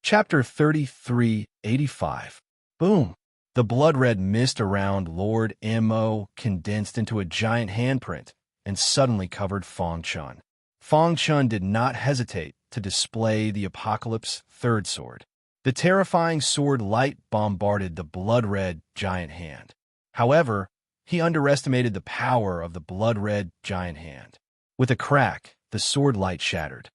Chapter 3385. Boom! The blood-red mist around Lord Mo condensed into a giant handprint and suddenly covered Fong Chun. Fong Chun did not hesitate to display the Apocalypse Third Sword. The terrifying sword light bombarded the blood-red giant hand. However, he underestimated the power of the blood-red giant hand. With a crack, the sword light shattered.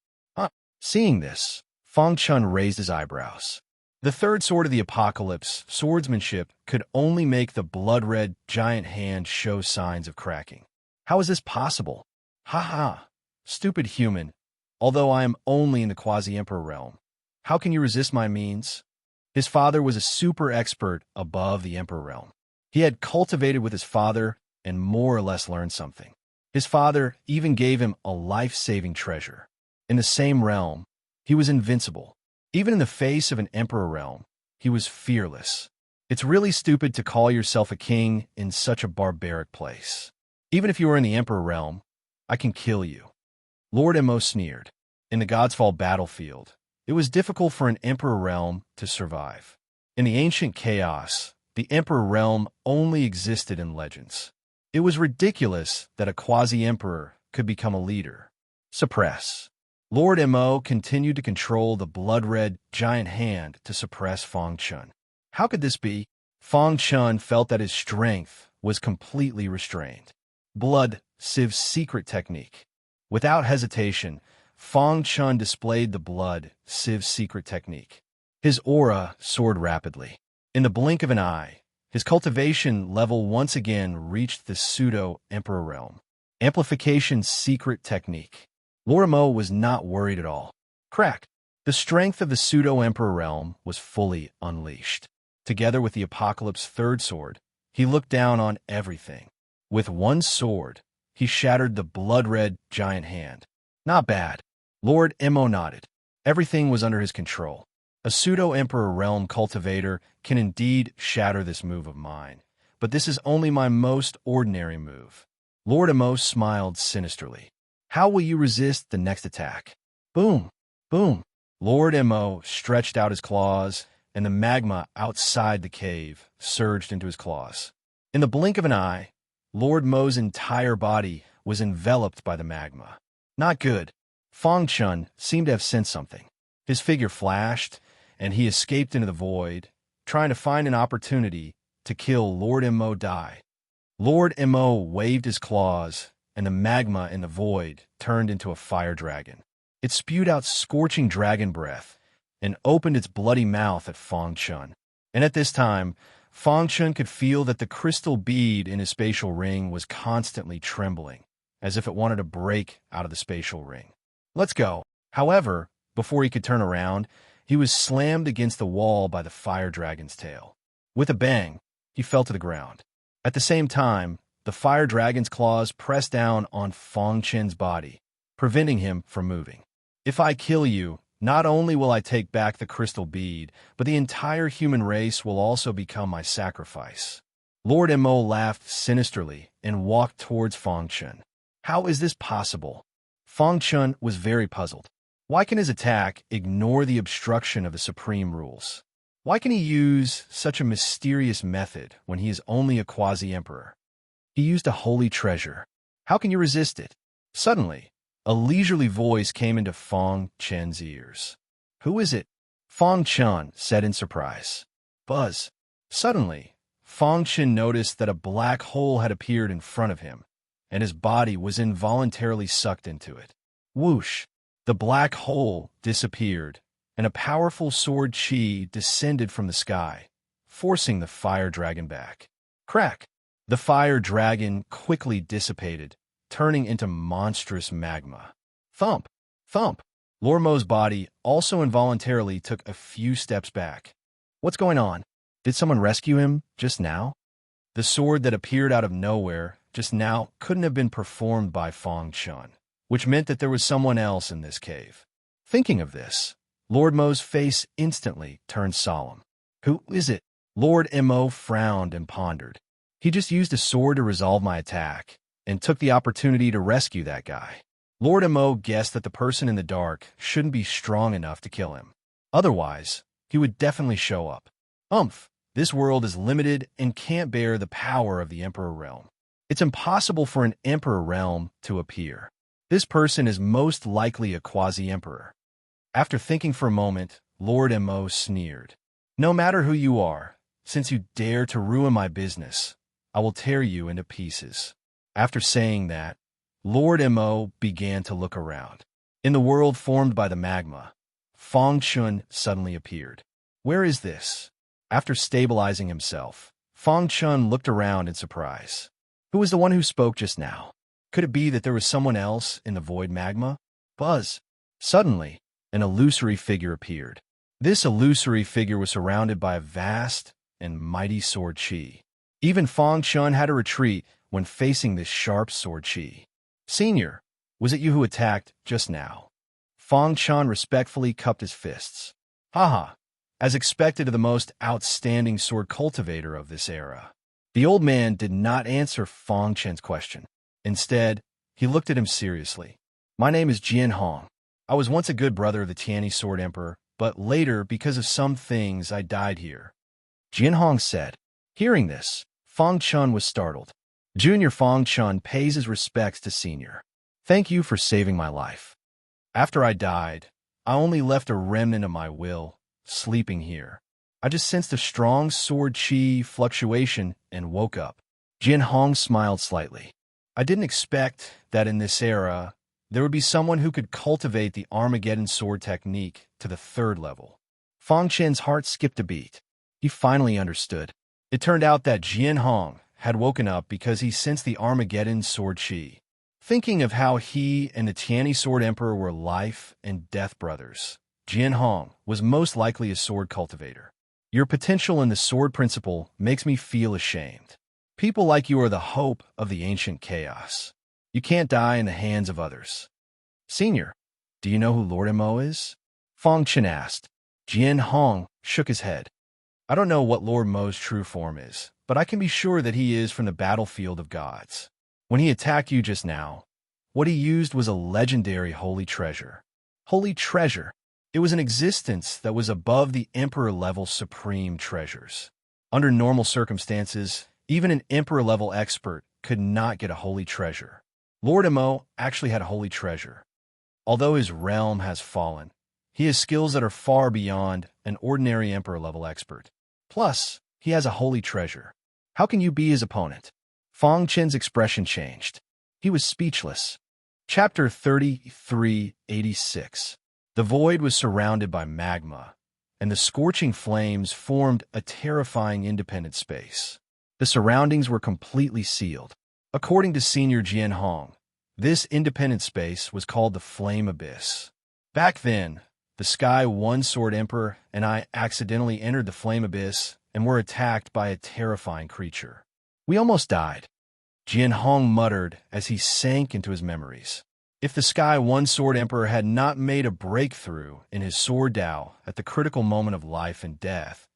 Seeing this, Fong Chun raised his eyebrows. The third sword of the Apocalypse, swordsmanship, could only make the blood-red giant hand show signs of cracking. How is this possible? Ha ha! Stupid human. Although I am only in the quasi-emperor realm, how can you resist my means? His father was a super expert above the emperor realm. He had cultivated with his father and more or less learned something. His father even gave him a life-saving treasure. In the same realm, he was invincible. Even in the face of an emperor realm, he was fearless. It's really stupid to call yourself a king in such a barbaric place. Even if you are in the emperor realm, I can kill you. Lord Mo sneered. In the Godsfall battlefield, it was difficult for an emperor realm to survive. In the ancient chaos, the emperor realm only existed in legends. It was ridiculous that a quasi-emperor could become a leader. Suppress. Lord Mo continued to control the blood-red giant hand to suppress Fong Chun. How could this be? Fong Chun felt that his strength was completely restrained. Blood Siv's secret technique. Without hesitation, Fong Chun displayed the blood Siv's secret technique. His aura soared rapidly. In the blink of an eye, his cultivation level once again reached the pseudo-emperor realm. Amplification secret technique. Lord Mo was not worried at all. Crack! The strength of the pseudo-emperor realm was fully unleashed. Together with the Apocalypse Third Sword, he looked down on everything. With one sword, he shattered the blood-red giant hand. Not bad. Lord Mo nodded. Everything was under his control. A pseudo-emperor realm cultivator can indeed shatter this move of mine, but this is only my most ordinary move. Lord Mo smiled sinisterly. How will you resist the next attack? Boom! Boom! Lord Mo stretched out his claws, and the magma outside the cave surged into his claws. In the blink of an eye, Lord Mo's entire body was enveloped by the magma. Not good. Fong Chun seemed to have sensed something. His figure flashed, and he escaped into the void, trying to find an opportunity to kill Lord Mo die. Lord Mo waved his claws, and the magma in the void turned into a fire dragon. It spewed out scorching dragon breath and opened its bloody mouth at Fong Chun. And at this time, Fong Chun could feel that the crystal bead in his spatial ring was constantly trembling, as if it wanted to break out of the spatial ring. Let's go. However, before he could turn around, he was slammed against the wall by the fire dragon's tail. With a bang, he fell to the ground. At the same time, the fire dragon's claws pressed down on Fong Chun's body, preventing him from moving. If I kill you, not only will I take back the crystal bead, but the entire human race will also become my sacrifice. Lord Mo laughed sinisterly and walked towards Fong Chun. How is this possible? Fong Chun was very puzzled. Why can his attack ignore the obstruction of the supreme rules? Why can he use such a mysterious method when he is only a quasi-emperor? He used a holy treasure. How can you resist it? Suddenly, a leisurely voice came into Fong Chun's ears. Who is it? Fong Chun said in surprise. Buzz. Suddenly, Fong Chun noticed that a black hole had appeared in front of him, and his body was involuntarily sucked into it. Whoosh! The black hole disappeared, and a powerful sword chi descended from the sky, forcing the fire dragon back. Crack! The fire dragon quickly dissipated, turning into monstrous magma. Thump! Thump! Lord Mo's body also involuntarily took a few steps back. What's going on? Did someone rescue him just now? The sword that appeared out of nowhere just now couldn't have been performed by Fong Chun, which meant that there was someone else in this cave. Thinking of this, Lord Mo's face instantly turned solemn. Who is it? Lord Mo frowned and pondered. He just used a sword to resolve my attack, and took the opportunity to rescue that guy. Lord Mo guessed that the person in the dark shouldn't be strong enough to kill him. Otherwise, he would definitely show up. This world is limited and can't bear the power of the Emperor realm. It's impossible for an Emperor realm to appear. This person is most likely a quasi-emperor. After thinking for a moment, Lord Mo sneered. No matter who you are, since you dare to ruin my business, I will tear you into pieces. After saying that, Lord Mo began to look around. In the world formed by the magma, Fang Chun suddenly appeared. Where is this? After stabilizing himself, Fang Chun looked around in surprise. Who was the one who spoke just now? Could it be that there was someone else in the void magma? Buzz. Suddenly, an illusory figure appeared. This illusory figure was surrounded by a vast and mighty sword chi. Even Fang Chun had to retreat when facing this sharp sword chi. Senior, was it you who attacked just now? Fang Chun respectfully cupped his fists. Haha, as expected of the most outstanding sword cultivator of this era. The old man did not answer Fang Chun's question. Instead, he looked at him seriously. My name is Jian Hong. I was once a good brother of the Tianyi Sword Emperor, but later, because of some things, I died here. Jian Hong said. Hearing this, Fang Chun was startled. Junior Fang Chun pays his respects to Senior. Thank you for saving my life. After I died, I only left a remnant of my will, sleeping here. I just sensed a strong sword chi fluctuation and woke up. Jian Hong smiled slightly. I didn't expect that in this era, there would be someone who could cultivate the Armageddon sword technique to the 3rd level. Fang Chen's heart skipped a beat. He finally understood. It turned out that Jian Hong had woken up because he sensed the Armageddon sword chi. Thinking of how he and the Tianyi Sword Emperor were life and death brothers, Jian Hong was most likely a sword cultivator. Your potential in the sword principle makes me feel ashamed. People like you are the hope of the ancient chaos. You can't die in the hands of others. Senior, do you know who Lord Mo is? Fang Chen asked. Jian Hong shook his head. I don't know what Lord Mo's true form is, but I can be sure that he is from the battlefield of gods. When he attacked you just now, what he used was a legendary holy treasure. Holy treasure. It was an existence that was above the Emperor-level supreme treasures. Under normal circumstances, even an Emperor-level expert could not get a holy treasure. Lord Mo actually had a holy treasure. Although his realm has fallen, he has skills that are far beyond an ordinary Emperor-level expert. Plus, he has a holy treasure. How can you be his opponent? Fang Chen's expression changed. He was speechless. Chapter 3386. The void was surrounded by magma, and the scorching flames formed a terrifying independent space. The surroundings were completely sealed. According to Senior Jian Hong, this independent space was called the Flame Abyss. Back then, the Sky One Sword Emperor and I accidentally entered the Flame Abyss and were attacked by a terrifying creature. We almost died. Jian Hong muttered as he sank into his memories. If the Sky One Sword Emperor had not made a breakthrough in his sword Dao at the critical moment of life and death,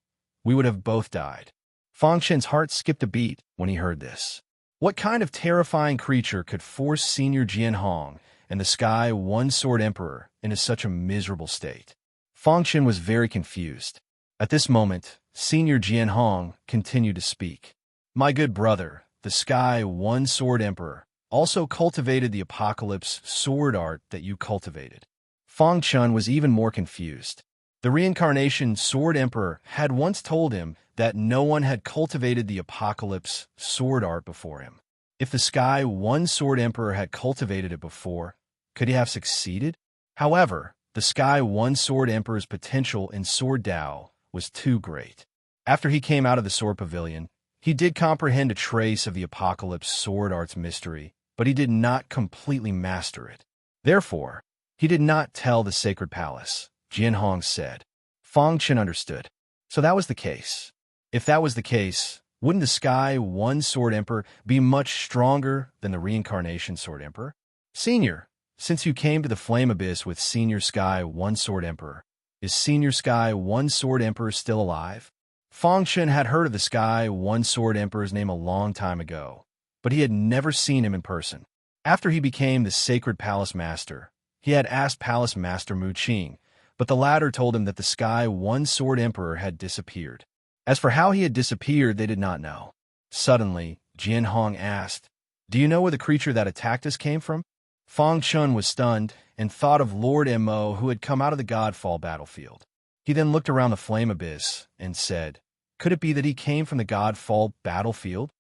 we would have both died. Fang Chen's heart skipped a beat when he heard this. What kind of terrifying creature could force Senior Jian Hong and the Sky One Sword Emperor into such a miserable state? Fang Chen was very confused. At this moment, Senior Jian Hong continued to speak. My good brother, the Sky One Sword Emperor, also cultivated the apocalypse sword art that you cultivated. Fang Chun was even more confused. The reincarnation sword emperor had once told him that no one had cultivated the apocalypse sword art before him. If the Sky One Sword Emperor had cultivated it before, could he have succeeded? However, the Sky One Sword Emperor's potential in Sword Dao was too great. After he came out of the Sword Pavilion, he did comprehend a trace of the apocalypse sword art's mystery, but he did not completely master it. Therefore, he did not tell the Sacred Palace, Jian Hong said. Fang Chen understood. So that was the case. If that was the case, wouldn't the Sky One Sword Emperor be much stronger than the Reincarnation Sword Emperor? Senior, since you came to the Flame Abyss with Senior Sky One Sword Emperor, is Senior Sky One Sword Emperor still alive? Fang Chen had heard of the Sky One Sword Emperor's name a long time ago, but he had never seen him in person. After he became the Sacred Palace Master, he had asked Palace Master Mu Qing, but the latter told him that the Sky One Sword Emperor had disappeared. As for how he had disappeared, they did not know. Suddenly, Jian Hong asked, "Do you know where the creature that attacked us came from?" Fang Chun was stunned and thought of Lord Mo, who had come out of the Godfall battlefield. He then looked around the flame abyss and said, "Could it be that he came from the Godfall battlefield?"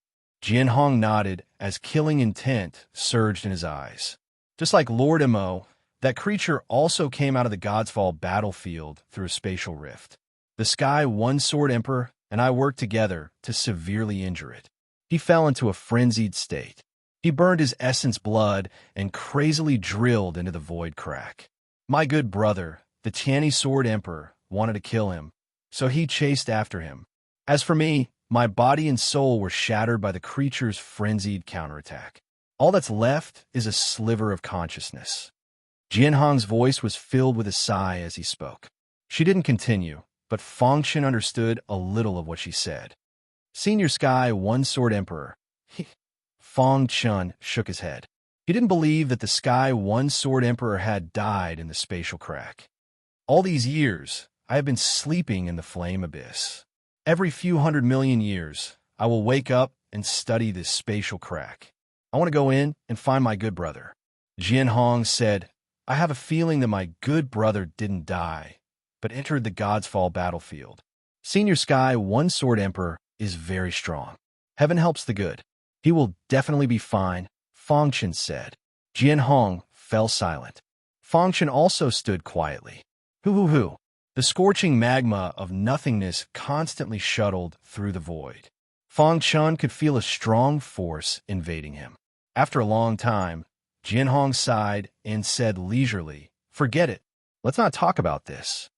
Jian Hong nodded as killing intent surged in his eyes. Just like Lord Mo, that creature also came out of the Godfall battlefield through a spatial rift. The Sky One Sword Emperor and I worked together to severely injure it. He fell into a frenzied state. He burned his essence blood and crazily drilled into the void crack. My good brother, the Tianyi Sword Emperor, wanted to kill him, so he chased after him. As for me, my body and soul were shattered by the creature's frenzied counterattack. All that's left is a sliver of consciousness. Jian Hong's voice was filled with a sigh as he spoke. She didn't continue, but Fang Chun understood a little of what she said. Senior Sky One Sword Emperor. Fang Chun shook his head. He didn't believe that the Sky One Sword Emperor had died in the spatial crack. All these years, I have been sleeping in the flame abyss. Every few 100 million years, I will wake up and study this spatial crack. I want to go in and find my good brother. Jian Hong said, I have a feeling that my good brother didn't die, but entered the Godfall battlefield. Senior Sky One Sword Emperor is very strong. Heaven helps the good. He will definitely be fine, Fang Chun said. Jian Hong fell silent. Fang Chun also stood quietly. Hoo. The scorching magma of nothingness constantly shuttled through the void. Fang Chun could feel a strong force invading him. After a long time, Jian Hong sighed and said leisurely, Forget it. Let's not talk about this.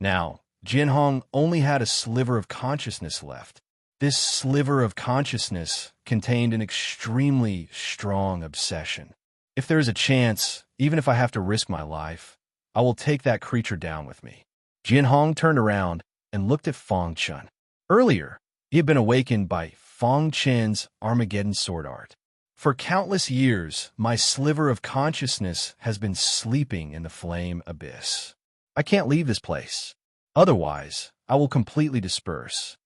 Now, Jian Hong only had a sliver of consciousness left. This sliver of consciousness contained an extremely strong obsession. If there is a chance, even if I have to risk my life, I will take that creature down with me. Jian Hong turned around and looked at Fang Chun. Earlier, he had been awakened by Fang Chun's Armageddon sword art. For countless years, my sliver of consciousness has been sleeping in the flame abyss. I can't leave this place. Otherwise, I will completely disperse.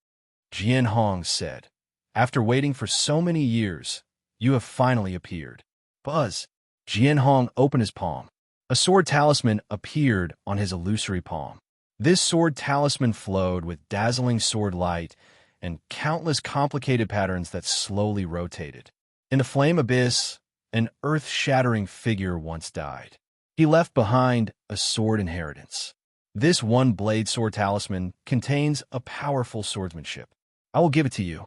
Jian Hong said, After waiting for so many years, you have finally appeared. Buzz. Jian Hong opened his palm. A sword talisman appeared on his illusory palm. This sword talisman flowed with dazzling sword light and countless complicated patterns that slowly rotated. In the flame abyss, an earth-shattering figure once died. He left behind a sword inheritance. This one-blade sword talisman contains a powerful swordsmanship. I will give it to you.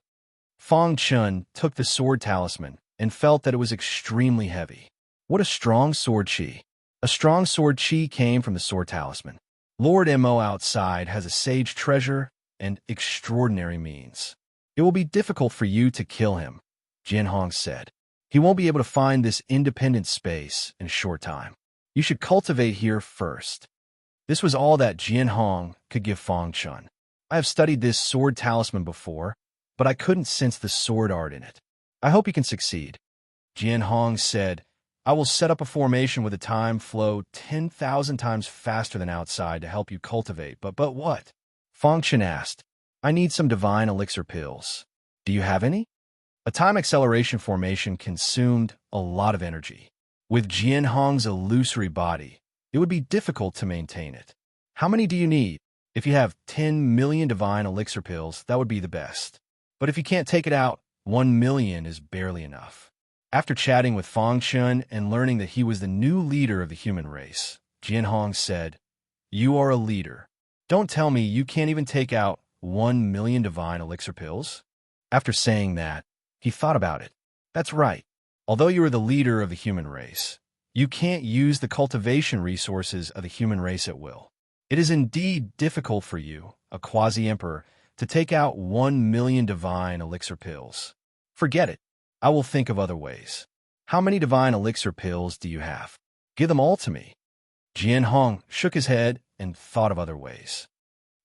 Fang Chun took the sword talisman and felt that it was extremely heavy. What a strong sword chi. A strong sword chi came from the sword talisman. Lord Mo outside has a sage treasure and extraordinary means. It will be difficult for you to kill him, Jian Hong said. He won't be able to find this independent space in a short time. You should cultivate here first. This was all that Jian Hong could give Fang Chun. I have studied this sword talisman before, but I couldn't sense the sword art in it. I hope you can succeed. Jian Hong said, I will set up a formation with a time flow 10,000 times faster than outside to help you cultivate, but what? Fang Chun asked. I need some divine elixir pills. Do you have any? A time acceleration formation consumed a lot of energy. With Jian Hong's illusory body, it would be difficult to maintain it. How many do you need? If you have 10 million divine elixir pills, that would be the best. But if you can't take it out, 1 million is barely enough. After chatting with Fang Chun and learning that he was the new leader of the human race, Jian Hong said, You are a leader. Don't tell me you can't even take out 1 million divine elixir pills? After saying that, he thought about it. That's right. Although you are the leader of the human race, you can't use the cultivation resources of the human race at will. It is indeed difficult for you, a quasi-emperor, to take out 1 million divine elixir pills. Forget it. I will think of other ways. How many divine elixir pills do you have? Give them all to me. Jian Hong shook his head and thought of other ways.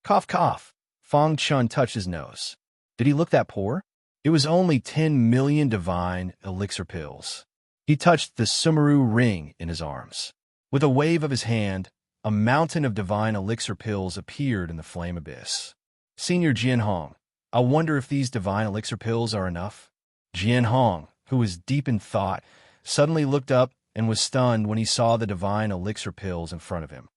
Cough, cough. Fang Chun touched his nose. Did he look that poor? It was only 10 million divine elixir pills. He touched the Sumeru ring in his arms. With a wave of his hand, a mountain of divine elixir pills appeared in the flame abyss. Senior Jianhong, I wonder if these divine elixir pills are enough? Jianhong, who was deep in thought, suddenly looked up and was stunned when he saw the divine elixir pills in front of him.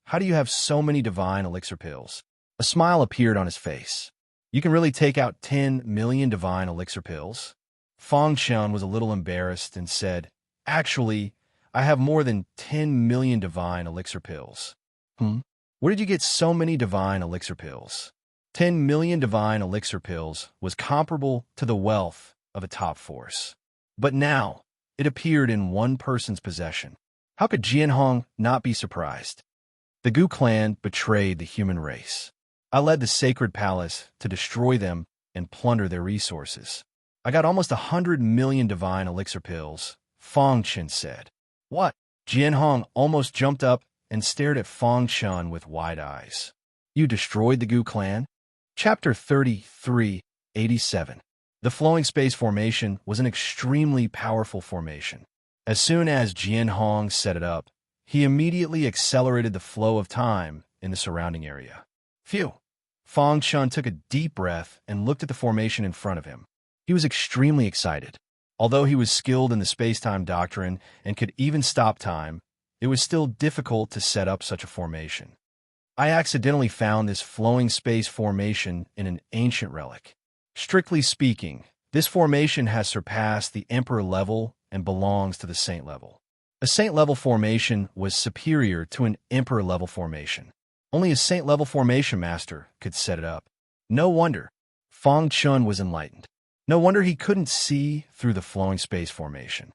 How do you have so many divine elixir pills? A smile appeared on his face. You can really take out 10 million divine elixir pills? Fang Qian was a little embarrassed and said, Actually, I have more than 10 million divine elixir pills. Where did you get so many divine elixir pills? 10 million divine elixir pills was comparable to the wealth of a top force. But now, it appeared in one person's possession. How could Jianhong not be surprised? The Gu clan betrayed the human race. I led the sacred palace to destroy them and plunder their resources. I got almost 100 million divine elixir pills, Fang Qian said. What? Jianhong almost jumped up and stared at Fang Qian with wide eyes. You destroyed the Gu clan? Chapter 33, 87. The flowing space formation was an extremely powerful formation. As soon as Jianhong set it up, he immediately accelerated the flow of time in the surrounding area. Phew! Fang Qian took a deep breath and looked at the formation in front of him. He was extremely excited. Although he was skilled in the space-time doctrine and could even stop time, it was still difficult to set up such a formation. I accidentally found this flowing space formation in an ancient relic. Strictly speaking, this formation has surpassed the Emperor level and belongs to the Saint level. A Saint level formation was superior to an Emperor level formation. Only a Saint level formation master could set it up. No wonder. Fang Qian was enlightened. No wonder he couldn't see through the flowing space formation.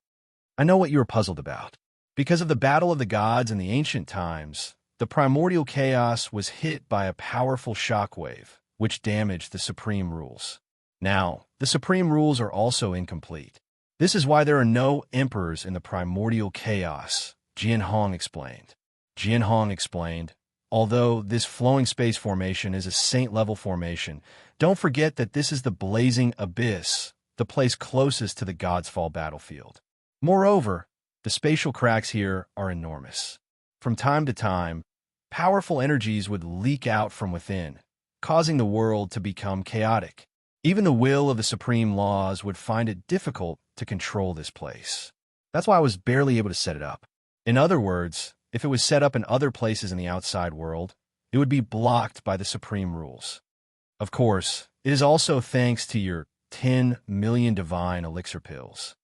I know what you are puzzled about. Because of the battle of the gods in the ancient times, the primordial chaos was hit by a powerful shockwave, which damaged the supreme rules. Now, the supreme rules are also incomplete. This is why there are no emperors in the primordial chaos, Jianhong explained. Jianhong explained, although this flowing space formation is a saint-level formation, don't forget that this is the blazing abyss, the place closest to the God's Fall battlefield. Moreover, the spatial cracks here are enormous. From time to time, powerful energies would leak out from within, causing the world to become chaotic. Even the will of the supreme laws would find it difficult to control this place. That's why I was barely able to set it up. In other words, if it was set up in other places in the outside world, it would be blocked by the supreme rules. Of course, it is also thanks to your 10 million divine elixir pills.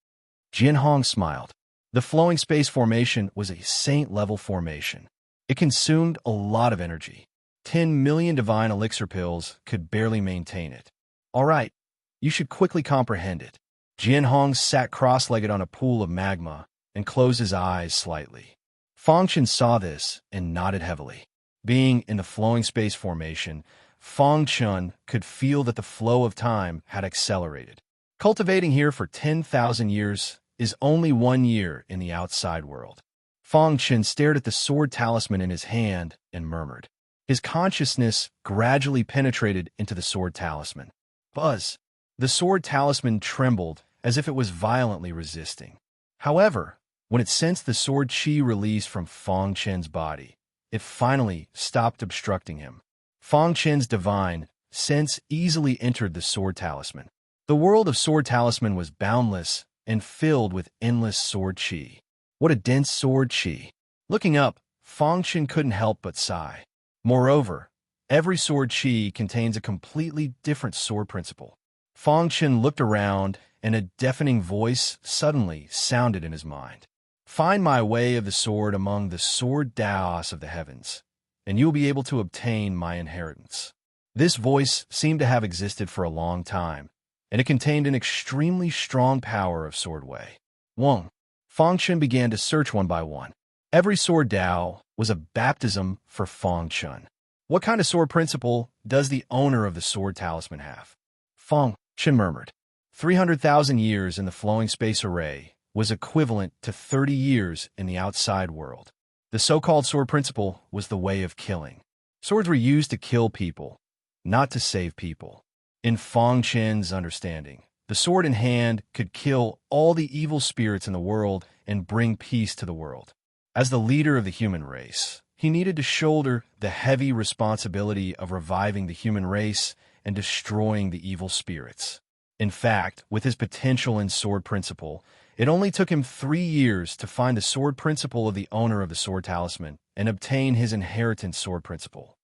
Jianhong smiled. The flowing space formation was a saint-level formation. It consumed a lot of energy. 10 million divine elixir pills could barely maintain it. All right, you should quickly comprehend it. Jianhong sat cross-legged on a pool of magma and closed his eyes slightly. Fang Qian saw this and nodded heavily. Being in the flowing space formation, Fang Qian could feel that the flow of time had accelerated. Cultivating here for 10,000 years is only 1 year in the outside world. Fang Qian stared at the sword talisman in his hand and murmured. His consciousness gradually penetrated into the sword talisman. Buzz! The sword talisman trembled as if it was violently resisting. However, when it sensed the sword chi release from Fang Qian's body, it finally stopped obstructing him. Fang Qian's divine sense easily entered the sword talisman. The world of sword talisman was boundless and filled with endless sword chi. What a dense sword chi! Looking up, Fang Qian couldn't help but sigh. Moreover, every sword chi contains a completely different sword principle. Fang Qian looked around, and a deafening voice suddenly sounded in his mind. Find my way of the sword among the sword daos of the heavens, and you will be able to obtain my inheritance. This voice seemed to have existed for a long time, and it contained an extremely strong power of sword way. Wong. Fang Qian began to search one by one. Every sword dao was a baptism for Fang Qian. What kind of sword principle does the owner of the sword talisman have? Fang Qian murmured. 300,000 years in the flowing space array was equivalent to 30 years in the outside world. The so-called sword principle was the way of killing. Swords were used to kill people, not to save people. In Fang Qian's understanding, the sword in hand could kill all the evil spirits in the world and bring peace to the world. As the leader of the human race, he needed to shoulder the heavy responsibility of reviving the human race and destroying the evil spirits. In fact, with his potential and sword principle, it only took him 3 years to find the sword principle of the owner of the sword talisman and obtain his inheritance sword principle.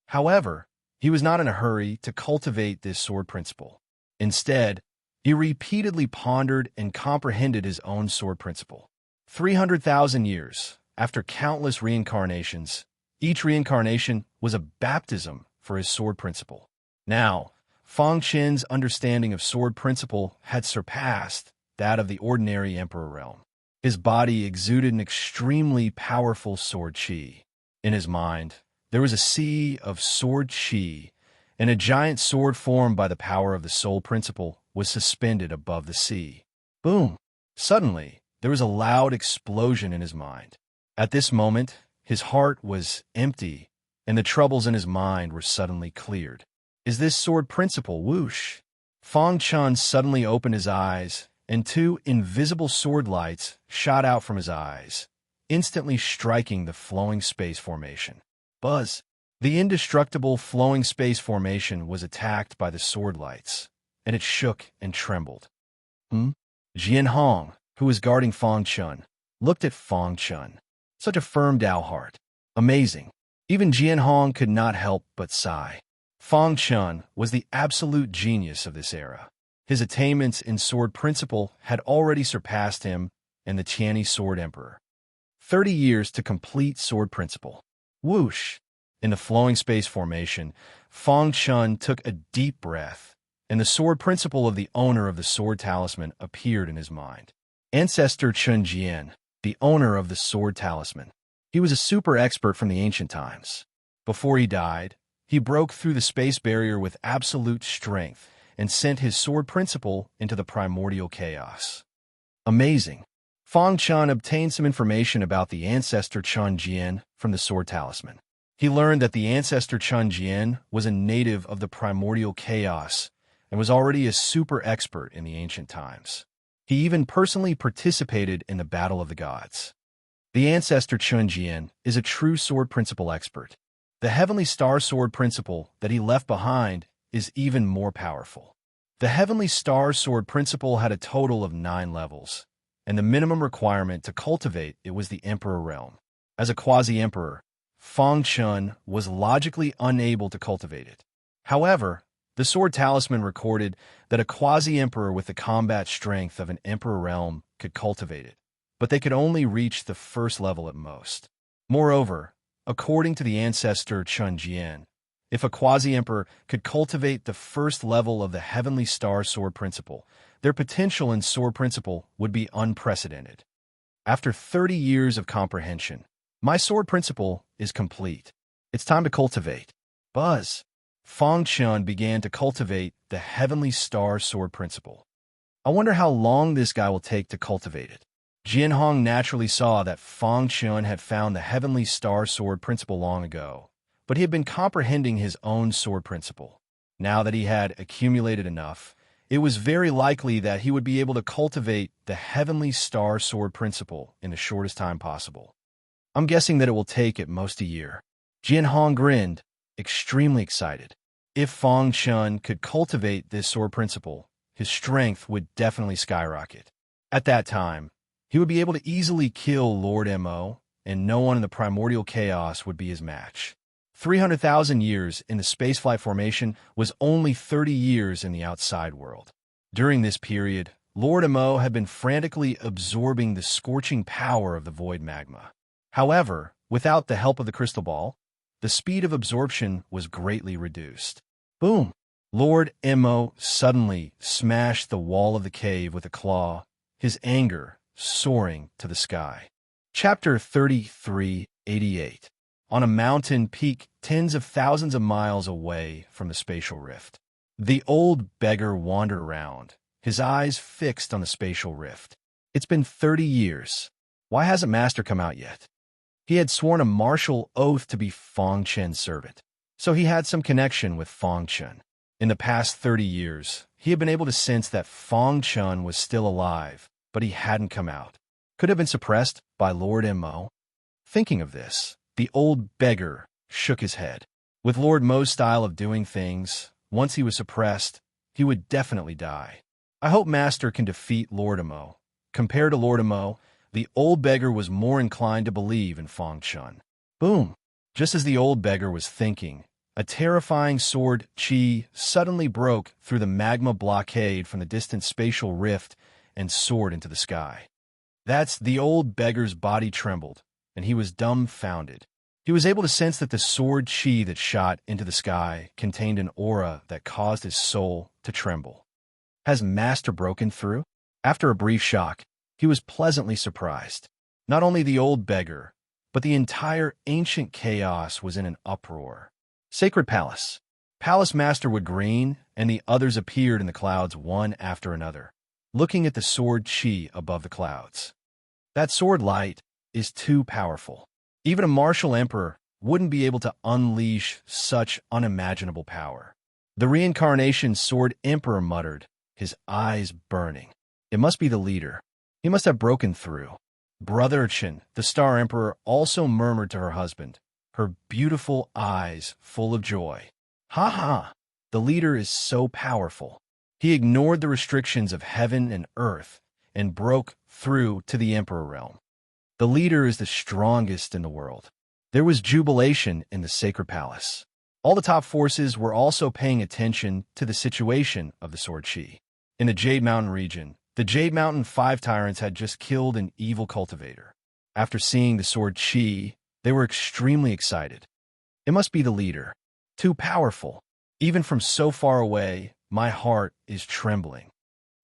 However, he was not in a hurry to cultivate this sword principle. Instead, he repeatedly pondered and comprehended his own sword principle. 300,000 years, after countless reincarnations, each reincarnation was a baptism for his sword principle. Now, Fang Qin's understanding of sword principle had surpassed that of the ordinary emperor realm. His body exuded an extremely powerful sword qi. In his mind, there was a sea of sword qi, and a giant sword formed by the power of the soul principle was suspended above the sea. Boom! Suddenly, there was a loud explosion in his mind. At this moment, his heart was empty, and the troubles in his mind were suddenly cleared. Is this sword principle whoosh? Fang Chun suddenly opened his eyes, and 2 invisible sword lights shot out from his eyes, instantly striking the flowing space formation. Buzz! The indestructible flowing space formation was attacked by the sword lights, and it shook and trembled. Jian Hong, who was guarding Fang Chun, looked at Fang Chun. Such a firm Dao heart. Amazing. Even Jian Hong could not help but sigh. Fang Chun was the absolute genius of this era. His attainments in sword principle had already surpassed him and the Chinese sword emperor. 30 years to complete sword principle. Whoosh! In the flowing space formation, Fang Chun took a deep breath, and the sword principle of the owner of the sword talisman appeared in his mind. Ancestor Chun Jian, the owner of the sword talisman. He was a super expert from the ancient times. Before he died, he broke through the space barrier with absolute strength and sent his sword principle into the primordial chaos. Amazing. Fang Chun obtained some information about the ancestor Chun Jian from the sword talisman. He learned that the ancestor Chun Jian was a native of the primordial chaos and was already a super expert in the ancient times. He even personally participated in the Battle of the Gods. The ancestor Chun Jian is a true sword principle expert. The heavenly star sword principle that he left behind is even more powerful. The heavenly star sword principle had a total of 9 levels, and the minimum requirement to cultivate it was the emperor realm. As a quasi-emperor, Fang Chun was logically unable to cultivate it. However, the sword talisman recorded that a quasi-emperor with the combat strength of an emperor realm could cultivate it, but they could only reach the first level at most. Moreover, according to the ancestor Chun Jian, if a quasi-emperor could cultivate the first level of the heavenly star sword principle, their potential in sword principle would be unprecedented. After 30 years of comprehension, my sword principle is complete. It's time to cultivate. Buzz! Fang Chun began to cultivate the heavenly star sword principle. I wonder how long this guy will take to cultivate it. Jian Hong naturally saw that Fang Chun had found the heavenly star sword principle long ago, but he had been comprehending his own sword principle. Now that he had accumulated enough, it was very likely that he would be able to cultivate the heavenly star sword principle in the shortest time possible. I'm guessing that it will take at most a year. Jian Hong grinned, extremely excited. If Fang Chun could cultivate this sword principle, his strength would definitely skyrocket. At that time, he would be able to easily kill Lord Mo, and no one in the primordial chaos would be his match. 300,000 years in the spaceflight formation was only 30 years in the outside world. During this period, Lord Mo had been frantically absorbing the scorching power of the void magma. However, without the help of the crystal ball, the speed of absorption was greatly reduced. Boom! Lord Mo suddenly smashed the wall of the cave with a claw, his anger soaring to the sky. Chapter 3388. On a mountain peak tens of thousands of miles away from the spatial rift. The old beggar wandered around, his eyes fixed on the spatial rift. It's been 30 years. Why hasn't Master come out yet? He had sworn a martial oath to be Fang Chen's servant, so he had some connection with Fang Chen. In the past 30 years, he had been able to sense that Fang Chen was still alive, but he hadn't come out. Could have been suppressed by Lord Mo. Thinking of this, the old beggar shook his head. With Lord Mo's style of doing things, once he was suppressed, he would definitely die. I hope Master can defeat Lord Mo. Compared to Lord Mo, the old beggar was more inclined to believe in Fang Chun. Boom! Just as the old beggar was thinking, a terrifying sword chi suddenly broke through the magma blockade from the distant spatial rift and soared into the sky. The old beggar's body trembled, and he was dumbfounded. He was able to sense that the sword chi that shot into the sky contained an aura that caused his soul to tremble. Has Master broken through? After a brief shock, he was pleasantly surprised. Not only the old beggar, but the entire ancient chaos was in an uproar. Sacred Palace. Palace Master Wood Green and the others appeared in the clouds one after another, looking at the sword chi above the clouds. That sword light is too powerful. Even a martial emperor wouldn't be able to unleash such unimaginable power. The reincarnation sword emperor muttered, his eyes burning. It must be the leader. He must have broken through. Brother Chen, the Star Emperor, also murmured to her husband, her beautiful eyes full of joy. Ha ha! The leader is so powerful. He ignored the restrictions of heaven and earth and broke through to the Emperor realm. The leader is the strongest in the world. There was jubilation in the Sacred Palace. All the top forces were also paying attention to the situation of the Sword Chi. In the Jade Mountain region, the Jade Mountain 5 tyrants had just killed an evil cultivator. After seeing the Sword Chi, they were extremely excited. It must be the leader. Too powerful. Even from so far away, my heart is trembling.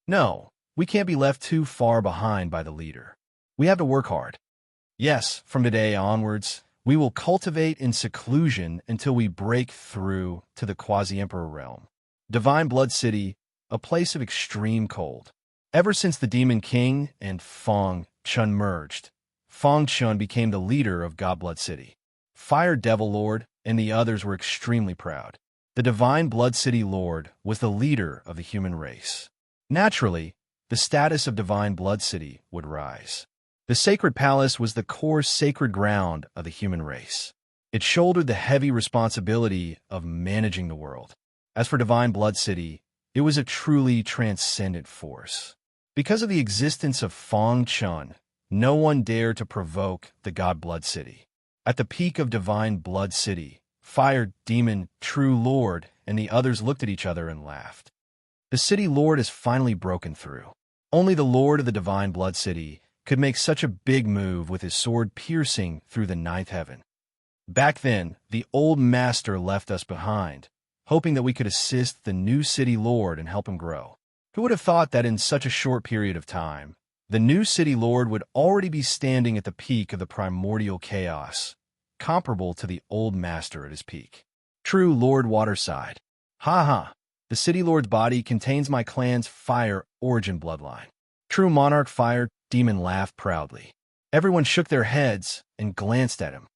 No, we can't be left too far behind by the leader. We have to work hard. Yes, from today onwards, we will cultivate in seclusion until we break through to the Quasi-Emperor realm. Divine Blood City, a place of extreme cold. Ever since the Demon King and Fang Chun merged, Fang Chun became the leader of God Blood City. Fire Devil Lord and the others were extremely proud. The Divine Blood City Lord was the leader of the human race. Naturally, the status of Divine Blood City would rise. The Sacred Palace was the core sacred ground of the human race. It shouldered the heavy responsibility of managing the world. As for Divine Blood City, it was a truly transcendent force. Because of the existence of Fang Chun, no one dared to provoke the God Blood City. At the peak of Divine Blood City, Fire Demon, True Lord, and the others looked at each other and laughed. The City Lord has finally broken through. Only the Lord of the Divine Blood City could make such a big move with his sword piercing through the 9th heaven. Back then, the old master left us behind, hoping that we could assist the new City Lord and help him grow. Who would have thought that in such a short period of time, the new City Lord would already be standing at the peak of the primordial chaos, comparable to the old master at his peak. True Lord Waterside. Ha ha! The City Lord's body contains my clan's fire origin bloodline. True Monarch Fire Demon laughed proudly. Everyone shook their heads and glanced at him.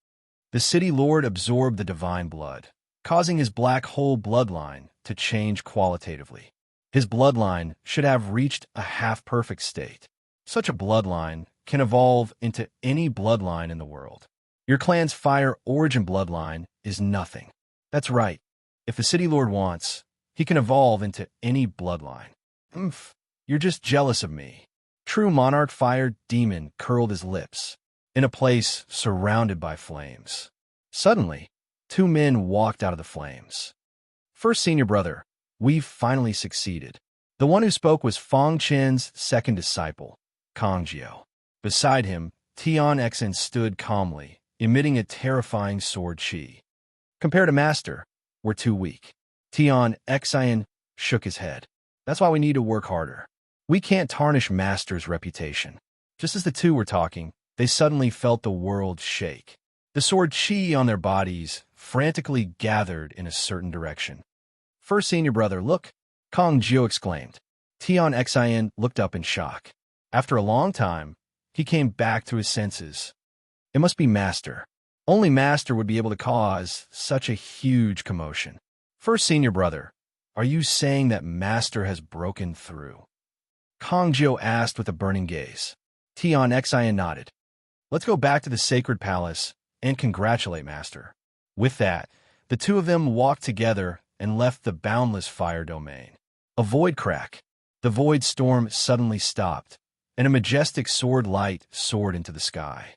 The City Lord absorbed the divine blood, causing his black hole bloodline to change qualitatively. His bloodline should have reached a half-perfect state. Such a bloodline can evolve into any bloodline in the world. Your clan's fire origin bloodline is nothing. That's right. If the City Lord wants, he can evolve into any bloodline. You're just jealous of me. True Monarch Fire Demon curled his lips, in a place surrounded by flames. Suddenly, 2 men walked out of the flames. First Senior Brother, we've finally succeeded. The one who spoke was Fang Chen's second disciple, Kong Jiao. Beside him, Tian Xen stood calmly, emitting a terrifying sword chi. Compared to Master, we're too weak. Tian Xen shook his head. That's why we need to work harder. We can't tarnish Master's reputation. Just as the two were talking, they suddenly felt the world shake. The sword chi on their bodies frantically gathered in a certain direction. First Senior Brother, look! Kong Jiao exclaimed. Tian Xen looked up in shock. After a long time, he came back to his senses. It must be Master. Only Master would be able to cause such a huge commotion. First Senior Brother, are you saying that Master has broken through? Kong Jiao asked with a burning gaze. Tian Xen nodded. Let's go back to the sacred palace and congratulate Master. With that, the two of them walked together and left the boundless fire domain. A void crack. The void storm suddenly stopped, and a majestic sword light soared into the sky.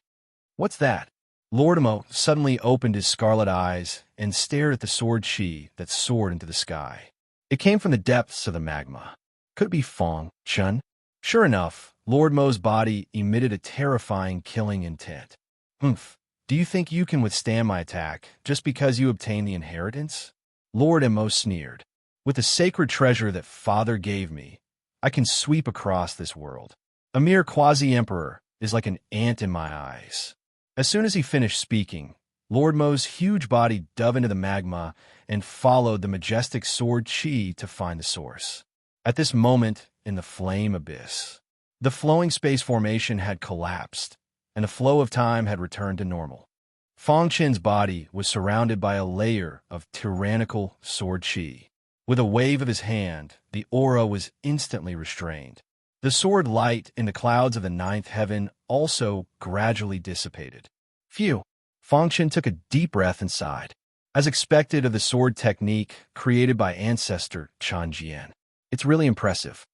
What's that? Lord Emo suddenly opened his scarlet eyes and stared at the sword chi that soared into the sky. It came from the depths of the magma. Could it be Fong Chun? Sure enough, Lord Mo's body emitted a terrifying killing intent. Humph, do you think you can withstand my attack just because you obtained the inheritance? Lord Mo sneered. With the sacred treasure that Father gave me, I can sweep across this world. A mere quasi-emperor is like an ant in my eyes. As soon as he finished speaking, Lord Mo's huge body dove into the magma and followed the majestic sword chi to find the source. At this moment, in the flame abyss, the flowing space formation had collapsed, and the flow of time had returned to normal. Fong Chen's body was surrounded by a layer of tyrannical sword chi. With a wave of his hand, the aura was instantly restrained. The sword light in the clouds of the ninth heaven also gradually dissipated. Phew! Fong Chen took a deep breath and sighed. As expected of the sword technique created by ancestor Chan Jian, it's really impressive.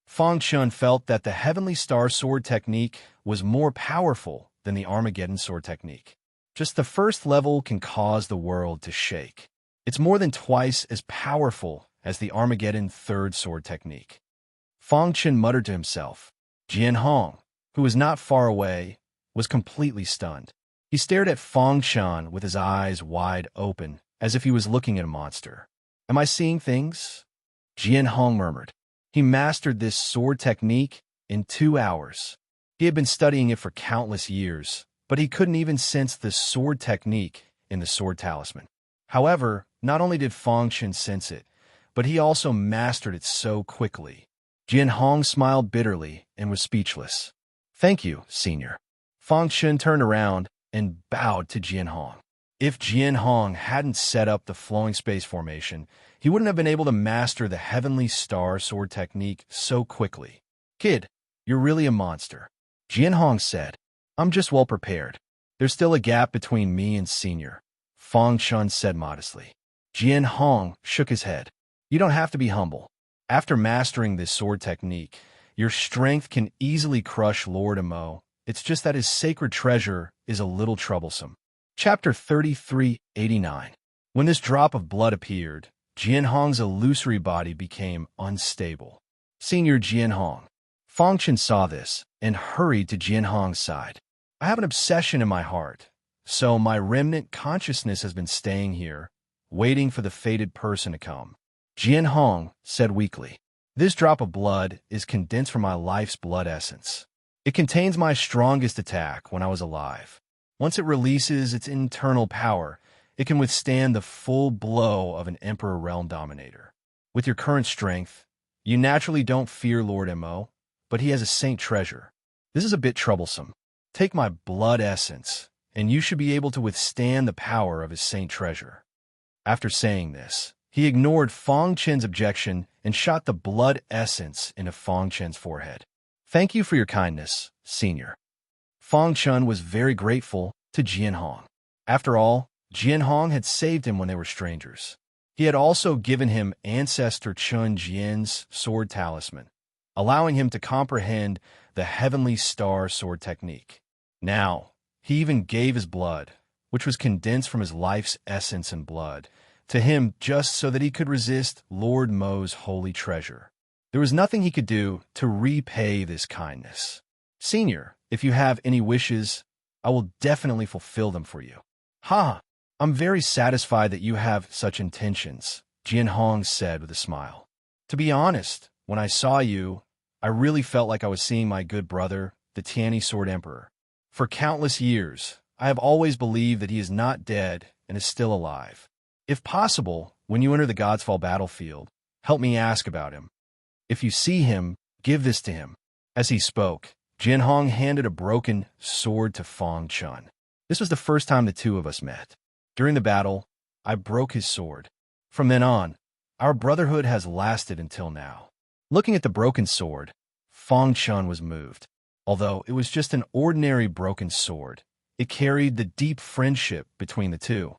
Fong Chun felt that the Heavenly Star sword technique was more powerful than the Armageddon sword technique. Just the first level can cause the world to shake. It's more than twice as powerful as the Armageddon third sword technique. Fong Chen muttered to himself. Jian Hong, who was not far away, was completely stunned. He stared at Fong Chen with his eyes wide open, as if he was looking at a monster. Am I seeing things? Jian Hong murmured. He mastered this sword technique in 2 hours. He had been studying it for countless years, but he couldn't even sense the sword technique in the sword talisman. However, not only did Fong Chen sense it, but he also mastered it so quickly. Jian Hong smiled bitterly and was speechless. Thank you, Senior. Fong Chen turned around and bowed to Jian Hong. If Jian Hong hadn't set up the flowing space formation, he wouldn't have been able to master the Heavenly Star sword technique so quickly. Kid, you're really a monster. Jian Hong said, I'm just well prepared. There's still a gap between me and Senior. Fong Chen said modestly. Jian Hong shook his head. You don't have to be humble. After mastering this sword technique, your strength can easily crush Lord Mo. It's just that his sacred treasure is a little troublesome. Chapter 3389. When this drop of blood appeared, Jian Hong's illusory body became unstable. Senior Jian Hong. Fong Chen saw this and hurried to Jian Hong's side. I have an obsession in my heart, so my remnant consciousness has been staying here, waiting for the fated person to come. Jian Hong said weakly. This drop of blood is condensed from my life's blood essence. It contains my strongest attack when I was alive. Once it releases its internal power, it can withstand the full blow of an Emperor Realm Dominator. With your current strength, you naturally don't fear Lord Mo, but he has a saint treasure. This is a bit troublesome. Take my blood essence, and you should be able to withstand the power of his saint treasure. After saying this, he ignored Fong Chen's objection and shot the blood essence into Fong Chen's forehead. Thank you for your kindness, Senior. Fong Chen was very grateful to Jian Hong. After all, Jian Hong had saved him when they were strangers. He had also given him Ancestor Chun Jian's sword talisman, allowing him to comprehend the Heavenly Star sword technique. Now, he even gave his blood, which was condensed from his life's essence and blood, to him just so that he could resist Lord Mo's holy treasure. There was nothing he could do to repay this kindness. Senior, if you have any wishes, I will definitely fulfill them for you. Ha! I'm very satisfied that you have such intentions, Jian Hong said with a smile. To be honest, when I saw you, I really felt like I was seeing my good brother, the Tianyi Sword Emperor. For countless years, I have always believed that he is not dead and is still alive. If possible, when you enter the God's Fall battlefield, help me ask about him. If you see him, give this to him. As he spoke, Jian Hong handed a broken sword to Fong Chen. This was the first time the two of us met. During the battle, I broke his sword. From then on, our brotherhood has lasted until now. Looking at the broken sword, Fong Chen was moved. Although it was just an ordinary broken sword, it carried the deep friendship between the two.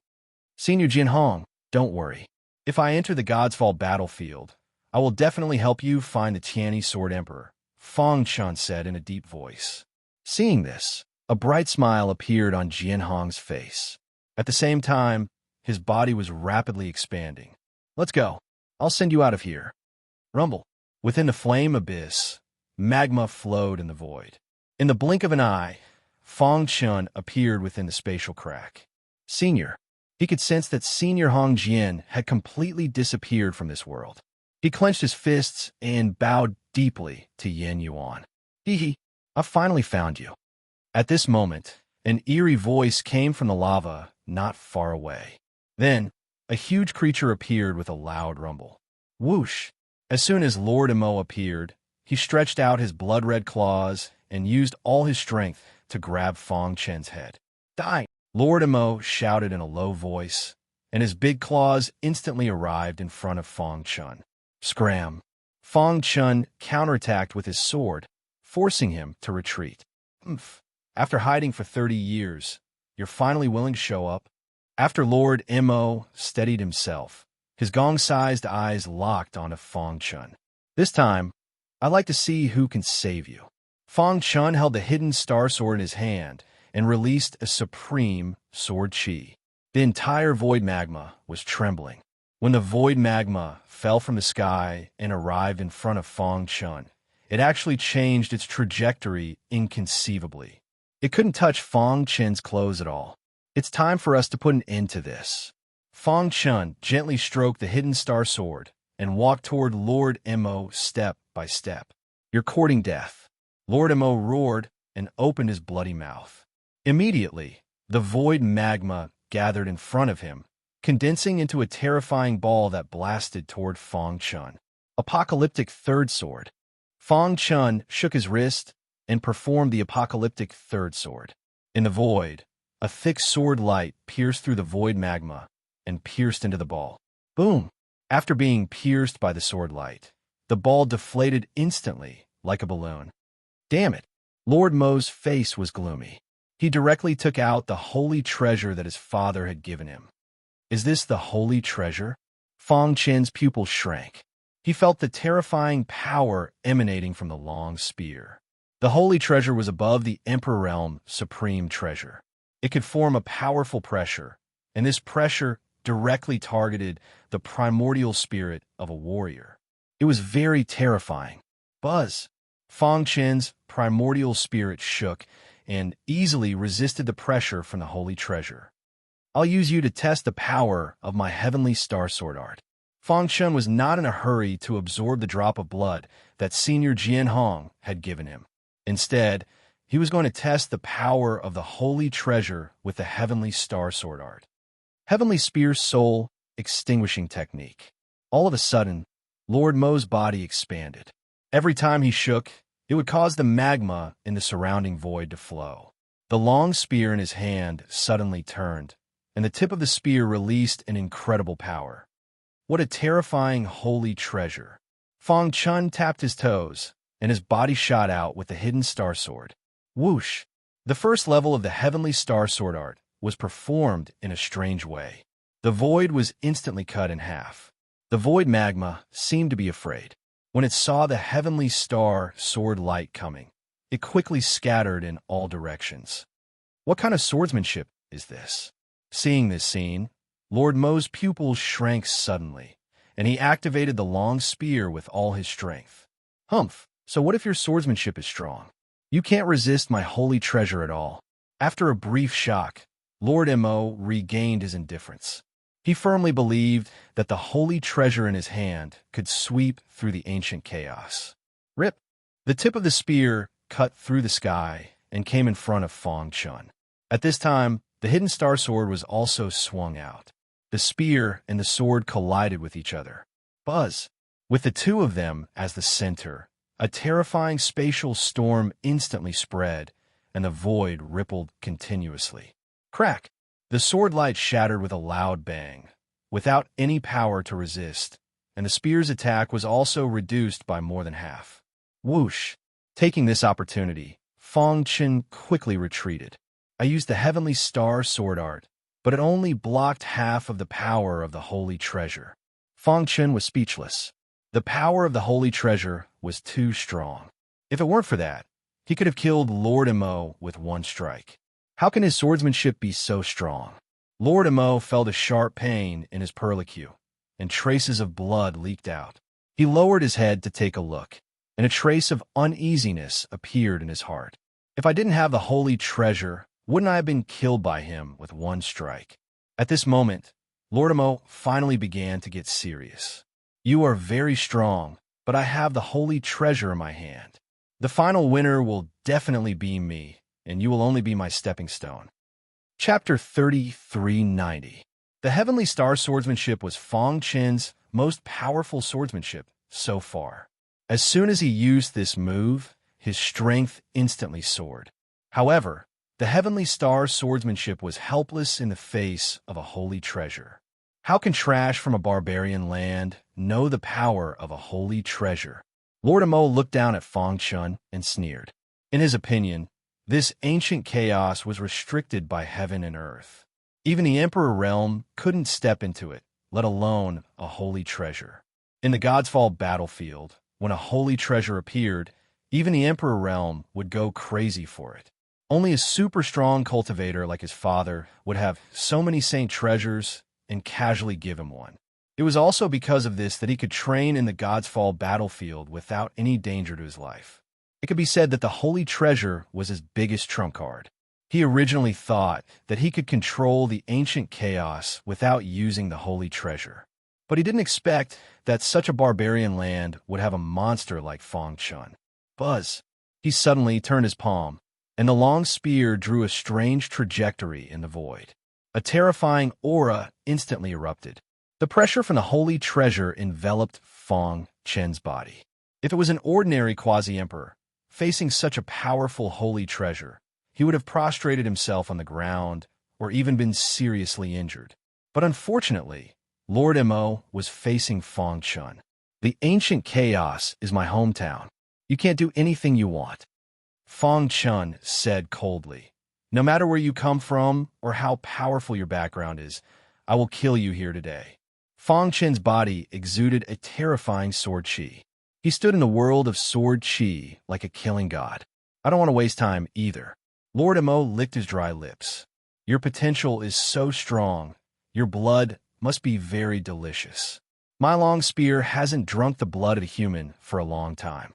Senior Jinhong, don't worry. If I enter the God's Fall battlefield, I will definitely help you find the Tianyi Sword Emperor, Fang Chun said in a deep voice. Seeing this, a bright smile appeared on Jinhong's face. At the same time, his body was rapidly expanding. Let's go. I'll send you out of here. Rumble. Within the flame abyss, magma flowed in the void. In the blink of an eye, Fang Chun appeared within the spatial crack. Senior. He could sense that Senior Hong Jian had completely disappeared from this world. He clenched his fists and bowed deeply to Yin Yuan. Hee, I've finally found you. At this moment, an eerie voice came from the lava not far away. Then, a huge creature appeared with a loud rumble. Whoosh! As soon as Lord Emo appeared, he stretched out his blood-red claws and used all his strength to grab Fang Chen's head. Die! Lord Emo shouted in a low voice, and his big claws instantly arrived in front of Fang Chun. Scram! Fang Chun counterattacked with his sword, forcing him to retreat. Humph! After hiding for 30 years, you're finally willing to show up? After Lord Emo steadied himself, his gong-sized eyes locked onto Fang Chun. This time, I'd like to see who can save you. Fang Chun held the hidden star sword in his hand and released a supreme sword chi. The entire void magma was trembling. When the void magma fell from the sky and arrived in front of Fang Chun, it actually changed its trajectory inconceivably. It couldn't touch Fang Chun's clothes at all. It's time for us to put an end to this. Fang Chun gently stroked the hidden star sword and walked toward Lord Emo step by step. You're courting death. Lord Emo roared and opened his bloody mouth. Immediately, the void magma gathered in front of him, condensing into a terrifying ball that blasted toward Fang Chun. Apocalyptic Third Sword. Fang Chun shook his wrist and performed the apocalyptic third sword. In the void, a thick sword light pierced through the void magma and pierced into the ball. Boom! After being pierced by the sword light, the ball deflated instantly like a balloon. Damn it! Lord Mo's face was gloomy. He directly took out the holy treasure that his father had given him. Is this the holy treasure? Fang Chen's pupil shrank. He felt the terrifying power emanating from the long spear. The holy treasure was above the Emperor Realm supreme treasure. It could form a powerful pressure, and this pressure directly targeted the primordial spirit of a warrior. It was very terrifying. Buzz! Fang Chen's primordial spirit shook and easily resisted the pressure from the holy treasure. I'll use you to test the power of my heavenly star sword art. Fang Chun was not in a hurry to absorb the drop of blood that Senior Jianhong had given him. Instead, he was going to test the power of the holy treasure with the heavenly star sword art. Heavenly Spear Soul Extinguishing Technique. All of a sudden, Lord Mo's body expanded. Every time he shook, it would cause the magma in the surrounding void to flow. The long spear in his hand suddenly turned, and the tip of the spear released an incredible power. What a terrifying holy treasure. Fang Chun tapped his toes, and his body shot out with the hidden star sword. Whoosh! The first level of the heavenly star sword art was performed in a strange way. The void was instantly cut in half. The void magma seemed to be afraid. When it saw the heavenly star sword light coming, it quickly scattered in all directions. What kind of swordsmanship is this? Seeing this scene, Lord Mo's pupils shrank suddenly, and he activated the long spear with all his strength. Humph! So what if your swordsmanship is strong? You can't resist my holy treasure at all. After a brief shock, Lord Mo regained his indifference. He firmly believed that the holy treasure in his hand could sweep through the ancient chaos. Rip! The tip of the spear cut through the sky and came in front of Fang Chun. At this time, the hidden star sword was also swung out. The spear and the sword collided with each other. Buzz! With the two of them as the center, a terrifying spatial storm instantly spread, and the void rippled continuously. Crack! The sword light shattered with a loud bang, without any power to resist, and the spear's attack was also reduced by more than half. Whoosh! Taking this opportunity, Fong Chen quickly retreated. I used the Heavenly Star sword art, but it only blocked half of the power of the holy treasure. Fong Chen was speechless. The power of the holy treasure was too strong. If it weren't for that, he could have killed Lord Mo with one strike. How can his swordsmanship be so strong? Lord Mo felt a sharp pain in his perlicue, and traces of blood leaked out. He lowered his head to take a look, and a trace of uneasiness appeared in his heart. If I didn't have the holy treasure, wouldn't I have been killed by him with one strike? At this moment, Lord Mo finally began to get serious. You are very strong, but I have the holy treasure in my hand. The final winner will definitely be me, and you will only be my stepping stone. Chapter 3390. The Heavenly Star swordsmanship was Fong Chen's most powerful swordsmanship so far. As soon as he used this move, his strength instantly soared. However, the Heavenly Star swordsmanship was helpless in the face of a holy treasure. How can trash from a barbarian land know the power of a holy treasure? Lord Mo looked down at Fong Chen and sneered. In his opinion, this ancient chaos was restricted by heaven and earth. Even the Emperor realm couldn't step into it, let alone a holy treasure. In the God's Fall battlefield, when a holy treasure appeared, even the Emperor realm would go crazy for it. Only a super strong cultivator like his father would have so many saint treasures and casually give him one. It was also because of this that he could train in the God's Fall battlefield without any danger to his life. It could be said that the holy treasure was his biggest trump card. He originally thought that he could control the ancient chaos without using the holy treasure. But he didn't expect that such a barbarian land would have a monster like Fong Chen. Buzz! He suddenly turned his palm, and the long spear drew a strange trajectory in the void. A terrifying aura instantly erupted. The pressure from the holy treasure enveloped Fong Chen's body. If it was an ordinary quasi-emperor, facing such a powerful holy treasure, he would have prostrated himself on the ground or even been seriously injured. But unfortunately, Lord Mo was facing Fong Chen. The ancient chaos is my hometown. You can't do anything you want. Fong Chen said coldly. No matter where you come from or how powerful your background is, I will kill you here today. Fong Chen's body exuded a terrifying sword chi. He stood in the world of sword chi like a killing god. I don't want to waste time either. Lord Mo licked his dry lips. Your potential is so strong. Your blood must be very delicious. My long spear hasn't drunk the blood of a human for a long time.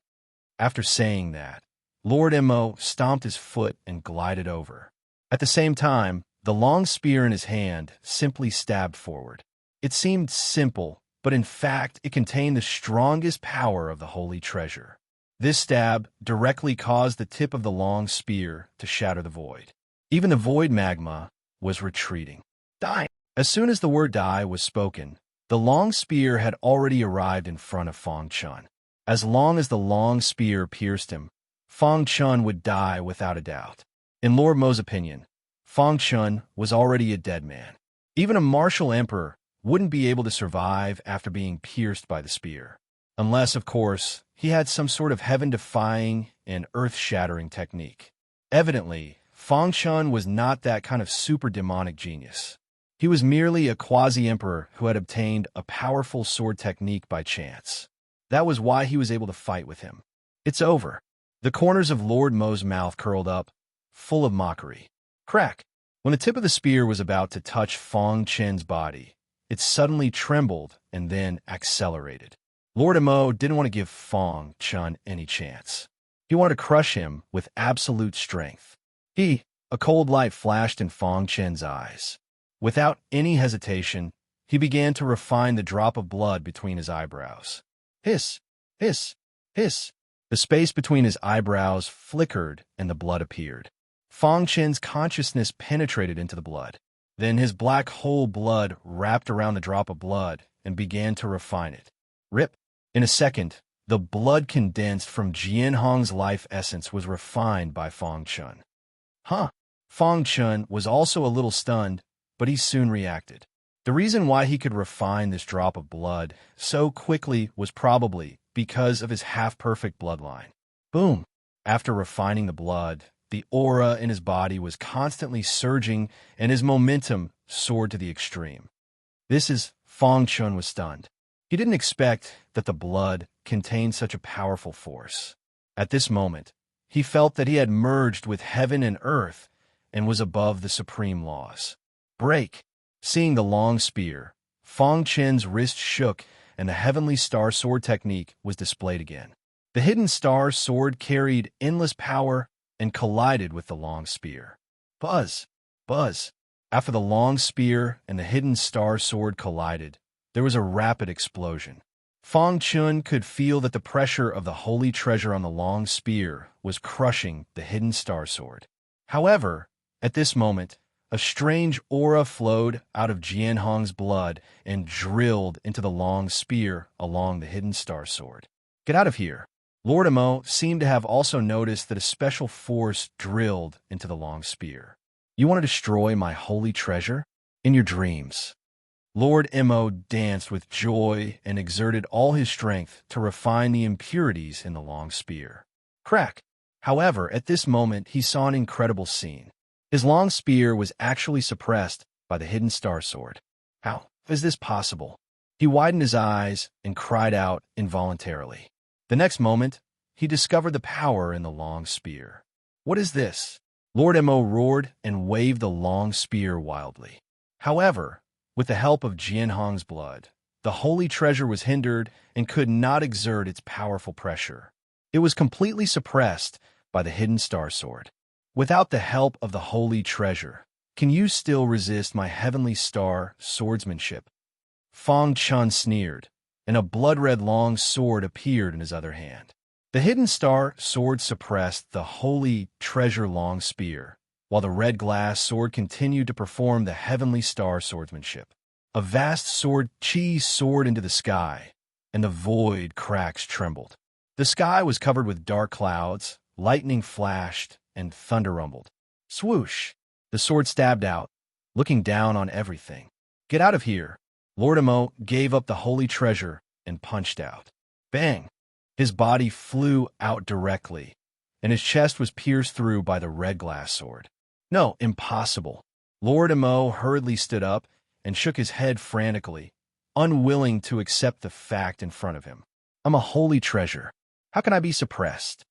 After saying that, Lord Mo stomped his foot and glided over. At the same time, the long spear in his hand simply stabbed forward. It seemed simple, but in fact it contained the strongest power of the holy treasure. This stab directly caused the tip of the long spear to shatter the void. Even the void magma was retreating. Die! As soon as the word die was spoken, the long spear had already arrived in front of Fong Chen. As long as the long spear pierced him, Fong Chen would die without a doubt. In Lord Mo's opinion, Fong Chen was already a dead man. Even a martial emperor wouldn't be able to survive after being pierced by the spear. Unless, of course, he had some sort of heaven-defying and earth-shattering technique. Evidently, Fong Chen was not that kind of super demonic genius. He was merely a quasi-emperor who had obtained a powerful sword technique by chance. That was why he was able to fight with him. It's over. The corners of Lord Mo's mouth curled up, full of mockery. Crack! When the tip of the spear was about to touch Fong Chen's body, it suddenly trembled and then accelerated. Lord Mo didn't want to give Fong Chen any chance. He wanted to crush him with absolute strength. A cold light flashed in Fong Chen's eyes. Without any hesitation, he began to refine the drop of blood between his eyebrows. Hiss! Hiss! Hiss! The space between his eyebrows flickered and the blood appeared. Fong Chen's consciousness penetrated into the blood. Then his black hole blood wrapped around the drop of blood and began to refine it. Rip! In a second, the blood condensed from Jianhong's life essence was refined by Fong Chen. Huh! Fong Chen was also a little stunned, but he soon reacted. The reason why he could refine this drop of blood so quickly was probably because of his half-perfect bloodline. Boom! After refining the blood, the aura in his body was constantly surging and his momentum soared to the extreme. Fang Chun was stunned. He didn't expect that the blood contained such a powerful force. At this moment, he felt that he had merged with heaven and earth and was above the supreme laws. Break! Seeing the long spear, Fang Chen's wrist shook and the heavenly star sword technique was displayed again. The hidden star sword carried endless power and collided with the long spear. Buzz! Buzz! After the long spear and the hidden star sword collided, there was a rapid explosion. Fang Chun could feel that the pressure of the holy treasure on the long spear was crushing the hidden star sword. However, at this moment, a strange aura flowed out of Jianhong's blood and drilled into the long spear along the hidden star sword. Get out of here! Lord Emo seemed to have also noticed that a special force drilled into the long spear. You want to destroy my holy treasure? In your dreams. Lord Emo danced with joy and exerted all his strength to refine the impurities in the long spear. Crack! However, at this moment he saw an incredible scene. His long spear was actually suppressed by the hidden star sword. How is this possible? He widened his eyes and cried out involuntarily. The next moment, he discovered the power in the long spear. What is this? Lord Emo roared and waved the long spear wildly. However, with the help of Jianhong's blood, the holy treasure was hindered and could not exert its powerful pressure. It was completely suppressed by the hidden star sword. Without the help of the holy treasure, can you still resist my heavenly star swordsmanship? Fang Chun sneered, and a blood-red long sword appeared in his other hand. The hidden star sword suppressed the holy treasure long spear, while the red glass sword continued to perform the heavenly star swordsmanship. A vast sword chi soared into the sky, and the void cracks trembled. The sky was covered with dark clouds, lightning flashed, and thunder rumbled. Swoosh! The sword stabbed out, looking down on everything. Get out of here! Lord Emo gave up the holy treasure and punched out. Bang! His body flew out directly, and his chest was pierced through by the red glass sword. No, impossible. Lord Emo hurriedly stood up and shook his head frantically, unwilling to accept the fact in front of him. I'm a holy treasure. How can I be suppressed?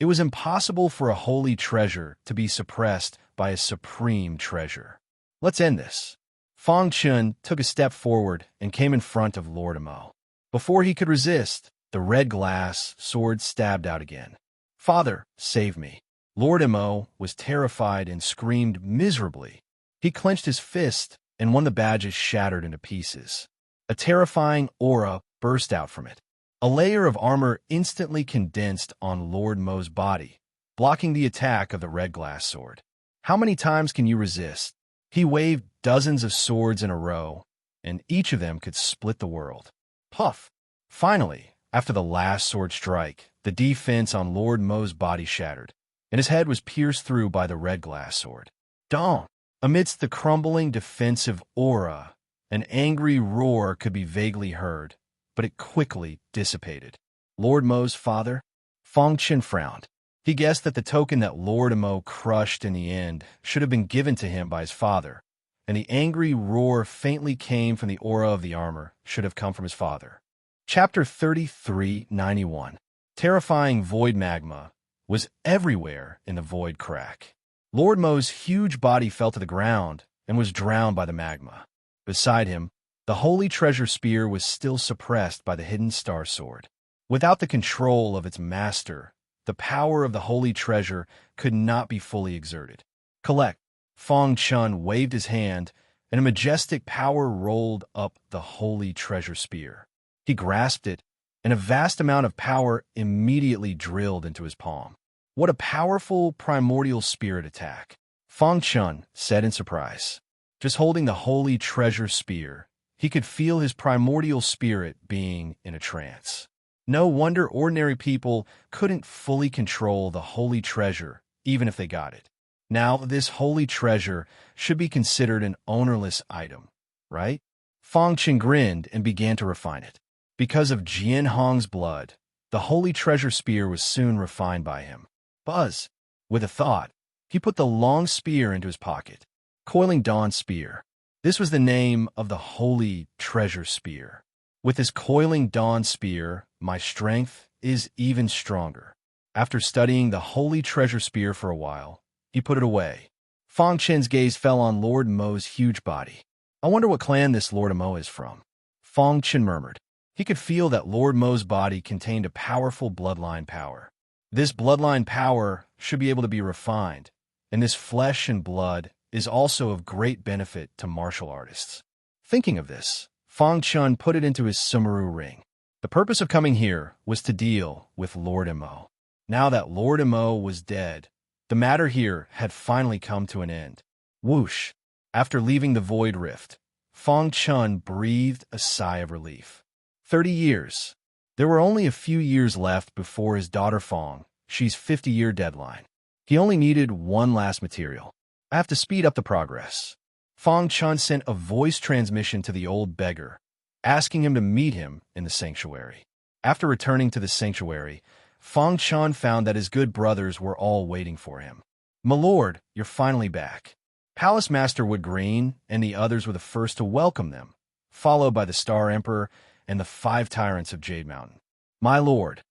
It was impossible for a holy treasure to be suppressed by a supreme treasure. Let's end this. Fang Chun took a step forward and came in front of Lord Emo. Before he could resist, the red glass sword stabbed out again. Father, save me. Lord Emo was terrified and screamed miserably. He clenched his fist, and one of the badges shattered into pieces. A terrifying aura burst out from it. A layer of armor instantly condensed on Lord Mo's body, blocking the attack of the red glass sword. How many times can you resist? He waved dozens of swords in a row, and each of them could split the world. Puff! Finally, after the last sword strike, the defense on Lord Mo's body shattered, and his head was pierced through by the red glass sword. Don't! Amidst the crumbling defensive aura, an angry roar could be vaguely heard, but it quickly dissipated. Lord Mo's father? Fang Chun frowned. He guessed that the token that Lord Emo crushed in the end should have been given to him by his father, and the angry roar faintly came from the aura of the armor should have come from his father. Chapter 3391. Terrifying void magma was everywhere in the void crack. Lord Mo's huge body fell to the ground and was drowned by the magma. Beside him, the holy treasure spear was still suppressed by the hidden star sword. Without the control of its master, the power of the holy treasure could not be fully exerted. Collect! Fang Chun waved his hand, and a majestic power rolled up the holy treasure spear. He grasped it, and a vast amount of power immediately drilled into his palm. What a powerful primordial spirit attack! Fang Chun said in surprise. Just holding the holy treasure spear, he could feel his primordial spirit being in a trance. No wonder ordinary people couldn't fully control the holy treasure, even if they got it. Now, this holy treasure should be considered an ownerless item, right? Fang Chun grinned and began to refine it. Because of Jianhong's blood, the holy treasure spear was soon refined by him. Buzz. With a thought, he put the long spear into his pocket. Coiling Dawn Spear. This was the name of the holy treasure spear. With his Coiling Dawn Spear, my strength is even stronger. After studying the holy treasure spear for a while, he put it away. Fong Chen's gaze fell on Lord Mo's huge body. I wonder what clan this Lord Mo is from. Fong Chen murmured. He could feel that Lord Mo's body contained a powerful bloodline power. This bloodline power should be able to be refined, and this flesh and blood is also of great benefit to martial artists. Thinking of this, Fong Chen put it into his Sumeru ring. The purpose of coming here was to deal with Lord Mo. Now that Lord Mo was dead, the matter here had finally come to an end. Whoosh! After leaving the Void Rift, Fong Chen breathed a sigh of relief. 30 years. There were only a few years left before his daughter Fong, she's 50-year deadline. He only needed one last material. I have to speed up the progress. Fong Chen sent a voice transmission to the old beggar, asking him to meet him in the sanctuary. After returning to the sanctuary, Fong Chen found that his good brothers were all waiting for him. "My lord, you're finally back." Palace Master Wood Green and the others were the first to welcome them, followed by the Star Emperor and the 5 tyrants of Jade Mountain. "My lord,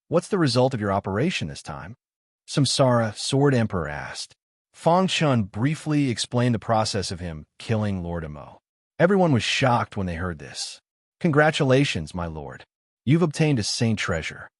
what's the result of your operation this time?" Samsara, Sword Emperor, asked. Fong Chen briefly explained the process of him killing Lord Mo. Everyone was shocked when they heard this. "Congratulations, my lord. You've obtained a saint treasure."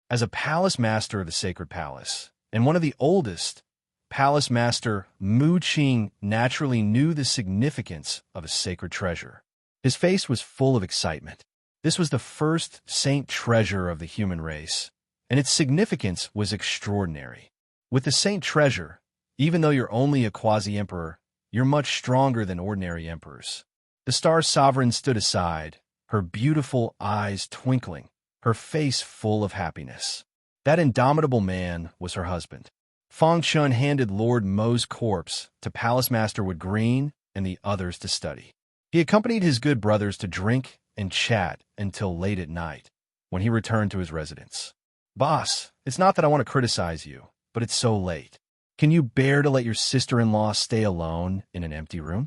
As a palace master of the Sacred Palace, and one of the oldest, Palace Master Mu Qing naturally knew the significance of a sacred treasure. His face was full of excitement. This was the first saint treasure of the human race, and its significance was extraordinary. With the saint treasure, even though you're only a quasi-emperor, you're much stronger than ordinary emperors. The Star Sovereign stood aside, her beautiful eyes twinkling, her face full of happiness. That indomitable man was her husband. Fong Chen handed Lord Mo's corpse to Palace Master Wood Green and the others to study. He accompanied his good brothers to drink and chat until late at night, when he returned to his residence. "Boss, it's not that I want to criticize you, but it's so late. Can you bear to let your sister-in-law stay alone in an empty room?"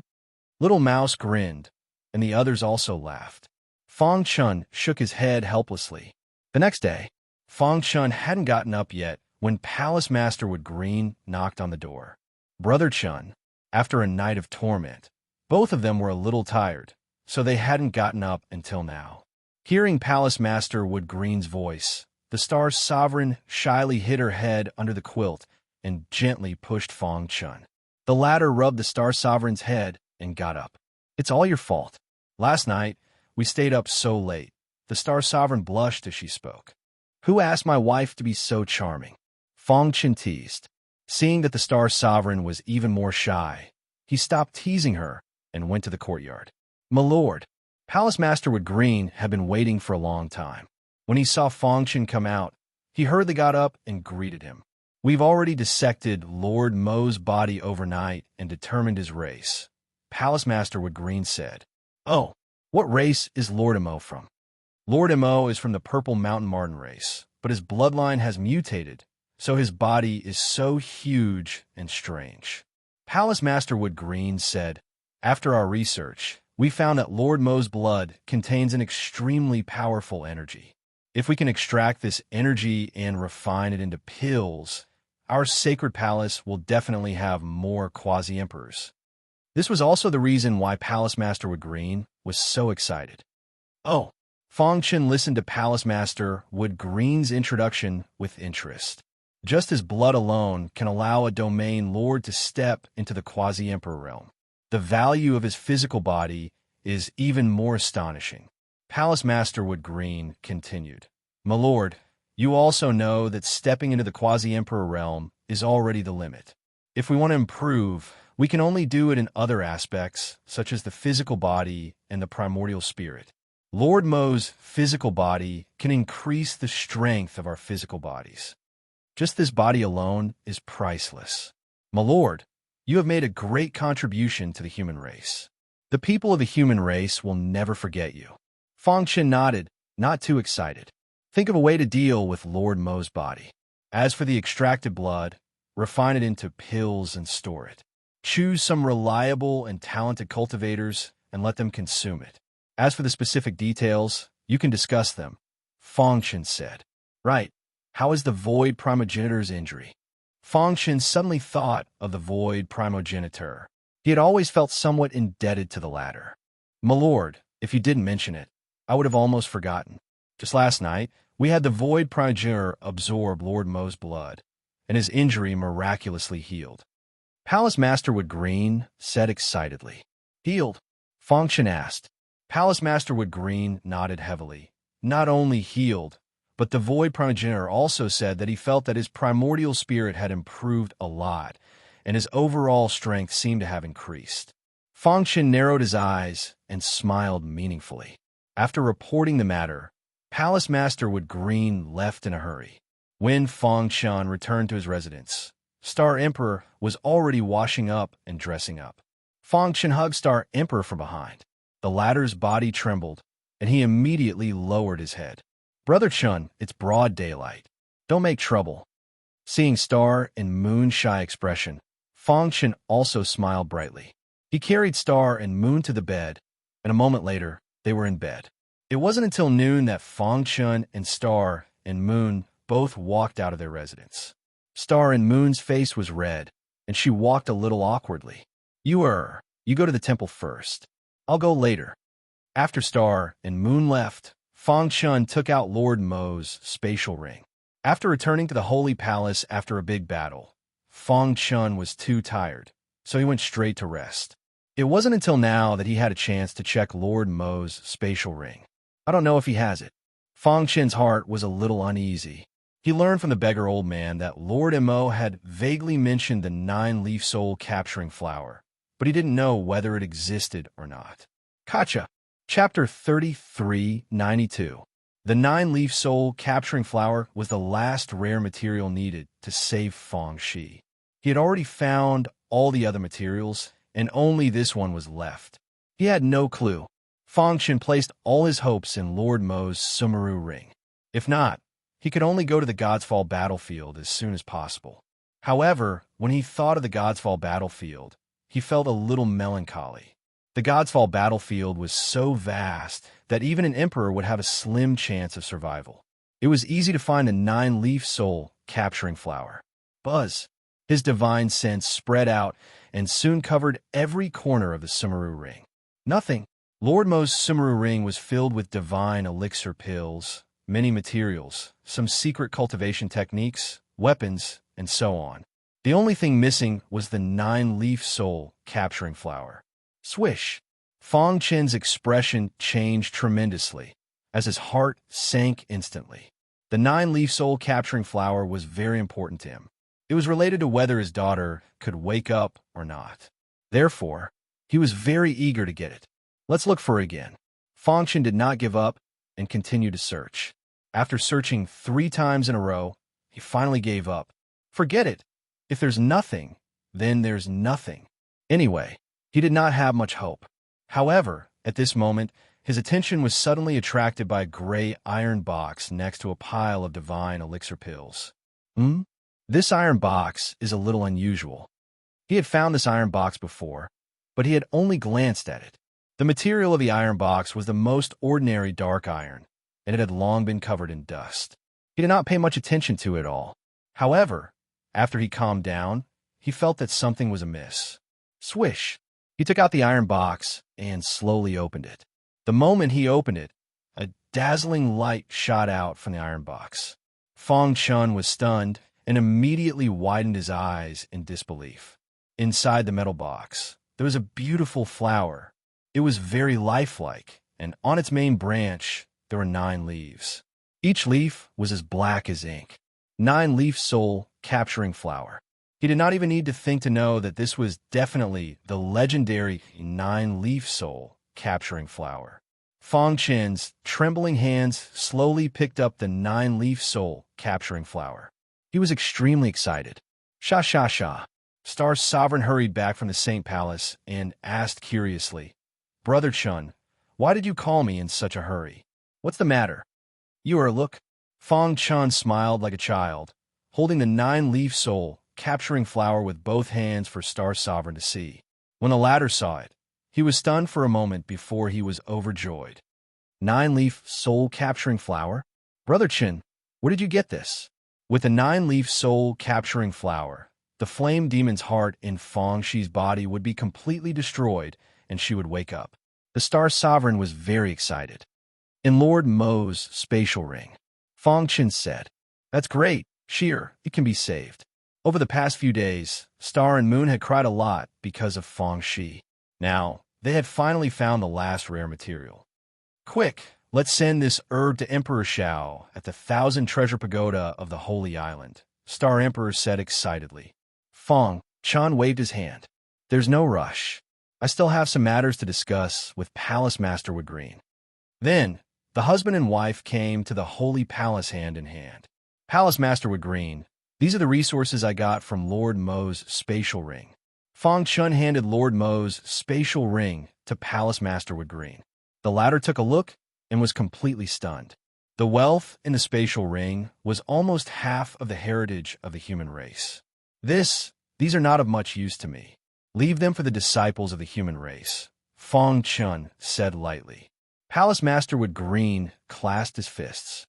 Little Mouse grinned, and the others also laughed. Fong Chen shook his head helplessly. The next day, Fong Chen hadn't gotten up yet when Palace Master Wood Green knocked on the door. Brother Chen, after a night of torment, both of them were a little tired, so they hadn't gotten up until now. Hearing Palace Master Wood Green's voice, the Star Sovereign shyly hid her head under the quilt and gently pushed Fong Chen. The latter rubbed the Star Sovereign's head and got up. "It's all your fault. Last night, we stayed up so late." The Star Sovereign blushed as she spoke. "Who asked my wife to be so charming?" Fong Chen teased. Seeing that the Star Sovereign was even more shy, he stopped teasing her and went to the courtyard. "My lord." Palace Master Wood Green had been waiting for a long time. When he saw Fong Chen come out, he hurriedly got up and greeted him. "We've already dissected Lord Mo's body overnight and determined his race," Palace Master Wood Green said. "Oh, what race is Lord Mo from?" "Lord Mo is from the Purple Mountain Marten race, but his bloodline has mutated, so his body is so huge and strange." Palace Master Wood Green said, "After our research, we found that Lord Mo's blood contains an extremely powerful energy. If we can extract this energy and refine it into pills, our sacred palace will definitely have more quasi-emperors." This was also the reason why Palace Master Wood Green was so excited. "Oh." Fong Chen listened to Palace Master Wood Green's introduction with interest. Just as blood alone can allow a domain lord to step into the quasi-emperor realm, the value of his physical body is even more astonishing. Palace Master Wood Green continued, "My lord, you also know that stepping into the quasi-emperor realm is already the limit. If we want to improve, we can only do it in other aspects, such as the physical body and the primordial spirit. Lord Mo's physical body can increase the strength of our physical bodies. Just this body alone is priceless. My lord, you have made a great contribution to the human race. The people of the human race will never forget you." Fong Chen nodded, not too excited. "Think of a way to deal with Lord Mo's body." As for the extracted blood, refine it into pills and store it. Choose some reliable and talented cultivators and let them consume it. As for the specific details, you can discuss them. Fongchen said. Right. How is the void primogenitor's injury? Fongchen suddenly thought of the void primogenitor. He had always felt somewhat indebted to the latter. My lord, if you didn't mention it, I would have almost forgotten. Just last night, we had the void primogenitor absorb Lord Mo's blood, and his injury miraculously healed. Palace Masterwood Green said excitedly. Healed? Fongchen asked. Palace Masterwood Green nodded heavily. Not only healed, but the void primogenitor also said that he felt that his primordial spirit had improved a lot, and his overall strength seemed to have increased. Fongchen narrowed his eyes and smiled meaningfully. After reporting the matter, Palace Masterwood Green left in a hurry. When Fongchen returned to his residence, Star Emperor was already washing up and dressing up. Fongchen hugged Star Emperor from behind. The latter's body trembled, and he immediately lowered his head. Brother Chun, it's broad daylight. Don't make trouble. Seeing Star and Moon's shy expression, Fongchen also smiled brightly. He carried Star and Moon to the bed, and a moment later, they were in bed. It wasn't until noon that Fongchen and Star and Moon both walked out of their residence. Star and Moon's face was red, and she walked a little awkwardly. You go to the temple first. I'll go later. After Star and Moon left, Fongchen took out Lord Mo's spatial ring. After returning to the Holy Palace after a big battle, Fongchen was too tired, so he went straight to rest. It wasn't until now that he had a chance to check Lord Mo's spatial ring. I don't know if he has it. Fongchen's heart was a little uneasy. He learned from the beggar old man that Lord Mo had vaguely mentioned the 9-leaf soul capturing flower, but he didn't know whether it existed or not. Kacha, Chapter 3392. The 9-leaf soul capturing flower was the last rare material needed to save Feng Shi. He had already found all the other materials, and only this one was left. He had no clue. Fongchen placed all his hopes in Lord Mo's Sumeru ring. If not, he could only go to the God's Fall battlefield as soon as possible. However, when he thought of the God's Fall battlefield, he felt a little melancholy. The God's Fall battlefield was so vast that even an emperor would have a slim chance of survival. It was easy to find a 9-leaf soul capturing flower. Buzz! His divine sense spread out and soon covered every corner of the Sumeru ring. Nothing. Lord Mo's Sumeru ring was filled with divine elixir pills, many materials, some secret cultivation techniques, weapons, and so on. The only thing missing was the 9-leaf soul capturing flower. Swish! Fongchen's expression changed tremendously, as his heart sank instantly. The 9-leaf soul capturing flower was very important to him. It was related to whether his daughter could wake up or not. Therefore, he was very eager to get it. Let's look for it again. Fongchen did not give up and continued to search. After searching 3 times in a row, he finally gave up. Forget it. If there's nothing, then there's nothing. Anyway, he did not have much hope. However, at this moment, his attention was suddenly attracted by a gray iron box next to a pile of divine elixir pills. This iron box is a little unusual. He had found this iron box before, but he had only glanced at it. The material of the iron box was the most ordinary dark iron, and it had long been covered in dust. He did not pay much attention to it all. However, after he calmed down, he felt that something was amiss. Swish! He took out the iron box and slowly opened it. The moment he opened it, a dazzling light shot out from the iron box. Fongchen was stunned and immediately widened his eyes in disbelief. Inside the metal box, there was a beautiful flower. It was very lifelike, and on its main branch, there were 9 leaves. Each leaf was as black as ink. 9-leaf soul capturing flower. He did not even need to think to know that this was definitely the legendary 9-leaf soul capturing flower. Fongchen's trembling hands slowly picked up the 9-leaf soul capturing flower. He was extremely excited. Sha sha sha. Star's sovereign hurried back from the Saint Palace and asked curiously, Brother Chun, why did you call me in such a hurry? What's the matter? Look. Fongchen smiled like a child. holding the 9-leaf soul-capturing flower with both hands for Star Sovereign to see. When the latter saw it, he was stunned for a moment before he was overjoyed. 9-leaf soul-capturing flower? Brother Chin, where did you get this? With the 9-leaf soul-capturing flower, the flame demon's heart in Feng Shi's body would be completely destroyed, and she would wake up. The Star Sovereign was very excited. In Lord Mo's spatial ring, Feng Chin said, "That's great, Sheer, it can be saved." Over the past few days, Star and Moon had cried a lot because of Feng Shi. Now, they had finally found the last rare material. "Quick, let's send this herb to Emperor Shao at the 1,000-treasure pagoda of the Holy Island," Star Emperor said excitedly. Feng Chan waved his hand. "There's no rush. I still have some matters to discuss with Palace Master Wood Green." Then, the husband and wife came to the Holy Palace hand in hand. "Palace Master Wood Green, these are the resources I got from Lord Mo's spatial ring." Feng Chun handed Lord Mo's spatial ring to Palace Master Wood Green. The latter took a look and was completely stunned. The wealth in the spatial ring was almost half of the heritage of the human race. These are not of much use to me. Leave them for the disciples of the human race," Feng Chun said lightly. Palace Master Wood Green clasped his fists.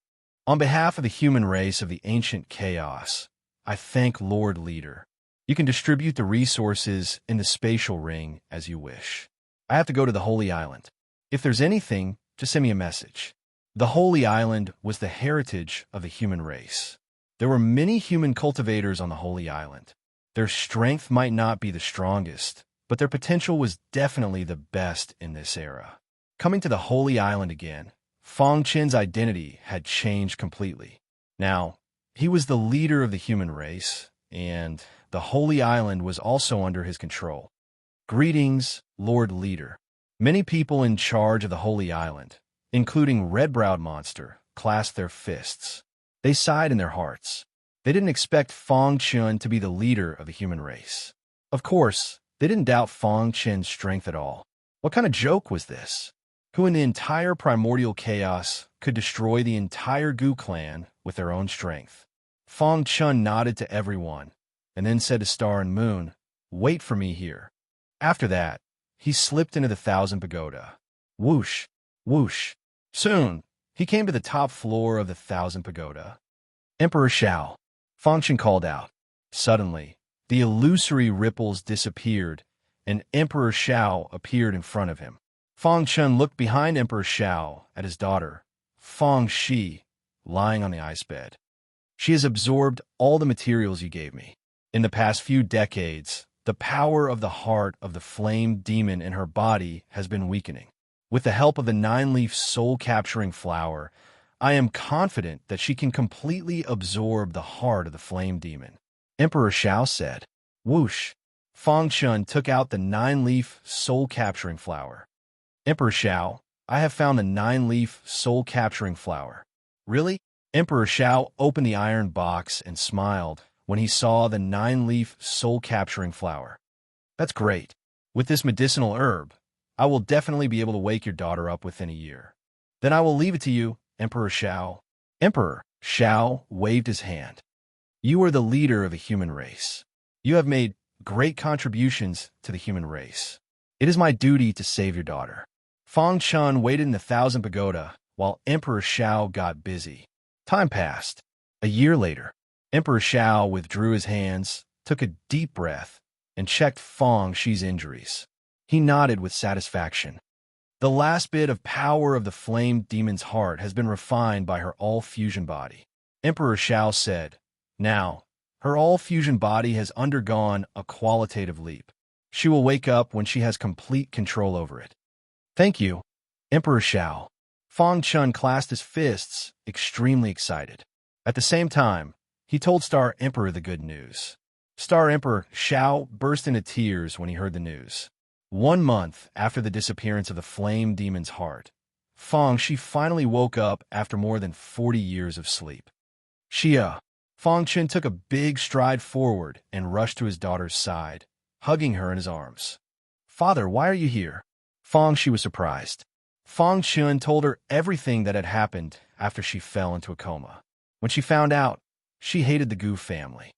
"On behalf of the human race of the ancient chaos, I thank Lord Leader. You can distribute the resources in the spatial ring as you wish. I have to go to the Holy Island. If there's anything, just send me a message." The Holy Island was the heritage of the human race. There were many human cultivators on the Holy Island. Their strength might not be the strongest, but their potential was definitely the best in this era. Coming to the Holy Island again, Feng Chin's identity had changed completely. Now, he was the leader of the human race, and the Holy Island was also under his control. "Greetings, Lord Leader." Many people in charge of the Holy Island, including Red-Browed Monster, clasped their fists. They sighed in their hearts. They didn't expect Feng Chun to be the leader of the human race. Of course, they didn't doubt Feng Chin's strength at all. What kind of joke was this? Who in the entire primordial chaos could destroy the entire Gu clan with their own strength? Feng Chun nodded to everyone, and then said to Star and Moon, "Wait for me here." After that, he slipped into the 1,000 pagoda. Whoosh, whoosh. Soon, he came to the top floor of the 1,000 pagoda. "Emperor Shao," Feng Chun called out. Suddenly, the illusory ripples disappeared, and Emperor Shao appeared in front of him. Feng Chun looked behind Emperor Shao at his daughter, Feng Shi, lying on the ice bed. "She has absorbed all the materials you gave me. In the past few decades, the power of the heart of the flame demon in her body has been weakening. With the help of the 9-leaf soul-capturing flower, I am confident that she can completely absorb the heart of the flame demon," Emperor Shao said. Whoosh! Feng Chun took out the 9-leaf soul-capturing flower. "Emperor Shao, I have found the 9-leaf soul-capturing flower." "Really?" Emperor Shao opened the iron box and smiled when he saw the 9-leaf soul-capturing flower. "That's great. With this medicinal herb, I will definitely be able to wake your daughter up within a year. Then I will leave it to you, Emperor Shao." Emperor Shao waved his hand. "You are the leader of the human race. You have made great contributions to the human race. It is my duty to save your daughter." Feng Chun waited in the 1,000 pagoda while Emperor Shao got busy. Time passed. A year later, Emperor Shao withdrew his hands, took a deep breath, and checked Feng Shi's injuries. He nodded with satisfaction. The last bit of power of the flame demon's heart has been refined by her all-fusion body. Emperor Shao said, "Now, her all-fusion body has undergone a qualitative leap. She will wake up when she has complete control over it." "Thank you, Emperor Shao." Feng Chun clasped his fists, extremely excited. At the same time, he told Star Emperor the good news. Star Emperor Shao burst into tears when he heard the news. 1 month after the disappearance of the flame demon's heart, Feng Shi finally woke up after more than 40 years of sleep. "Xia." Feng Chun took a big stride forward and rushed to his daughter's side, hugging her in his arms. "Father, why are you here?" Feng Shi was surprised. Feng Chun told her everything that had happened after she fell into a coma. When she found out, She hated the Gu family.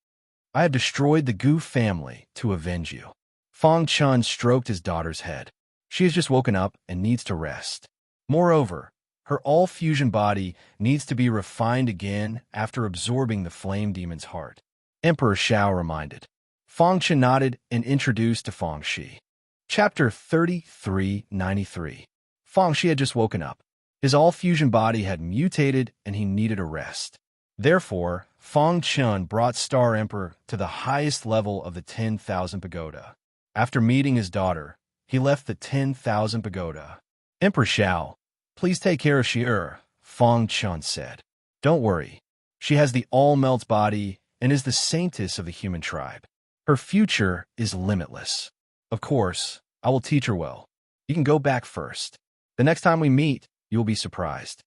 I have destroyed the Gu family to avenge you. Fang Chun stroked his daughter's head. She has just woken up and needs to rest. Moreover, her all-fusion body needs to be refined again after absorbing the flame demon's heart. Emperor Xiao reminded. Fang Chen nodded and introduced to Fang Shi. Chapter 3393. Fang Shi had just woken up. His all-fusion body had mutated and he needed a rest. Therefore, Fang Chun brought Star Emperor to the highest level of the 10,000 pagoda. After meeting his daughter, he left the 10,000 pagoda. Emperor Xiao, please take care of Shi'er, Fang Chun said. Don't worry. She has the all-melts body and is the saintess of the human tribe. Her future is limitless. Of course, I will teach her well. You can go back first. The next time we meet, you will be surprised.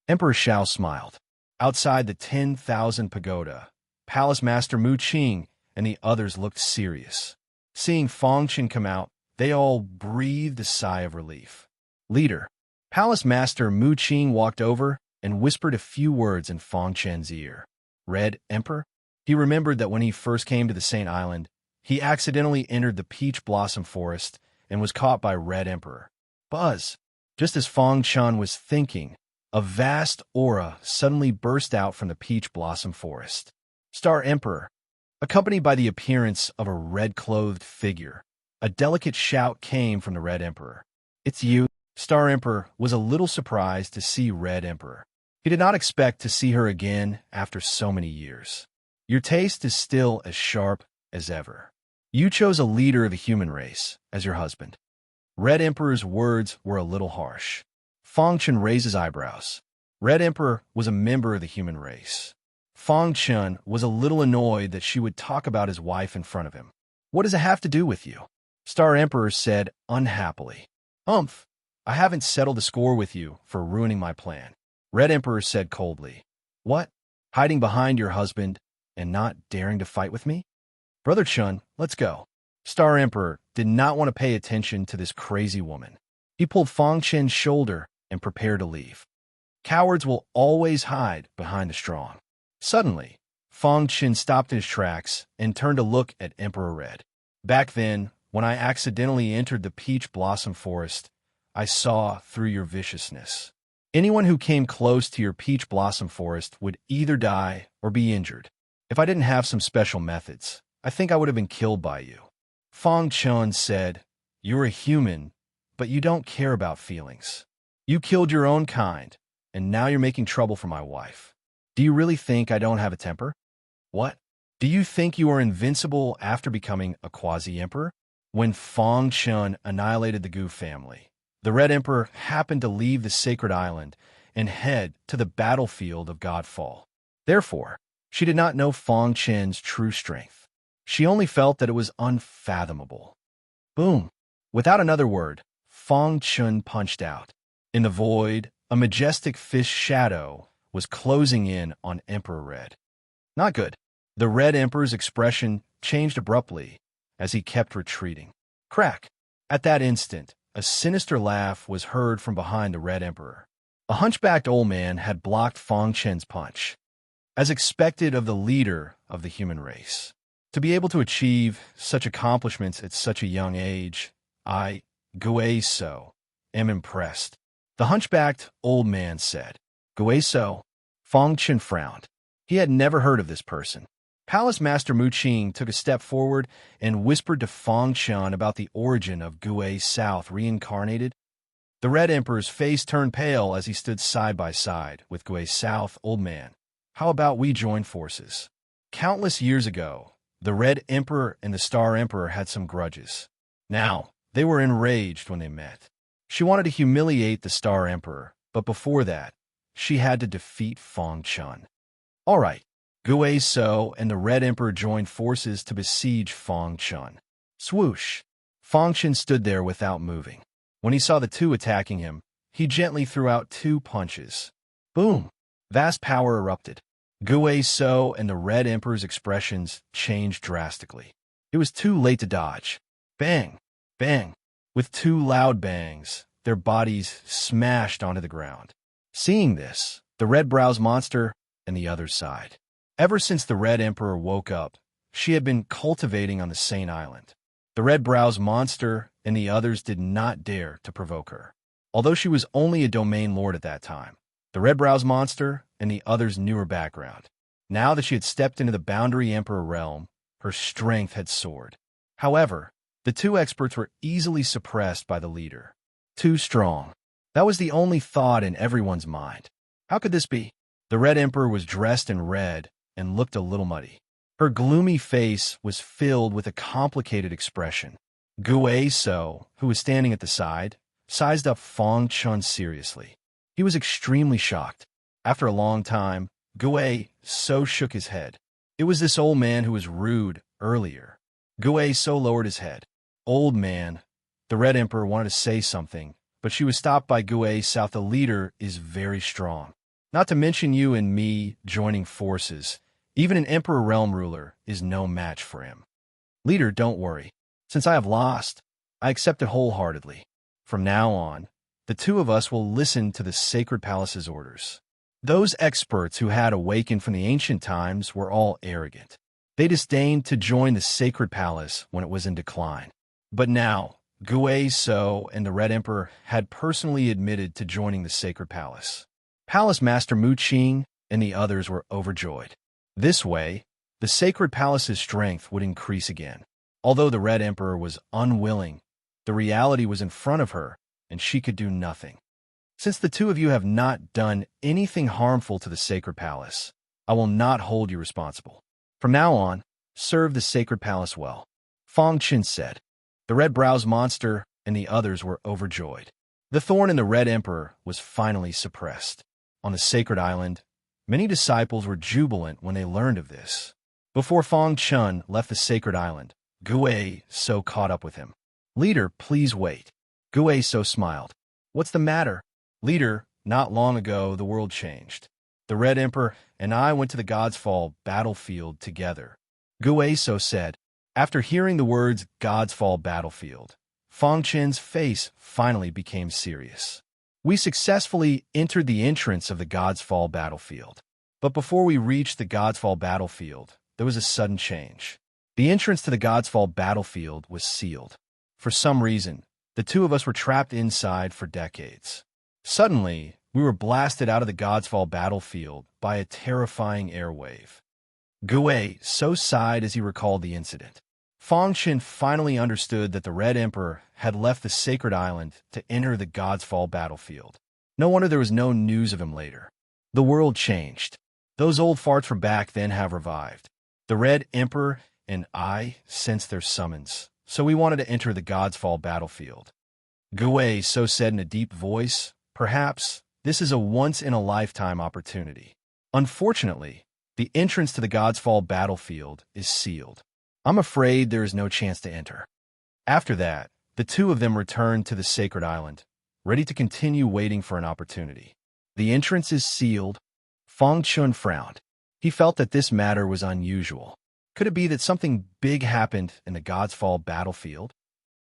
Emperor Xiao smiled. Outside the 10,000 pagoda, Palace Master Mu Qing and the others looked serious. Seeing Fang Chen come out, they all breathed a sigh of relief. Leader, Palace Master Mu Qing walked over and whispered a few words in Fang Chen's ear. Red Emperor? He remembered that when he first came to the Saint Island, he accidentally entered the peach blossom forest and was caught by Red Emperor. Buzz! Just as Fang Chun was thinking, a vast aura suddenly burst out from the peach blossom forest. Star Emperor, accompanied by the appearance of a red-clothed figure, a delicate shout came from the Red Emperor. It's you. Star Emperor was a little surprised to see Red Emperor. He did not expect to see her again after so many years. Your taste is still as sharp as ever. You chose a leader of the human race as your husband. Red Emperor's words were a little harsh. Fang Chun raised his eyebrows. Red Emperor was a member of the human race. Fang Chun was a little annoyed that she would talk about his wife in front of him. What does it have to do with you? Star Emperor said unhappily. I haven't settled the score with you for ruining my plan. Red Emperor said coldly. What? Hiding behind your husband and not daring to fight with me? Brother Chun, let's go. Star Emperor did not want to pay attention to this crazy woman. He pulled Fang Chen's shoulder and prepared to leave. Cowards will always hide behind the strong. Suddenly, Fang Chen stopped in his tracks and turned to look at Emperor Red. Back then, when I accidentally entered the peach blossom forest, I saw through your viciousness. Anyone who came close to your peach blossom forest would either die or be injured. If I didn't have some special methods, I think I would have been killed by you. Fang Chun said, You're a human, but you don't care about feelings. You killed your own kind, and now you're making trouble for my wife. Do you really think I don't have a temper? What? Do you think you are invincible after becoming a quasi-emperor? When Fang Chun annihilated the Gu family, the Red Emperor happened to leave the sacred island and head to the battlefield of Godfall. Therefore, she did not know Fang Chen's true strength. She only felt that it was unfathomable. Boom! Without another word, Fang Chun punched out. In the void, a majestic fish shadow was closing in on Emperor Red. Not good. The Red Emperor's expression changed abruptly as he kept retreating. Crack! At that instant, a sinister laugh was heard from behind the Red Emperor. A hunchbacked old man had blocked Fang Chen's punch. As expected of the leader of the human race. To be able to achieve such accomplishments at such a young age, I, Gueso, am impressed. The hunchbacked old man said. Gueso? Fang Chen frowned. He had never heard of this person. Palace Master Mu Qing took a step forward and whispered to Fang Chen about the origin of Gue South reincarnated. The Red Emperor's face turned pale as he stood side by side with Gue South, old man. How about we join forces? Countless years ago, the Red Emperor and the Star Emperor had some grudges. Now, they were enraged when they met. She wanted to humiliate the Star Emperor, but before that, she had to defeat Fang Chun. All right, Gueso and the Red Emperor joined forces to besiege Fang Chun. Swoosh! Fang Chun stood there without moving. When he saw the two attacking him, he gently threw out 2 punches. Boom! Vast power erupted. Gueso and the Red Emperor's expressions changed drastically. It was too late to dodge. Bang! Bang! With 2 loud bangs, their bodies smashed onto the ground. Seeing this, the Red Brows monster and the other sighed. Ever since the Red Emperor woke up, she had been cultivating on the same island. The red-browed monster and the others did not dare to provoke her. Although she was only a domain lord at that time, the red-browed monster and the others knew her background. Now that she had stepped into the Boundary Emperor realm, her strength had soared. However, the two experts were easily suppressed by the leader. Too strong. That was the only thought in everyone's mind. How could this be? The Red Emperor was dressed in red and looked a little muddy. Her gloomy face was filled with a complicated expression. Guizhou, who was standing at the side, sized up Fang Chun seriously. He was extremely shocked. After a long time, Guizhou shook his head. It was this old man who was rude earlier. Guizhou lowered his head. Old man. The Red Emperor wanted to say something, but she was stopped by Guizhou. The leader is very strong. Not to mention you and me joining forces. Even an Emperor realm ruler is no match for him. Leader, don't worry. Since I have lost, I accept it wholeheartedly. From now on, the two of us will listen to the Sacred Palace's orders. Those experts who had awakened from the ancient times were all arrogant. They disdained to join the Sacred Palace when it was in decline. But now, Guizhou and the Red Emperor had personally admitted to joining the Sacred Palace. Palace Master Mu Qing and the others were overjoyed. This way, the Sacred Palace's strength would increase again. Although the Red Emperor was unwilling, the reality was in front of her, and she could do nothing. Since the two of you have not done anything harmful to the Sacred Palace, I will not hold you responsible. From now on, serve the Sacred Palace well. Fang Qin said. The red-browed monster and the others were overjoyed. The thorn in the Red Emperor was finally suppressed. On the Sacred Island, many disciples were jubilant when they learned of this. Before Fang Chun left the Sacred Island, Guizhou caught up with him. Leader, please wait. Guizhou smiled. What's the matter? Leader, not long ago the world changed. The Red Emperor and I went to the God's Fall battlefield together. Guizhou said. After hearing the words God's Fall battlefield, Fang Chen's face finally became serious. We successfully entered the entrance of the God's Fall battlefield. But before we reached the God's Fall battlefield, there was a sudden change. The entrance to the God's Fall battlefield was sealed. For some reason, the two of us were trapped inside for decades. Suddenly, we were blasted out of the God's Fall battlefield by a terrifying airwave. Guizhou sighed as he recalled the incident. Fang Qin finally understood that the Red Emperor had left the Sacred Island to enter the God's Fall battlefield. No wonder there was no news of him later. The world changed. Those old farts from back then have revived. The Red Emperor and I sensed their summons, so we wanted to enter the God's Fall battlefield. Guizhou said in a deep voice, perhaps this is a once-in-a-lifetime opportunity. Unfortunately, the entrance to the God's Fall battlefield is sealed. I'm afraid there is no chance to enter. After that, the two of them returned to the Sacred Island, ready to continue waiting for an opportunity. The entrance is sealed. Fang Chun frowned. He felt that this matter was unusual. Could it be that something big happened in the God's Fall battlefield?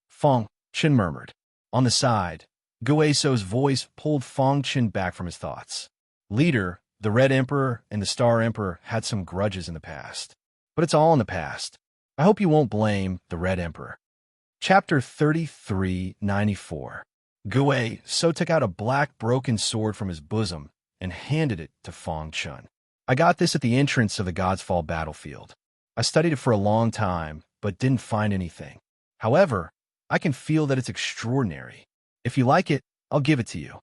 Fang Chun murmured. On the side, Guizhou's voice pulled Fang Chun back from his thoughts. Leader, the Red Emperor and the Star Emperor had some grudges in the past. But it's all in the past. I hope you won't blame the Red Emperor. Chapter 3394. Guizhou took out a black broken sword from his bosom and handed it to Fang Chun. I got this at the entrance of the God's Fall battlefield. I studied it for a long time, but didn't find anything. However, I can feel that it's extraordinary. If you like it, I'll give it to you.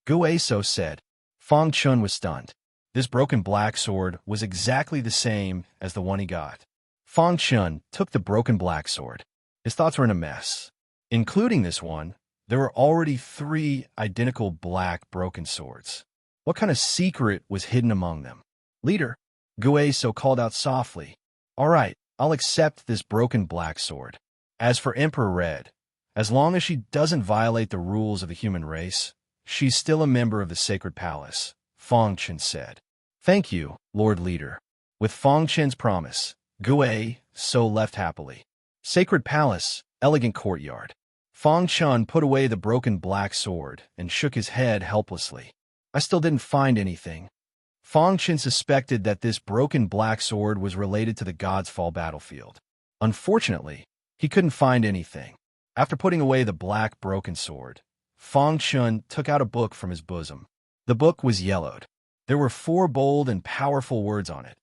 Guizhou said. Fang Chun was stunned. This broken black sword was exactly the same as the one he got. Fang Chun took the broken black sword. His thoughts were in a mess. Including this one, there were already 3 identical black broken swords. What kind of secret was hidden among them? Leader, Guizhou called out softly. All right, I'll accept this broken black sword. As for Emperor Red, as long as she doesn't violate the rules of the human race, she's still a member of the Sacred Palace, Fang Chun said. Thank you, Lord Leader. With Fang Chen's promise, Guizhou left happily. Sacred Palace, elegant courtyard. Fang Chun put away the broken black sword and shook his head helplessly. I still didn't find anything. Fang Chen suspected that this broken black sword was related to the God's Fall battlefield. Unfortunately, he couldn't find anything. After putting away the black broken sword, Fang Chen took out a book from his bosom. The book was yellowed. There were 4 bold and powerful words on it.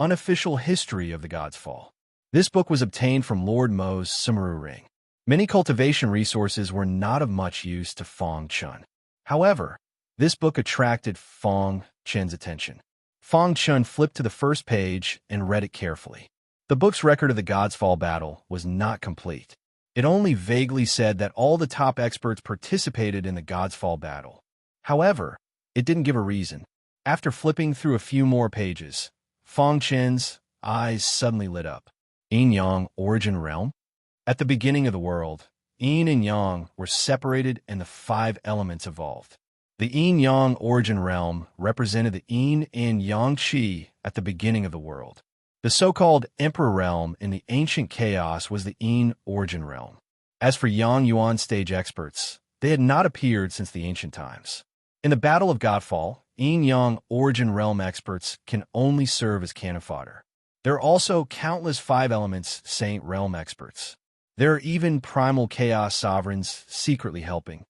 Unofficial History of the God's Fall. This book was obtained from Lord Mo's Sumeru ring. Many cultivation resources were not of much use to Fang Chen. However, this book attracted Fang Chen's attention. Fang Chen flipped to the first page and read it carefully. The book's record of the God's Fall battle was not complete. It only vaguely said that all the top experts participated in the God's Fall battle. However, it didn't give a reason. After flipping through a few more pages, Fang Chen's eyes suddenly lit up. Yin-Yang Origin Realm? At the beginning of the world, Yin and Yang were separated and the 5 elements evolved. The Yin-Yang Origin Realm represented the Yin and Yang Qi at the beginning of the world. The so-called Emperor Realm in the ancient chaos was the Yin Origin Realm. As for Yang Yuan stage experts, they had not appeared since the ancient times. In the Battle of Godfall, Yin-Yang Origin Realm experts can only serve as cannon fodder. There are also countless 5 elements Saint Realm experts. There are even primal chaos sovereigns secretly helping.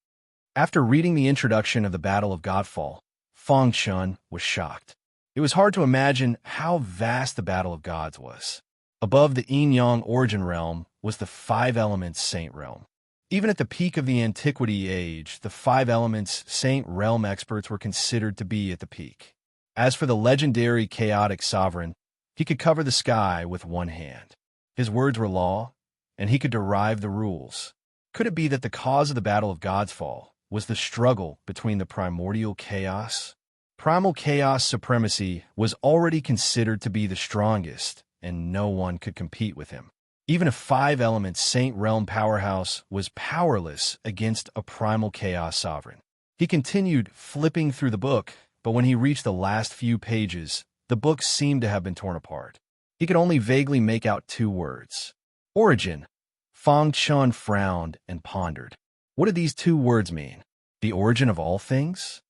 After reading the introduction of the Battle of Godfall, Fang Chen was shocked. It was hard to imagine how vast the Battle of Gods was. Above the Yin-Yang Origin Realm was the 5 elements Saint Realm. Even at the peak of the Antiquity Age, the 5 elements Saint Realm experts were considered to be at the peak. As for the legendary chaotic sovereign, he could cover the sky with one hand. His words were law, and he could derive the rules. Could it be that the cause of the Battle of God's Fall was the struggle between the primordial chaos? Primal chaos supremacy was already considered to be the strongest, and no one could compete with him. Even a 5-element Saint Realm powerhouse was powerless against a primal chaos sovereign. He continued flipping through the book, but when he reached the last few pages, the book seemed to have been torn apart. He could only vaguely make out 2 words. Origin. Fang Chen frowned and pondered. What did these 2 words mean? The origin of all things?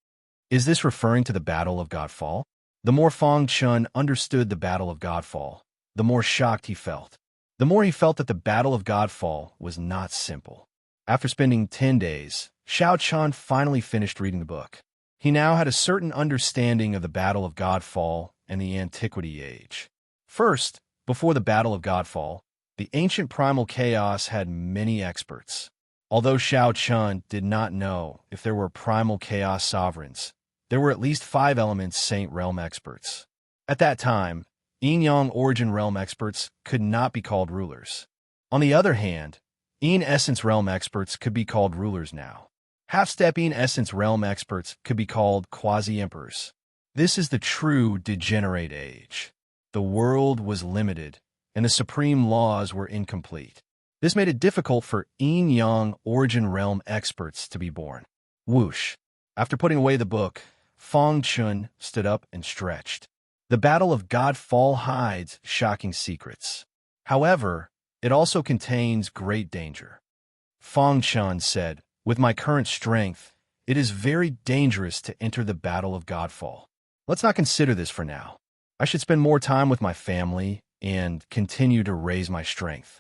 Is this referring to the Battle of Godfall? The more Fang Chen understood the Battle of Godfall, the more shocked he felt. The more he felt that the Battle of Godfall was not simple. After spending 10 days, Xiao Chen finally finished reading the book. He now had a certain understanding of the Battle of Godfall and the Antiquity Age. First, before the Battle of Godfall, the ancient primal chaos had many experts. Although Xiao Chen did not know if there were primal chaos sovereigns, there were at least 5 elements Saint Realm experts. At that time, Yin-Yang Origin Realm experts could not be called rulers. On the other hand, Yin Essence Realm experts could be called rulers now. Half-step Yin Essence Realm experts could be called quasi-emperors. This is the true degenerate age. The world was limited, and the supreme laws were incomplete. This made it difficult for Yin-Yang Origin Realm experts to be born. Whoosh! After putting away the book, Fang Chen stood up and stretched. The Battle of Godfall hides shocking secrets. However, it also contains great danger. Fang Chen said, "With my current strength, it is very dangerous to enter the Battle of Godfall. Let's not consider this for now. I should spend more time with my family and continue to raise my strength."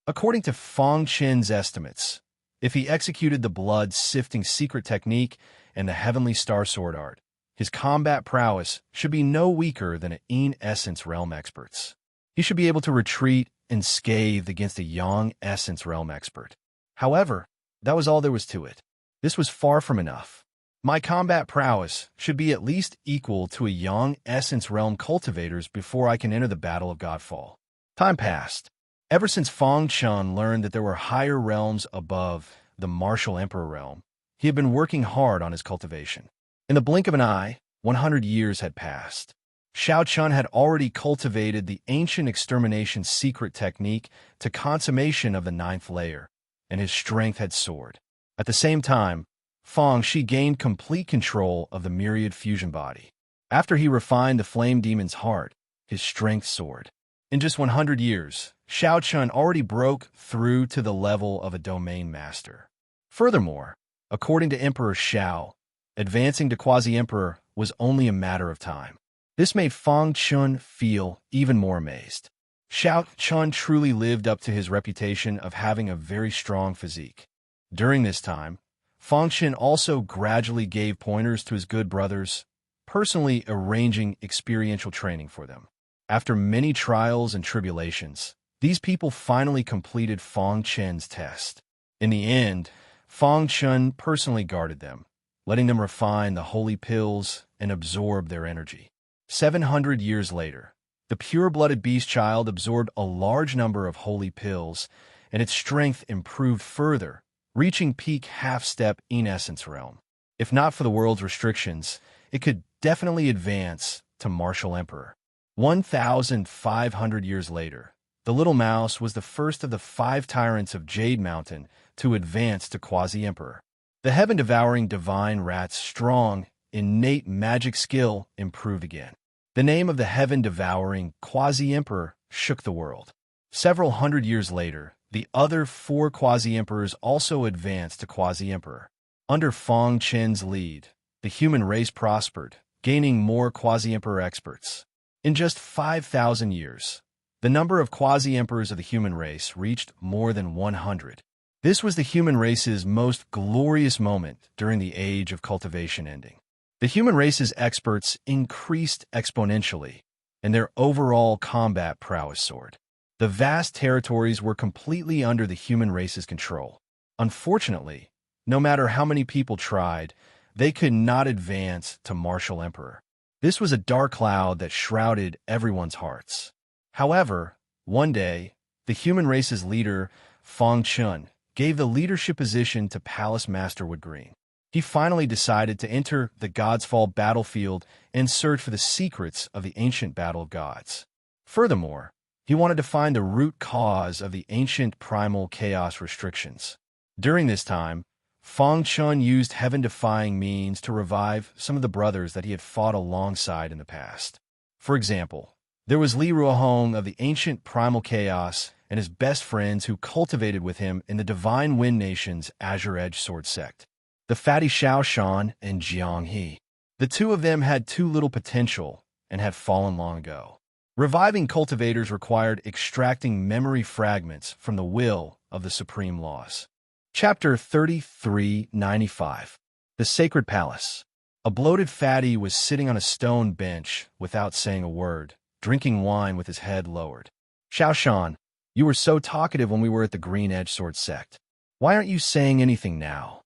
According to Fang Chen's estimates, if he executed the blood-sifting secret technique and the heavenly star sword art, his combat prowess should be no weaker than an Yin Essence Realm expert's. He should be able to retreat unscathed against a Yang Essence Realm expert. However, that was all there was to it. This was far from enough. My combat prowess should be at least equal to a Yang Essence Realm cultivator's before I can enter the Battle of Godfall. Time passed. Ever since Fang Chen learned that there were higher realms above the martial Emperor realm, he had been working hard on his cultivation. In the blink of an eye, 100 years had passed. Xiao Chen had already cultivated the ancient extermination secret technique to consummation of the 9th layer, and his strength had soared. At the same time, Fang Shi gained complete control of the myriad fusion body. After he refined the flame demon's heart, his strength soared. In just 100 years, Xiao Chen already broke through to the level of a domain master. Furthermore, according to Emperor Xiao, advancing to quasi-emperor was only a matter of time. This made Fang Chun feel even more amazed. Xiao Chun truly lived up to his reputation of having a very strong physique. During this time, Fang Chun also gradually gave pointers to his good brothers, personally arranging experiential training for them. After many trials and tribulations, these people finally completed Fang Chen's test. In the end, Fang Chun personally guarded them, letting them refine the holy pills and absorb their energy. 700 years later, the pure-blooded beast child absorbed a large number of holy pills, and its strength improved further, reaching peak half-step essence realm. If not for the world's restrictions, it could definitely advance to martial emperor. 1,500 years later, the little mouse was the first of the 5 tyrants of Jade Mountain to advance to quasi-emperor. The heaven-devouring divine rat's strong, innate magic skill improved again. The name of the heaven-devouring quasi-emperor shook the world. Several hundred years later, the other 4 quasi-emperors also advanced to quasi-emperor. Under Fang Chen's lead, the human race prospered, gaining more quasi-emperor experts. In just 5,000 years, the number of quasi-emperors of the human race reached more than 100. This was the human race's most glorious moment during the age of cultivation ending. The human race's experts increased exponentially, and their overall combat prowess soared. The vast territories were completely under the human race's control. Unfortunately, no matter how many people tried, they could not advance to martial emperor. This was a dark cloud that shrouded everyone's hearts. However, one day, the human race's leader, Fang Chun, gave the leadership position to Palace Master Wood Green. He finally decided to enter the Gods Fall battlefield and search for the secrets of the ancient Battle of Gods. Furthermore, he wanted to find the root cause of the ancient primal chaos restrictions. During this time, Fang Chun used heaven-defying means to revive some of the brothers that he had fought alongside in the past. For example, there was Li Ruohong of the ancient primal chaos and his best friends who cultivated with him in the Divine Wind Nation's Azure Edge Sword sect, the fatty Xiao Shan and Jiang He. The two of them had too little potential and had fallen long ago. Reviving cultivators required extracting memory fragments from the will of the Supreme Laws. Chapter 3395. The Sacred Palace. A bloated fatty was sitting on a stone bench without saying a word, drinking wine with his head lowered. Xiao Shan, you were so talkative when we were at the Green Edge Sword sect. Why aren't you saying anything now?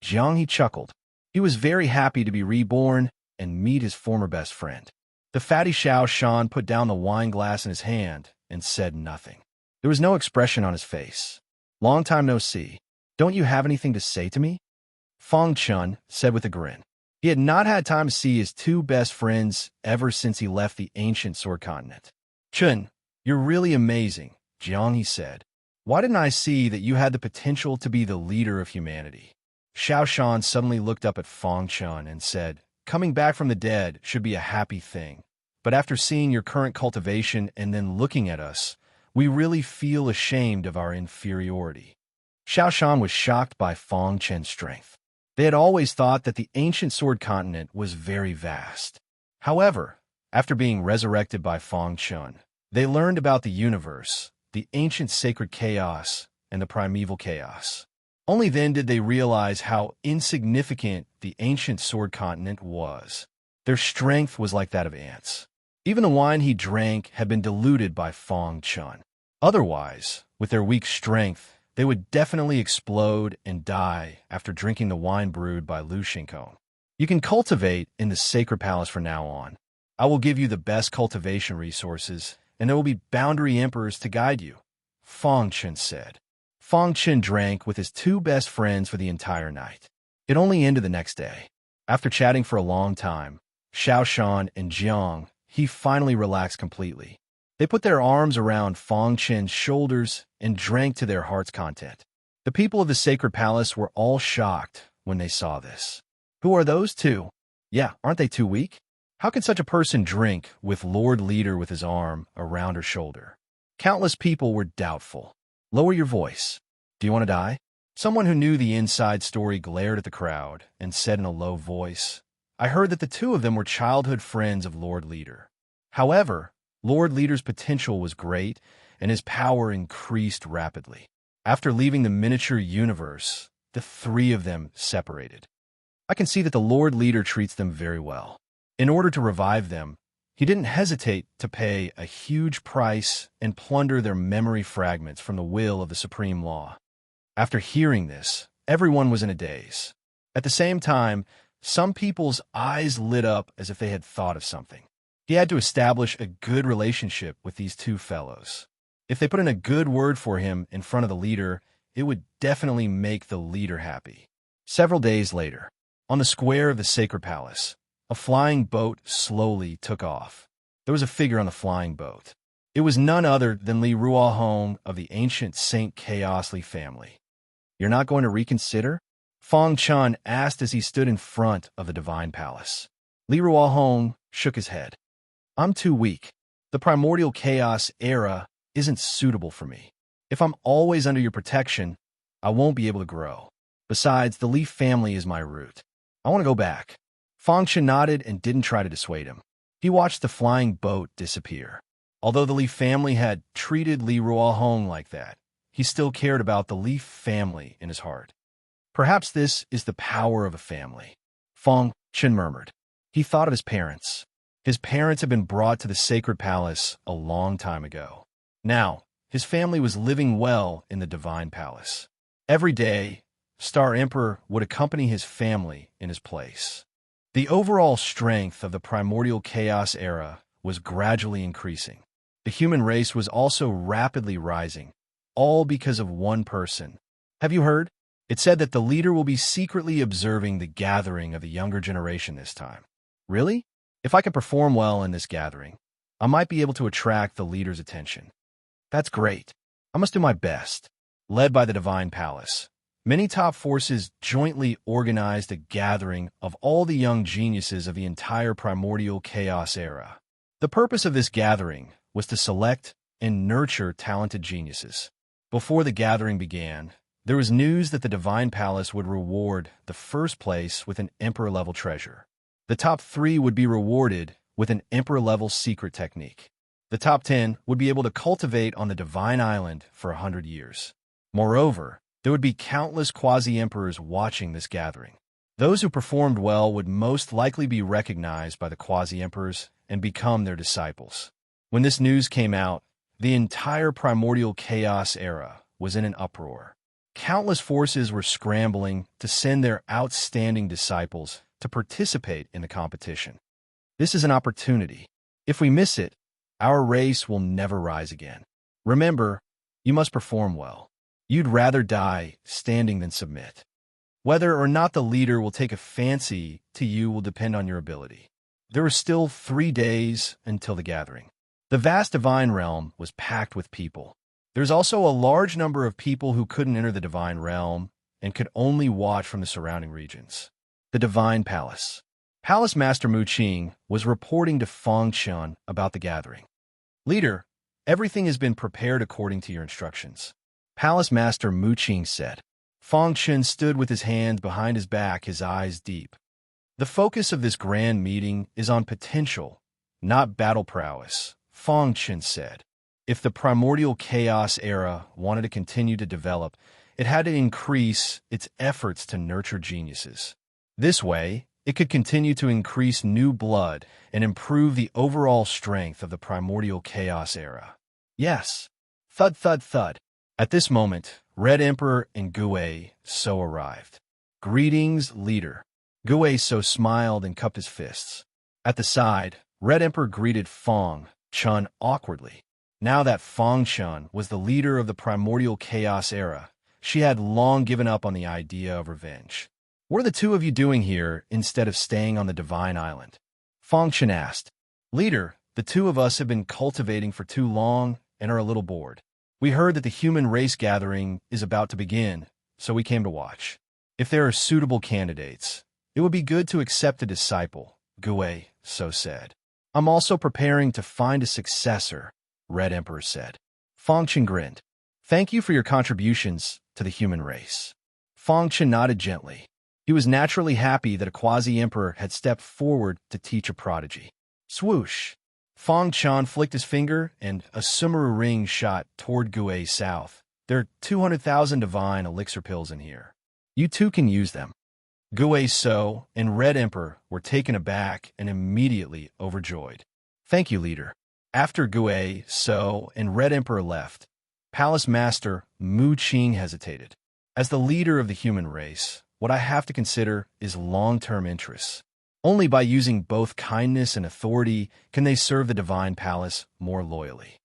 Jiang He chuckled. He was very happy to be reborn and meet his former best friend. The fatty Xiao Shan put down the wine glass in his hand and said nothing. There was no expression on his face. Long time no see. Don't you have anything to say to me? Fang Chun said with a grin. He had not had time to see his 2 best friends ever since he left the ancient Sword Continent. Chun, you're really amazing, Jiang He said. Why didn't I see that you had the potential to be the leader of humanity? Xiao Shan suddenly looked up at Fang Chun and said, coming back from the dead should be a happy thing. But after seeing your current cultivation and then looking at us, we really feel ashamed of our inferiority. Xiao Shan was shocked by Fang Chen's strength. They had always thought that the ancient Sword Continent was very vast. However, after being resurrected by Fang Chun, they learned about the universe, the ancient sacred chaos, and the primeval chaos. Only then did they realize how insignificant the ancient Sword Continent was. Their strength was like that of ants. Even the wine he drank had been diluted by Fang Chun. Otherwise, with their weak strength, they would definitely explode and die after drinking the wine brewed by Lu Shinkong. You can cultivate in the Sacred Palace from now on. I will give you the best cultivation resources, and there will be boundary emperors to guide you, Fang Chun said. Fang Chun drank with his 2 best friends for the entire night. It only ended the next day. After chatting for a long time, Xiao Shan and Jiang He finally relaxed completely. They put their arms around Fang Chen's shoulders and drank to their heart's content. The people of the Sacred Palace were all shocked when they saw this. Who are those 2? Yeah, aren't they too weak? How can such a person drink with Lord Leader with his arm around her shoulder? Countless people were doubtful. Lower your voice. Do you want to die? Someone who knew the inside story glared at the crowd and said in a low voice, I heard that the two of them were childhood friends of Lord Leader. However, Lord Leader's potential was great, and his power increased rapidly. After leaving the miniature universe, the three of them separated. I can see that the Lord Leader treats them very well. In order to revive them, he didn't hesitate to pay a huge price and plunder their memory fragments from the will of the Supreme Law. After hearing this, everyone was in a daze. At the same time, some people's eyes lit up as if they had thought of something. He had to establish a good relationship with these two fellows. If they put in a good word for him in front of the leader, it would definitely make the leader happy. Several days later, on the square of the Sacred Palace, a flying boat slowly took off. There was a figure on the flying boat. It was none other than Li Ruohong of the ancient Saint Chaos Li family. "You're not going to reconsider?" Fang Chun asked as he stood in front of the Divine Palace. Li Ruohong shook his head. "I'm too weak. The primordial chaos era isn't suitable for me. If I'm always under your protection, I won't be able to grow. Besides, the Li family is my root. I want to go back." Fang Chun nodded and didn't try to dissuade him. He watched the flying boat disappear. Although the Li family had treated Li Ruohong like that, he still cared about the Li family in his heart. "Perhaps this is the power of a family," Fang Chun murmured. He thought of his parents. His parents had been brought to the Sacred Palace a long time ago. Now, his family was living well in the Divine Palace. Every day, Star Emperor would accompany his family in his place. The overall strength of the primordial chaos era was gradually increasing. The human race was also rapidly rising, all because of one person. Have you heard? It said that the leader will be secretly observing the gathering of the younger generation this time. Really? If I can perform well in this gathering, I might be able to attract the leader's attention. That's great. I must do my best. Led by the Divine Palace, many top forces jointly organized a gathering of all the young geniuses of the entire primordial chaos era. The purpose of this gathering was to select and nurture talented geniuses. Before the gathering began, there was news that the Divine Palace would reward the first place with an Emperor-level treasure. The top 3 would be rewarded with an Emperor-level secret technique. The top 10 would be able to cultivate on the Divine Island for 100 years. Moreover, there would be countless quasi-emperors watching this gathering. Those who performed well would most likely be recognized by the quasi-emperors and become their disciples. When this news came out, the entire primordial chaos era was in an uproar. Countless forces were scrambling to send their outstanding disciples to participate in the competition. This is an opportunity. If we miss it, our race will never rise again. Remember, you must perform well. You'd rather die standing than submit. Whether or not the leader will take a fancy to you will depend on your ability. There were still 3 days until the gathering. The vast divine realm was packed with people. There's also a large number of people who couldn't enter the divine realm and could only watch from the surrounding regions. The Divine Palace. Palace Master Mu Qing was reporting to Fang Chun about the gathering. "Leader, everything has been prepared according to your instructions," Palace Master Mu Qing said. Fang Chun stood with his hands behind his back, his eyes deep. "The focus of this grand meeting is on potential, not battle prowess," Fang Chun said. If the primordial chaos era wanted to continue to develop, it had to increase its efforts to nurture geniuses. This way, it could continue to increase new blood and improve the overall strength of the primordial chaos era. Yes. Thud, thud, thud. At this moment, Red Emperor and Gue So arrived. "Greetings, leader." Gue So smiled and cupped his fists. At the side, Red Emperor greeted Fang Chun awkwardly. Now that Fang Chun was the leader of the primordial chaos era, she had long given up on the idea of revenge. "What are the two of you doing here instead of staying on the Divine Island?" Fang Chun asked. "Leader, the two of us have been cultivating for too long and are a little bored. We heard that the human race gathering is about to begin, so we came to watch. If there are suitable candidates, it would be good to accept a disciple," Gue So said. "I'm also preparing to find a successor," Red Emperor said. Fang Chun grinned. "Thank you for your contributions to the human race." Fang Chun nodded gently. He He was naturally happy that a quasi-emperor had stepped forward to teach a prodigy. Swoosh! Fang Chan flicked his finger, and a Sumeru ring shot toward Guei south. There are 200,000 divine elixir pills in here. You too can use them. Guei So and Red Emperor were taken aback and immediately overjoyed. Thank you, leader. After Guei So and Red Emperor left, Palace Master Mu Qing hesitated. As the leader of the human race, what I have to consider is long-term interests. Only by using both kindness and authority can they serve the divine palace more loyally.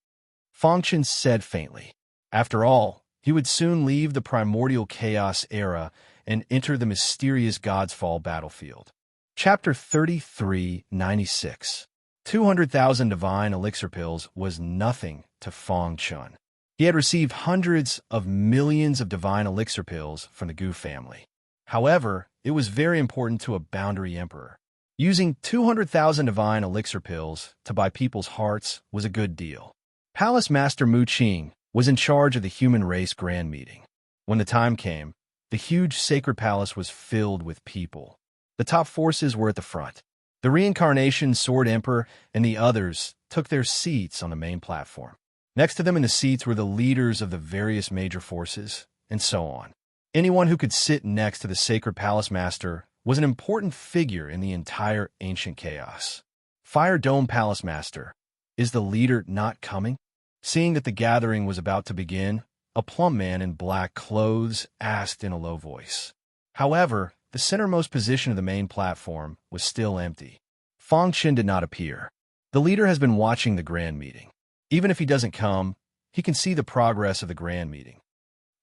Fang Chen said faintly. After all, he would soon leave the primordial chaos era and enter the mysterious God's Fall battlefield. Chapter 3396. 200,000 divine elixir pills was nothing to Fang Chen. He had received hundreds of millions of divine elixir pills from the Gu family. However, it was very important to a boundary emperor. Using 200,000 divine elixir pills to buy people's hearts was a good deal. Palace Master Mu Qing was in charge of the human race grand meeting. When the time came, the huge sacred palace was filled with people. The top forces were at the front. The reincarnation Sword Emperor and the others took their seats on the main platform. Next to them in the seats were the leaders of the various major forces, and so on. Anyone who could sit next to the sacred palace master was an important figure in the entire ancient chaos. Fire Dome Palace Master, is the leader not coming? Seeing that the gathering was about to begin, a plump man in black clothes asked in a low voice. However, the centermost position of the main platform was still empty. Fang Chen did not appear. The leader has been watching the grand meeting. Even if he doesn't come, he can see the progress of the grand meeting.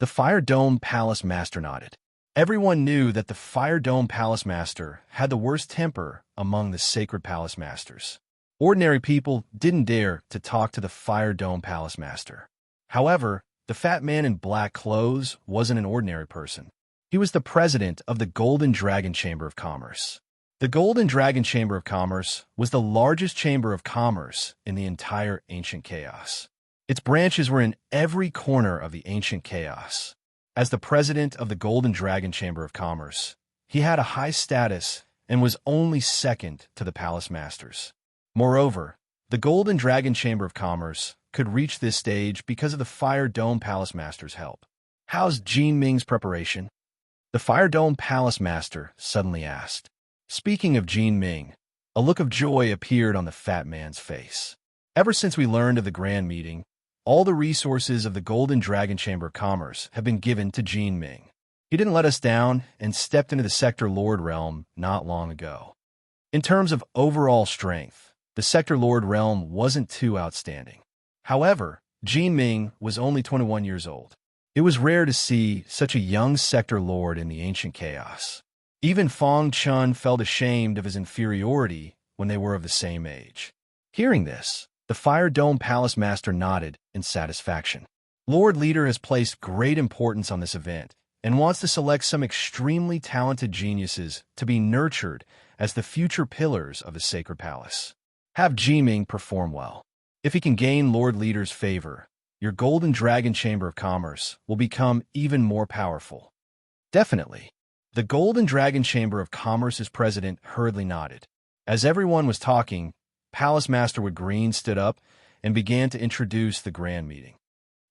The Fire Dome Palace Master nodded. Everyone knew that the Fire Dome Palace Master had the worst temper among the Sacred Palace Masters. Ordinary people didn't dare to talk to the Fire Dome Palace Master. However, the fat man in black clothes wasn't an ordinary person. He was the president of the Golden Dragon Chamber of Commerce. The Golden Dragon Chamber of Commerce was the largest chamber of commerce in the entire ancient chaos. Its branches were in every corner of the ancient chaos. As the president of the Golden Dragon Chamber of Commerce, he had a high status and was only second to the Palace Masters. Moreover, the Golden Dragon Chamber of Commerce could reach this stage because of the Fire Dome Palace Master's help. How's Jin Ming's preparation? The Fire Dome Palace Master suddenly asked. Speaking of Jin Ming, a look of joy appeared on the fat man's face. Ever since we learned of the grand meeting, all the resources of the Golden Dragon Chamber of Commerce have been given to Jin Ming. He didn't let us down and stepped into the Sector Lord realm not long ago. In terms of overall strength, the Sector Lord realm wasn't too outstanding. However, Jin Ming was only 21 years old. It was rare to see such a young Sector Lord in the ancient chaos. Even Fang Chen felt ashamed of his inferiority when they were of the same age. Hearing this, the Fire Dome Palace Master nodded in satisfaction. Lord Leader has placed great importance on this event and wants to select some extremely talented geniuses to be nurtured as the future pillars of the Sacred Palace. Have Jiming perform well. If he can gain Lord Leader's favor, your Golden Dragon Chamber of Commerce will become even more powerful. Definitely. The Golden Dragon Chamber of Commerce's president hurriedly nodded. As everyone was talking, Palace Master Wood Green stood up and began to introduce the grand meeting.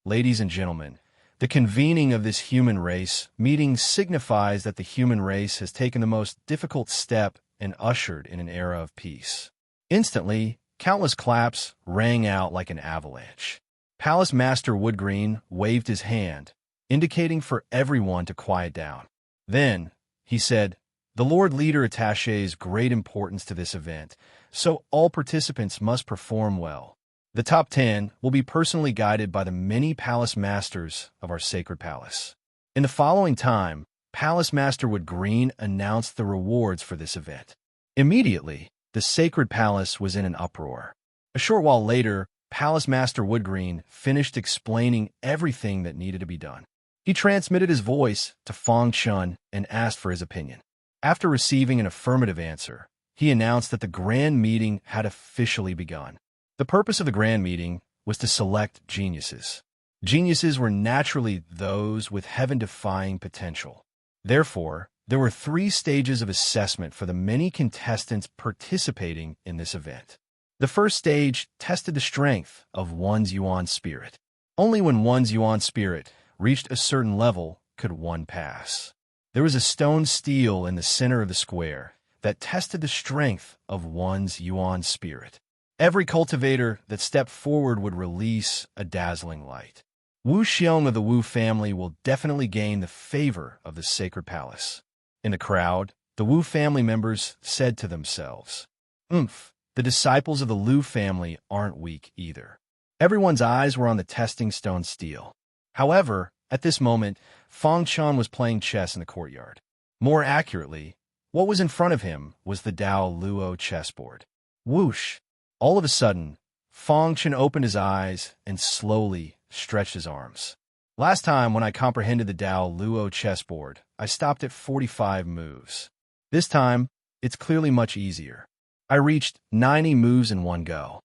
Ladies and gentlemen, the convening of this human race meeting signifies that the human race has taken the most difficult step and ushered in an era of peace. Instantly, countless claps rang out like an avalanche. Palace Master Woodgreen waved his hand, indicating for everyone to quiet down. Then, he said, the Lord Leader attaches great importance to this event, so all participants must perform well. The top 10 will be personally guided by the many Palace Masters of our Sacred Palace. In the following time, Palace Master Woodgreen announced the rewards for this event. Immediately, the Sacred Palace was in an uproar. A short while later, Palace Master Woodgreen finished explaining everything that needed to be done. He transmitted his voice to Fang Chen and asked for his opinion. After receiving an affirmative answer, he announced that the grand meeting had officially begun. The purpose of the grand meeting was to select geniuses. Geniuses were naturally those with heaven-defying potential. Therefore, There were 3 stages of assessment for the many contestants participating in this event. The first stage tested the strength of one's yuan spirit. Only when one's yuan spirit reached a certain level could one pass. There was a stone stele in the center of the square that tested the strength of one's yuan spirit. Every cultivator that stepped forward would release a dazzling light. Wu Xiong of the Wu family will definitely gain the favor of the sacred palace. In the crowd, the Wu family members said to themselves, the disciples of the Liu family aren't weak either. Everyone's eyes were on the testing stone stele. However, at this moment, Fang Chan was playing chess in the courtyard. More accurately, what was in front of him was the Dao Luo chessboard. Whoosh! All of a sudden, Fang Chan opened his eyes and slowly stretched his arms. Last time when I comprehended the Dao Luo chessboard, I stopped at 45 moves. This time, it's clearly much easier. I reached 90 moves in one go.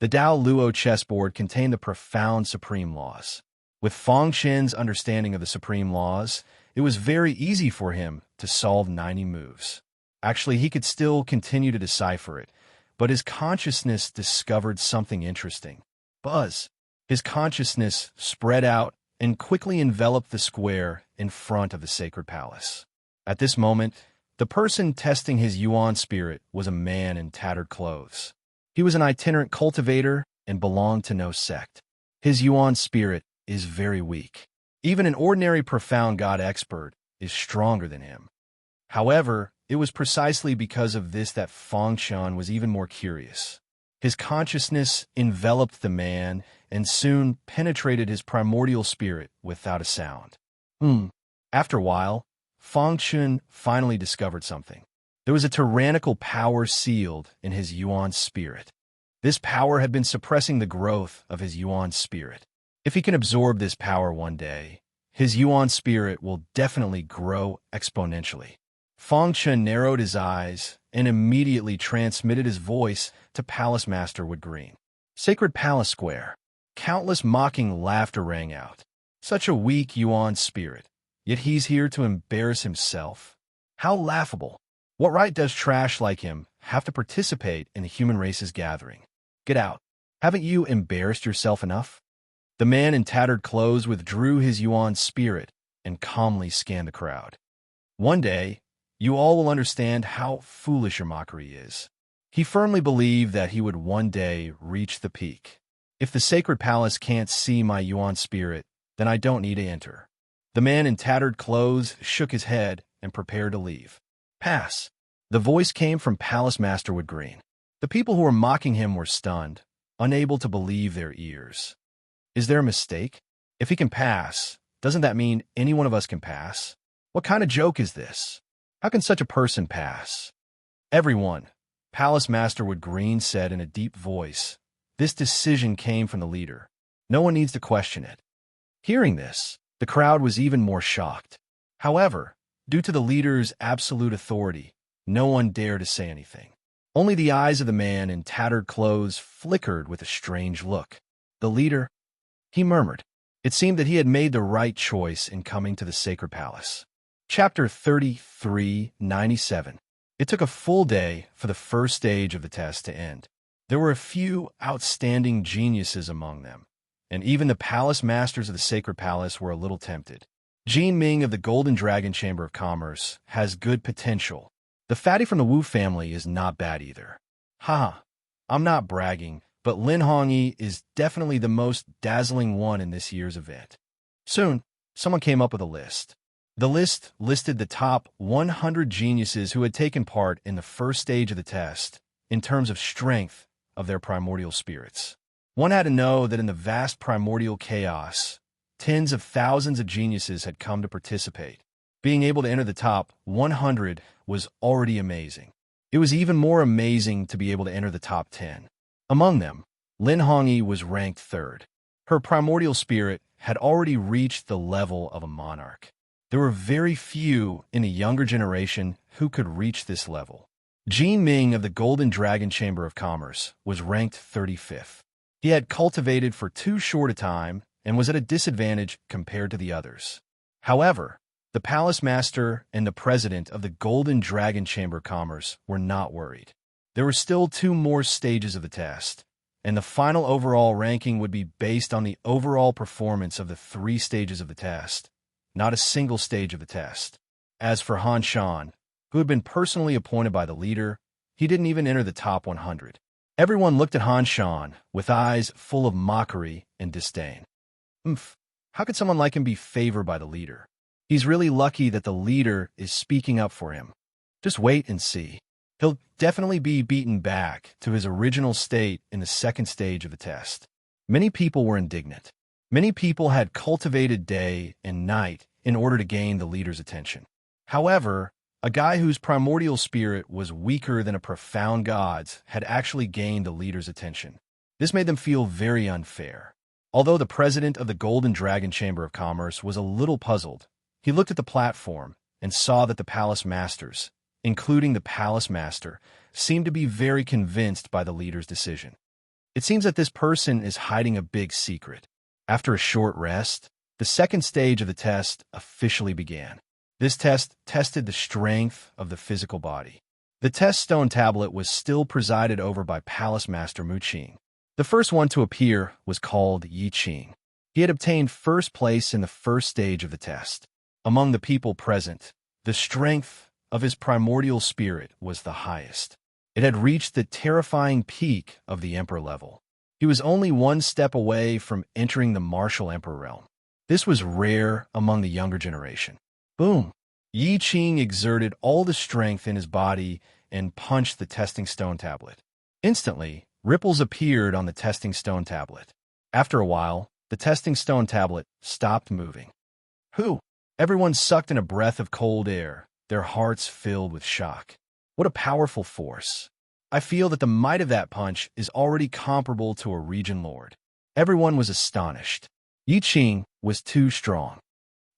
The Dao Luo chessboard contained the profound supreme laws. With Fang Chen's understanding of the supreme laws, it was very easy for him to solve 90 moves. Actually, he could still continue to decipher it, but his consciousness discovered something interesting. Buzz! His consciousness spread out and quickly enveloped the square in front of the sacred palace. At this moment, the person testing his yuan spirit was a man in tattered clothes. He was an itinerant cultivator and belonged to no sect. His yuan spirit is very weak. Even an ordinary profound god expert is stronger than him. However, it was precisely because of this that Fang Chan was even more curious. His consciousness enveloped the man and soon penetrated his primordial spirit without a sound. After a while, Fang Chan finally discovered something. There was a tyrannical power sealed in his yuan spirit. This power had been suppressing the growth of his yuan spirit. If he can absorb this power one day, his yuan spirit will definitely grow exponentially. Fang Chan narrowed his eyes and immediately transmitted his voice to Palace Master Wood Green. Sacred Palace Square. Countless mocking laughter rang out. Such a weak yuan spirit, yet he's here to embarrass himself. How laughable. What right does trash like him have to participate in the human race's gathering? Get out. Haven't you embarrassed yourself enough? The man in tattered clothes withdrew his yuan spirit and calmly scanned the crowd. One day, you all will understand how foolish your mockery is. He firmly believed that he would one day reach the peak. If the sacred palace can't see my yuan spirit, then I don't need to enter. The man in tattered clothes shook his head and prepared to leave. Pass. The voice came from Palace Master Wood Green. The people who were mocking him were stunned, unable to believe their ears. Is there a mistake? If he can pass, doesn't that mean any one of us can pass? What kind of joke is this? How can such a person pass? Everyone, Palace Master Wood Green said in a deep voice. This decision came from the leader. No one needs to question it. Hearing this, the crowd was even more shocked. However, due to the leader's absolute authority, no one dared to say anything. Only the eyes of the man in tattered clothes flickered with a strange look. The leader, he murmured. It seemed that he had made the right choice in coming to the sacred palace. Chapter 3397. It took a full day for the first stage of the test to end. There were a few outstanding geniuses among them, and even the palace masters of the sacred palace were a little tempted. Jin Ming of the Golden Dragon Chamber of Commerce has good potential. The fatty from the Wu family is not bad either. I'm not bragging, but Lin Hongyi is definitely the most dazzling one in this year's event. Soon, someone came up with a list. The list listed the top 100 geniuses who had taken part in the first stage of the test in terms of strength of their primordial spirits. One had to know that in the vast primordial chaos, tens of thousands of geniuses had come to participate. Being able to enter the top 100 was already amazing. It was even more amazing to be able to enter the top 10. Among them, Lin Hongyi was ranked third. Her primordial spirit had already reached the level of a monarch. There were very few in the younger generation who could reach this level. Jin Ming of the Golden Dragon Chamber of Commerce was ranked 35th. He had cultivated for too short a time and was at a disadvantage compared to the others. However, The palace master and the president of the Golden Dragon Chamber of Commerce were not worried. There were still 2 more stages of the test, and the final overall ranking would be based on the overall performance of the 3 stages of the test, not a single stage of the test. As for Han Shan, who had been personally appointed by the leader, he didn't even enter the top 100. Everyone looked at Han Shan with eyes full of mockery and disdain. How could someone like him be favored by the leader? He's really lucky that the leader is speaking up for him. Just wait and see. He'll definitely be beaten back to his original state in the 2nd stage of the test. Many people were indignant. Many people had cultivated day and night in order to gain the leader's attention. However, a guy whose primordial spirit was weaker than a profound god's had actually gained the leader's attention. This made them feel very unfair. Although the president of the Golden Dragon Chamber of Commerce was a little puzzled, he looked at the platform and saw that the palace masters, including the palace master, seemed to be very convinced by the leader's decision. It seems that this person is hiding a big secret. After a short rest, the 2nd stage of the test officially began. This test tested the strength of the physical body. The test stone tablet was still presided over by Palace Master Mu Qing. The first one to appear was called Yi Qing. He had obtained 1st place in the 1st stage of the test. Among the people present, the strength of his primordial spirit was the highest. It had reached the terrifying peak of the Emperor level. He was only 1 step away from entering the martial Emperor realm. This was rare among the younger generation. Boom! Yi Qing exerted all the strength in his body and punched the testing stone tablet. Instantly, ripples appeared on the testing stone tablet. After a while, the testing stone tablet stopped moving. Everyone sucked in a breath of cold air, their hearts filled with shock. What a powerful force. I feel that the might of that punch is already comparable to a region lord. Everyone was astonished. Yi Qing was too strong.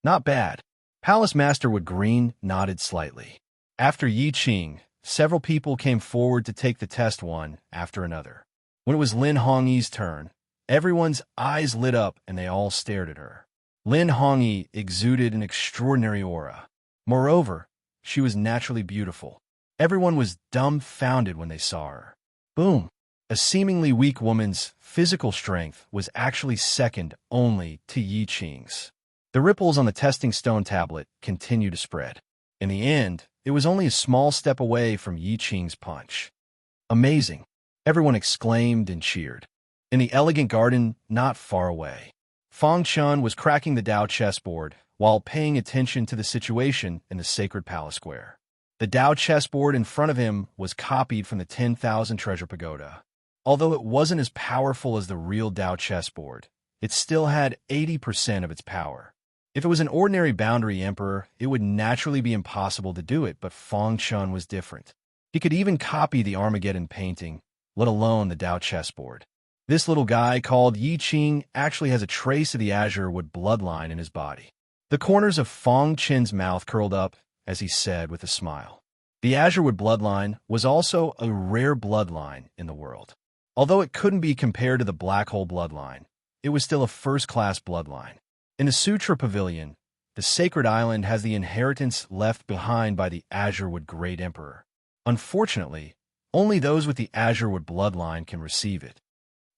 Not bad. Palace Master Wood Green nodded slightly. After Yi Qing, several people came forward to take the test one after another. When it was Lin Hongyi's turn, everyone's eyes lit up and they all stared at her. Lin Hongyi exuded an extraordinary aura. Moreover, she was naturally beautiful. Everyone was dumbfounded when they saw her. Boom! A seemingly weak woman's physical strength was actually second only to Yi Qing's. The ripples on the testing stone tablet continued to spread. In the end, it was only a small step away from Yi Qing's punch. Amazing! Everyone exclaimed and cheered. In the elegant garden not far away, Fang Chun was cracking the Dao chessboard while paying attention to the situation in the sacred palace square. The Dao chessboard in front of him was copied from the 10,000 treasure pagoda. Although it wasn't as powerful as the real Dao chessboard, it still had 80% of its power. If it was an ordinary boundary emperor, it would naturally be impossible to do it, but Fang Chun was different. He could even copy the Armageddon painting, let alone the Dao chessboard. This little guy called Yi Qing actually has a trace of the Azure Wood bloodline in his body. The corners of Fang Chen's mouth curled up as he said with a smile. The Azure Wood bloodline was also a rare bloodline in the world. Although it couldn't be compared to the Black Hole bloodline, it was still a first-class bloodline. In the Sutra Pavilion, the sacred island has the inheritance left behind by the Azure Wood Great Emperor. Unfortunately, only those with the Azure Wood bloodline can receive it.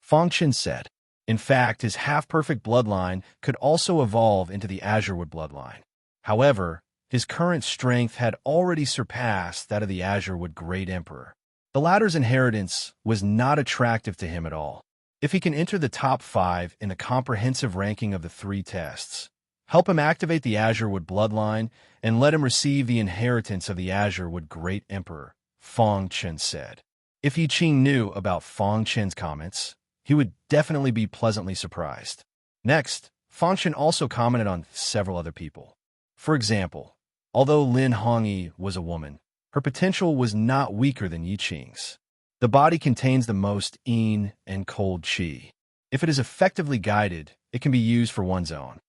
Fang Chen said. In fact, his half-perfect bloodline could also evolve into the Azure Wood bloodline. However, his current strength had already surpassed that of the Azure Wood Great Emperor. The latter's inheritance was not attractive to him at all. If he can enter the top 5 in the comprehensive ranking of the 3 tests, help him activate the Azure Wood bloodline and let him receive the inheritance of the Azure Wood Great Emperor, Fang Chen said. If Yi Qing knew about Fang Chen's comments, he would definitely be pleasantly surprised. Next, Fang Chen also commented on several other people. For example, although Lin Hongyi was a woman, her potential was not weaker than Yi Qing's. The body contains the most yin and cold qi. If it is effectively guided, it can be used for one's own.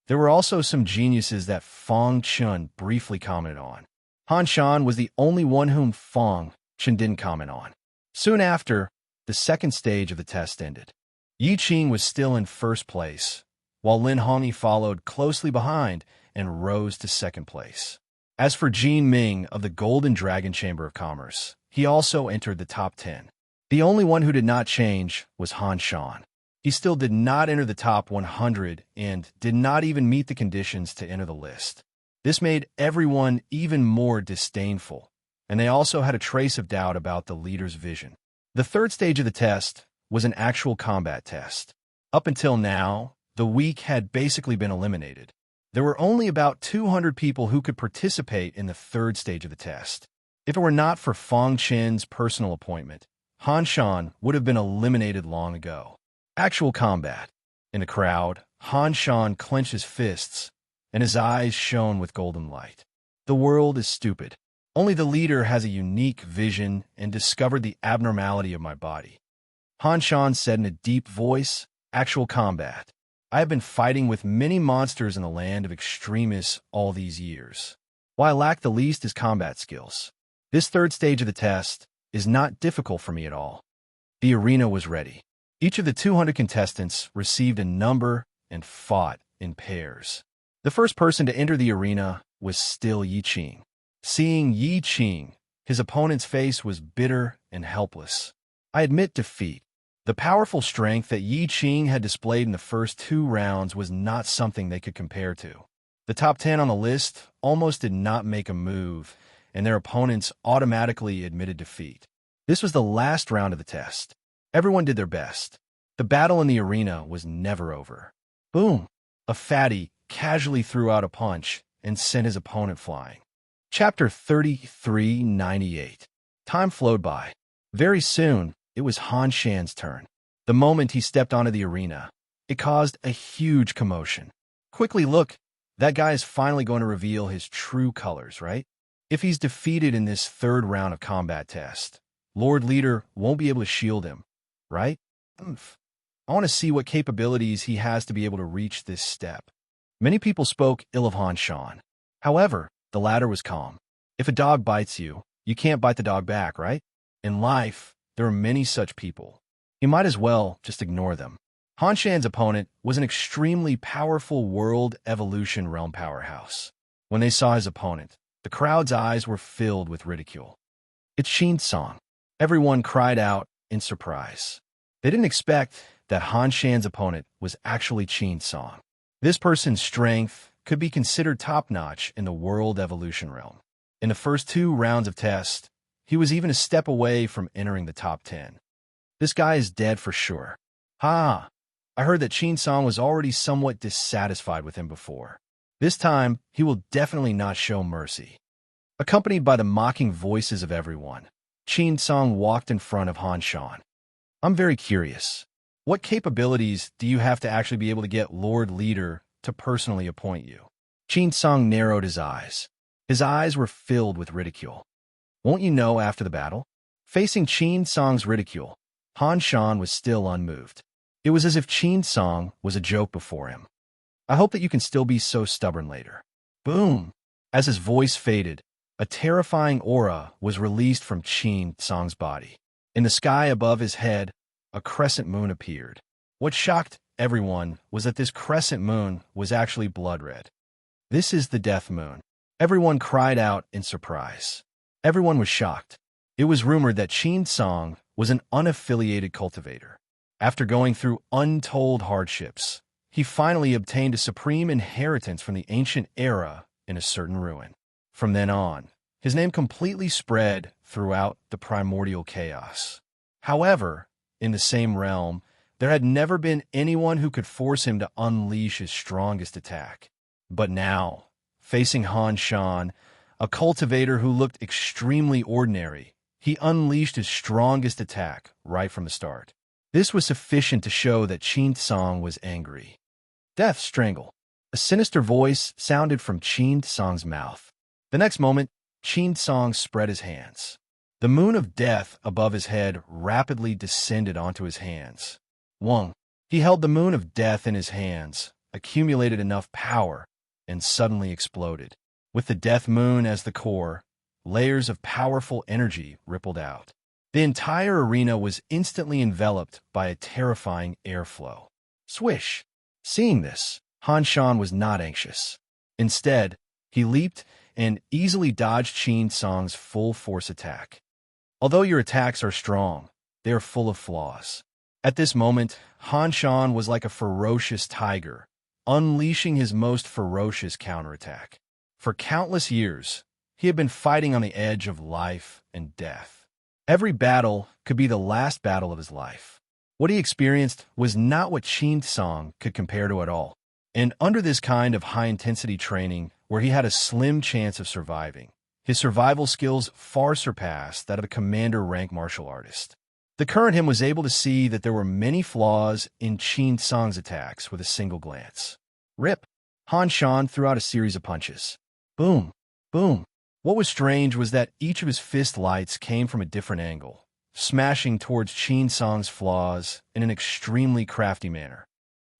There were also some geniuses that Fang Chen briefly commented on. Han Shan was the only one whom Fang Chen didn't comment on. Soon after, the 2nd stage of the test ended. Yi Qing was still in 1st place, while Lin Hongyi followed closely behind and rose to second place. As for Jin Ming of the Golden Dragon Chamber of Commerce, he also entered the top 10. The only one who did not change was Han Shan. He still did not enter the top 100 and did not even meet the conditions to enter the list. This made everyone even more disdainful, and they also had a trace of doubt about the leader's vision. The third stage of the test was an actual combat test. Up until now, the weak had basically been eliminated. There were only about 200 people who could participate in the third stage of the test. If it were not for Fong Chen's personal appointment, Han Shan would have been eliminated long ago. Actual combat. In the crowd, Han Shan clenched his fists, and his eyes shone with golden light. The world is stupid. Only the leader has a unique vision and discovered the abnormality of my body. Han Shan said in a deep voice, "Actual combat. I have been fighting with many monsters in the land of extremists all these years. What I lack the least is combat skills. This third stage of the test is not difficult for me at all." The arena was ready. Each of the 200 contestants received a number and fought in pairs. The first person to enter the arena was still Yi Qing. Seeing Yi Qing, his opponent's face was bitter and helpless. I admit defeat. The powerful strength that Yi Qing had displayed in the first 2 rounds was not something they could compare to. The top 10 on the list almost did not make a move, and their opponents automatically admitted defeat. This was the last round of the test. Everyone did their best. The battle in the arena was never over. Boom! A fatty casually threw out a punch and sent his opponent flying. Chapter 3398. Time flowed by. Very soon, it was Han Shan's turn. The moment he stepped onto the arena, it caused a huge commotion. Quickly look, that guy is finally going to reveal his true colors, right? If he's defeated in this third round of combat test, Lord Leader won't be able to shield him, right? I want to see what capabilities he has to be able to reach this step. Many people spoke ill of Han Shan. However, the latter was calm. If a dog bites you, you can't bite the dog back, right? In life, there are many such people. You might as well just ignore them. Han Shan's opponent was an extremely powerful world evolution realm powerhouse. When they saw his opponent, the crowd's eyes were filled with ridicule. "It's Qin Song." Everyone cried out in surprise. They didn't expect that Han Shan's opponent was actually Qin Song. This person's strength could be considered top-notch in the world evolution realm. In the first 2 rounds of test, he was even a step away from entering the top 10. This guy is dead for sure. Ha! I heard that Qin Song was already somewhat dissatisfied with him before. This time, he will definitely not show mercy. Accompanied by the mocking voices of everyone, Qin Song walked in front of Han Shan. "I'm very curious. What capabilities do you have to actually be able to get Lord Leader to personally appoint you?" Qin Song narrowed his eyes. His eyes were filled with ridicule. "Won't you know after the battle?" Facing Qin Song's ridicule, Han Shan was still unmoved. It was as if Qin Song was a joke before him. "I hope that you can still be so stubborn later." Boom! As his voice faded, a terrifying aura was released from Qin Song's body. In the sky above his head, a crescent moon appeared. What shocked everyone was that this crescent moon was actually blood red. "This is the death moon." Everyone cried out in surprise. Everyone was shocked. It was rumored that Qin Song was an unaffiliated cultivator. After going through untold hardships, he finally obtained a supreme inheritance from the ancient era in a certain ruin. From then on, his name completely spread throughout the primordial chaos. However, in the same realm, there had never been anyone who could force him to unleash his strongest attack. But now, facing Han Shan, a cultivator who looked extremely ordinary, he unleashed his strongest attack right from the start. This was sufficient to show that Qin Song was angry. "Death Strangle." A sinister voice sounded from Qin Song's mouth. The next moment, Qin Song spread his hands. The moon of death above his head rapidly descended onto his hands. Wong. He held the moon of death in his hands, accumulated enough power, and suddenly exploded. With the death moon as the core, layers of powerful energy rippled out. The entire arena was instantly enveloped by a terrifying airflow. Swish! Seeing this, Han Shan was not anxious. Instead, he leaped and easily dodged Qin Song's full force attack. Although your attacks are strong, they are full of flaws. At this moment, Han Shan was like a ferocious tiger, unleashing his most ferocious counterattack. For countless years, he had been fighting on the edge of life and death. Every battle could be the last battle of his life. What he experienced was not what Qin Song could compare to at all. And under this kind of high-intensity training, where he had a slim chance of surviving, his survival skills far surpassed that of a commander-rank martial artist. The current him was able to see that there were many flaws in Qin Song's attacks with a single glance. Rip! Han Shan threw out a series of punches. Boom! Boom! What was strange was that each of his fist lights came from a different angle, smashing towards Qin Song's flaws in an extremely crafty manner.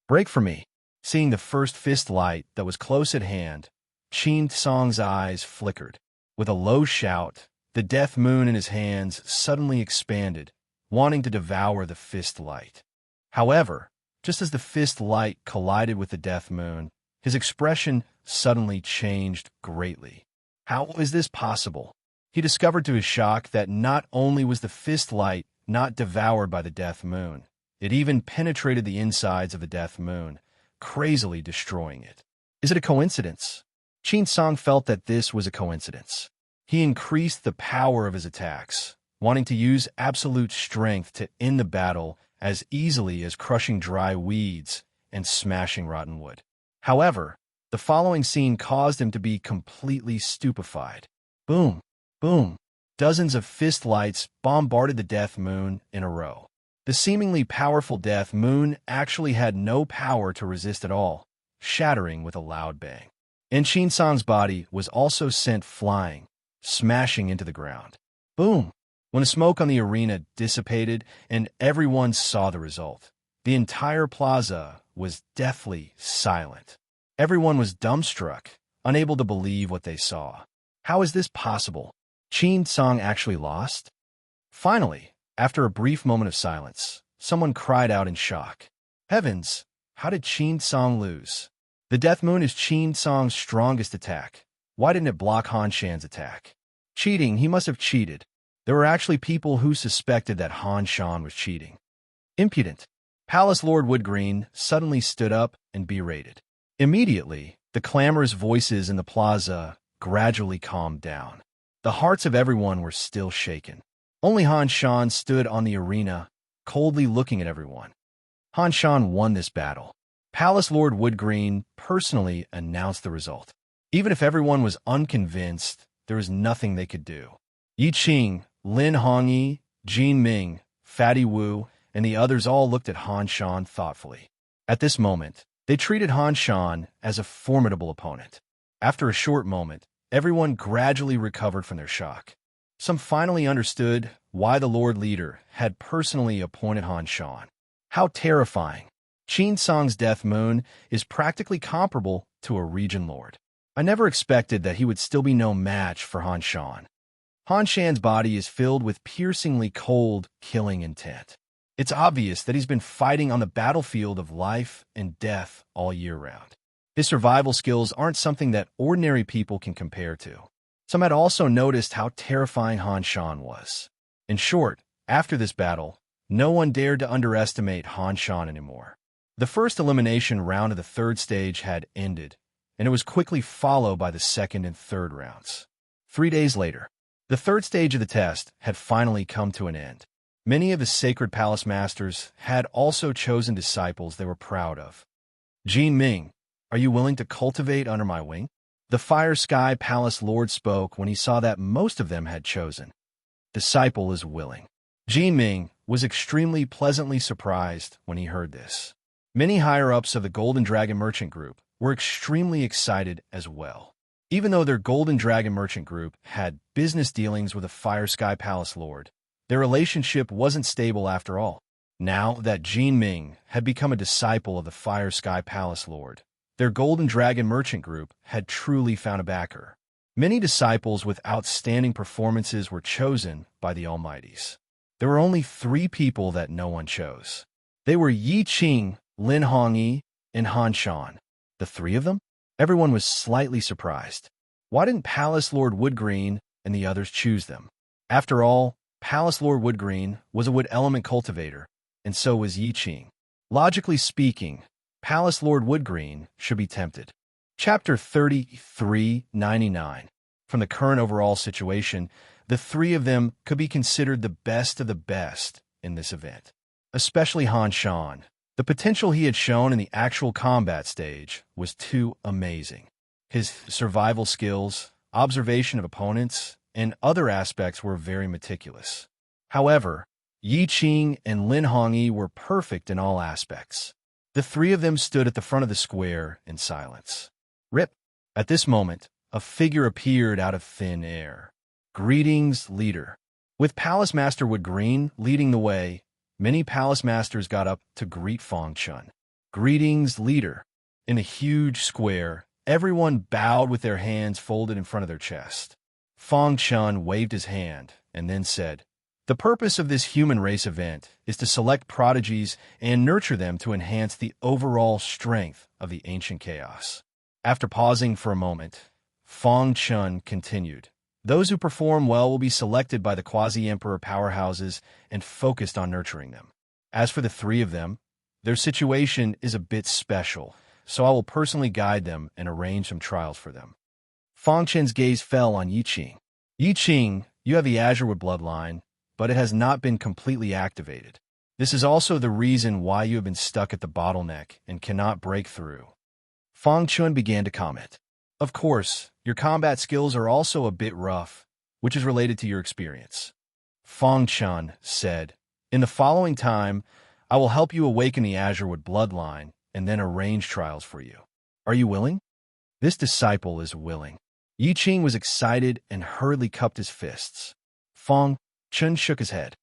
Break for me! Seeing the first fist light that was close at hand, Qin Song's eyes flickered. With a low shout, the death moon in his hands suddenly expanded, wanting to devour the fist light. However, just as the fist light collided with the death moon, his expression suddenly changed greatly. How was this possible? He discovered to his shock that not only was the fist light not devoured by the death moon, it even penetrated the insides of the death moon, crazily destroying it. Is it a coincidence? Qin Song felt that this was a coincidence. He increased the power of his attacks, wanting to use absolute strength to end the battle as easily as crushing dry weeds and smashing rotten wood. However, the following scene caused him to be completely stupefied. Boom! Boom! Dozens of fist lights bombarded the death moon in a row. The seemingly powerful death moon actually had no power to resist at all, shattering with a loud bang. And Qin Song's body was also sent flying, smashing into the ground. Boom! When the smoke on the arena dissipated and everyone saw the result, the entire plaza was deathly silent. Everyone was dumbstruck, unable to believe what they saw. How is this possible? Qin Song actually lost? Finally, after a brief moment of silence, someone cried out in shock. Heavens, how did Qin Song lose? The death moon is Qin Song's strongest attack. Why didn't it block Han Shan's attack? Cheating, he must have cheated. There were actually people who suspected that Han Shan was cheating. Impudent. Palace Lord Woodgreen suddenly stood up and berated. Immediately, the clamorous voices in the plaza gradually calmed down. The hearts of everyone were still shaken. Only Han Shan stood on the arena, coldly looking at everyone. Han Shan won this battle. Palace Lord Woodgreen personally announced the result. Even if everyone was unconvinced, there was nothing they could do. Yi Qing, Lin Hongyi, Jin Ming, Fatty Wu, and the others all looked at Han Shan thoughtfully. At this moment, they treated Han Shan as a formidable opponent. After a short moment, everyone gradually recovered from their shock. Some finally understood why the Lord Leader had personally appointed Han Shan. How terrifying! Qin Song's death moon is practically comparable to a region lord. I never expected that he would still be no match for Han Shan. Han Shan's body is filled with piercingly cold, killing intent. It's obvious that he's been fighting on the battlefield of life and death all year round. His survival skills aren't something that ordinary people can compare to. Some had also noticed how terrifying Han Shan was. In short, after this battle, no one dared to underestimate Han Shan anymore. The first elimination round of the third stage had ended, and it was quickly followed by the second and third rounds. 3 days later, the third stage of the test had finally come to an end. Many of the Sacred Palace Masters had also chosen disciples they were proud of. Jin Ming, are you willing to cultivate under my wing? The Fire Sky Palace Lord spoke when he saw that most of them had chosen. Disciple is willing. Jin Ming was extremely pleasantly surprised when he heard this. Many higher-ups of the Golden Dragon Merchant Group were extremely excited as well. Even though their Golden Dragon Merchant Group had business dealings with the Fire Sky Palace Lord, their relationship wasn't stable after all. Now that Jin Ming had become a disciple of the Fire Sky Palace Lord, their Golden Dragon Merchant Group had truly found a backer. Many disciples with outstanding performances were chosen by the Almighties. There were only 3 people that no one chose. They were Yi Qing, Lin Hongyi, and Han Shan. The 3 of them? Everyone was slightly surprised. Why didn't Palace Lord Woodgreen and the others choose them? After all, Palace Lord Woodgreen was a wood element cultivator, and so was Yi Qing. Logically speaking, Palace Lord Woodgreen should be tempted. Chapter 3399. From the current overall situation, the three of them could be considered the best of the best in this event. Especially Han Shan. The potential he had shown in the actual combat stage was too amazing. His survival skills, observation of opponents, and other aspects were very meticulous. However, Yi Qing and Lin Hongyi were perfect in all aspects. The three of them stood at the front of the square in silence. Rip. At this moment, a figure appeared out of thin air. Greetings, leader. With Palace Master Woodgreen leading the way, many Palace Masters got up to greet Fang Chun. Greetings, leader. In a huge square, everyone bowed with their hands folded in front of their chest. Fang Chun waved his hand and then said, "The purpose of this human race event is to select prodigies and nurture them to enhance the overall strength of the ancient chaos." After pausing for a moment, Fang Chun continued, "Those who perform well will be selected by the quasi-emperor powerhouses and focused on nurturing them. As for the three of them, their situation is a bit special, so I will personally guide them and arrange some trials for them." Fang Chun's gaze fell on Yi Qing. "Yi Qing, you have the Azurewood bloodline, but it has not been completely activated. This is also the reason why you have been stuck at the bottleneck and cannot break through." Fang Chun began to comment. "Of course, your combat skills are also a bit rough, which is related to your experience." Fang Chun said, "In the following time, I will help you awaken the Azurewood bloodline and then arrange trials for you. Are you willing?" This disciple is willing. Yi Qing was excited and hurriedly cupped his fists. Fang Chun shook his head.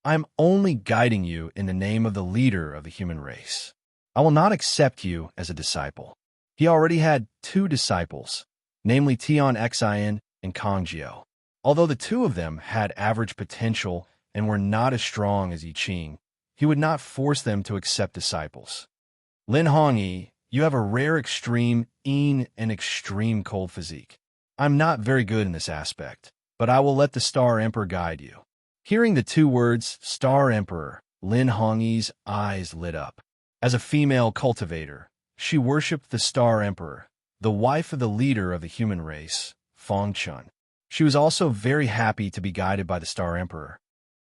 "I am only guiding you in the name of the leader of the human race. I will not accept you as a disciple." He already had two disciples, namely Tian Xin and Kang Jiao. Although the two of them had average potential and were not as strong as Yi Qing, he would not force them to accept disciples. "Lin Hongyi, you have a rare extreme and extreme cold physique. I'm not very good in this aspect, but I will let the Star Emperor guide you." Hearing the two words, Star Emperor, Lin Hongyi's eyes lit up. As a female cultivator, she worshipped the Star Emperor, the wife of the leader of the human race, Fang Chun. She was also very happy to be guided by the Star Emperor.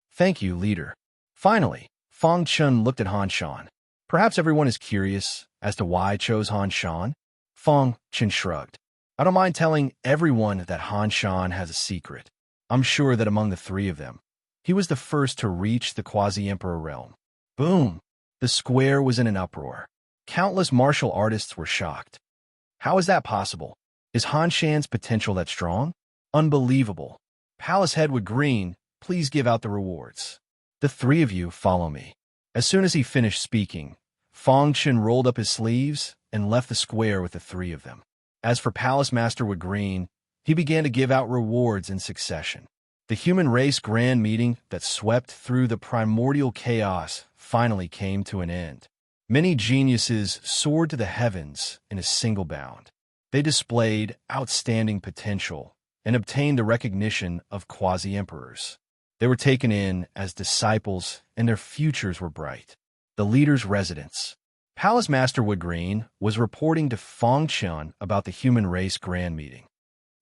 "Thank you, leader." Finally, Fang Chun looked at Han Shan. Perhaps everyone is curious as to why I chose Han Shan? Fang Chun shrugged. "I don't mind telling everyone that Han Shan has a secret. I'm sure that among the three of them, he was the first to reach the quasi-emperor realm." Boom! The square was in an uproar. Countless martial artists were shocked. How is that possible? Is Han Shan's potential that strong? Unbelievable. Palace Head Woodgreen, please give out the rewards. "The three of you follow me." As soon as he finished speaking, Fang Chun rolled up his sleeves and left the square with the three of them. As for Palace Master Woodgreen, he began to give out rewards in succession. The human race grand meeting that swept through the primordial chaos finally came to an end. Many geniuses soared to the heavens in a single bound. They displayed outstanding potential and obtained the recognition of quasi-emperors. They were taken in as disciples, and their futures were bright. The leader's residence. Palace Master Woodgreen was reporting to Fang Chun about the human race grand meeting.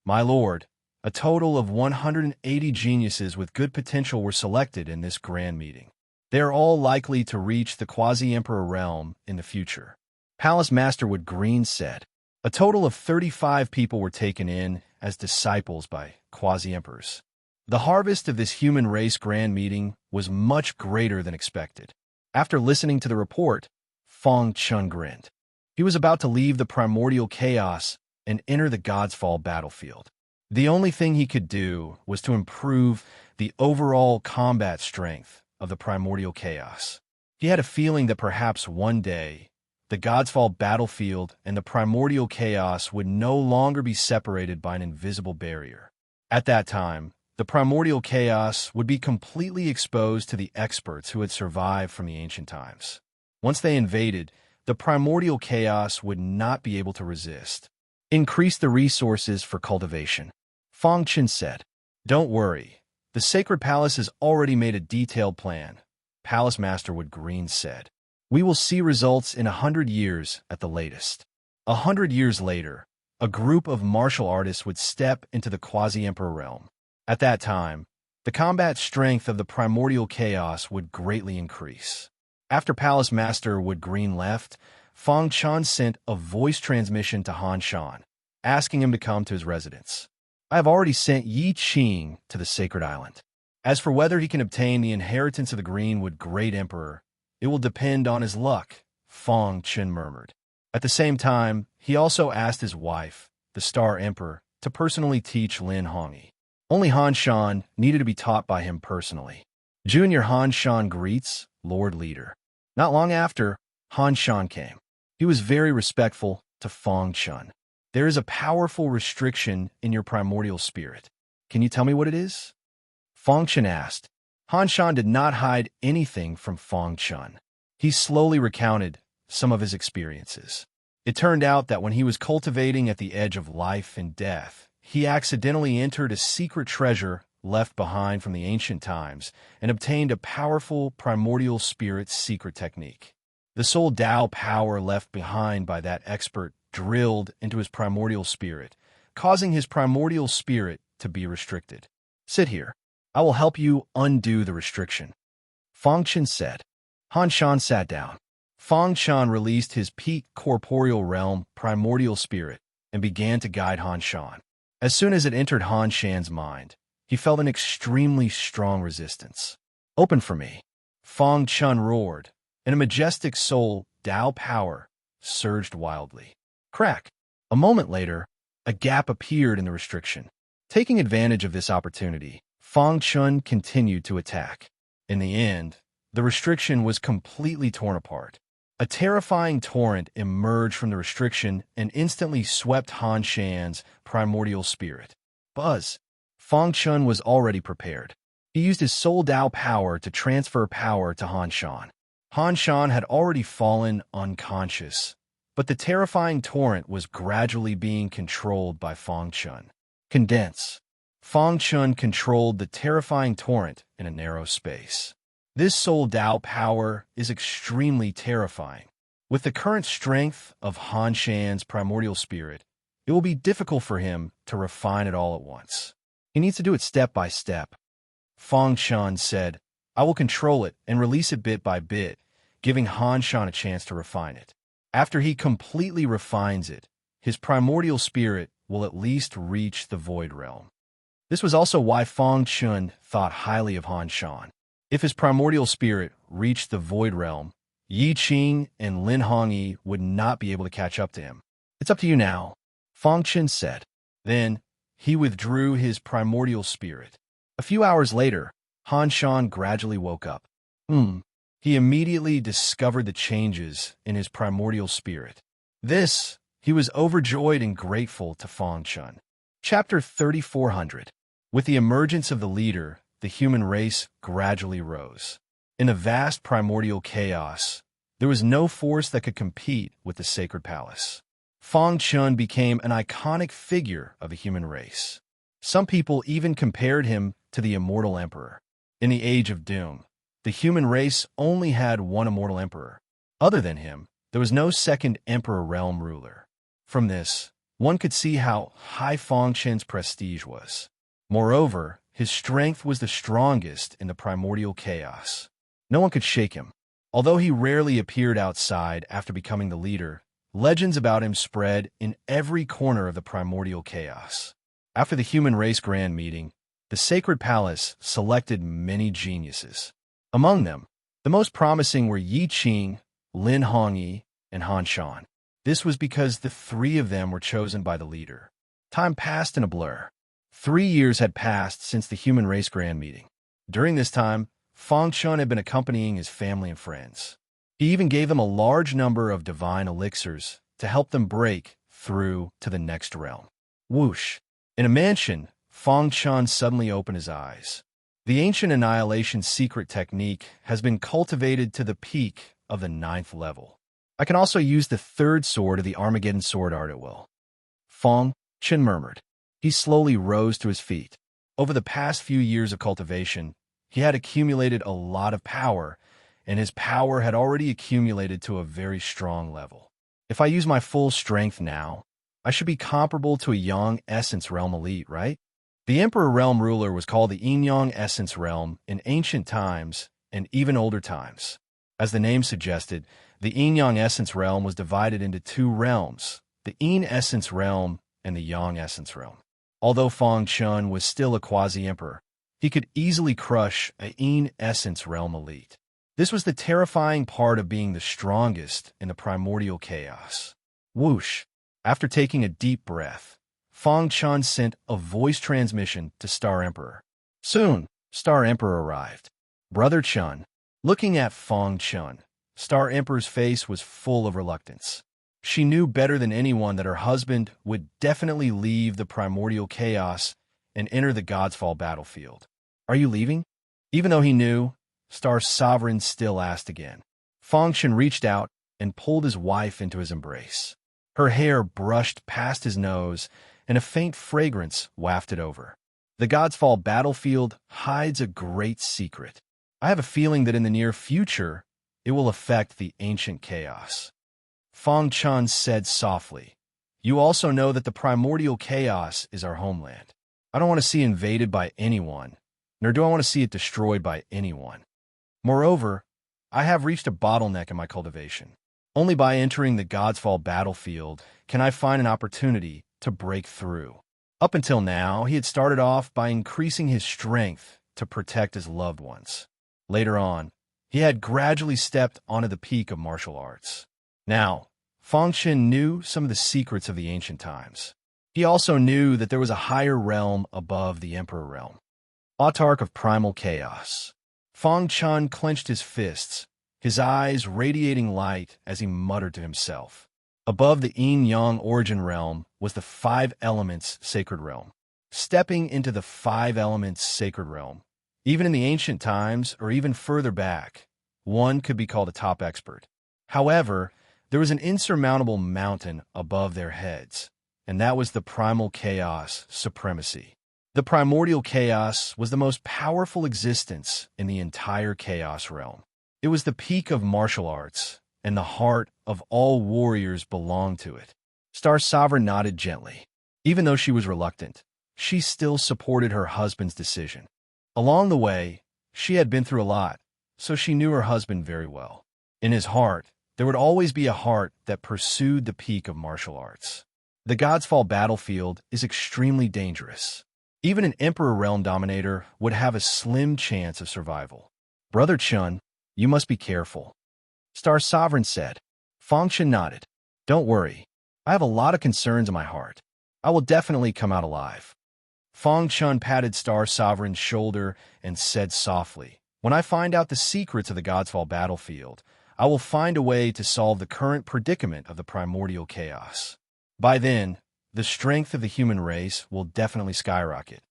"My lord, a total of 180 geniuses with good potential were selected in this grand meeting. They are all likely to reach the quasi-emperor realm in the future." Palace Master Woodgreen said. A total of 35 people were taken in as disciples by quasi-emperors. The harvest of this human race grand meeting was much greater than expected. After listening to the report, Fang Chun grinned. He was about to leave the primordial chaos and enter the God's Fall battlefield. The only thing he could do was to improve the overall combat strength of the primordial chaos. He had a feeling that perhaps one day, the God's Fall battlefield and the primordial chaos would no longer be separated by an invisible barrier. At that time, the primordial chaos would be completely exposed to the experts who had survived from the ancient times. Once they invaded, the primordial chaos would not be able to resist. Increase the resources for cultivation. Fang Chen said. Don't worry. The Sacred Palace has already made a detailed plan, Palace Master Wood Green said. We will see results in 100 years at the latest. 100 years later, a group of martial artists would step into the quasi-emperor realm. At that time, the combat strength of the primordial chaos would greatly increase. After Palace Master Wood Green left, Fang Chen sent a voice transmission to Han Shan, asking him to come to his residence. I have already sent Yi Qing to the Sacred Island. As for whether he can obtain the inheritance of the Greenwood Great Emperor, it will depend on his luck, Fang Chen murmured. At the same time, he also asked his wife, the Star Emperor, to personally teach Lin Hongyi. Only Han Shan needed to be taught by him personally. Junior Han Shan greets, Lord Leader. Not long after, Han Shan came. He was very respectful to Fang Chen. There is a powerful restriction in your primordial spirit. Can you tell me what it is? Fang Chen asked. Han Shan did not hide anything from Fang Chen. He slowly recounted some of his experiences. It turned out that when he was cultivating at the edge of life and death, he accidentally entered a secret treasure left behind from the ancient times and obtained a powerful primordial spirit secret technique. The soul Tao power left behind by that expert drilled into his primordial spirit, causing his primordial spirit to be restricted. Sit here. I will help you undo the restriction, Fang Chen said. Han Shan sat down. Fang Chen released his peak corporeal realm primordial spirit and began to guide Han Shan. As soon as it entered Han Shan's mind, he felt an extremely strong resistance. Open for me, Fang Chen roared, and a majestic soul Tao power surged wildly. Crack! A moment later, a gap appeared in the restriction. Taking advantage of this opportunity, Fang Chen continued to attack. In the end, the restriction was completely torn apart. A terrifying torrent emerged from the restriction and instantly swept Han Shan's primordial spirit. Buzz! Fang Chen was already prepared. He used his soul Tao power to transfer power to Han Shan. Han Shan had already fallen unconscious, but the terrifying torrent was gradually being controlled by Fang Chen. Condense. Fang Chen controlled the terrifying torrent in a narrow space. This soul Tao power is extremely terrifying. With the current strength of Han Shan's primordial spirit, it will be difficult for him to refine it all at once. He needs to do it step by step. Fang Chen said, I will control it and release it bit by bit, giving Han Shan a chance to refine it. After he completely refines it, his primordial spirit will at least reach the void realm. This was also why Fang Chen thought highly of Han Shan. If his primordial spirit reached the void realm, Yi Qing and Lin Hongyi would not be able to catch up to him. It's up to you now, Fang Chen said. Then, he withdrew his primordial spirit. A few hours later, Han Shan gradually woke up. He immediately discovered the changes in his primordial spirit. He was overjoyed and grateful to Fang Chen. Chapter 3400. With the emergence of the leader, the human race gradually rose. In the vast primordial chaos, there was no force that could compete with the Sacred Palace. Fang Chen became an iconic figure of the human race. Some people even compared him to the immortal emperor. In the Age of Doom, the human race only had one immortal emperor. Other than him, there was no second emperor realm ruler. From this, one could see how high Fang Chen's prestige was. Moreover, his strength was the strongest in the primordial chaos. No one could shake him. Although he rarely appeared outside after becoming the leader, legends about him spread in every corner of the primordial chaos. After the human race grand meeting, the Sacred Palace selected many geniuses. Among them, the most promising were Yi Qing, Lin Hongyi, and Han Shan. This was because the three of them were chosen by the leader. Time passed in a blur. 3 years had passed since the human race grand meeting. During this time, Fang Chen had been accompanying his family and friends. He even gave them a large number of divine elixirs to help them break through to the next realm. Whoosh! In a mansion, Fang Chen suddenly opened his eyes. The ancient annihilation secret technique has been cultivated to the peak of the 9th level. I can also use the 3rd sword of the Armageddon sword art at will. Fong Chen murmured. He slowly rose to his feet. Over the past few years of cultivation, he had accumulated a lot of power, and his power had already accumulated to a very strong level. If I use my full strength now, I should be comparable to a Yang Essence Realm elite, right? The Emperor Realm ruler was called the Yin-Yang Essence Realm in ancient times and even older times. As the name suggested, the Yin-Yang Essence Realm was divided into two realms, the Yin Essence Realm and the Yang Essence Realm. Although Fong Chun was still a quasi-emperor, he could easily crush a Yin Essence Realm elite. This was the terrifying part of being the strongest in the primordial chaos. Whoosh! After taking a deep breath, Fong Chun sent a voice transmission to Star Emperor. Soon, Star Emperor arrived. Brother Chun. Looking at Fong Chun, Star Emperor's face was full of reluctance. She knew better than anyone that her husband would definitely leave the primordial chaos and enter the God's Fall battlefield. Are you leaving? Even though he knew, Star Sovereign still asked again. Fong Chun reached out and pulled his wife into his embrace. Her hair brushed past his nose, and a faint fragrance wafted over. The God's Fall battlefield hides a great secret. I have a feeling that in the near future, it will affect the ancient chaos. Fong Chun said softly, You also know that the primordial chaos is our homeland. I don't want to see it invaded by anyone, nor do I want to see it destroyed by anyone. Moreover, I have reached a bottleneck in my cultivation. Only by entering the God's Fall battlefield can I find an opportunity to break through. Up until now, he had started off by increasing his strength to protect his loved ones. Later on, he had gradually stepped onto the peak of martial arts. Now, Fong Chun knew some of the secrets of the ancient times. He also knew that there was a higher realm above the Emperor realm. Autarch of primal chaos. Fong Chun clenched his fists, his eyes radiating light as he muttered to himself. Above the yin-yang origin realm was the five elements sacred realm. Stepping into the five elements sacred realm, even in the ancient times or even further back, one could be called a top expert. However, there was an insurmountable mountain above their heads, and that was the primal chaos supremacy. The primordial chaos was the most powerful existence in the entire chaos realm. It was the peak of martial arts, and the heart of all warriors belonged to it. Star Sovereign nodded gently. Even though she was reluctant, she still supported her husband's decision. Along the way, she had been through a lot, so she knew her husband very well. In his heart, there would always be a heart that pursued the peak of martial arts. The God's Fall battlefield is extremely dangerous. Even an Emperor Realm Dominator would have a slim chance of survival. Brother Chun, you must be careful. Star Sovereign said. Fong Chun nodded. Don't worry. I have a lot of concerns in my heart. I will definitely come out alive. Fong Chun patted Star Sovereign's shoulder and said softly, When I find out the secrets of the God's Fall battlefield, I will find a way to solve the current predicament of the primordial chaos. By then, the strength of the human race will definitely skyrocket.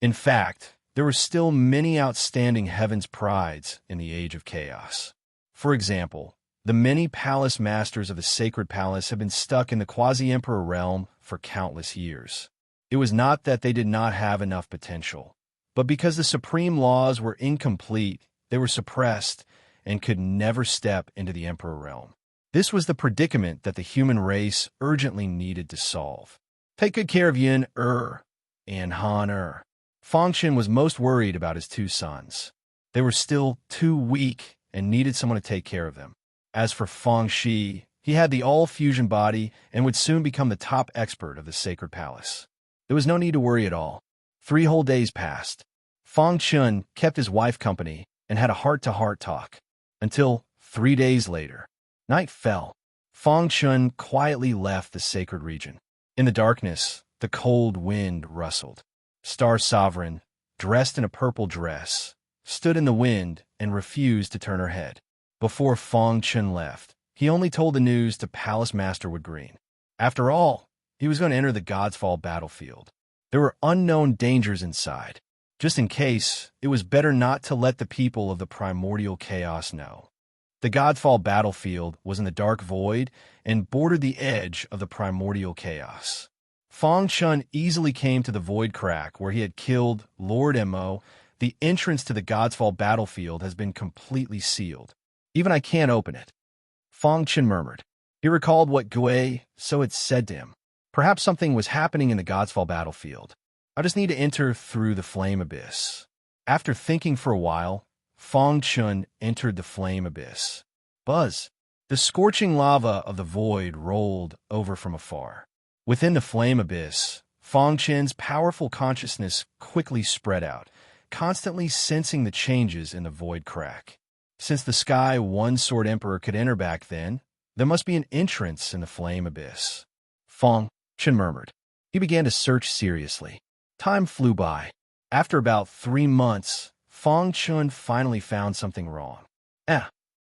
In fact, there were still many outstanding heaven's prides in the age of chaos. For example, the many palace masters of the sacred palace have been stuck in the quasi-emperor realm for countless years. It was not that they did not have enough potential, but because the supreme laws were incomplete, they were suppressed and could never step into the emperor realm. This was the predicament that the human race urgently needed to solve. Take good care of Yin and Han. Fong Chun was most worried about his two sons. They were still too weak and needed someone to take care of them. As for Fong Shi, he had the all-fusion body and would soon become the top expert of the sacred palace. There was no need to worry at all. 3 whole days passed. Fong Chun kept his wife company and had a heart-to-heart talk. Until 3 days later, night fell. Fong Chun quietly left the sacred region. In the darkness, the cold wind rustled. Star Sovereign, dressed in a purple dress, stood in the wind and refused to turn her head. Before Fong Chun left, he only told the news to Palace Master Wood Green. After all, he was going to enter the God's Fall battlefield. There were unknown dangers inside. Just in case, it was better not to let the people of the primordial chaos know. The God's Fall battlefield was in the dark void and bordered the edge of the primordial chaos. Fong Chun easily came to the void crack where he had killed Lord Mo. The entrance to the Godsfall battlefield has been completely sealed. Even I can't open it. Fong Chun murmured. He recalled what Gui So had said to him. Perhaps something was happening in the Godsfall battlefield. I just need to enter through the flame abyss. After thinking for a while, Fong Chun entered the flame abyss. Buzz! The scorching lava of the void rolled over from afar. Within the flame abyss, Fong Chun's powerful consciousness quickly spread out, constantly sensing the changes in the void crack. Since the Sky One Sword Emperor could enter back then, there must be an entrance in the flame abyss. Fong Chun murmured. He began to search seriously. Time flew by. After about 3 months, Fong Chun finally found something wrong.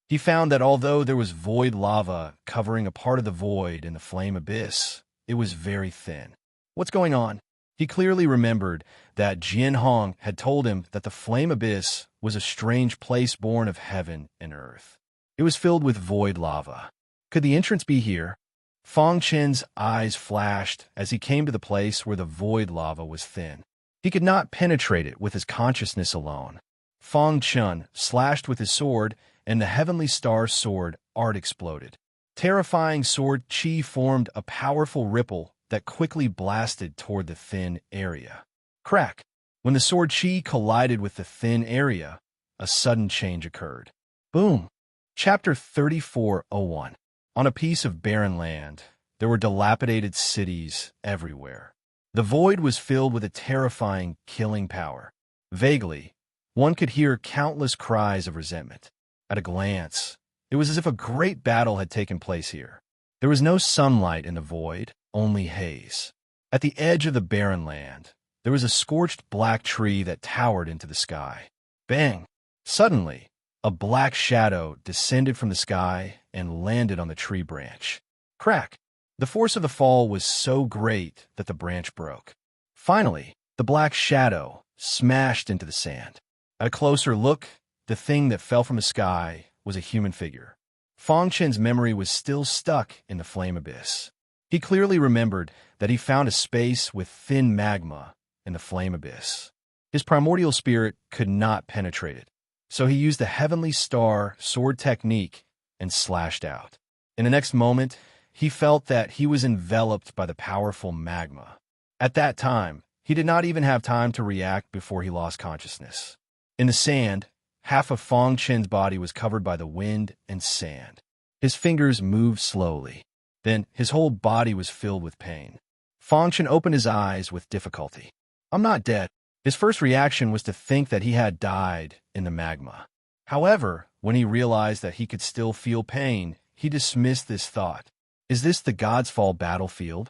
He found that although there was void lava covering a part of the void in the flame abyss, it was very thin. What's going on? He clearly remembered that Jian Hong had told him that the flame abyss was a strange place born of heaven and earth. It was filled with void lava. Could the entrance be here? Fong Chun's eyes flashed as he came to the place where the void lava was thin. He could not penetrate it with his consciousness alone. Fong Chun slashed with his sword, and the heavenly star sword art exploded. Terrifying sword chi formed a powerful ripple that quickly blasted toward the thin area. Crack! When the sword chi collided with the thin area, a sudden change occurred. Boom! Chapter 3401. On a piece of barren land, there were dilapidated cities everywhere. The void was filled with a terrifying, killing power. Vaguely, one could hear countless cries of resentment. At a glance, it was as if a great battle had taken place here. There was no sunlight in the void, only haze. At the edge of the barren land, there was a scorched black tree that towered into the sky. Bang! Suddenly, a black shadow descended from the sky and landed on the tree branch. Crack! The force of the fall was so great that the branch broke. Finally, the black shadow smashed into the sand. At a closer look, the thing that fell from the sky was a human figure. Fong Chun's memory was still stuck in the flame abyss. He clearly remembered that he found a space with thin magma in the flame abyss. His primordial spirit could not penetrate it, so he used the heavenly star sword technique and slashed out. In the next moment, he felt that he was enveloped by the powerful magma. At that time, he did not even have time to react before he lost consciousness. In the sand, half of Fong Chun's body was covered by the wind and sand. His fingers moved slowly. Then his whole body was filled with pain. Fong Chun opened his eyes with difficulty. I'm not dead. His first reaction was to think that he had died in the magma. However, when he realized that he could still feel pain, he dismissed this thought. Is this the Godsfall battlefield?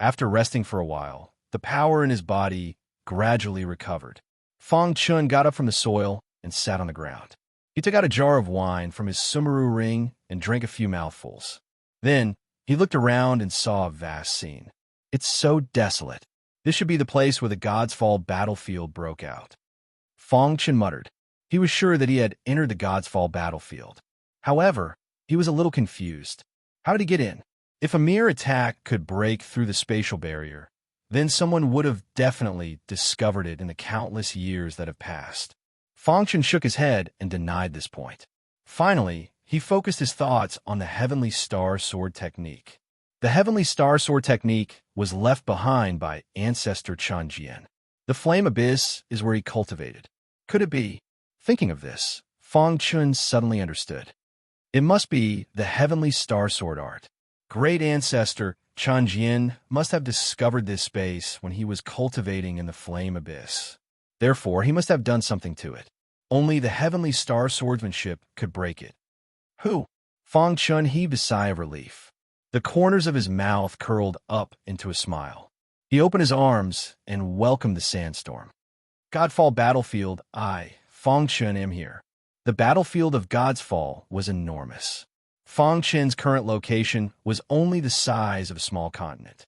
After resting for a while, the power in his body gradually recovered. Fong Chun got up from the soil and sat on the ground. He took out a jar of wine from his sumaru ring and drank a few mouthfuls. Then, he looked around and saw a vast scene. It's so desolate. This should be the place where the Godsfall battlefield broke out. Fong Chun muttered. He was sure that he had entered the Godsfall battlefield. However, he was a little confused. How did he get in? If a mere attack could break through the spatial barrier, then someone would have definitely discovered it in the countless years that have passed. Fong Chun shook his head and denied this point. Finally, he focused his thoughts on the Heavenly Star Sword technique. The Heavenly Star Sword technique was left behind by ancestor Chan Jian. The flame abyss is where he cultivated. Could it be? Thinking of this, Fong Chun suddenly understood. It must be the Heavenly Star Sword art. Great ancestor Chan Jian must have discovered this space when he was cultivating in the flame abyss. Therefore, he must have done something to it. Only the Heavenly Star Swordsmanship could break it. Who? Fong Chun heaved a sigh of relief. The corners of his mouth curled up into a smile. He opened his arms and welcomed the sandstorm. Godfall battlefield, I, Fong Chun, am here. The battlefield of Godsfall was enormous. Fong Chun's current location was only the size of a small continent.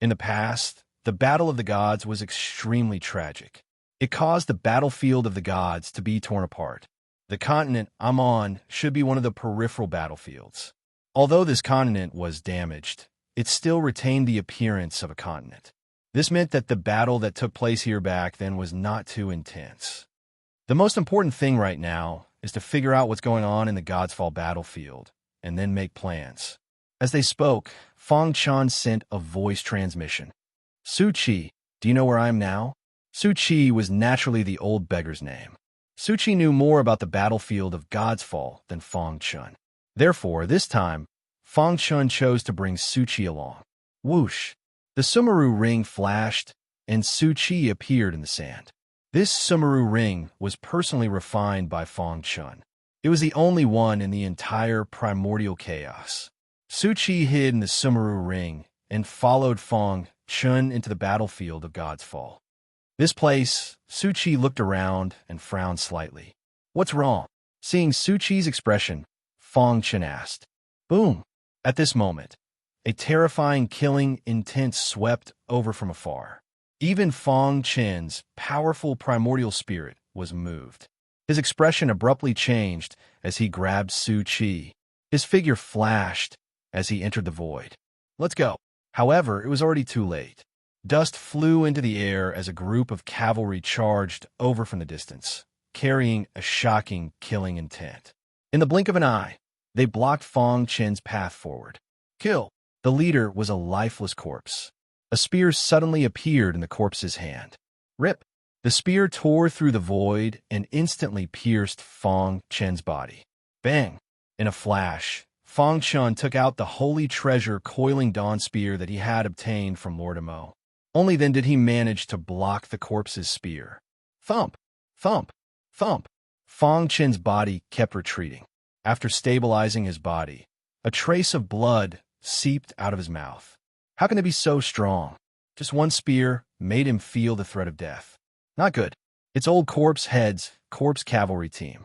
In the past, the Battle of the Gods was extremely tragic. It caused the battlefield of the gods to be torn apart. The continent I'm on should be one of the peripheral battlefields. Although this continent was damaged, it still retained the appearance of a continent. This meant that the battle that took place here back then was not too intense. The most important thing right now is to figure out what's going on in the God's Fall battlefield, and then make plans. As they spoke, Fong Chan sent a voice transmission. Su Chi, do you know where I am now? Su Chi was naturally the old beggar's name. Su Chi knew more about the battlefield of God's Fall than Fong Chun. Therefore, this time, Fong Chun chose to bring Su Chi along. Whoosh! The Sumeru ring flashed, and Su Chi appeared in the sand. This Sumeru ring was personally refined by Fong Chun. It was the only one in the entire primordial chaos. Su Chi hid in the Sumeru ring and followed Fong Chun into the battlefield of God's Fall. This place, Su Chi looked around and frowned slightly. What's wrong? Seeing Su Chi's expression, Fong Chun asked. Boom! At this moment, a terrifying killing intent swept over from afar. Even Fong Chen's powerful primordial spirit was moved. His expression abruptly changed as he grabbed Su Chi. His figure flashed as he entered the void. Let's go. However, it was already too late. Dust flew into the air as a group of cavalry charged over from the distance, carrying a shocking, killing intent. In the blink of an eye, they blocked Fong Chen's path forward. Kill! The leader was a lifeless corpse. A spear suddenly appeared in the corpse's hand. Rip! The spear tore through the void and instantly pierced Fong Chen's body. Bang! In a flash, Fong Chun took out the holy treasure coiling dawn spear that he had obtained from Lord Amo. Only then did he manage to block the corpse's spear. Thump! Thump! Thump! Fong Chen's body kept retreating. After stabilizing his body, a trace of blood seeped out of his mouth. How can it be so strong? Just one spear made him feel the threat of death. Not good. It's old corpse head's corpse cavalry team.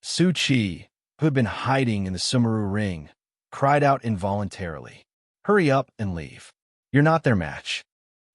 Su Chi, who had been hiding in the Sumeru ring, cried out involuntarily. Hurry up and leave. You're not their match.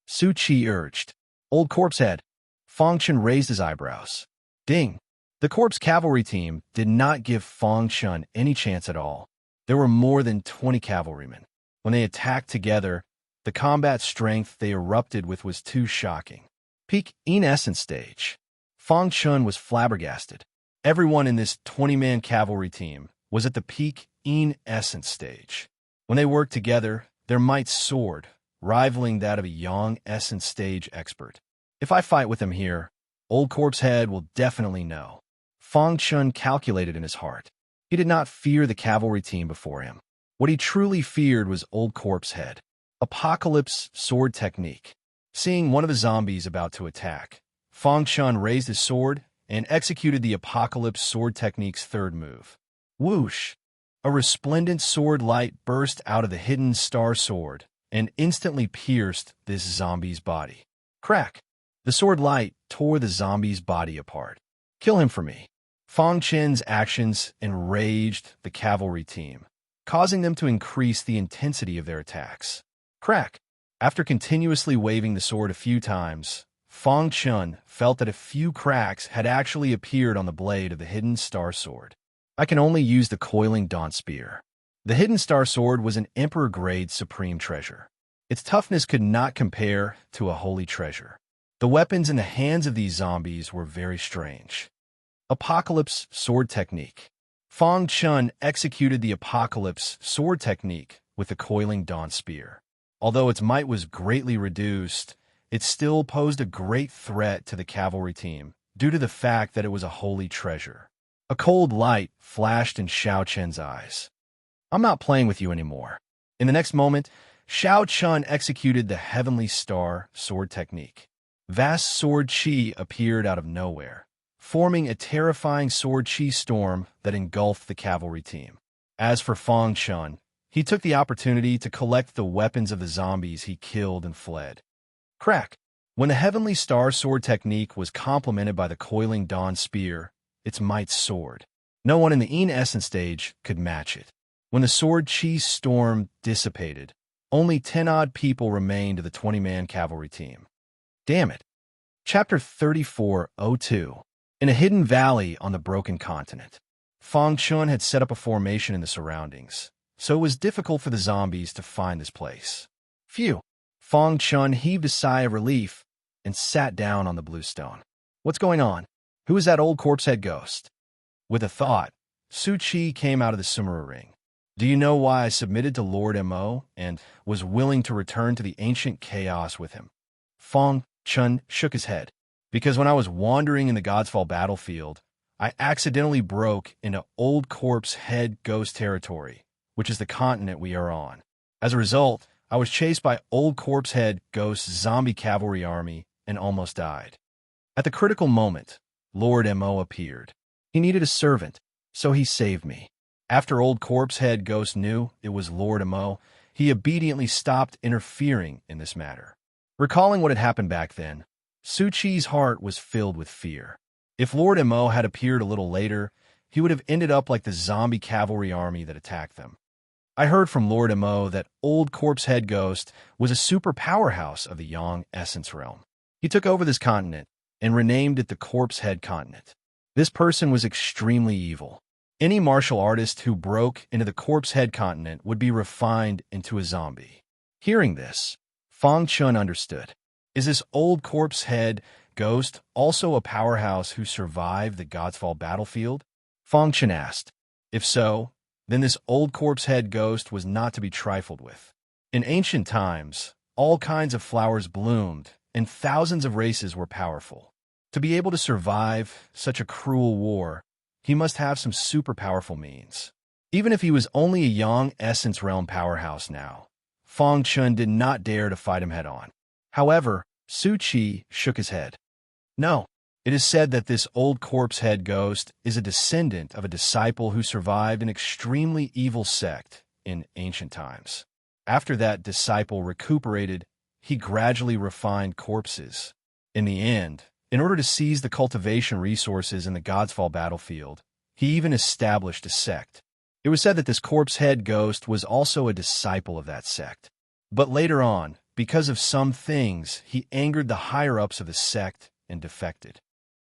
Su Chi urged. Old corpse head. Fong Chun raised his eyebrows. Ding. The corpse cavalry team did not give Fong Chun any chance at all. There were more than 20 cavalrymen. When they attacked together, the combat strength they erupted with was too shocking. Peak in essence stage. Fong Chun was flabbergasted. Everyone in this 20-man cavalry team was at the peak in essence stage. When they worked together, their might soared, rivaling that of a young essence stage expert. If I fight with him here, Old Corpse Head will definitely know. Fong Chun calculated in his heart. He did not fear the cavalry team before him. What he truly feared was Old Corpse Head. Apocalypse sword technique. Seeing one of the zombies about to attack, Fong Chun raised his sword and executed the Apocalypse sword technique's third move. Whoosh! A resplendent sword light burst out of the hidden star sword and instantly pierced this zombie's body. Crack! The sword light tore the zombie's body apart. Kill him for me. Fong Chen's actions enraged the cavalry team, causing them to increase the intensity of their attacks. Crack! After continuously waving the sword a few times, Fong Chun felt that a few cracks had actually appeared on the blade of the hidden star sword. I can only use the coiling daunt spear. The hidden star sword was an emperor-grade supreme treasure. Its toughness could not compare to a holy treasure. The weapons in the hands of these zombies were very strange. Apocalypse sword technique. Fong Chun executed the Apocalypse sword technique with the coiling daunt spear. Although its might was greatly reduced, it still posed a great threat to the cavalry team due to the fact that it was a holy treasure. A cold light flashed in Xiao Chen's eyes. I'm not playing with you anymore. In the next moment, Xiao Chun executed the Heavenly Star sword technique. Vast sword chi appeared out of nowhere, forming a terrifying sword chi storm that engulfed the cavalry team. As for Fong Chun, he took the opportunity to collect the weapons of the zombies he killed and fled. Crack! When the Heavenly Star sword technique was complemented by the coiling dawn spear, its might soared. No one in the In Essence stage could match it. When the sword chi storm dissipated, only 10-odd people remained of the 20-man cavalry team. Damn it. Chapter 3402. In a hidden valley on the broken continent, Fong Chun had set up a formation in the surroundings, so it was difficult for the zombies to find this place. Phew! Fong Chun heaved a sigh of relief and sat down on the bluestone. What's going on? Who is that old corpse-head ghost? With a thought, Su Chi came out of the Sumeru ring. Do you know why I submitted to Lord Mo and was willing to return to the ancient chaos with him? Fong Chun shook his head. Because when I was wandering in the Godsfall battlefield, I accidentally broke into Old Corpse Head Ghost territory, which is the continent we are on. As a result, I was chased by Old Corpse Head Ghost zombie cavalry army and almost died. At the critical moment, Lord Mo appeared. He needed a servant, so he saved me. After Old Corpse Head Ghost knew it was Lord Mo, he obediently stopped interfering in this matter. Recalling what had happened back then, Su Chi's heart was filled with fear. If Lord Mo had appeared a little later, he would have ended up like the zombie cavalry army that attacked them. I heard from Lord Mo that Old Corpse Head Ghost was a super powerhouse of the Yang Essence realm. He took over this continent and renamed it the Corpse Head Continent. This person was extremely evil. Any martial artist who broke into the Corpse Head Continent would be refined into a zombie. Hearing this, Fong Chun understood. Is this Old Corpse Head Ghost also a powerhouse who survived the Godsfall battlefield? Fong Chun asked. If so, then this Old Corpse Head Ghost was not to be trifled with. In ancient times, all kinds of flowers bloomed, and thousands of races were powerful. To be able to survive such a cruel war, he must have some super powerful means. Even if he was only a Yang Essence realm powerhouse now, Fong Chun did not dare to fight him head-on. However, Su Chi shook his head. No, it is said that this Old Corpse Head Ghost is a descendant of a disciple who survived an extremely evil sect in ancient times. After that disciple recuperated, he gradually refined corpses. In the end, in order to seize the cultivation resources in the Godsfall battlefield, he even established a sect. It was said that this Corpse Head Ghost was also a disciple of that sect. But later on, because of some things, he angered the higher-ups of the sect and defected.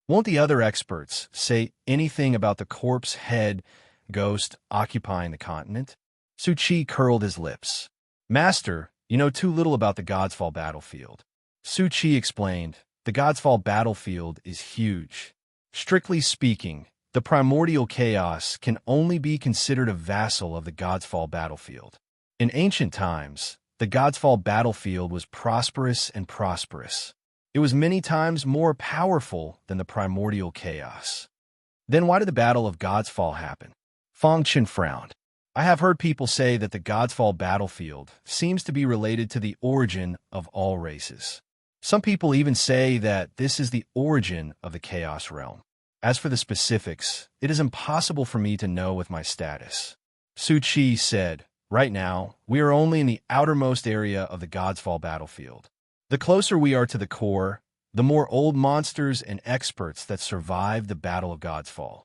Won't the other experts say anything about the Corpse Head Ghost occupying the continent? Su Chi curled his lips. Master, you know too little about the Godsfall battlefield. Su Chi explained, the Godsfall battlefield is huge. Strictly speaking, the primordial chaos can only be considered a vassal of the Godsfall battlefield. In ancient times, the Godsfall battlefield was prosperous and prosperous. It was many times more powerful than the primordial chaos. Then why did the Battle of Godsfall happen? Fong Chun frowned. I have heard people say that the Godsfall battlefield seems to be related to the origin of all races. Some people even say that this is the origin of the Chaos realm. As for the specifics, it is impossible for me to know with my status. Su Chi said, right now, we are only in the outermost area of the Godsfall battlefield. The closer we are to the core, the more old monsters and experts that survive the Battle of Godsfall.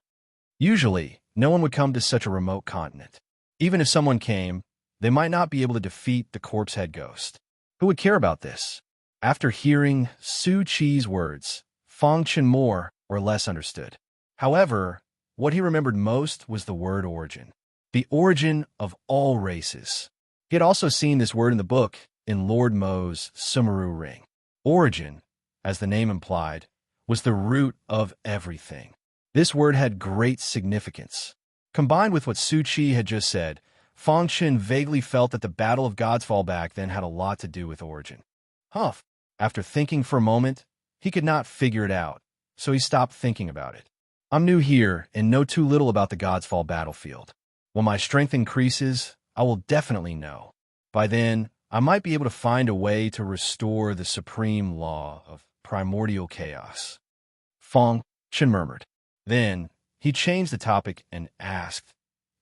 Usually, no one would come to such a remote continent. Even if someone came, they might not be able to defeat the Corpse Head Ghost. Who would care about this? After hearing Su Chi's words, Fong Chun more or less understood. However, what he remembered most was the word origin. The origin of all races. He had also seen this word in the book in Lord Mo's Sumeru ring. Origin, as the name implied, was the root of everything. This word had great significance. Combined with what Su Chi had just said, Fong Chun vaguely felt that the Battle of Godsfall back then had a lot to do with origin. Humph. After thinking for a moment, he could not figure it out, so he stopped thinking about it. I'm new here and know too little about the Godsfall battlefield. When my strength increases, I will definitely know. By then, I might be able to find a way to restore the supreme law of primordial chaos. Fong Chun murmured. Then, he changed the topic and asked,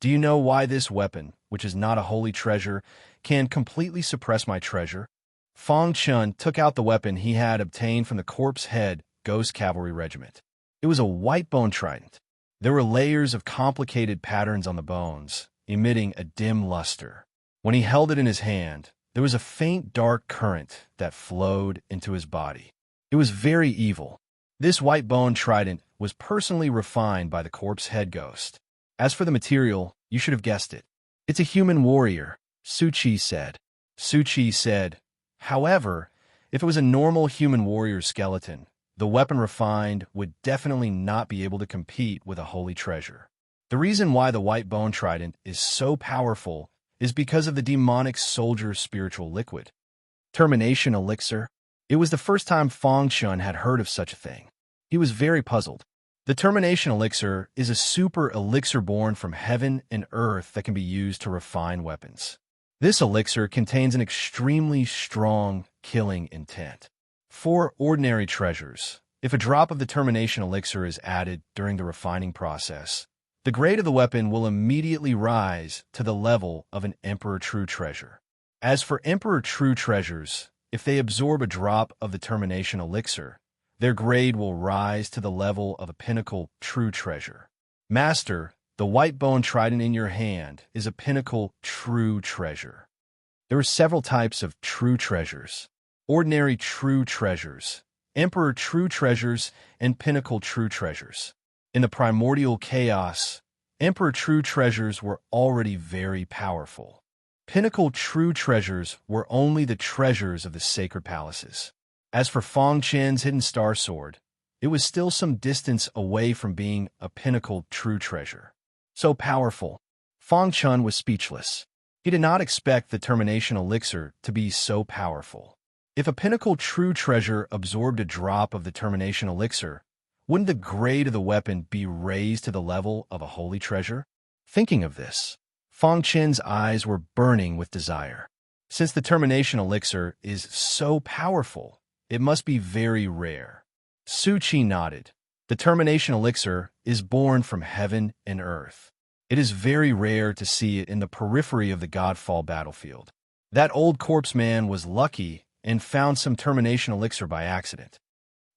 do you know why this weapon, which is not a holy treasure, can completely suppress my treasure? Fong Chun took out the weapon he had obtained from the Corpse Head Ghost Cavalry Regiment. It was a white bone trident. There were layers of complicated patterns on the bones, emitting a dim luster. When he held it in his hand, there was a faint dark current that flowed into his body. It was very evil. This white bone trident was personally refined by the Corpse Head Ghost. As for the material, you should have guessed it. It's a human warrior, Su Chi said. Su Chi said, however, if it was a normal human warrior skeleton, the weapon refined would definitely not be able to compete with a holy treasure. The reason why the white bone trident is so powerful is because of the demonic soldier's spiritual liquid. Termination elixir. It was the first time Fang Chun had heard of such a thing. He was very puzzled. The termination elixir is a super elixir born from heaven and earth that can be used to refine weapons. This elixir contains an extremely strong killing intent. For ordinary treasures, if a drop of the termination elixir is added during the refining process, the grade of the weapon will immediately rise to the level of an Emperor True Treasure. As for Emperor True Treasures, if they absorb a drop of the termination elixir, their grade will rise to the level of a Pinnacle True Treasure. Master, the white bone trident in your hand is a Pinnacle True Treasure. There are several types of true treasures: ordinary true treasures, Emperor True Treasures, and Pinnacle True Treasures. In the primordial chaos, Emperor True Treasures were already very powerful. Pinnacle True Treasures were only the treasures of the sacred palaces. As for Fang Chen's hidden star sword, it was still some distance away from being a Pinnacle True Treasure. So powerful, Fang Chun was speechless. He did not expect the termination elixir to be so powerful. If a Pinnacle True Treasure absorbed a drop of the termination elixir, wouldn't the grade of the weapon be raised to the level of a holy treasure? Thinking of this, Fang Chen's eyes were burning with desire. Since the termination elixir is so powerful, it must be very rare. Su Chi nodded. The termination elixir is born from heaven and earth. It is very rare to see it in the periphery of the Godfall battlefield. That old corpse man was lucky and found some termination elixir by accident.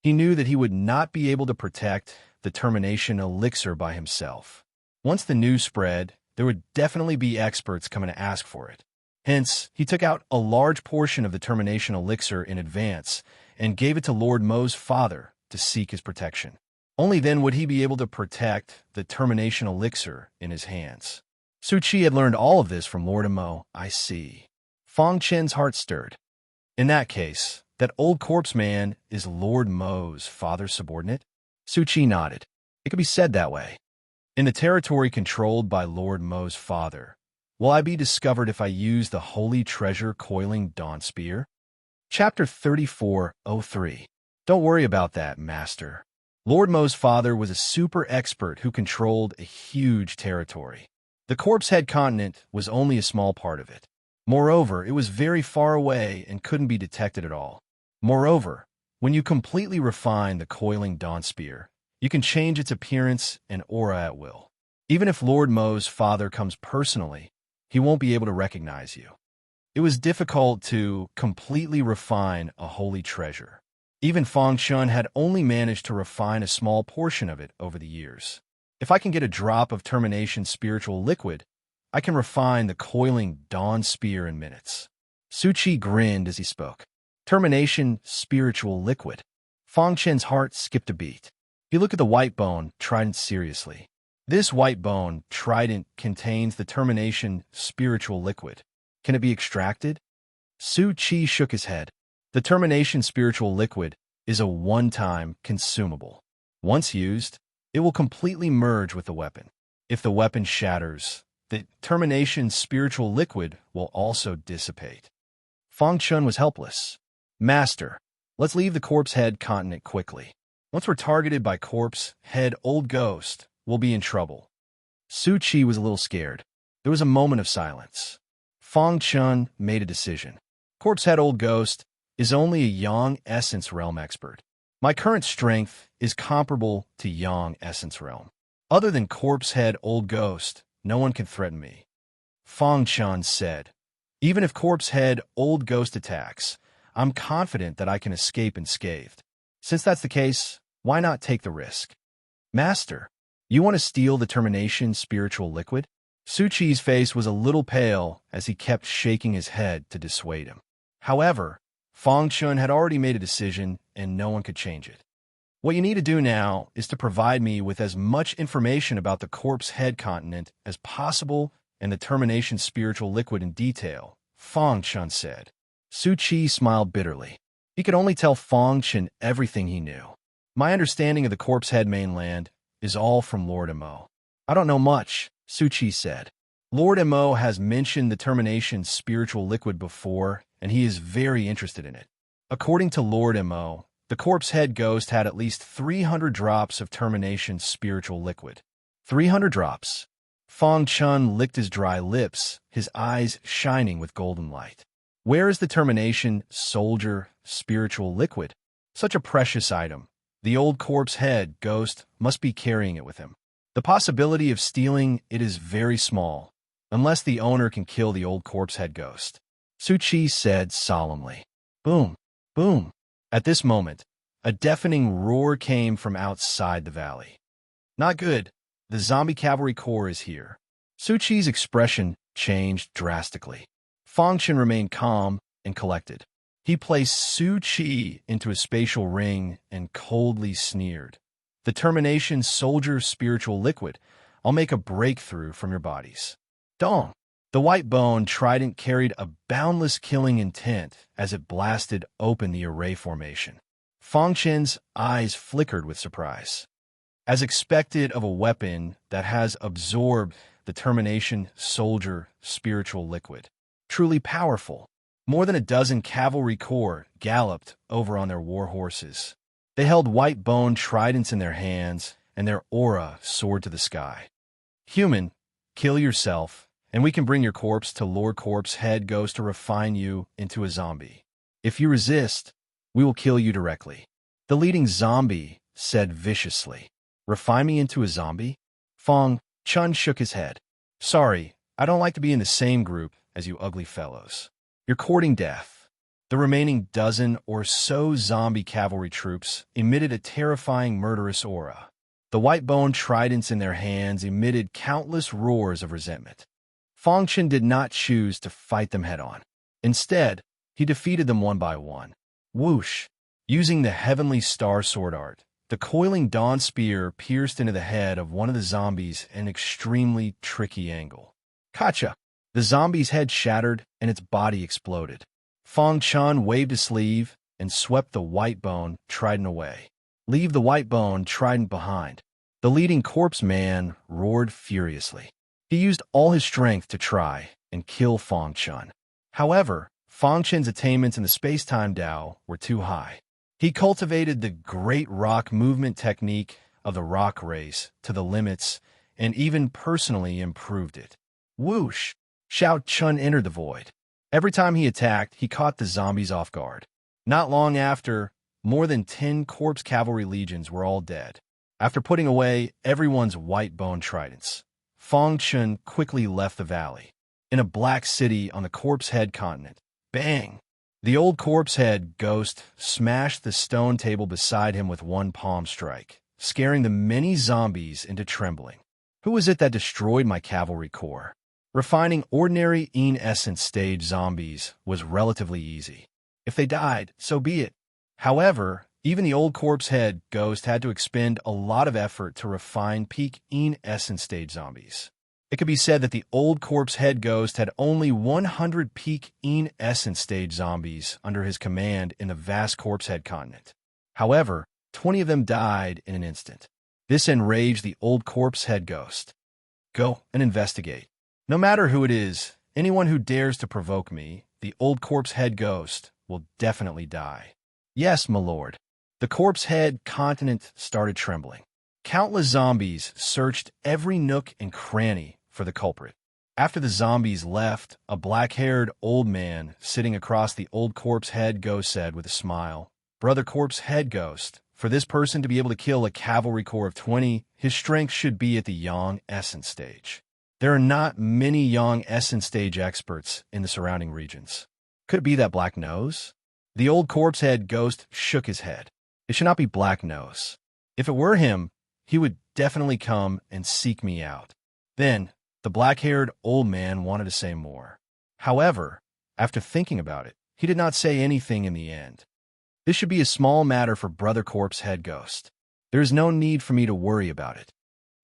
He knew that he would not be able to protect the termination elixir by himself. Once the news spread, there would definitely be experts coming to ask for it. Hence, he took out a large portion of the termination elixir in advance and gave it to Lord Mo's father to seek his protection. Only then would he be able to protect the termination elixir in his hands. Su Chi had learned all of this from Lord Mo. I see. Fang Chen's heart stirred. In that case, that old corpse man is Lord Mo's father's subordinate? Su Chi nodded. It could be said that way. In the territory controlled by Lord Mo's father, will I be discovered if I use the holy treasure coiling dawn spear? Chapter 34:03. Don't worry about that, Master. Lord Mo's father was a super expert who controlled a huge territory. The corpse head continent was only a small part of it. Moreover, it was very far away and couldn't be detected at all. Moreover, when you completely refine the coiling dawn spear, you can change its appearance and aura at will. Even if Lord Mo's father comes personally, he won't be able to recognize you. It was difficult to completely refine a holy treasure. Even Fang Chun had only managed to refine a small portion of it over the years. If I can get a drop of termination spiritual liquid, I can refine the coiling dawn spear in minutes. Su Chi grinned as he spoke. Termination spiritual liquid. Fang Chen's heart skipped a beat. He looked at the white bone trident seriously. This white bone trident contains the termination spiritual liquid. Can it be extracted? Su Chi shook his head. The termination spiritual liquid is a one-time consumable. Once used, it will completely merge with the weapon. If the weapon shatters, the termination spiritual liquid will also dissipate. Fang Chun was helpless. Master, let's leave the corpse head continent quickly. Once we're targeted by corpse head old ghost, we'll be in trouble. Su Chi was a little scared. There was a moment of silence. Fang Chun made a decision. Corpse head old ghost is only a Yang Essence Realm expert. My current strength is comparable to Yang Essence Realm. Other than corpse head old ghost, no one can threaten me. Fang Chun said, even if corpse head old ghost attacks, I'm confident that I can escape unscathed. Since that's the case, why not take the risk? Master, you want to steal the termination spiritual liquid? Su Chi's face was a little pale as he kept shaking his head to dissuade him. However, Fang Chun had already made a decision and no one could change it. What you need to do now is to provide me with as much information about the corpse head continent as possible and the termination spiritual liquid in detail, Fang Chun said. Su Qi smiled bitterly. He could only tell Fang Chun everything he knew. My understanding of the corpse head mainland is all from Lord Mo. I don't know much, Su Qi said. Lord Mo has mentioned the termination spiritual liquid before, and he is very interested in it. According to Lord Mo, the corpse head ghost had at least 300 drops of termination spiritual liquid. 300 drops. Fang Chun licked his dry lips, his eyes shining with golden light. Where is the termination soldier spiritual liquid? Such a precious item. The old corpse head ghost must be carrying it with him. The possibility of stealing it is very small, unless the owner can kill the old corpse head ghost. Su Qi said solemnly. Boom, boom. At this moment, a deafening roar came from outside the valley. Not good. The zombie cavalry corps is here. Su Qi's expression changed drastically. Fang Chun remained calm and collected. He placed Su Qi into a spatial ring and coldly sneered. The termination soldier spiritual liquid. I'll make a breakthrough from your bodies. Dong! The white bone trident carried a boundless killing intent as it blasted open the array formation. Fang Chun's eyes flickered with surprise. As expected of a weapon that has absorbed the termination soldier spiritual liquid. Truly powerful. More than a dozen cavalry corps galloped over on their war horses. They held white bone tridents in their hands, and their aura soared to the sky. Human, kill yourself, and we can bring your corpse to Lord Corpse Head Ghost to refine you into a zombie. If you resist, we will kill you directly. The leading zombie said viciously. Refine me into a zombie? Fang Chun shook his head. Sorry, I don't like to be in the same group as you ugly fellows. You're courting death. The remaining dozen or so zombie cavalry troops emitted a terrifying murderous aura. The white bone tridents in their hands emitted countless roars of resentment. Fang Chun did not choose to fight them head-on. Instead, he defeated them one by one. Whoosh! Using the heavenly star sword art, the coiling dawn spear pierced into the head of one of the zombies at an extremely tricky angle. Gotcha! The zombie's head shattered and its body exploded. Fang Chun waved his sleeve and swept the white bone trident away. Leave the white bone trident behind. The leading corpse man roared furiously. He used all his strength to try and kill Fang Chun. However, Fang Chun's attainments in the space-time Tao were too high. He cultivated the great rock movement technique of the rock race to the limits and even personally improved it. Whoosh! Shao Chun entered the void. Every time he attacked, he caught the zombies off guard. Not long after, more than 10 corpse cavalry legions were all dead. After putting away everyone's white bone tridents, Fang Chun quickly left the valley. In a black city on the corpse head continent, bang! The old corpse head ghost smashed the stone table beside him with one palm strike, scaring the many zombies into trembling. Who was it that destroyed my cavalry corps? Refining ordinary essence stage zombies was relatively easy. If they died, so be it. However, even the old corpse head ghost had to expend a lot of effort to refine peak essence stage zombies. It could be said that the old corpse head ghost had only 100 peak essence stage zombies under his command in the vast corpse head continent. However, 20 of them died in an instant. This enraged the old corpse head ghost. Go and investigate. No matter who it is, anyone who dares to provoke me, the old corpse head ghost, will definitely die. Yes, my lord. The corpse head continent started trembling. Countless zombies searched every nook and cranny for the culprit. After the zombies left, a black-haired old man sitting across the old corpse head ghost said with a smile, Brother Corpse Head Ghost, for this person to be able to kill a cavalry corps of 20, his strength should be at the Yang Essence stage. There are not many Yang Essence stage experts in the surrounding regions. Could it be that Black Nose? The old corpse head ghost shook his head. It should not be Black Nose. If it were him, he would definitely come and seek me out. Then, the black-haired old man wanted to say more. However, after thinking about it, he did not say anything in the end. This should be a small matter for Brother Corpse Head Ghost. There is no need for me to worry about it.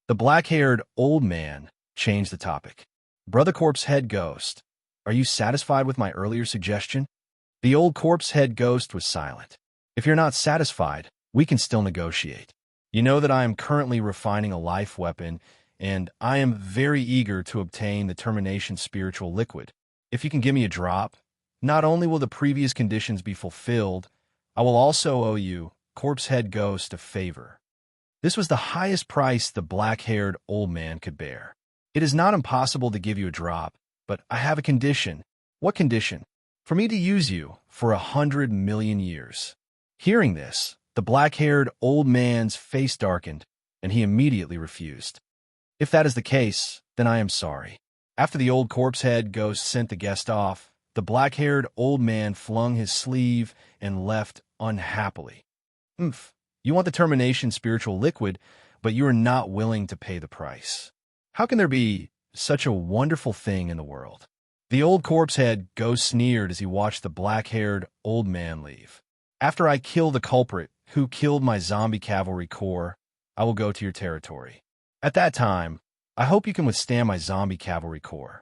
The black-haired old man changed the topic. Brother Corpse Head Ghost, are you satisfied with my earlier suggestion? The old Corpse Head Ghost was silent. If you're not satisfied, we can still negotiate. You know that I am currently refining a life weapon, and I am very eager to obtain the termination spiritual liquid. If you can give me a drop, not only will the previous conditions be fulfilled, I will also owe you, Corpse Head Ghost, a favor. This was the highest price the black-haired old man could bear. It is not impossible to give you a drop, but I have a condition. What condition? For me to use you for 100 million years. Hearing this, the black-haired old man's face darkened, and he immediately refused. If that is the case, then I am sorry. After the old Corpse Head Ghost sent the guest off, the black-haired old man flung his sleeve and left unhappily. You want the termination spiritual liquid, but you are not willing to pay the price. How can there be such a wonderful thing in the world? The old Corpse Head Ghost sneered as he watched the black-haired old man leave. After I kill the culprit who killed my zombie cavalry corps, I will go to your territory. At that time, I hope you can withstand my zombie cavalry corps.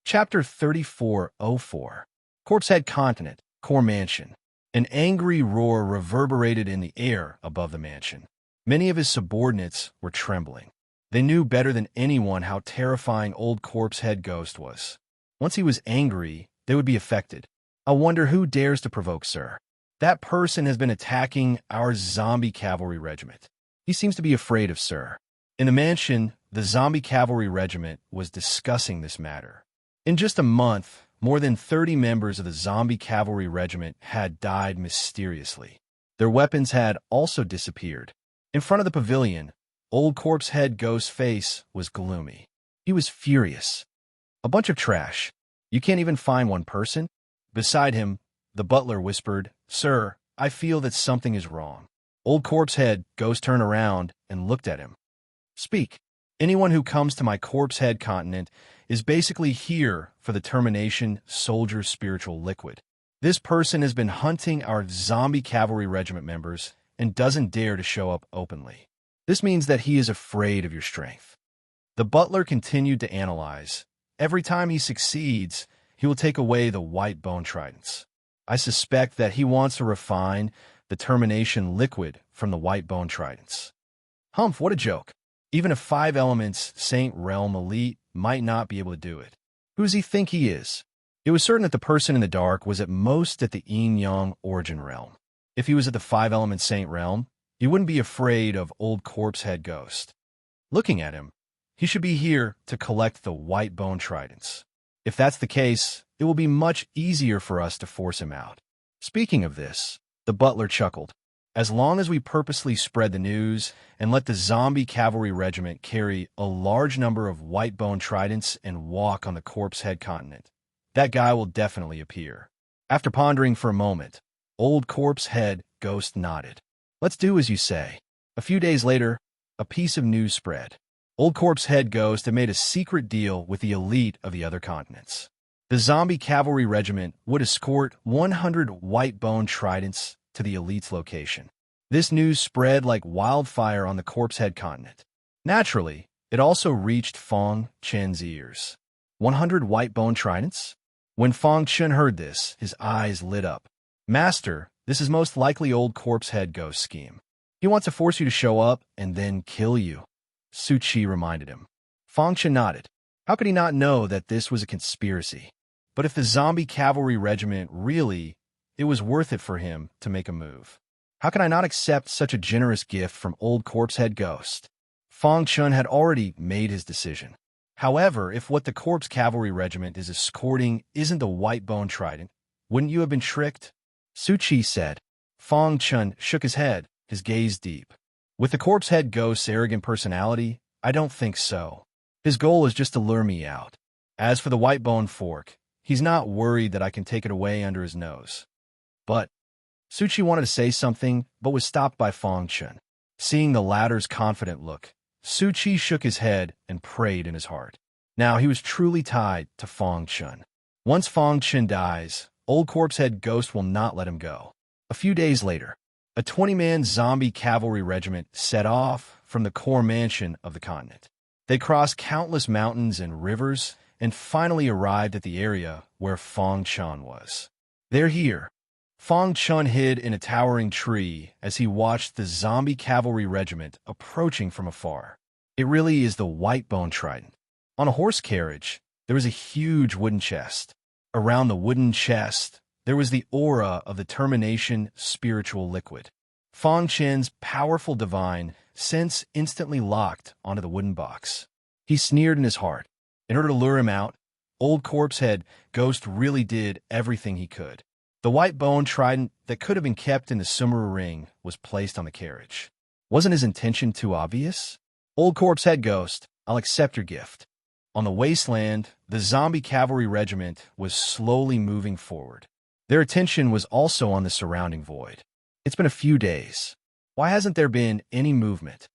Chapter 3404. Corpsehead Continent, Core Mansion. An angry roar reverberated in the air above the mansion. Many of his subordinates were trembling. They knew better than anyone how terrifying old Corpsehead Ghost was. Once he was angry, they would be affected. I wonder who dares to provoke, sir. That person has been attacking our zombie cavalry regiment. He seems to be afraid of sir. In the mansion, the zombie cavalry regiment was discussing this matter. In just a month, more than 30 members of the zombie cavalry regiment had died mysteriously. Their weapons had also disappeared. In front of the pavilion, old Corpsehead Ghost's face was gloomy. He was furious. A bunch of trash. You can't even find one person? Beside him, the butler whispered, Sir, I feel that something is wrong. Old Corpsehead Ghost turned around and looked at him. Speak. Anyone who comes to my Corpsehead continent is basically here for the termination soldier spiritual liquid. This person has been hunting our zombie cavalry regiment members and doesn't dare to show up openly. This means that he is afraid of your strength. The butler continued to analyze. Every time he succeeds, he will take away the white bone tridents. I suspect that he wants to refine the termination liquid from the white bone tridents. Humph, what a joke. Even a 5 elements Saint Realm elite might not be able to do it. Who does he think he is? It was certain that the person in the dark was at most at the Yin-Yang origin realm. If he was at the 5 element Saint Realm, he wouldn't be afraid of old Corpsehead Ghost. Looking at him, he should be here to collect the white bone tridents. If that's the case, it will be much easier for us to force him out. Speaking of this, the butler chuckled. As long as we purposely spread the news and let the zombie cavalry regiment carry a large number of white bone tridents and walk on the Corpsehead continent, that guy will definitely appear. After pondering for a moment, old Corpsehead Ghost nodded. Let's do as you say. A few days later, a piece of news spread. Old Corpsehead Ghost had made a secret deal with the elite of the other continents. The zombie cavalry regiment would escort 100 white bone tridents to the elite's location. This news spread like wildfire on the Corpsehead continent. Naturally, it also reached Fong Chen's ears. 100 white bone tridents? When Fong Chen heard this, his eyes lit up. Master, this is most likely old Corpsehead Ghost's scheme. He wants to force you to show up and then kill you. Su Chi reminded him. Fong Chen nodded. How could he not know that this was a conspiracy? But if the zombie cavalry regiment really, it was worth it for him to make a move. How can I not accept such a generous gift from old Corpsehead Ghost? Fong Chen had already made his decision. However, if what the Corpse Cavalry Regiment is escorting isn't the white bone trident, wouldn't you have been tricked? Su Chi said. Fong Chen shook his head, his gaze deep. With the Corpsehead Ghost's arrogant personality, I don't think so. His goal is just to lure me out. As for the white bone fork, he's not worried that I can take it away under his nose. But Su Chi wanted to say something, but was stopped by Fong Chen. Seeing the latter's confident look, Su Chi shook his head and prayed in his heart. Now he was truly tied to Fong Chen. Once Fong Chen dies, old Corpsehead Ghost will not let him go. A few days later, a 20-man zombie cavalry regiment set off from the core mansion of the continent. They crossed countless mountains and rivers and finally arrived at the area where Fong Chun was. "They're here." Fong Chun hid in a towering tree as he watched the zombie cavalry regiment approaching from afar. It really is the white-bone trident. On a horse carriage, there was a huge wooden chest. Around the wooden chest, there was the aura of the termination spiritual liquid. Fong Chen's powerful divine sense instantly locked onto the wooden box. He sneered in his heart. In order to lure him out, Old Corpse Head Ghost really did everything he could. The white-bone trident that could have been kept in the Summer ring was placed on the carriage. Wasn't his intention too obvious? "Old Corpse Head Ghost, I'll accept your gift." On the wasteland, the zombie cavalry regiment was slowly moving forward. Their attention was also on the surrounding void. It's been a few days. Why hasn't there been any movement?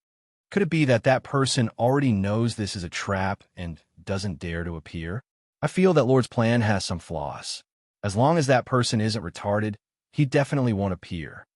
Could it be that that person already knows this is a trap and doesn't dare to appear? I feel that Lord's plan has some flaws. As long as that person isn't retarded, he definitely won't appear.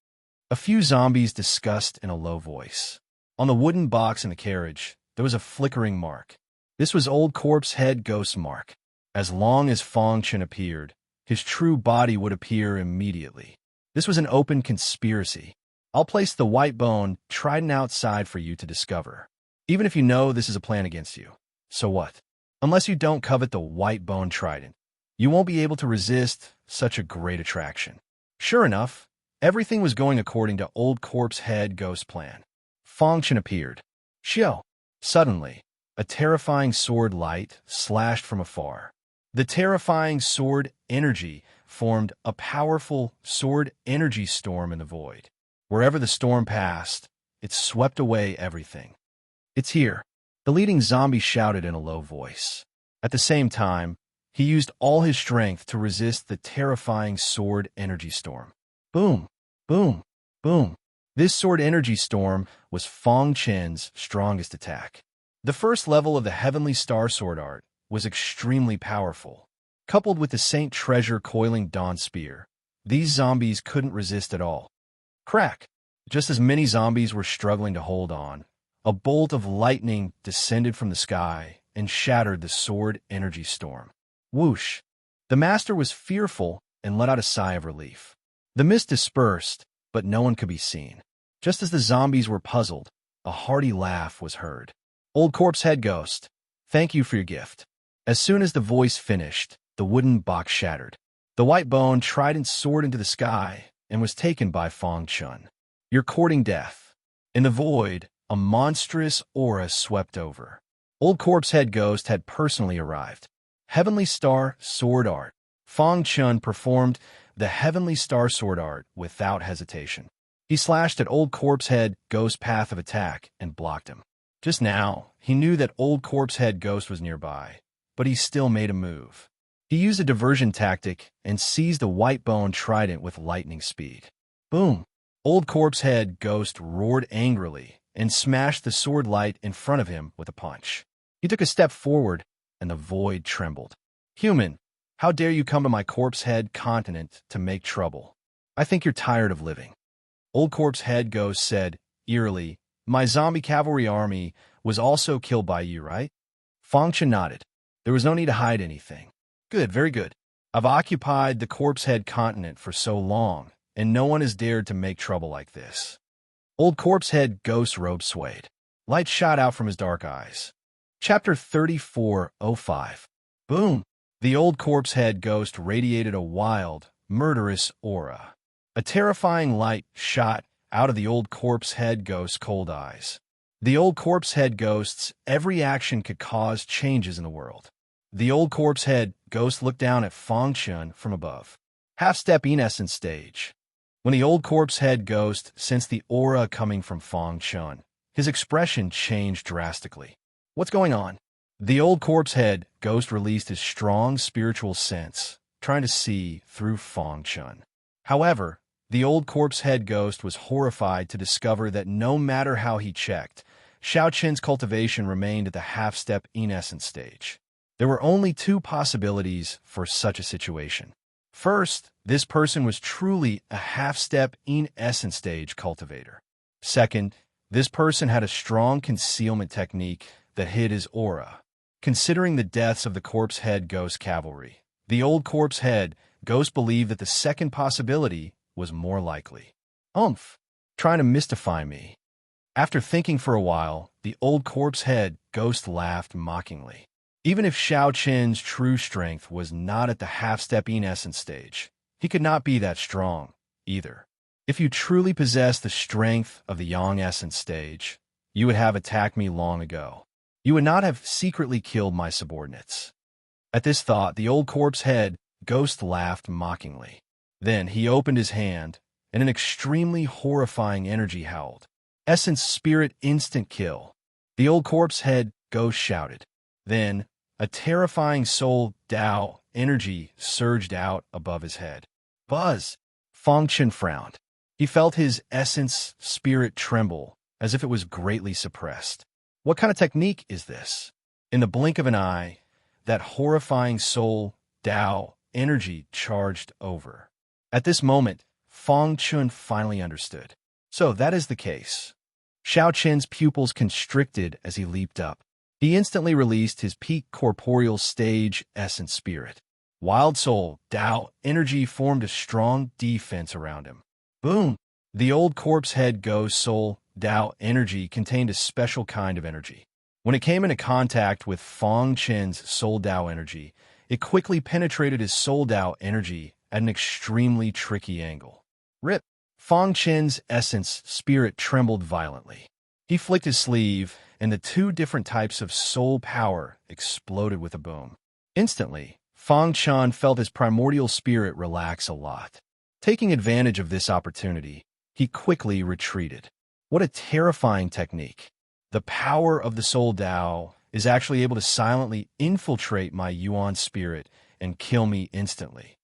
A few zombies discussed in a low voice. On the wooden box in the carriage, there was a flickering mark. This was Old Corpse Head Ghost's mark. As long as Fong Chen appeared, his true body would appear immediately. This was an open conspiracy. I'll place the white bone trident outside for you to discover. Even if you know this is a plan against you. So what? Unless you don't covet the white bone trident, you won't be able to resist such a great attraction. Sure enough, everything was going according to Old Corpse Head Ghost's plan. Fong Chen appeared. Xiao! Suddenly, a terrifying sword light slashed from afar. The terrifying sword energy formed a powerful sword energy storm in the void. Wherever the storm passed, it swept away everything. "It's here," the leading zombie shouted in a low voice. At the same time, he used all his strength to resist the terrifying sword energy storm. Boom, boom, boom. This sword energy storm was Fong Chen's strongest attack. The first level of the Heavenly Star Sword Art was extremely powerful. Coupled with the Saint Treasure Coiling Dawn Spear, these zombies couldn't resist at all. Crack! Just as many zombies were struggling to hold on, a bolt of lightning descended from the sky and shattered the sword energy storm. Whoosh! The master was fearful and let out a sigh of relief. The mist dispersed, but no one could be seen. Just as the zombies were puzzled, a hearty laugh was heard. "Old Corpse Head Ghost, thank you for your gift." As soon as the voice finished, the wooden box shattered. The white bone trident soared into the sky and was taken by Fong Chun. "You're courting death." In the void, a monstrous aura swept over. Old Corpse Head Ghost had personally arrived. Heavenly Star Sword Art. Fong Chun performed the Heavenly Star Sword Art without hesitation. He slashed at Old Corpse Head Ghost's path of attack and blocked him. Just now, he knew that Old Corpse Head Ghost was nearby, but he still made a move. He used a diversion tactic and seized the white bone trident with lightning speed. Boom! Old Corpse Head Ghost roared angrily and smashed the sword light in front of him with a punch. He took a step forward, and the void trembled. "Human, how dare you come to my Corpse Head continent to make trouble? I think you're tired of living." Old Corpse Head Ghost said, eerily, "My zombie cavalry army was also killed by you, right?" Fong Chen nodded. There was no need to hide anything. "Good, very good. I've occupied the Corpse Head continent for so long, and no one has dared to make trouble like this." Old Corpse Head Ghost's robe swayed. Light shot out from his dark eyes. Chapter 34:05. Boom! The Old Corpse Head Ghost radiated a wild, murderous aura. A terrifying light shot out of the Old Corpse Head Ghost's cold eyes. The Old Corpse Head Ghost's every action could cause changes in the world. The Old Corpse Head Ghost looked down at Fong Chun from above. Half-step Enescence stage. When the Old Corpse Head Ghost sensed the aura coming from Fong Chun, his expression changed drastically. "What's going on?" The Old Corpse Head Ghost released his strong spiritual sense, trying to see through Fong Chun. However, the Old Corpse Head Ghost was horrified to discover that no matter how he checked, Xiao Chen's cultivation remained at the half-step Enescence stage. There were only two possibilities for such a situation. First, this person was truly a half-step Enescence stage cultivator. Second, this person had a strong concealment technique that hid his aura. Considering the deaths of the corpse head ghost cavalry, the old corpse head ghost believed that the second possibility was more likely. Trying to mystify me. After thinking for a while, the old corpse head ghost laughed mockingly. Even if Xiao Qin's true strength was not at the half-stepping essence stage, he could not be that strong, either. If you truly possessed the strength of the yang essence stage, you would have attacked me long ago. You would not have secretly killed my subordinates. At this thought, the old corpse head ghost laughed mockingly. Then he opened his hand, and an extremely horrifying energy howled. Essence spirit instant kill. The old corpse head ghost shouted. Then, a terrifying soul Dao energy surged out above his head. Buzz! Fangchen frowned. He felt his essence spirit tremble, as if it was greatly suppressed. What kind of technique is this? In the blink of an eye, that horrifying soul Dao energy charged over. At this moment, Fangchen finally understood. So that is the case. Xiao Qin's pupils constricted as he leaped up. He instantly released his peak corporeal stage essence spirit. Wild soul Dao energy formed a strong defense around him. Boom! The old corpse head ghost soul Dao energy contained a special kind of energy. When it came into contact with Fang Chen's soul Dao energy, it quickly penetrated his soul Dao energy at an extremely tricky angle. Rip! Fang Chen's essence spirit trembled violently. He flicked his sleeve, and the two different types of soul power exploded with a boom. Instantly, Fang Chen felt his primordial spirit relax a lot. Taking advantage of this opportunity, he quickly retreated. What a terrifying technique. The power of the soul Dao is actually able to silently infiltrate my Yuan spirit and kill me instantly.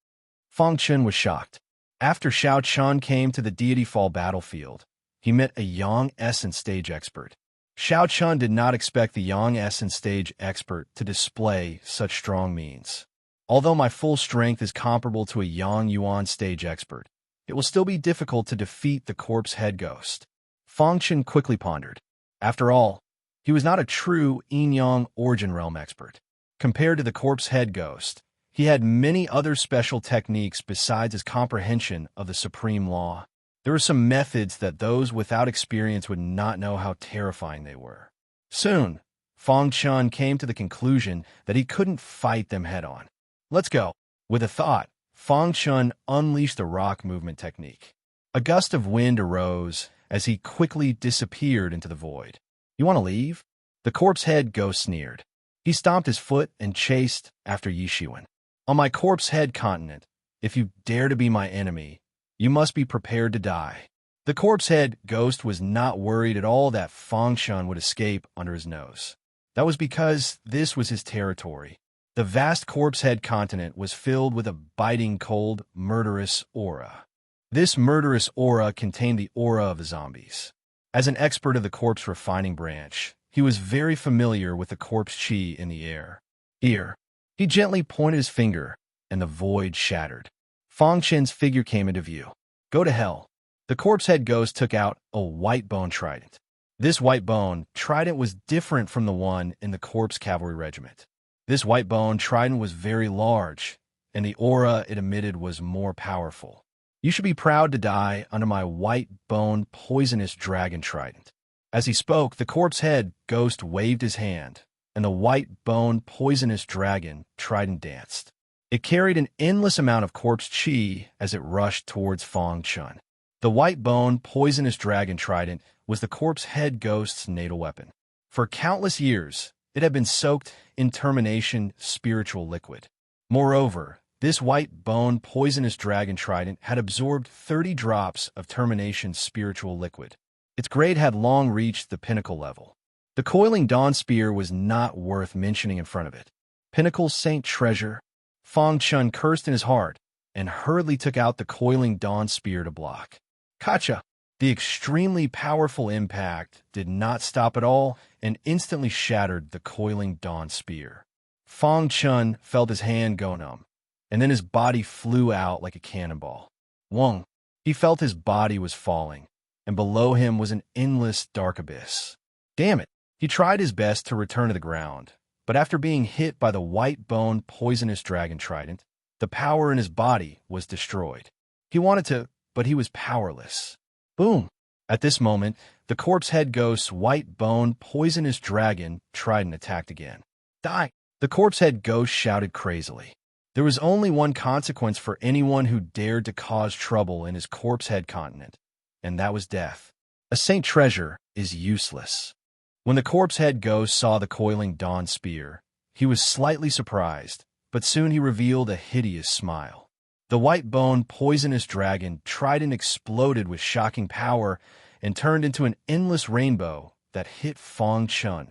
Fang Chen was shocked. After Xiao Chen came to the Deity Fall battlefield, he met a Yang Essence stage expert. Xiao Chen did not expect the Yang Essence stage expert to display such strong means. Although my full strength is comparable to a Yang Yuan stage expert, it will still be difficult to defeat the corpse head ghost. Fang Chen quickly pondered. After all, he was not a true yin-yang origin realm expert. Compared to the corpse head ghost, he had many other special techniques besides his comprehension of the supreme law. There were some methods that those without experience would not know how terrifying they were. Soon, Fang Chen came to the conclusion that he couldn't fight them head-on. Let's go. With a thought, Fang Chen unleashed the rock movement technique. A gust of wind arose as he quickly disappeared into the void. You want to leave? The corpse head ghost sneered. He stomped his foot and chased after Yishuan. On my corpse head continent, if you dare to be my enemy, you must be prepared to die. The corpse head ghost was not worried at all that Fang Chen would escape under his nose. That was because this was his territory. The vast corpse head continent was filled with a biting cold, murderous aura. This murderous aura contained the aura of the zombies. As an expert of the corpse refining branch, he was very familiar with the corpse chi in the air. Here, he gently pointed his finger, and the void shattered. Fang Chen's figure came into view. Go to hell. The corpse head ghost took out a white bone trident. This white bone trident was different from the one in the corpse cavalry regiment. This white bone trident was very large, and the aura it emitted was more powerful. You should be proud to die under my white bone poisonous dragon trident. As he spoke, the corpse head ghost waved his hand, and the white bone poisonous dragon trident danced. It carried an endless amount of corpse chi as it rushed towards Fang Chen. The white bone poisonous dragon trident was the corpse head ghost's natal weapon. For countless years, it had been soaked in termination spiritual liquid. Moreover, this white bone poisonous dragon trident had absorbed 30 drops of termination spiritual liquid. Its grade had long reached the pinnacle level. The coiling dawn spear was not worth mentioning in front of it. Pinnacle Saint Treasure. Fang Chen cursed in his heart and hurriedly took out the coiling dawn spear to block. Kacha! The extremely powerful impact did not stop at all and instantly shattered the coiling dawn spear. Fang Chen felt his hand go numb, and then his body flew out like a cannonball. Wong! He felt his body was falling, and below him was an endless dark abyss. Damn it! He tried his best to return to the ground, But after being hit by the white-boned poisonous dragon trident, the power in his body was destroyed. He wanted to, but he was powerless. Boom! At this moment, the corpse head ghost's white-boned poisonous dragon trident attacked again. Die! The corpse head ghost shouted crazily. There was only one consequence for anyone who dared to cause trouble in his corpse head continent, and that was death. A saint treasure is useless. When the corpse head ghost saw the coiling dawn spear, he was slightly surprised, but soon he revealed a hideous smile. The white-boned poisonous dragon trident exploded with shocking power and turned into an endless rainbow that hit Fong Chun,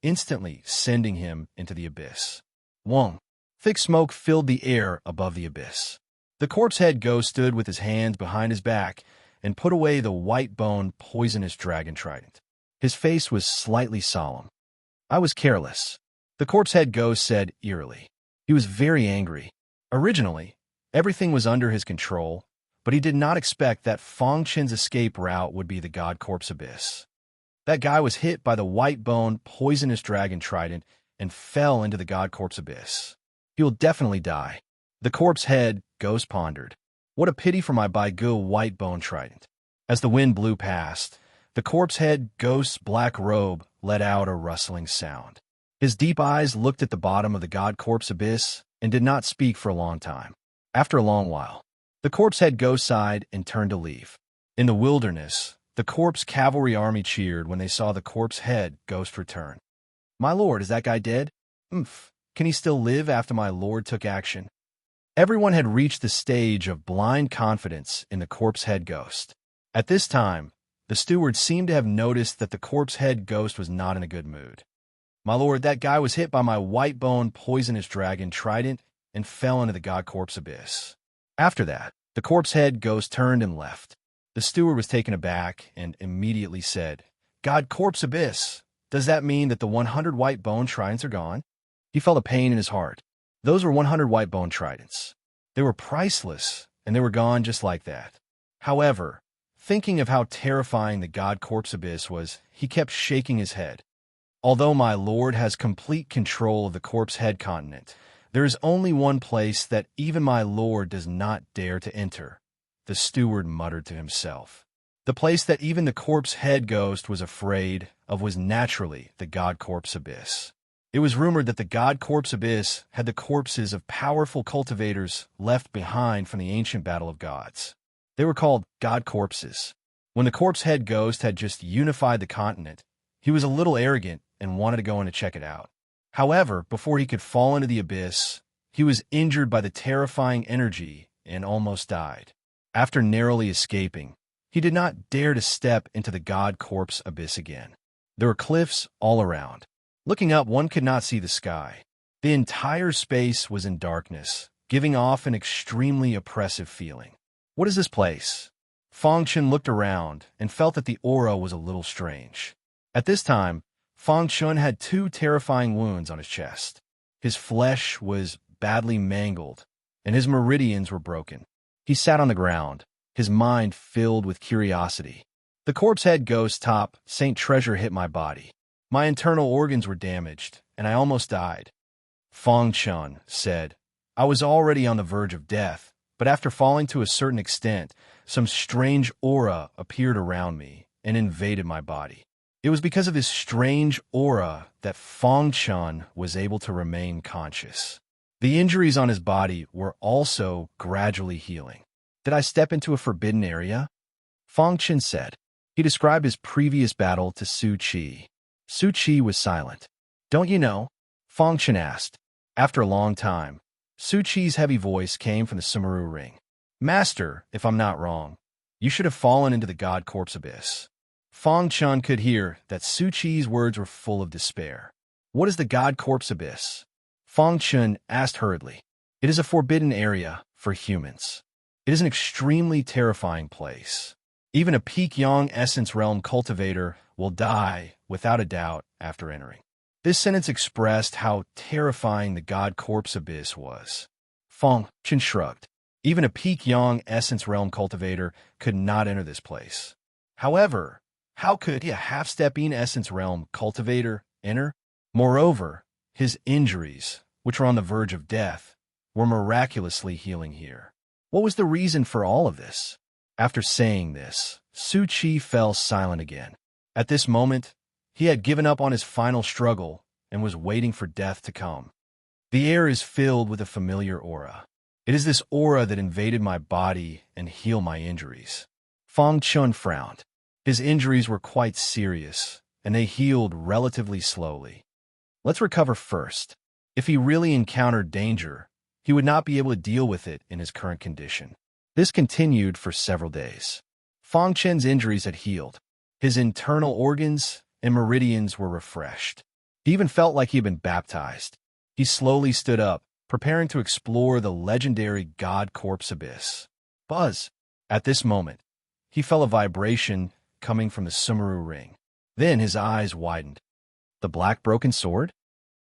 instantly sending him into the abyss. Wong. Thick smoke filled the air above the abyss. The corpse head ghost stood with his hands behind his back and put away the white-boned poisonous dragon trident. His face was slightly solemn. I was careless, the corpse head ghost said eerily. He was very angry. Originally, everything was under his control, but he did not expect that Fong Chin's escape route would be the God Corpse Abyss. That guy was hit by the white-boned poisonous dragon trident and fell into the God Corpse Abyss. He will definitely die. The corpse head ghost pondered. What a pity for my Baigu white-bone trident. As the wind blew past, the corpse head ghost's black robe let out a rustling sound. His deep eyes looked at the bottom of the God Corpse Abyss and did not speak for a long time. After a long while, the corpse head ghost sighed and turned to leave. In the wilderness, the corpse cavalry army cheered when they saw the corpse head ghost return. My lord, is that guy dead? Oomph. Can he still live after my lord took action? Everyone had reached the stage of blind confidence in the corpse head ghost. At this time, the steward seemed to have noticed that the corpse head ghost was not in a good mood. My lord, that guy was hit by my white-boned poisonous dragon trident and fell into the God Corpse Abyss. After that, the corpse head ghost turned and left. The steward was taken aback and immediately said, God Corpse Abyss, does that mean that the 100 white-bone tridents are gone? He felt a pain in his heart. Those were 100 white-bone tridents. They were priceless, and they were gone just like that. However, thinking of how terrifying the God Corpse Abyss was, he kept shaking his head. Although my lord has complete control of the corpse head continent, there is only one place that even my lord does not dare to enter, the steward muttered to himself. The place that even the corpse head ghost was afraid of was naturally the God Corpse Abyss. It was rumored that the God Corpse Abyss had the corpses of powerful cultivators left behind from the ancient battle of gods. They were called God Corpses. When the corpse head ghost had just unified the continent, he was a little arrogant and wanted to go in to check it out. However, before he could fall into the abyss, he was injured by the terrifying energy and almost died. After narrowly escaping, he did not dare to step into the God Corpse Abyss again. There were cliffs all around. Looking up, one could not see the sky. The entire space was in darkness, giving off an extremely oppressive feeling. What is this place? Fong Chun looked around and felt that the aura was a little strange. At this time, Fong Chun had 2 terrifying wounds on his chest. His flesh was badly mangled, and his meridians were broken. He sat on the ground, his mind filled with curiosity. The corpse head ghost top Saint Treasure hit my body. My internal organs were damaged, and I almost died. Fong Chun said, I was already on the verge of death, but after falling to a certain extent, some strange aura appeared around me and invaded my body. It was because of this strange aura that Fong Chun was able to remain conscious. The injuries on his body were also gradually healing. Did I step into a forbidden area? Fong Chun said. He described his previous battle to Su Chi. Su Chi was silent. Don't you know? Fong Chun asked. After a long time, Su Chi's heavy voice came from the Sumeru ring. Master, if I'm not wrong, you should have fallen into the God Corpse Abyss. Fong Chun could hear that Su Chi's words were full of despair. What is the God Corpse Abyss? Fong Chun asked hurriedly. It is a forbidden area for humans. It is an extremely terrifying place. Even a Peak Yang Essence Realm cultivator will die without a doubt after entering. This sentence expressed how terrifying the God Corpse Abyss was. Fong Chun shrugged. Even a Peak Yang Essence Realm cultivator could not enter this place. However, how could a half-stepping Essence Realm cultivator enter? Moreover, his injuries, which were on the verge of death, were miraculously healing here. What was the reason for all of this? After saying this, Su Chi fell silent again. At this moment, he had given up on his final struggle and was waiting for death to come. The air is filled with a familiar aura. It is this aura that invaded my body and healed my injuries. Fang Chun frowned. His injuries were quite serious, and they healed relatively slowly. Let's recover first. If he really encountered danger, he would not be able to deal with it in his current condition. This continued for several days. Fang Chen's injuries had healed. His internal organs and meridians were refreshed. He even felt like he had been baptized. He slowly stood up, preparing to explore the legendary God Corpse abyss. Buzz! At this moment, he felt a vibration coming from the Sumeru ring. Then his eyes widened. The Black Broken Sword?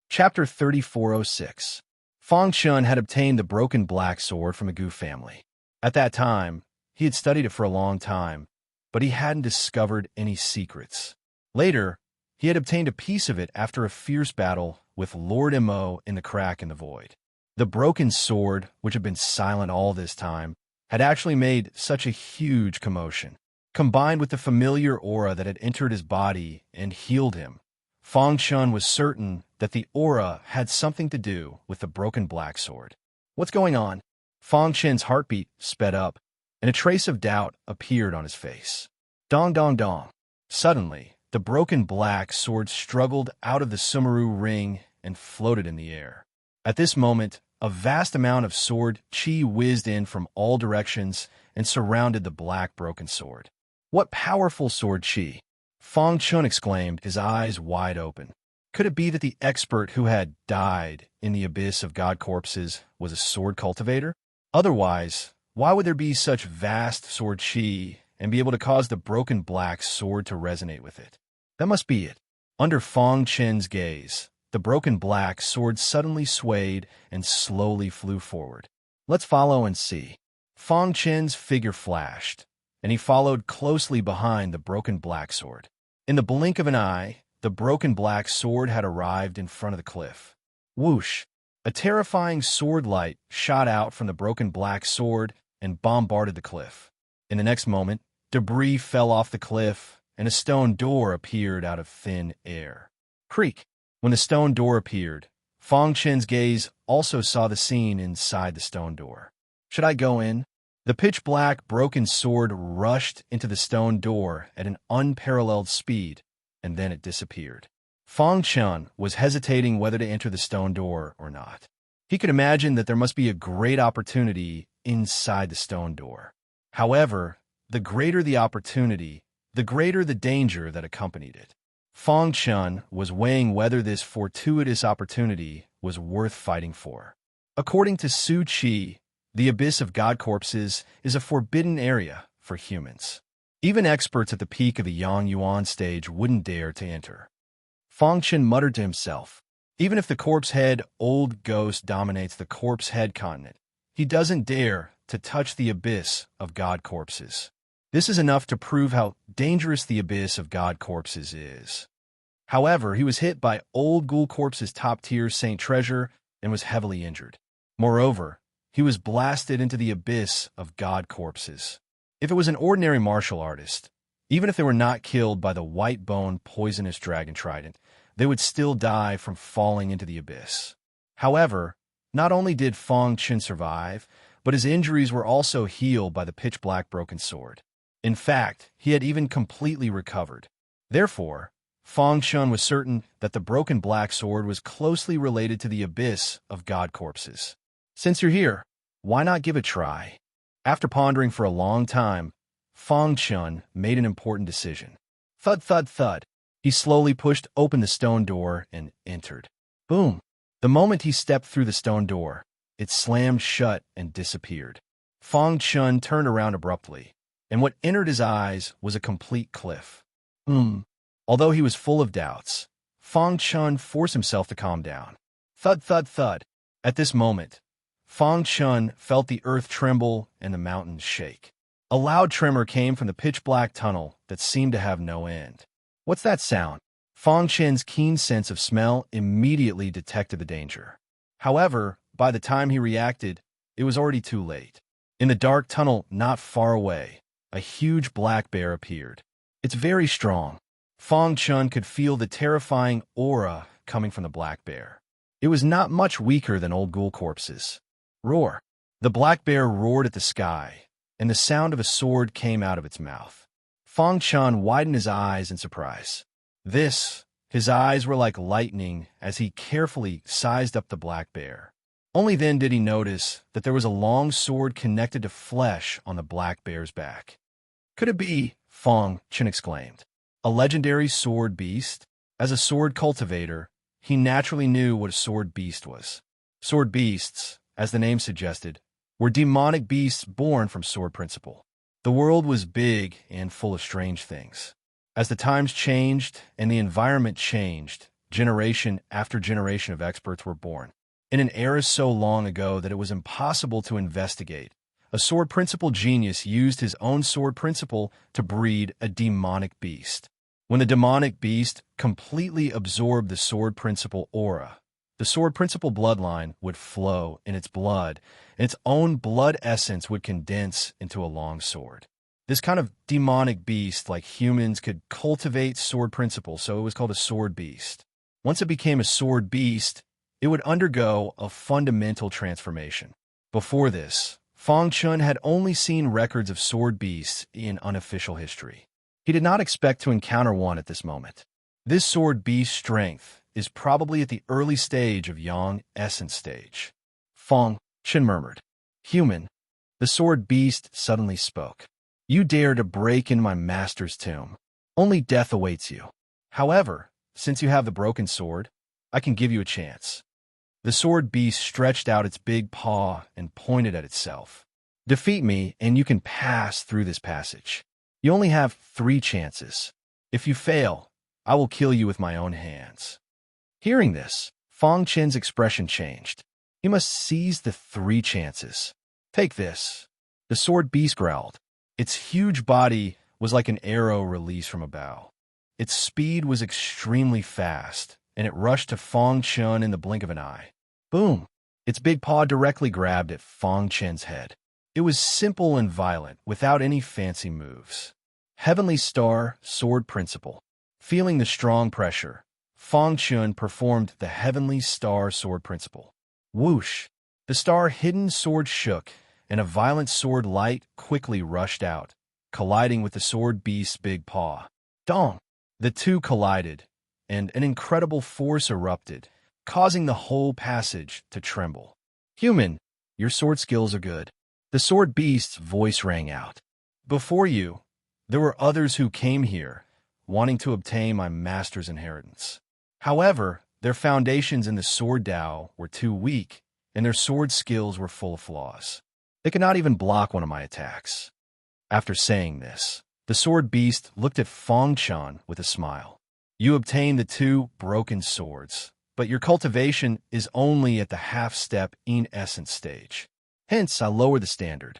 Chapter 3406. Fang Chun had obtained the broken black sword from a Gu family. At that time, he had studied it for a long time, but he hadn't discovered any secrets. Later, he had obtained a piece of it after a fierce battle with Lord Mo in the crack in the void. The broken sword, which had been silent all this time, had actually made such a huge commotion. Combined with the familiar aura that had entered his body and healed him, Fang Chun was certain that the aura had something to do with the broken black sword. What's going on? Fang Chen's heartbeat sped up, and a trace of doubt appeared on his face. Dong dong dong. Suddenly, the broken black sword struggled out of the Sumeru ring and floated in the air. At this moment, a vast amount of sword chi whizzed in from all directions and surrounded the black broken sword. What powerful sword chi! Fang Chun exclaimed, his eyes wide open. Could it be that the expert who had died in the abyss of God corpses was a sword cultivator? Otherwise, why would there be such vast sword chi and be able to cause the broken black sword to resonate with it? That must be it. Under Fang Chen's gaze, the broken black sword suddenly swayed and slowly flew forward. Let's follow and see. Fang Chen's figure flashed, and he followed closely behind the broken black sword. In the blink of an eye, the broken black sword had arrived in front of the cliff. Whoosh! A terrifying sword light shot out from the broken black sword and bombarded the cliff. In the next moment, debris fell off the cliff, and a stone door appeared out of thin air. Creak! When the stone door appeared, Fang Chen's gaze also saw the scene inside the stone door. Should I go in? The pitch-black broken sword rushed into the stone door at an unparalleled speed, and then it disappeared. Fang Chun was hesitating whether to enter the stone door or not. He could imagine that there must be a great opportunity inside the stone door. However, the greater the opportunity, the greater the danger that accompanied it. Fang Chun was weighing whether this fortuitous opportunity was worth fighting for. According to Su Chi, the abyss of God corpses is a forbidden area for humans. Even experts at the peak of the Yang Yuan stage wouldn't dare to enter. Fang Chun muttered to himself, even if the corpse head old ghost dominates the corpse head continent, he doesn't dare to touch the abyss of God corpses. This is enough to prove how dangerous the abyss of God corpses is. However, he was hit by old ghoul corpse's top-tier saint treasure and was heavily injured. Moreover, he was blasted into the abyss of God corpses. If it was an ordinary martial artist, even if they were not killed by the white-bone poisonous dragon trident, they would still die from falling into the abyss. However, not only did Fang Chun survive, but his injuries were also healed by the pitch-black broken sword. In fact, he had even completely recovered. Therefore, Fang Chun was certain that the broken black sword was closely related to the abyss of God corpses. Since you're here, why not give it a try? After pondering for a long time, Fang Chun made an important decision. Thud, thud, thud. He slowly pushed open the stone door and entered. Boom! The moment he stepped through the stone door, it slammed shut and disappeared. Fang Chun turned around abruptly, and what entered his eyes was a complete cliff. Although he was full of doubts, Fang Chun forced himself to calm down. Thud, thud, thud. At this moment, Fang Chun felt the earth tremble and the mountains shake. A loud tremor came from the pitch-black tunnel that seemed to have no end. What's that sound? Fong Chen's keen sense of smell immediately detected the danger. However, by the time he reacted, it was already too late. In the dark tunnel not far away, a huge black bear appeared. It's very strong. Fong Chun could feel the terrifying aura coming from the black bear. It was not much weaker than old ghoul corpses. Roar! The black bear roared at the sky, and the sound of a sword came out of its mouth. Fong Chun widened his eyes in surprise. His eyes were like lightning as he carefully sized up the black bear. Only then did he notice that there was a long sword connected to flesh on the black bear's back. Could it be? Fong Chun exclaimed. A legendary sword beast? As a sword cultivator, he naturally knew what a sword beast was. Sword beasts, as the name suggested, were demonic beasts born from sword principle. The world was big and full of strange things. As the times changed and the environment changed, generation after generation of experts were born. In an era so long ago that it was impossible to investigate, a sword principle genius used his own sword principle to breed a demonic beast. When the demonic beast completely absorbed the sword principle aura, the sword principle bloodline would flow in its blood, and its own blood essence would condense into a long sword. This kind of demonic beast, like humans, could cultivate sword principle, so it was called a sword beast. Once it became a sword beast, it would undergo a fundamental transformation. Before this, Fong Chun had only seen records of sword beasts in unofficial history. He did not expect to encounter one at this moment. This sword beast strength is probably at the early stage of Yang Essence stage. Fong Chun murmured. Human. The sword beast suddenly spoke. You dare to break in my master's tomb. Only death awaits you. However, since you have the broken sword, I can give you a chance. The sword beast stretched out its big paw and pointed at itself. Defeat me, and you can pass through this passage. You only have 3 chances. If you fail, I will kill you with my own hands. Hearing this, Fong Chen's expression changed. He must seize the 3 chances. Take this. The sword beast growled. Its huge body was like an arrow released from a bow. Its speed was extremely fast, and it rushed to Fong Chun in the blink of an eye. Boom! Its big paw directly grabbed at Fong Chen's head. It was simple and violent, without any fancy moves. Heavenly Star Sword Principle. Feeling the strong pressure, Fong Chun performed the Heavenly Star Sword Principle. Whoosh! The star-hidden sword shook, and a violent sword light quickly rushed out, colliding with the sword beast's big paw. Dong! The two collided, and an incredible force erupted, causing the whole passage to tremble. Human, your sword skills are good. The sword beast's voice rang out. Before you, there were others who came here, wanting to obtain my master's inheritance. However, their foundations in the sword Tao were too weak, and their sword skills were full of flaws. They could not even block one of my attacks. After saying this, the sword beast looked at Fong Chun with a smile. You obtained the 2 broken swords, but your cultivation is only at the half-step in essence stage. Hence, I lowered the standard.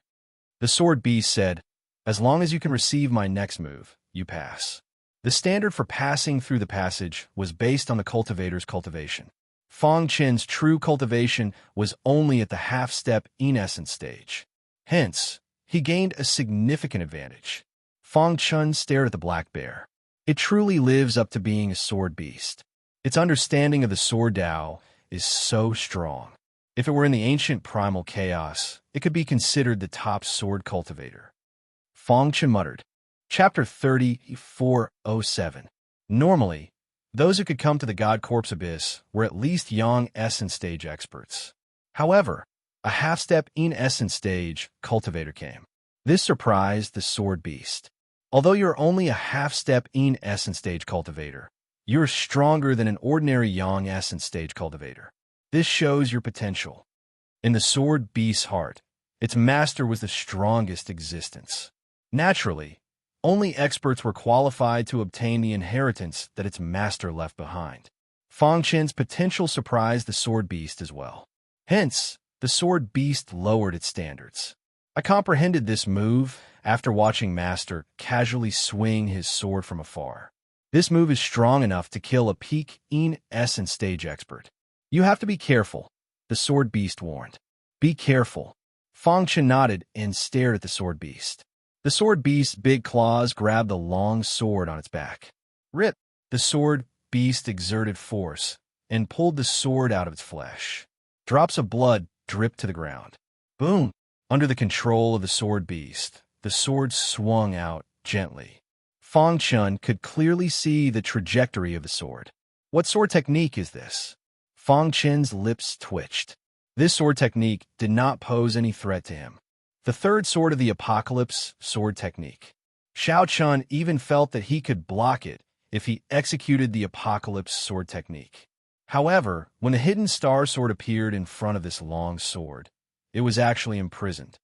The sword beast said, as long as you can receive my next move, you pass. The standard for passing through the passage was based on the cultivator's cultivation. Fong Chen's true cultivation was only at the half-step in essence stage. Hence, he gained a significant advantage. Fong Chun stared at the black bear. It truly lives up to being a sword beast. Its understanding of the sword Tao is so strong. If it were in the ancient primal chaos, it could be considered the top sword cultivator. Fong Chun muttered. Chapter 3407. Normally, those who could come to the God Corpse Abyss were at least Yang Essence stage experts. However, a half-step in Essence stage cultivator came. This surprised the sword beast. Although you're only a half-step in Essence stage cultivator, you're stronger than an ordinary Yang Essence stage cultivator. This shows your potential. In the sword beast's heart, its master was the strongest existence. Naturally, only experts were qualified to obtain the inheritance that its master left behind. Fong Chen's potential surprised the sword beast as well. Hence, the sword beast lowered its standards. I comprehended this move after watching Master casually swing his sword from afar. This move is strong enough to kill a peak essence stage expert. You have to be careful, the sword beast warned. Be careful. Fang Chen nodded and stared at the sword beast. The sword beast's big claws grabbed the long sword on its back. Rip! The sword beast exerted force and pulled the sword out of its flesh. Drops of blood dripped to the ground. Boom! Under the control of the sword beast, the sword swung out gently. Fang Chen could clearly see the trajectory of the sword. What sword technique is this? Fang Chen's lips twitched. This sword technique did not pose any threat to him. The third sword of the apocalypse sword technique. Xiao Chun even felt that he could block it if he executed the apocalypse sword technique. However, when a hidden star sword appeared in front of this long sword, it was actually imprisoned.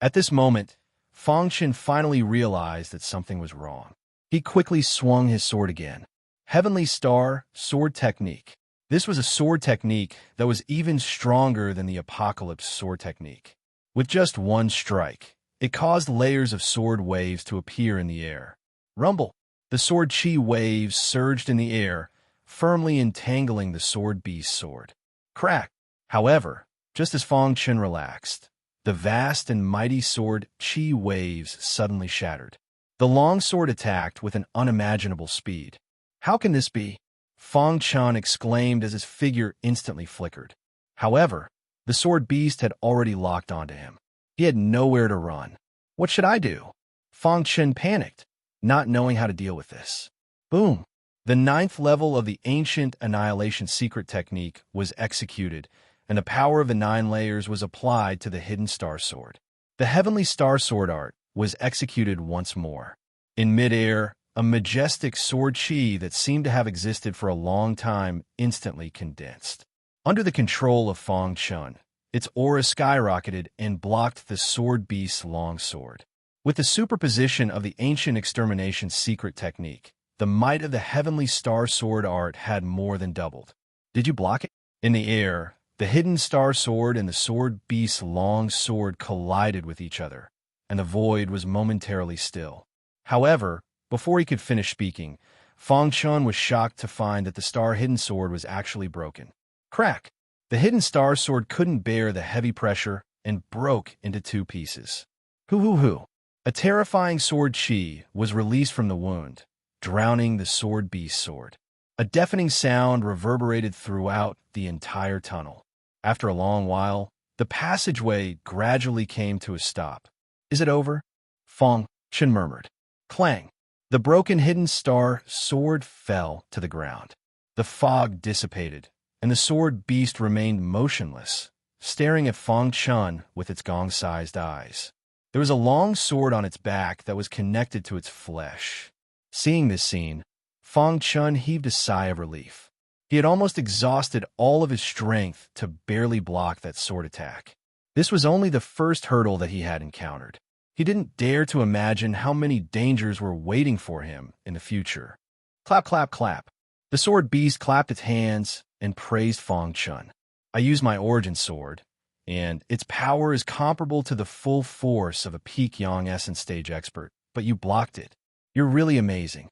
At this moment, Fang Chen finally realized that something was wrong. He quickly swung his sword again. Heavenly Star Sword Technique. This was a sword technique that was even stronger than the Apocalypse sword technique. With just one strike, it caused layers of sword waves to appear in the air. Rumble! The sword chi waves surged in the air, firmly entangling the sword beast's sword. Crack! However, just as Fang Chen relaxed, the vast and mighty sword chi waves suddenly shattered. The long sword attacked with an unimaginable speed. How can this be? Fang Chen exclaimed as his figure instantly flickered. However, the sword beast had already locked onto him. He had nowhere to run. What should I do? Fang Chen panicked, not knowing how to deal with this. Boom! The 9th level of the ancient annihilation secret technique was executed, and the power of the 9 layers was applied to the hidden star sword. The heavenly star sword art was executed once more. In midair, a majestic sword chi that seemed to have existed for a long time instantly condensed. Under the control of Fang Chen, its aura skyrocketed and blocked the sword beast's long sword. With the superposition of the ancient extermination secret technique, the might of the heavenly star sword art had more than doubled. Did you block it? In the air, the hidden star sword and the sword beast's long sword collided with each other, and the void was momentarily still. However, before he could finish speaking, Fang Chen was shocked to find that the star hidden sword was actually broken. Crack! The hidden star sword couldn't bear the heavy pressure and broke into 2 pieces. Hoo! A terrifying sword chi was released from the wound, drowning the sword beast's sword. A deafening sound reverberated throughout the entire tunnel. After a long while, the passageway gradually came to a stop. Is it over? Fang Chen murmured. Clang! The broken hidden star sword fell to the ground. The fog dissipated, and the sword beast remained motionless, staring at Fang Chen with its gong-sized eyes. There was a long sword on its back that was connected to its flesh. Seeing this scene, Fang Chen heaved a sigh of relief. He had almost exhausted all of his strength to barely block that sword attack. This was only the first hurdle that he had encountered. He didn't dare to imagine how many dangers were waiting for him in the future. Clap, clap, clap. The sword beast clapped its hands and praised Fang Chen. I used my origin sword, and its power is comparable to the full force of a peak Yang Essence stage expert, but you blocked it. You're really amazing.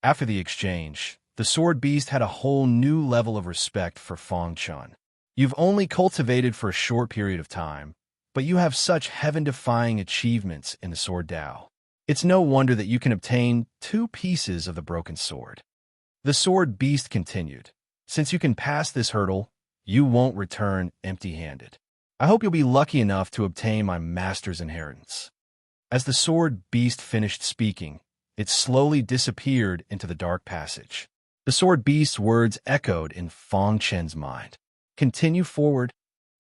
After the exchange, the sword beast had a whole new level of respect for Fang Chen. You've only cultivated for a short period of time, but you have such heaven-defying achievements in the sword Dao. It's no wonder that you can obtain 2 pieces of the broken sword. The sword beast continued. Since you can pass this hurdle, you won't return empty-handed. I hope you'll be lucky enough to obtain my master's inheritance. As the sword beast finished speaking, it slowly disappeared into the dark passage. The sword beast's words echoed in Fang Chen's mind. Continue forward.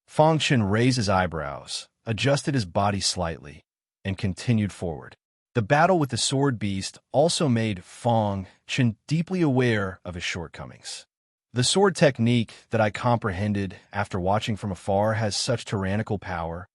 Fang Chen raised his eyebrows, adjusted his body slightly, and continued forward. The battle with the sword beast also made Fang Chen deeply aware of his shortcomings. The sword technique that I comprehended after watching from afar has such tyrannical power.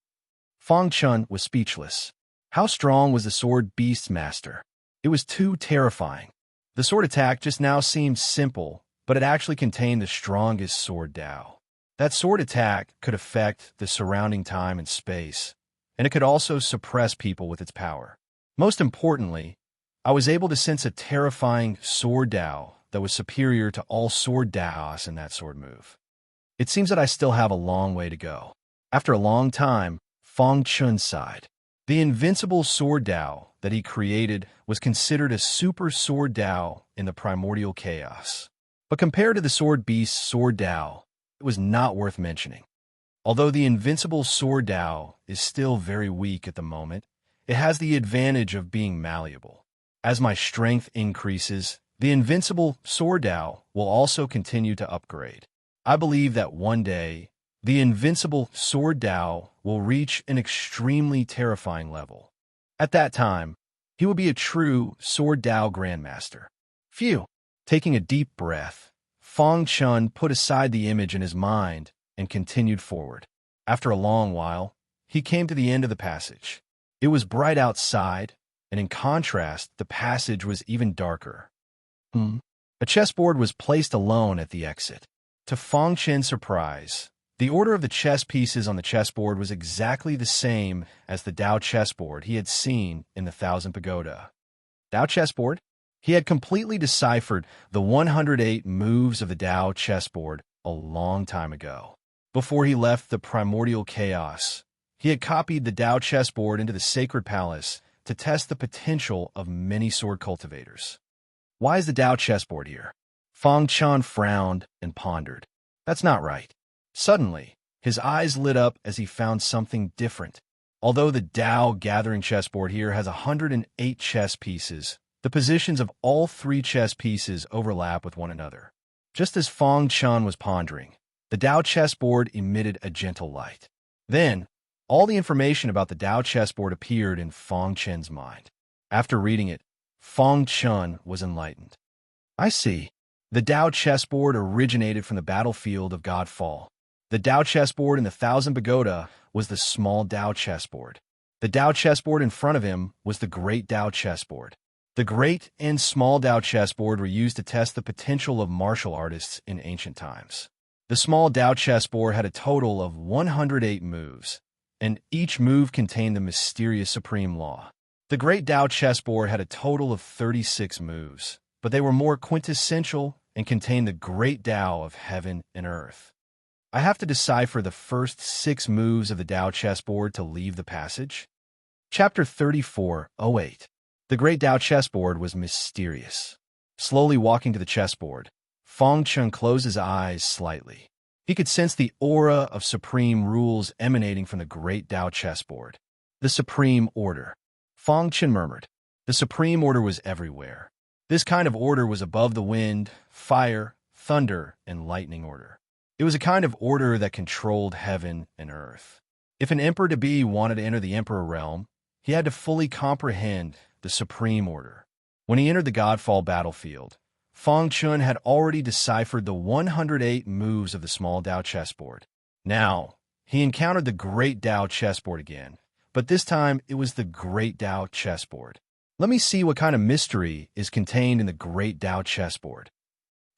Fang Chen was speechless. How strong was the sword beast's master? It was too terrifying. The sword attack just now seemed simple, but it actually contained the strongest sword Dao. That sword attack could affect the surrounding time and space, and it could also suppress people with its power. Most importantly, I was able to sense a terrifying sword Dao that was superior to all sword Daos in that sword move. It seems that I still have a long way to go. After a long time, Fang Chun sighed. The invincible sword Dao that he created was considered a super sword Dao in the primordial chaos. But compared to the sword beast's sword Dao, it was not worth mentioning. Although the invincible sword Dao is still very weak at the moment, it has the advantage of being malleable. As my strength increases, the invincible sword Dao will also continue to upgrade. I believe that one day, the invincible sword Dao will reach an extremely terrifying level. At that time, he will be a true sword Dao grandmaster. Phew! Taking a deep breath, Fang Chun put aside the image in his mind and continued forward. After a long while, he came to the end of the passage. It was bright outside, and in contrast, the passage was even darker. A chessboard was placed alone at the exit. To Fang Chun's surprise, the order of the chess pieces on the chessboard was exactly the same as the Dao chessboard he had seen in the Thousand Pagoda. Dao chessboard? He had completely deciphered the 108 moves of the Dao chessboard a long time ago. Before he left the primordial chaos, he had copied the Dao chessboard into the sacred palace to test the potential of many sword cultivators. Why is the Dao chessboard here? Fang Chun frowned and pondered. That's not right. Suddenly, his eyes lit up as he found something different. Although the Dao gathering chessboard here has 108 chess pieces, the positions of all 3 chess pieces overlap with one another. Just as Fang Chun was pondering, the Dao chessboard emitted a gentle light. Then, all the information about the Dao chessboard appeared in Fang Chun's mind. After reading it, Fang Chun was enlightened. I see. The Dao chessboard originated from the battlefield of Godfall. The Dao chessboard in the Thousand Pagoda was the small Dao chessboard. The Dao chessboard in front of him was the great Dao chessboard. The great and small Dao chessboard were used to test the potential of martial artists in ancient times. The small Dao chessboard had a total of 108 moves, and each move contained the mysterious supreme law. The great Dao chessboard had a total of 36 moves, but they were more quintessential and contained the great Dao of heaven and earth. I have to decipher the first 6 moves of the Dao chessboard to leave the passage. Chapter 34:08. The great Dao chessboard was mysterious. Slowly walking to the chessboard, Fang Chun closed his eyes slightly. He could sense the aura of supreme rules emanating from the great Dao chessboard. The supreme order. Fang Chun murmured. The supreme order was everywhere. This kind of order was above the wind, fire, thunder, and lightning order. It was a kind of order that controlled heaven and earth. If an emperor-to-be wanted to enter the emperor realm, he had to fully comprehend the supreme order. When he entered the Godfall battlefield, Fang Chun had already deciphered the 108 moves of the small Dao chessboard. Now, he encountered the great Dao chessboard again, but this time it was the great Dao chessboard. Let me see what kind of mystery is contained in the great Dao chessboard.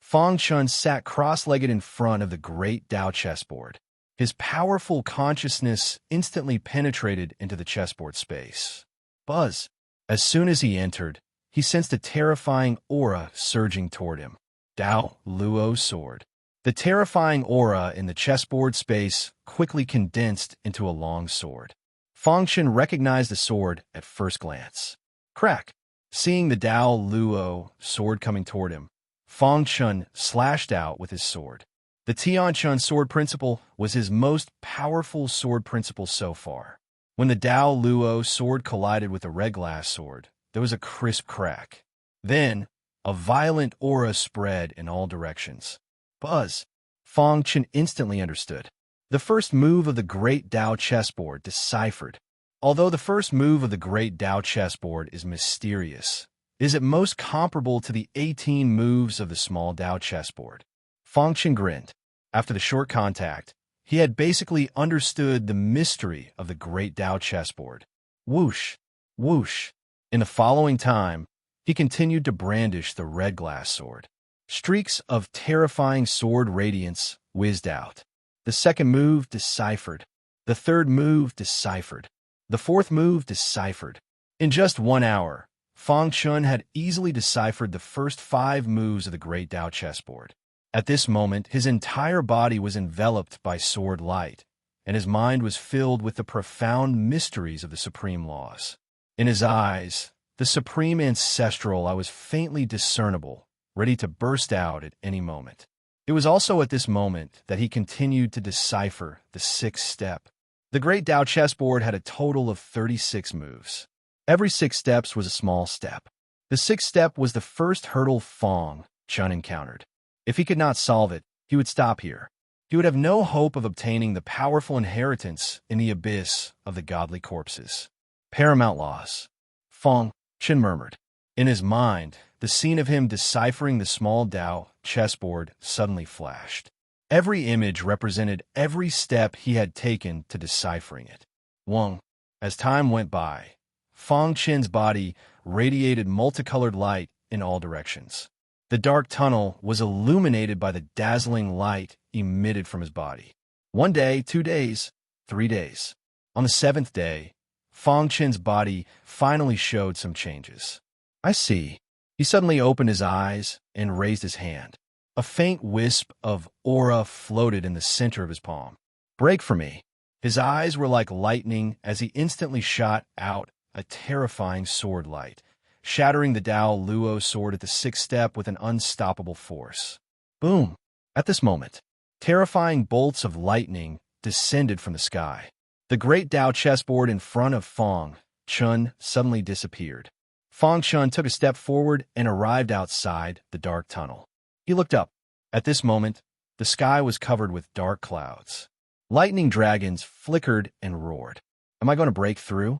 Fang Chun sat cross-legged in front of the great Dao chessboard. His powerful consciousness instantly penetrated into the chessboard space. Buzz! As soon as he entered, he sensed a terrifying aura surging toward him. Dao Luo's sword. The terrifying aura in the chessboard space quickly condensed into a long sword. Fang Chun recognized the sword at first glance. Crack! Seeing the Dao Luo sword coming toward him, Fang Chun slashed out with his sword. The Tian Chun sword principle was his most powerful sword principle so far. When the Dao Luo sword collided with the red glass sword, there was a crisp crack. Then, a violent aura spread in all directions. Buzz! Fang Chun instantly understood. The first move of the great Dao chessboard deciphered. Although the first move of the great Dao chessboard is mysterious, is it most comparable to the 18 moves of the small Dao chessboard? Fang Chun grinned. After the short contact, he had basically understood the mystery of the great Dao chessboard. Whoosh! Whoosh! In the following time, he continued to brandish the red glass sword. Streaks of terrifying sword radiance whizzed out. The second move deciphered. The third move deciphered. The fourth move deciphered. In just 1 hour, Fang Chun had easily deciphered the first 5 moves of the Great Tao chessboard. At this moment, his entire body was enveloped by sword light, and his mind was filled with the profound mysteries of the supreme laws. In his eyes, the supreme ancestral eye was faintly discernible, ready to burst out at any moment. It was also at this moment that he continued to decipher the 6th step. The Great Tao chessboard had a total of 36 moves. Every 6 steps was a small step. The 6th step was the first hurdle Fang Chun encountered. If he could not solve it, he would stop here. He would have no hope of obtaining the powerful inheritance in the abyss of the godly corpses. Paramount laws. Fang Chun murmured. In his mind, the scene of him deciphering the small Tao chessboard suddenly flashed. Every image represented every step he had taken to deciphering it. As time went by, Fang Chun's body radiated multicolored light in all directions. The dark tunnel was illuminated by the dazzling light emitted from his body. 1 day, 2 days, 3 days. On the 7th day, Fang Chun's body finally showed some changes. I see. He suddenly opened his eyes and raised his hand. A faint wisp of aura floated in the center of his palm. Break for me. His eyes were like lightning as he instantly shot out a terrifying sword light, shattering the Tao Luo sword at the 6th step with an unstoppable force. Boom! At this moment, terrifying bolts of lightning descended from the sky. The Great Tao chessboard in front of Fang Chun suddenly disappeared. Fang Chun took a step forward and arrived outside the dark tunnel. He looked up. At this moment, the sky was covered with dark clouds. Lightning dragons flickered and roared. Am I going to break through?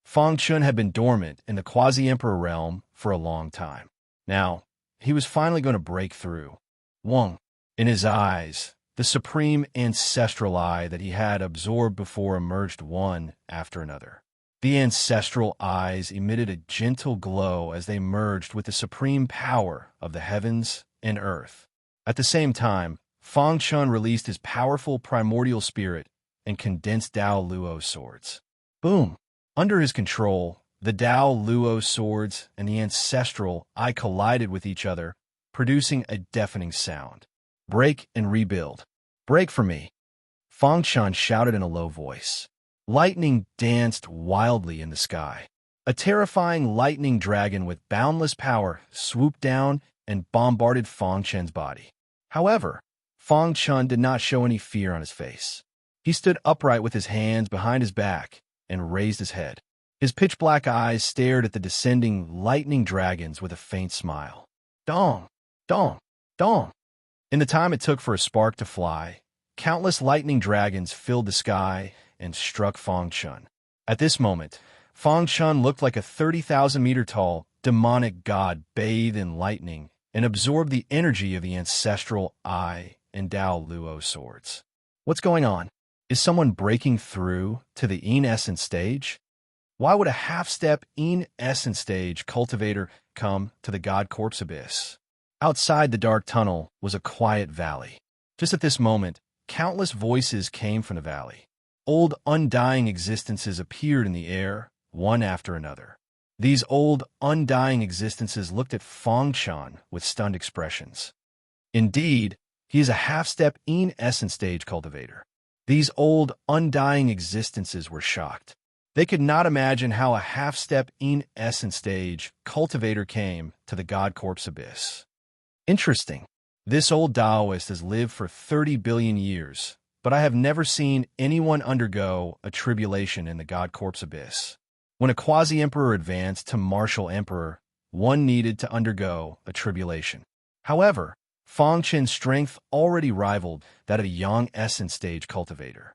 Fang Chun had been dormant in the quasi-emperor realm for a long time. Now, he was finally going to break through. In his eyes, the supreme ancestral eye that he had absorbed before emerged one after another. The ancestral eyes emitted a gentle glow as they merged with the supreme power of the heavens and earth. At the same time, Fang Chun released his powerful primordial spirit and condensed Tao Luo swords. Boom! Under his control, the Tao Luo swords and the ancestral eye collided with each other, producing a deafening sound. Break and rebuild. Break for me. Fang Chun shouted in a low voice. Lightning danced wildly in the sky. A terrifying lightning dragon with boundless power swooped down and bombarded Fang Chun's body. However, Fang Chun did not show any fear on his face. He stood upright with his hands behind his back and raised his head. His pitch-black eyes stared at the descending lightning dragons with a faint smile. Dong! Dong! Dong! In the time it took for a spark to fly, countless lightning dragons filled the sky and struck Fang Chun. At this moment, Fang Chun looked like a 30,000-meter-tall demonic god bathed in lightning and absorbed the energy of the ancestral eye and Tao Luo swords. What's going on? Is someone breaking through to the Yin Essence stage? Why would a half-step Yin Essence stage cultivator come to the God Corpse Abyss? Outside the dark tunnel was a quiet valley. Just at this moment, countless voices came from the valley. Old, undying existences appeared in the air, one after another. These old, undying existences looked at Fang Chun with stunned expressions. Indeed, he is a half-step Yin Essence stage cultivator. These old, undying existences were shocked. They could not imagine how a half-step Yin Essence stage cultivator came to the God Corpse Abyss. Interesting. This old Taoist has lived for 30 billion years, but I have never seen anyone undergo a tribulation in the God Corpse Abyss. When a quasi-emperor advanced to martial emperor, one needed to undergo a tribulation. However, Fang Chun's strength already rivaled that of a Yang Essence stage cultivator.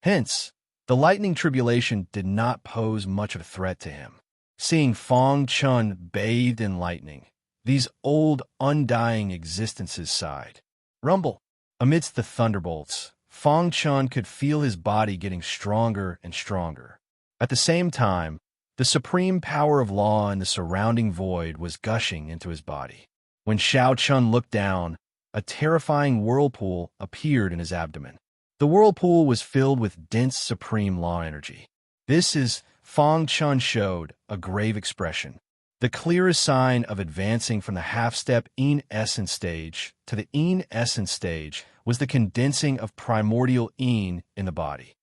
Hence, the lightning tribulation did not pose much of a threat to him. Seeing Fang Chun bathed in lightning, these old, undying existences sighed. Rumble! Amidst the thunderbolts, Fang Chun could feel his body getting stronger and stronger. At the same time, the supreme power of law in the surrounding void was gushing into his body. When Xiao Chun looked down, a terrifying whirlpool appeared in his abdomen. The whirlpool was filled with dense supreme law energy. Fang Chun showed a grave expression. The clearest sign of advancing from the half-step Yin essence stage to the Yin essence stage was the condensing of primordial Yin in the body.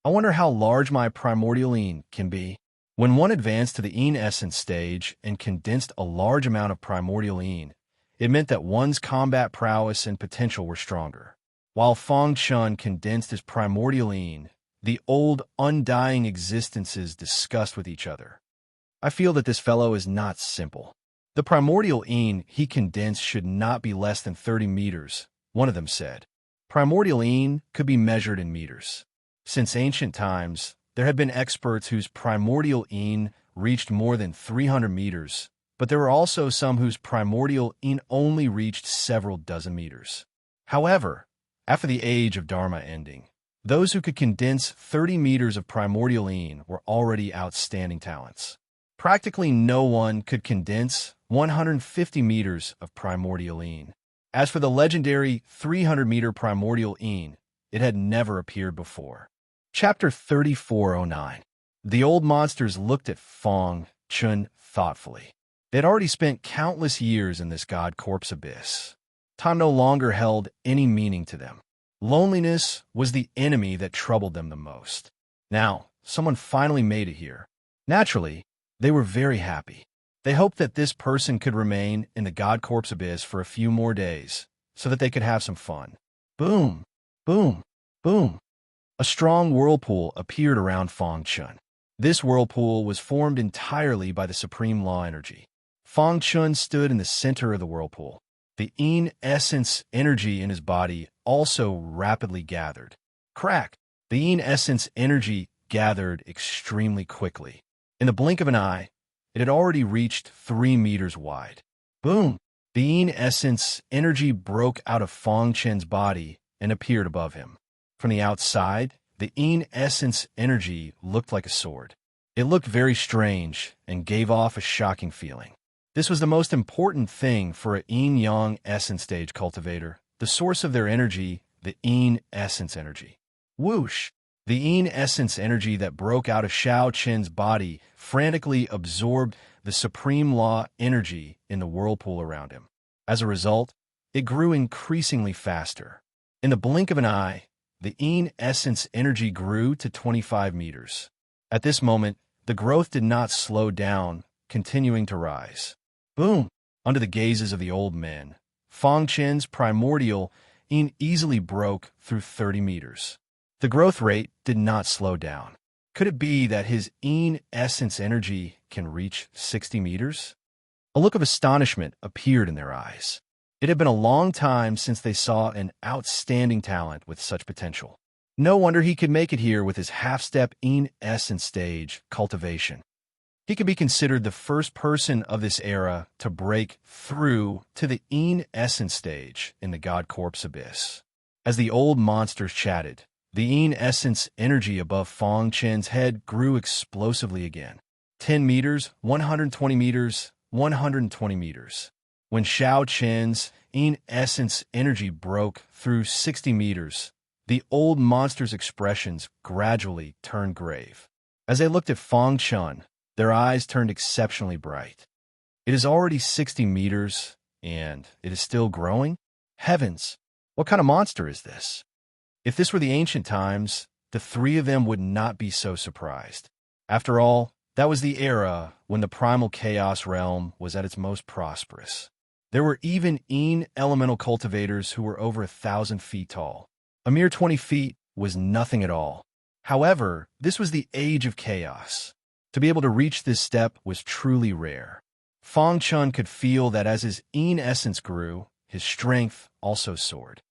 I wonder how large my primordial Yin can be. When one advanced to the Yin essence stage and condensed a large amount of primordial Yin, it meant that one's combat prowess and potential were stronger. While Fang Chun condensed his primordial Yin, the old, undying existences discussed with each other. I feel that this fellow is not simple. The primordial Yin he condensed should not be less than 30 meters, one of them said. Primordial Yin could be measured in meters. Since ancient times, there had been experts whose primordial Yin reached more than 300 meters, but there were also some whose primordial Yin only reached several dozen meters. However, after the age of Dharma ending, those who could condense 30 meters of primordial Yin were already outstanding talents. Practically no one could condense 150 meters of primordial Yin. As for the legendary 300-meter primordial Yin, it had never appeared before. Chapter 3409. The old monsters looked at Fang Chun thoughtfully. They had already spent countless years in this god corpse abyss. Time no longer held any meaning to them. Loneliness was the enemy that troubled them the most. Now, someone finally made it here. Naturally, they were very happy. They hoped that this person could remain in the god corpse abyss for a few more days, so that they could have some fun. Boom, boom, boom. A strong whirlpool appeared around Fang Chun. This whirlpool was formed entirely by the supreme law energy. Fang Chun stood in the center of the whirlpool. The Yin essence energy in his body also rapidly gathered. Crack! The Yin essence energy gathered extremely quickly. In the blink of an eye, it had already reached 3 meters wide. Boom! The Yin essence energy broke out of Fang Chun's body and appeared above him. From the outside, the Yin essence energy looked like a sword. It looked very strange and gave off a shocking feeling. This was the most important thing for a yin-yang essence stage cultivator, the source of their energy, the Yin essence energy. Whoosh! The Yin essence energy that broke out of Shao Chen's body frantically absorbed the supreme law energy in the whirlpool around him. As a result, it grew increasingly faster. In the blink of an eye, the Yin essence energy grew to 25 meters. At this moment, the growth did not slow down, continuing to rise. Boom! Under the gazes of the old men, Fang Chen's primordial Yin easily broke through 30 meters. The growth rate did not slow down. Could it be that his Yin essence energy can reach 60 meters? A look of astonishment appeared in their eyes. It had been a long time since they saw an outstanding talent with such potential. No wonder he could make it here with his half-step Yin essence stage cultivation. He could be considered the first person of this era to break through to the Yin essence stage in the God Corpse Abyss. As the old monsters chatted, the Yin essence energy above Fang Chen's head grew explosively again. 10 meters, 120 meters, 120 meters. When Shao Chen's Yin essence energy broke through 60 meters, the old monster's expressions gradually turned grave. As they looked at Fang Chun, their eyes turned exceptionally bright. It is already 60 meters, and it is still growing? Heavens, what kind of monster is this? If this were the ancient times, the three of them would not be so surprised. After all, that was the era when the primal chaos realm was at its most prosperous. There were even Yin elemental cultivators who were over 1,000 feet tall. A mere 20 feet was nothing at all. However, this was the age of chaos. To be able to reach this step was truly rare. Fang Chun could feel that as his Yin essence grew, his strength also soared.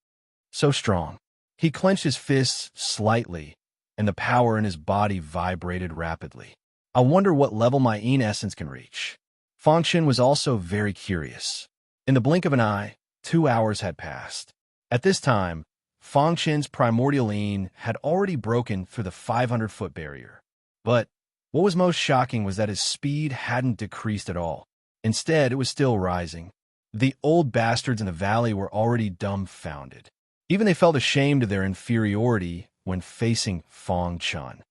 So strong. He clenched his fists slightly, and the power in his body vibrated rapidly. I wonder what level my Yin essence can reach. Fang Chun was also very curious. In the blink of an eye, 2 hours had passed. At this time, Fang Chun's primordial Yin had already broken through the 500-foot barrier. But what was most shocking was that his speed hadn't decreased at all. Instead, it was still rising. The old bastards in the valley were already dumbfounded. Even they felt ashamed of their inferiority when facing Fang Chun.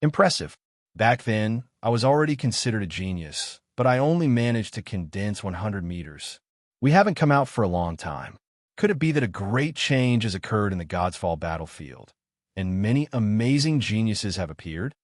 Impressive. Back then, I was already considered a genius, but I only managed to condense 100 meters. We haven't come out for a long time. Could it be that a great change has occurred in the Godsfall battlefield, and many amazing geniuses have appeared?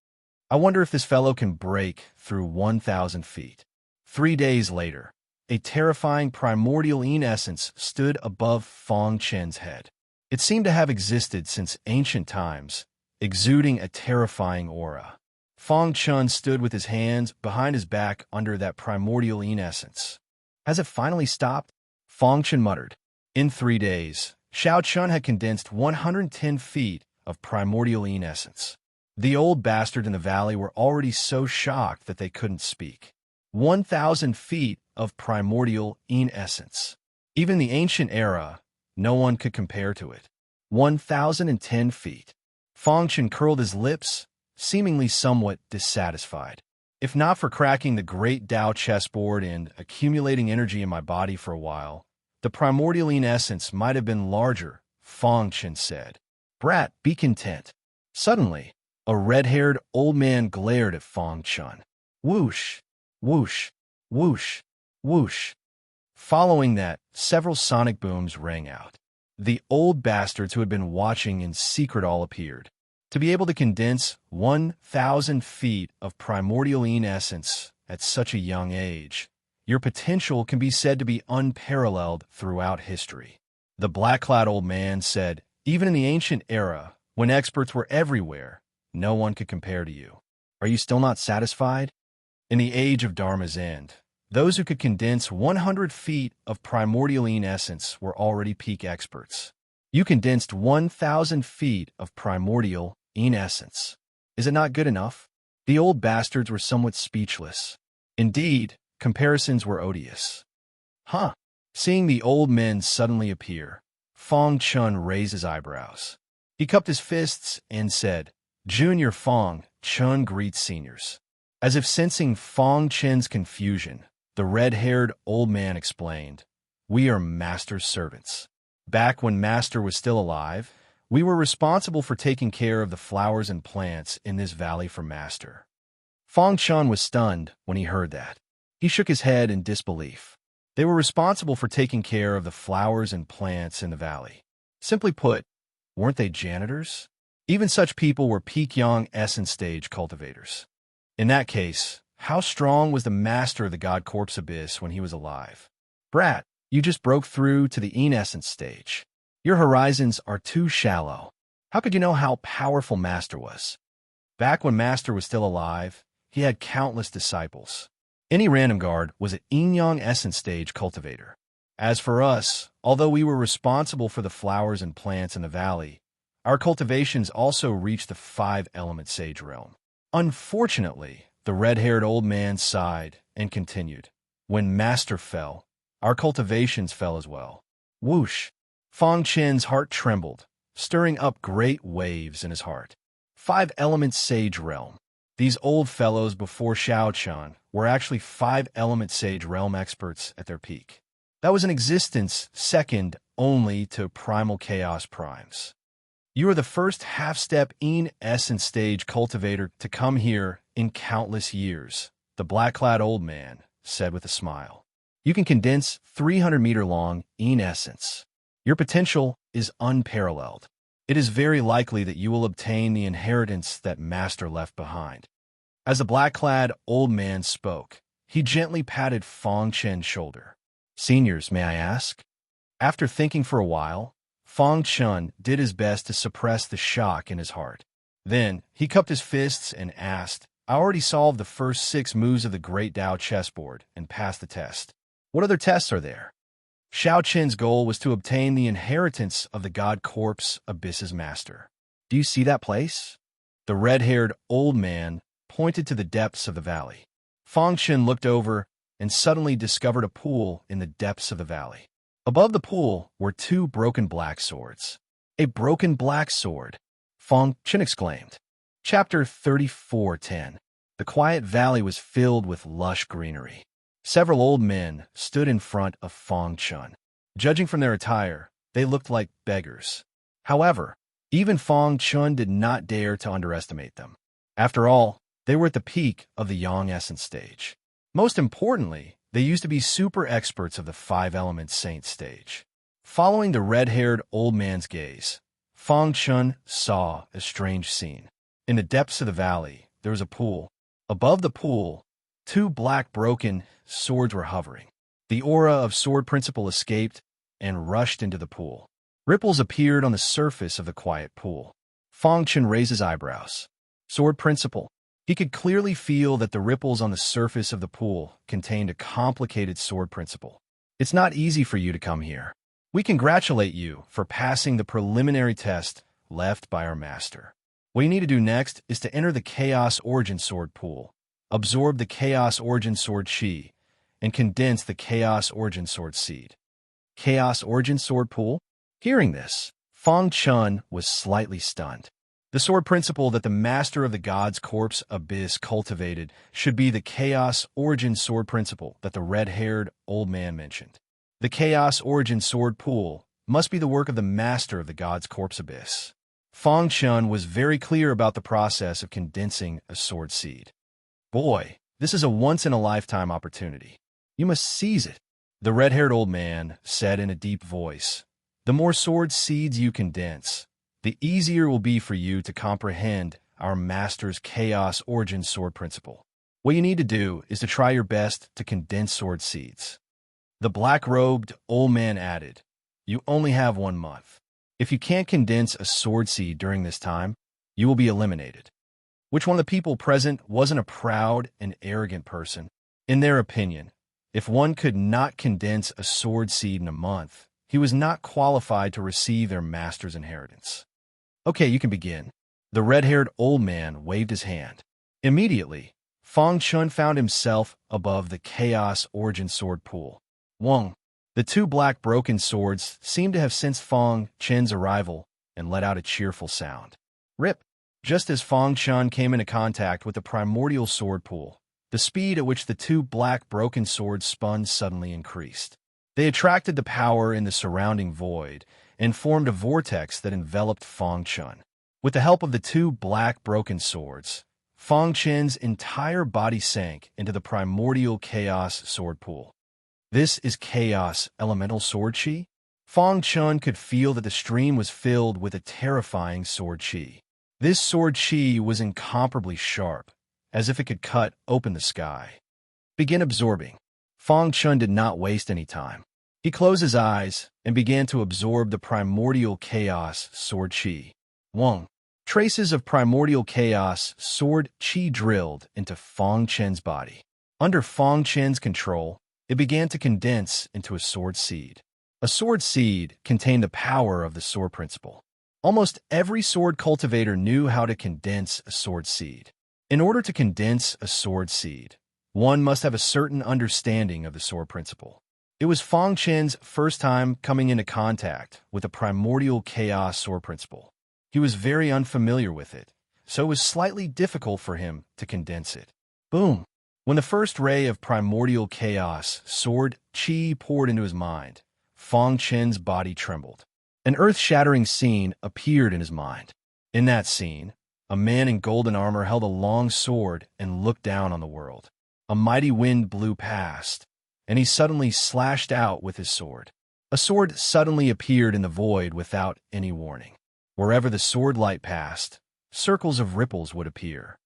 I wonder if this fellow can break through 1,000 feet. 3 days later, a terrifying primordial essence stood above Fong Chen's head. It seemed to have existed since ancient times, exuding a terrifying aura. Fong Chen stood with his hands behind his back under that primordial essence. Has it finally stopped? Fong Chen muttered. In 3 days, Xiao Chun had condensed 110 feet of primordial essence. The old bastards in the valley were already so shocked that they couldn't speak. 1,000 feet of primordial essence. Even in the ancient era, no one could compare to it. 1,010 feet. Fong Chen curled his lips, seemingly somewhat dissatisfied. If not for cracking the great Tao chessboard and accumulating energy in my body for a while, the primordial essence might have been larger, Fong Chen said. Brat, be content. Suddenly, a red-haired old man glared at Fong Chen. Whoosh, whoosh, whoosh, whoosh. Following that, several sonic booms rang out. The old bastards who had been watching in secret all appeared. To be able to condense 1,000 feet of primordial essence at such a young age, your potential can be said to be unparalleled throughout history. The black-clad old man said, even in the ancient era, when experts were everywhere, no one could compare to you. Are you still not satisfied? In the age of Dharma's end, those who could condense 100 feet of primordial essence were already peak experts. You condensed 1,000 feet of primordial essence. Is it not good enough? The old bastards were somewhat speechless. Indeed, comparisons were odious. Huh. Seeing the old men suddenly appear, Fong Chen raised his eyebrows. He cupped his fists and said, Junior Fong Chen greets seniors. As if sensing Fong Chen's confusion, the red-haired old man explained, We are Master's servants. Back when Master was still alive, we were responsible for taking care of the flowers and plants in this valley for Master. Fong Chen was stunned when he heard that. He shook his head in disbelief. They were responsible for taking care of the flowers and plants in the valley. Simply put, weren't they janitors? Even such people were peak young essence stage cultivators. In that case, how strong was the master of the God Corpse Abyss when he was alive? Brat, you just broke through to the essence stage. Your horizons are too shallow. How could you know how powerful Master was? Back when Master was still alive, he had countless disciples. Any random guard was an yin-yang essence stage cultivator. As for us, although we were responsible for the flowers and plants in the valley, our cultivations also reached the 5-element sage realm. Unfortunately, the red-haired old man sighed and continued. When Master fell, our cultivations fell as well. Whoosh! Fong Chen's heart trembled, stirring up great waves in his heart. 5-element sage realm. These old fellows before Xiao Chun were actually 5-element sage realm experts at their peak. That was an existence second only to primal chaos primes. You are the first half-step essence stage cultivator to come here in countless years, the black-clad old man said with a smile. You can condense 300-meter-long essence. Your potential is unparalleled. It is very likely that you will obtain the inheritance that Master left behind. As the black-clad old man spoke, he gently patted Fong Chen's shoulder. Seniors, may I ask? After thinking for a while, Fong Chen did his best to suppress the shock in his heart. Then, he cupped his fists and asked, I already solved the first 6 moves of the Great Tao chessboard and passed the test. What other tests are there? Xiao Chen's goal was to obtain the inheritance of the God Corpse Abyss's master. Do you see that place? The red-haired old man pointed to the depths of the valley. Fong Chen looked over and suddenly discovered a pool in the depths of the valley. Above the pool were 2 broken black swords. A broken black sword, Fong Chen exclaimed. Chapter 34:10. The quiet valley was filled with lush greenery. Several old men stood in front of Fong Chen. Judging from their attire, they looked like beggars. However, even Fong Chen did not dare to underestimate them. After all, they were at the peak of the Yang Essence stage. Most importantly, they used to be super experts of the five-element saint stage. Following the red-haired old man's gaze, Fang Chun saw a strange scene. In the depths of the valley, there was a pool. Above the pool, two black broken swords were hovering. The aura of sword principle escaped and rushed into the pool. Ripples appeared on the surface of the quiet pool. Fang Chun raised his eyebrows. Sword principle. He could clearly feel that the ripples on the surface of the pool contained a complicated sword principle. It's not easy for you to come here. We congratulate you for passing the preliminary test left by our master. What you need to do next is to enter the Chaos Origin Sword pool, absorb the Chaos Origin Sword Chi, and condense the Chaos Origin Sword Seed. Chaos Origin Sword pool? Hearing this, Fang Chun was slightly stunned. The sword principle that the Master of the Gods' Corpse Abyss cultivated should be the Chaos Origin Sword principle that the red-haired old man mentioned. The Chaos Origin Sword pool must be the work of the Master of the Gods' Corpse Abyss. Fang Chun was very clear about the process of condensing a sword seed. Boy, this is a once-in-a-lifetime opportunity. You must seize it, the red-haired old man said in a deep voice. The more sword seeds you condense, the easier it will be for you to comprehend our master's Chaos Origin Sword principle. What you need to do is to try your best to condense sword seeds. The black-robed old man added, you only have 1 month. If you can't condense a sword seed during this time, you will be eliminated. Which one of the people present wasn't a proud and arrogant person? In their opinion, if one could not condense a sword seed in a month, he was not qualified to receive their master's inheritance. Okay, you can begin. The red-haired old man waved his hand. Immediately, Fang Chun found himself above the Chaos Origin Sword pool. Wong. The two black broken swords seemed to have sensed Fang Chun's arrival and let out a cheerful sound. Rip. Just as Fang Chun came into contact with the primordial sword pool, the speed at which the two black broken swords spun suddenly increased. They attracted the power in the surrounding void and formed a vortex that enveloped Fang Chun. With the help of the two black broken swords, Fang Chun's entire body sank into the primordial chaos sword pool. This is Chaos Elemental Sword Chi? Fang Chun could feel that the stream was filled with a terrifying sword chi. This sword chi was incomparably sharp, as if it could cut open the sky. Begin absorbing. Fang Chun did not waste any time. He closed his eyes and began to absorb the primordial chaos sword chi. Wong. Traces of primordial chaos sword chi drilled into Fang Chun's body. Under Fang Chun's control, it began to condense into a sword seed. A sword seed contained the power of the sword principle. Almost every sword cultivator knew how to condense a sword seed. In order to condense a sword seed, one must have a certain understanding of the sword principle. It was Fang Chun's first time coming into contact with the primordial chaos sword principle. He was very unfamiliar with it, so it was slightly difficult for him to condense it. Boom! When the first ray of primordial chaos sword chi poured into his mind, Fang Chun's body trembled. An earth-shattering scene appeared in his mind. In that scene, a man in golden armor held a long sword and looked down on the world. A mighty wind blew past, and he suddenly slashed out with his sword. A sword suddenly appeared in the void without any warning. Wherever the sword light passed, circles of ripples would appear.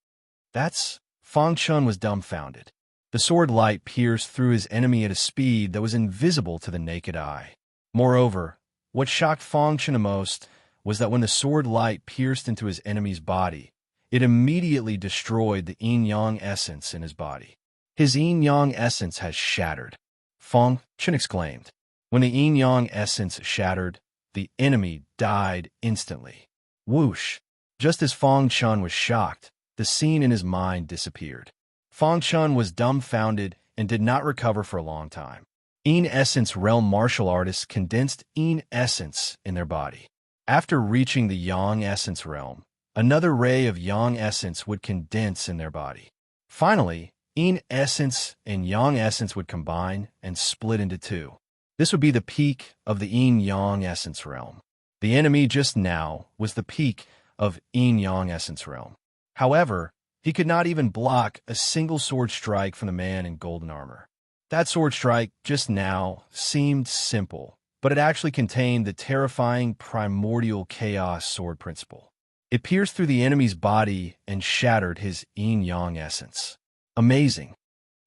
Fang Chun was dumbfounded. The sword light pierced through his enemy at a speed that was invisible to the naked eye. Moreover, what shocked Fang Chun the most was that when the sword light pierced into his enemy's body, it immediately destroyed the yin-yang essence in his body. His yin-yang essence has shattered, Fang Chun exclaimed. When the yin-yang essence shattered, the enemy died instantly. Whoosh! Just as Fang Chun was shocked, the scene in his mind disappeared. Fang Chun was dumbfounded and did not recover for a long time. Yin Essence realm martial artists condensed Yin Essence in their body. After reaching the Yang Essence realm, another ray of Yang Essence would condense in their body. Finally, Yin Essence and Yang Essence would combine and split into two. This would be the peak of the Yin-Yang Essence realm. The enemy just now was the peak of Yin-Yang Essence realm. However, He could not even block a single sword strike from the man in golden armor. That sword strike, just now, seemed simple, but it actually contained the terrifying primordial chaos sword principle. It pierced through the enemy's body and shattered his yin-yang essence. Amazing.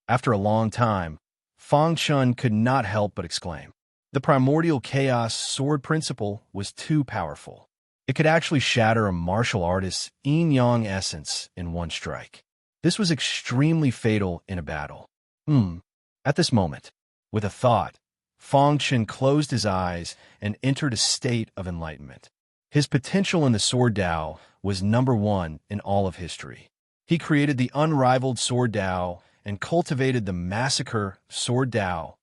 After a long time, Fang Chun could not help but exclaim. The primordial chaos sword principle was too powerful. It could actually shatter a martial artist's yin-yang essence in one strike. This was extremely fatal in a battle. At this moment, with a thought, Fang Chun closed his eyes and entered a state of enlightenment. His potential in the Sword Dao was #1 in all of history. He created the unrivaled Sword Dao and cultivated the Massacre Sword Dao,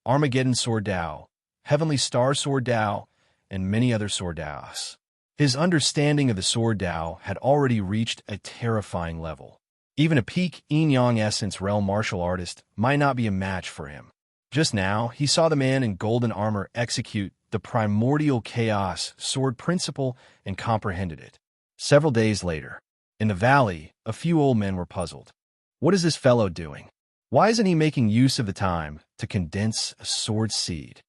Armageddon Sword Dao, Heavenly Star Sword Dao, and many other Sword Daos. His understanding of the Sword Dao had already reached a terrifying level. Even a peak yin-yang essence realm martial artist might not be a match for him. Just now, he saw the man in golden armor execute the primordial chaos sword principle and comprehended it. Several days later, in the valley, a few old men were puzzled. What is this fellow doing? Why isn't he making use of the time to condense a sword seed?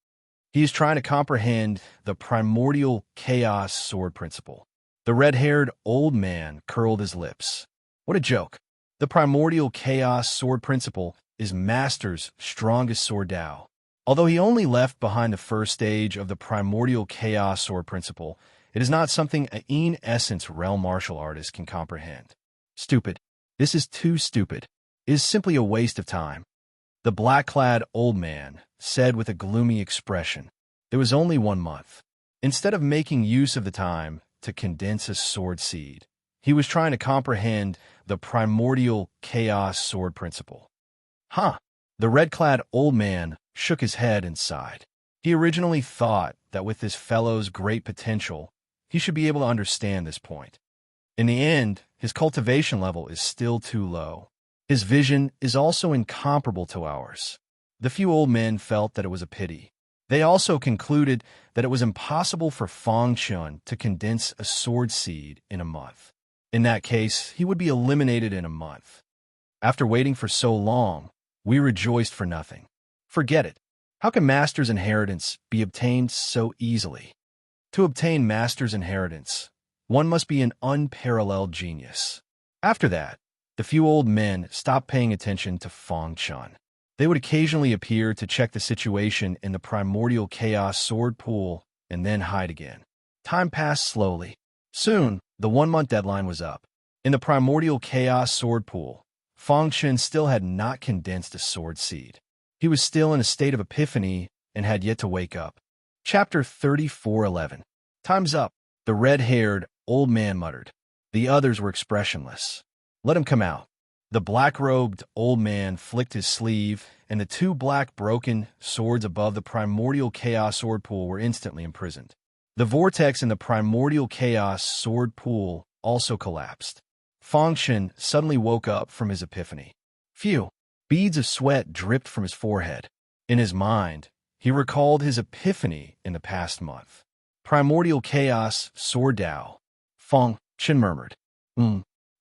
He is trying to comprehend the primordial chaos sword principle. The red-haired old man curled his lips. What a joke. The primordial chaos sword principle is Master's strongest sword Dao. Although he only left behind the first stage of the primordial chaos sword principle, it is not something a yin essence realm martial artist can comprehend. Stupid. This is too stupid. It is simply a waste of time. The black-clad old man said with a gloomy expression. There was only 1 month. Instead of making use of the time to condense a sword seed, he was trying to comprehend the primordial chaos sword principle. The red-clad old man shook his head and sighed. He originally thought that with this fellow's great potential, he should be able to understand this point. In the end, his cultivation level is still too low. His vision is also incomparable to ours. The few old men felt that it was a pity. They also concluded that it was impossible for Fang Chun to condense a sword seed in a month. In that case, he would be eliminated in a month. After waiting for so long, we rejoiced for nothing. Forget it. How can Master's inheritance be obtained so easily? To obtain Master's inheritance, one must be an unparalleled genius. After that, the few old men stopped paying attention to Fang Chun. They would occasionally appear to check the situation in the primordial chaos sword pool and then hide again. Time passed slowly. Soon, the 1-month deadline was up. In the primordial chaos sword pool, Fang Chun still had not condensed a sword seed. He was still in a state of epiphany and had yet to wake up. Chapter 34:11. Time's up, the red-haired old man muttered. The others were expressionless. Let him come out. The black-robed old man flicked his sleeve, and the 2 black broken swords above the primordial chaos sword pool were instantly imprisoned. The vortex in the primordial chaos sword pool also collapsed. Fang Chun suddenly woke up from his epiphany. Phew! Beads of sweat dripped from his forehead. In his mind, he recalled his epiphany in the past month. Primordial chaos sword Dao. Fang Chun murmured.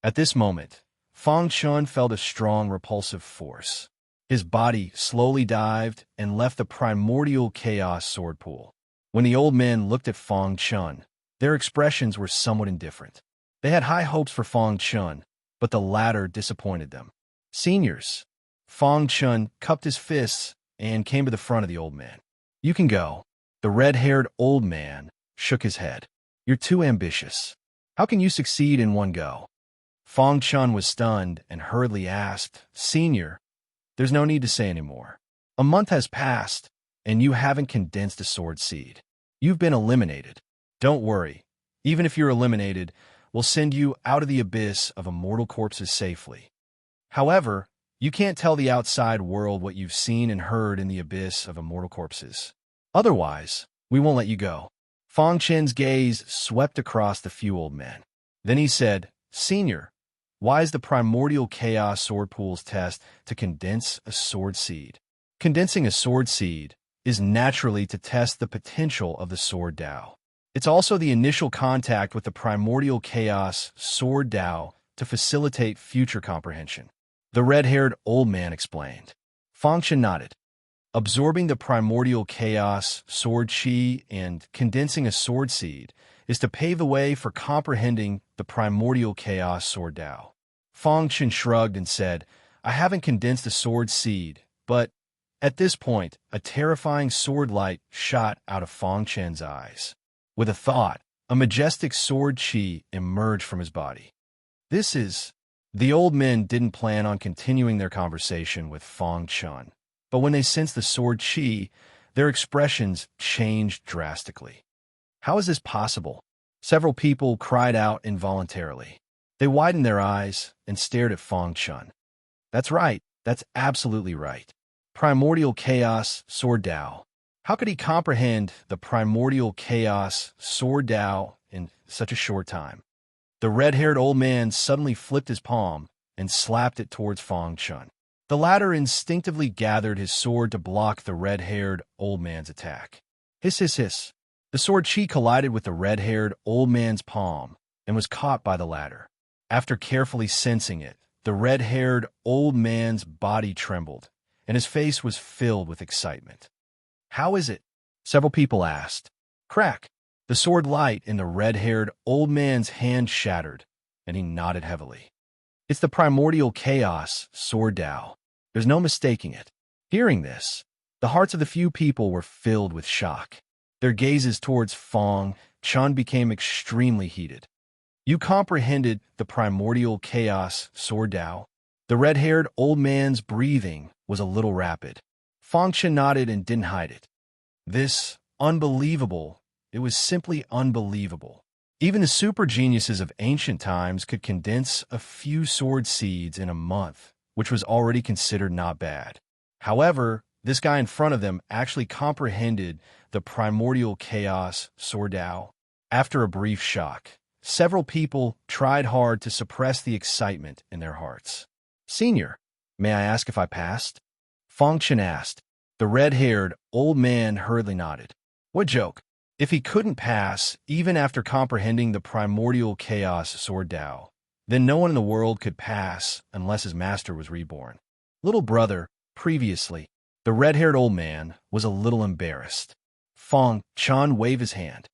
At this moment, Fang Chun felt a strong repulsive force. His body slowly dived and left the primordial chaos sword pool. When the old men looked at Fang Chun, their expressions were somewhat indifferent. They had high hopes for Fang Chun, but the latter disappointed them. Seniors, Fang Chun cupped his fists and came to the front of the old man. You can go. The red-haired old man shook his head. You're too ambitious. How can you succeed in one go? Fang Chun was stunned and hurriedly asked, Senior, there's no need to say any more. A month has passed, and you haven't condensed a sword seed. You've been eliminated. Don't worry. Even if you're eliminated, we'll send you out of the abyss of immortal corpses safely. However, you can't tell the outside world what you've seen and heard in the abyss of immortal corpses. Otherwise, we won't let you go. Fang Chun's gaze swept across the few old men. Then he said, Senior, why is the primordial chaos sword pool's test to condense a sword seed? Condensing a sword seed is naturally to test the potential of the sword Dao. It's also the initial contact with the primordial chaos sword Dao to facilitate future comprehension. The red-haired old man explained. Fangshan nodded. Absorbing the primordial chaos, sword chi, and condensing a sword seed is to pave the way for comprehending the primordial chaos sword Tao. Fangshan shrugged and said, I haven't condensed a sword seed, but at this point, a terrifying sword light shot out of Fangshan's eyes. With a thought, a majestic sword chi emerged from his body. This is... The old men didn't plan on continuing their conversation with Fangshan, but when they sensed the sword chi, their expressions changed drastically. How is this possible? Several people cried out involuntarily. They widened their eyes and stared at Fangshan. That's right. That's absolutely right. Primordial chaos, sword Tao. How could he comprehend the primordial chaos, sword Tao, in such a short time? The red-haired old man suddenly flipped his palm and slapped it towards Fangshan. The latter instinctively gathered his sword to block the red-haired old man's attack. Hiss, hiss, hiss. The sword chi collided with the red-haired old man's palm and was caught by the latter. After carefully sensing it, the red-haired old man's body trembled, and his face was filled with excitement. How is it? Several people asked. Crack! The sword light in the red-haired old man's hand shattered, and he nodded heavily. It's the primordial chaos, sword Tao. There's no mistaking it. Hearing this, the hearts of the few people were filled with shock. Their gazes towards Fangshan became extremely heated. You comprehended the primordial chaos, sword Tao? The red-haired old man's breathing was a little rapid. Fangshan nodded and didn't hide it. This, unbelievable. It was simply unbelievable. Even the super geniuses of ancient times could condense a few sword seeds in a month, which was already considered not bad. However, this guy in front of them actually comprehended the primordial chaos, sword Tao. After a brief shock, several people tried hard to suppress the excitement in their hearts. Senior, may I ask if I passed? Fangshan asked. The red-haired old man hurriedly nodded. What joke? If he couldn't pass, even after comprehending the primordial chaos sword Tao, then no one in the world could pass unless his master was reborn. Little brother, previously, the red-haired old man was a little embarrassed. Fangshan waved his hand.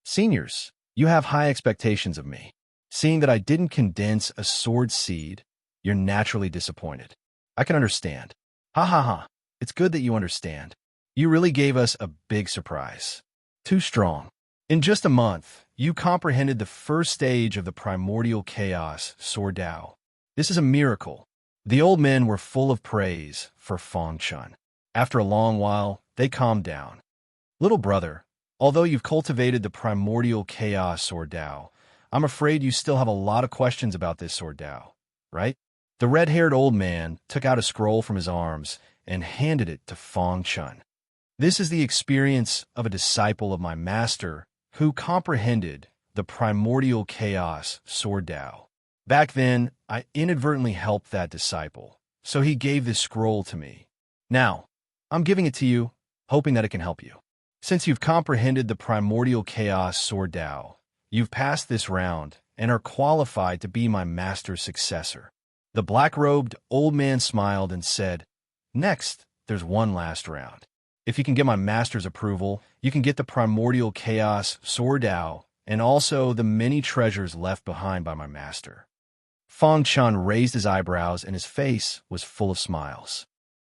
Seniors, you have high expectations of me. Seeing that I didn't condense a sword seed, you're naturally disappointed. I can understand. Ha ha ha. It's good that you understand. You really gave us a big surprise. Too strong. In just a month, you comprehended the first stage of the primordial chaos, sword Tao. This is a miracle. The old men were full of praise for Fangshan. After a long while, they calmed down. Little brother, although you've cultivated the primordial chaos, sword Tao, I'm afraid you still have a lot of questions about this sword Tao, right? The red-haired old man took out a scroll from his arms and handed it to Fangshan. This is the experience of a disciple of my master who comprehended the primordial chaos, sword Tao. Back then, I inadvertently helped that disciple, so he gave this scroll to me. Now, I'm giving it to you, hoping that it can help you. Since you've comprehended the primordial chaos, sword Tao, you've passed this round and are qualified to be my master's successor. The black-robed old man smiled and said, Next, there's one last round. If you can get my master's approval, you can get the primordial chaos, sword Tao, and also the many treasures left behind by my master. Fangshan raised his eyebrows and his face was full of smiles.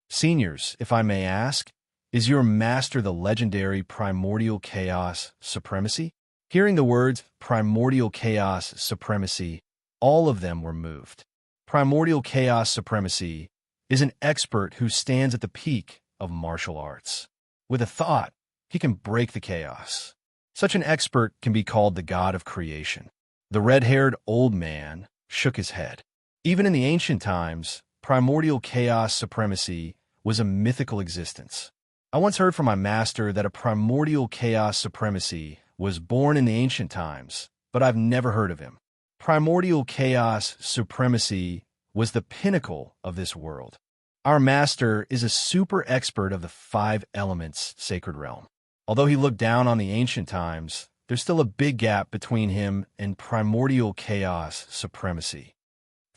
Seniors, if I may ask, is your master the legendary primordial chaos supremacy? Hearing the words primordial chaos supremacy, all of them were moved. Primordial chaos supremacy is an expert who stands at the peak of martial arts. With a thought, he can break the chaos. Such an expert can be called the god of creation. The red-haired old man shook his head. Even in the ancient times, primordial chaos supremacy was a mythical existence. I once heard from my master that a primordial chaos supremacy was born in the ancient times, but I've never heard of him. Primordial chaos supremacy was the pinnacle of this world. Our master is a super expert of the 5 elements sacred realm. Although he looked down on the ancient times, there's still a big gap between him and primordial chaos supremacy.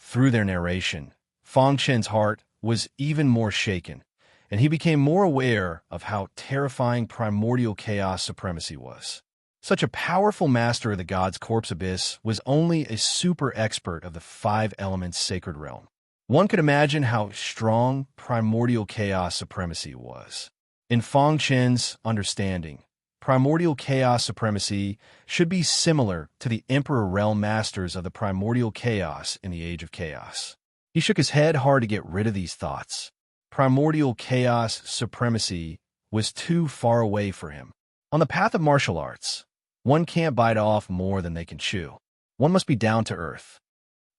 Through their narration, Fang Chen's heart was even more shaken, and he became more aware of how terrifying primordial chaos supremacy was. Such a powerful master of the god's corpse abyss was only a super expert of the five elements sacred realm. One could imagine how strong primordial chaos supremacy was. In Fang Chen's understanding, primordial chaos supremacy should be similar to the Emperor Realm Masters of the primordial chaos in the Age of Chaos. He shook his head hard to get rid of these thoughts. Primordial chaos supremacy was too far away for him. On the path of martial arts, one can't bite off more than they can chew. One must be down to earth.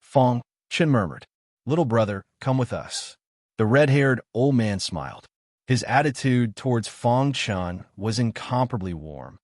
Fang Chen murmured, "Little brother, come with us." The red-haired old man smiled. His attitude towards Fang Chen was incomparably warm,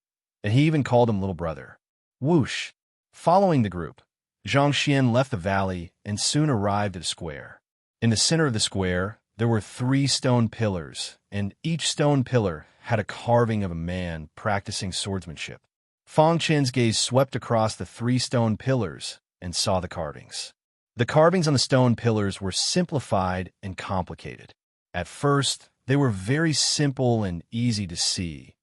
and he even called him little brother. Whoosh! Following the group, Zhang Xian left the valley and soon arrived at a square. In the center of the square, there were 3 stone pillars, and each stone pillar had a carving of a man practicing swordsmanship. Fang Chen's gaze swept across the 3 stone pillars and saw the carvings. The carvings on the stone pillars were simplified and complicated. At first, they were very simple and easy to see,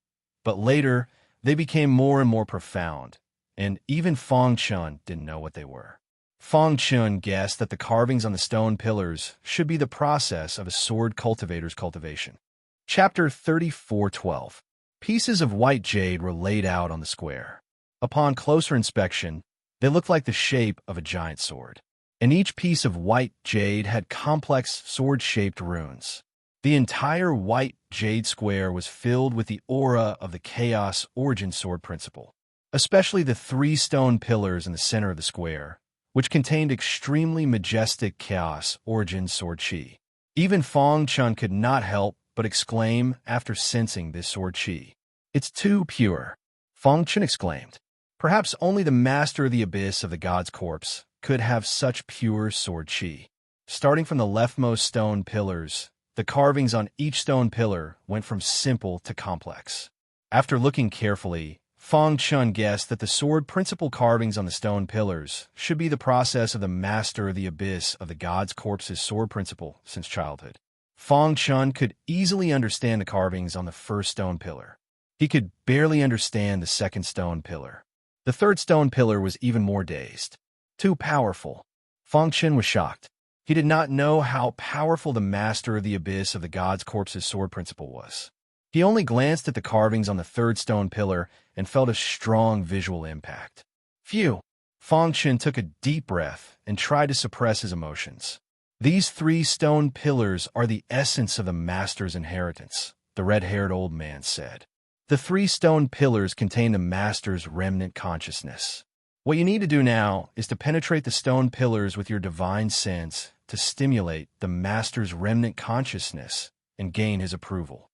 but later they became more and more profound, and even Fang Chen didn't know what they were. Fang Chen guessed that the carvings on the stone pillars should be the process of a sword cultivator's cultivation. Chapter 34:12. Pieces of white jade were laid out on the square. Upon closer inspection, they looked like the shape of a giant sword, and each piece of white jade had complex sword-shaped runes. The entire white jade square was filled with the aura of the Chaos Origin Sword principle, especially the 3 stone pillars in the center of the square, which contained extremely majestic Chaos Origin Sword Chi. Even Fang Chen could not help but exclaim after sensing this sword chi. "It's too pure," Fang Chen exclaimed. Perhaps only the master of the abyss of the god's corpse could have such pure sword chi. Starting from the leftmost stone pillars, the carvings on each stone pillar went from simple to complex. After looking carefully, Fang Chen guessed that the sword principle carvings on the stone pillars should be the process of the master of the abyss of the god's corpse's sword principle since childhood. Fang Chen could easily understand the carvings on the first stone pillar. He could barely understand the second stone pillar. The third stone pillar was even more dazed. Too powerful. Fang Chen was shocked. He did not know how powerful the master of the abyss of the god's corpse's sword principle was. He only glanced at the carvings on the third stone pillar and felt a strong visual impact. Phew! Fang Chen took a deep breath and tried to suppress his emotions. "These 3 stone pillars are the essence of the master's inheritance," the red-haired old man said. "The 3 stone pillars contain the master's remnant consciousness. What you need to do now is to penetrate the stone pillars with your divine sense to stimulate the master's remnant consciousness and gain his approval.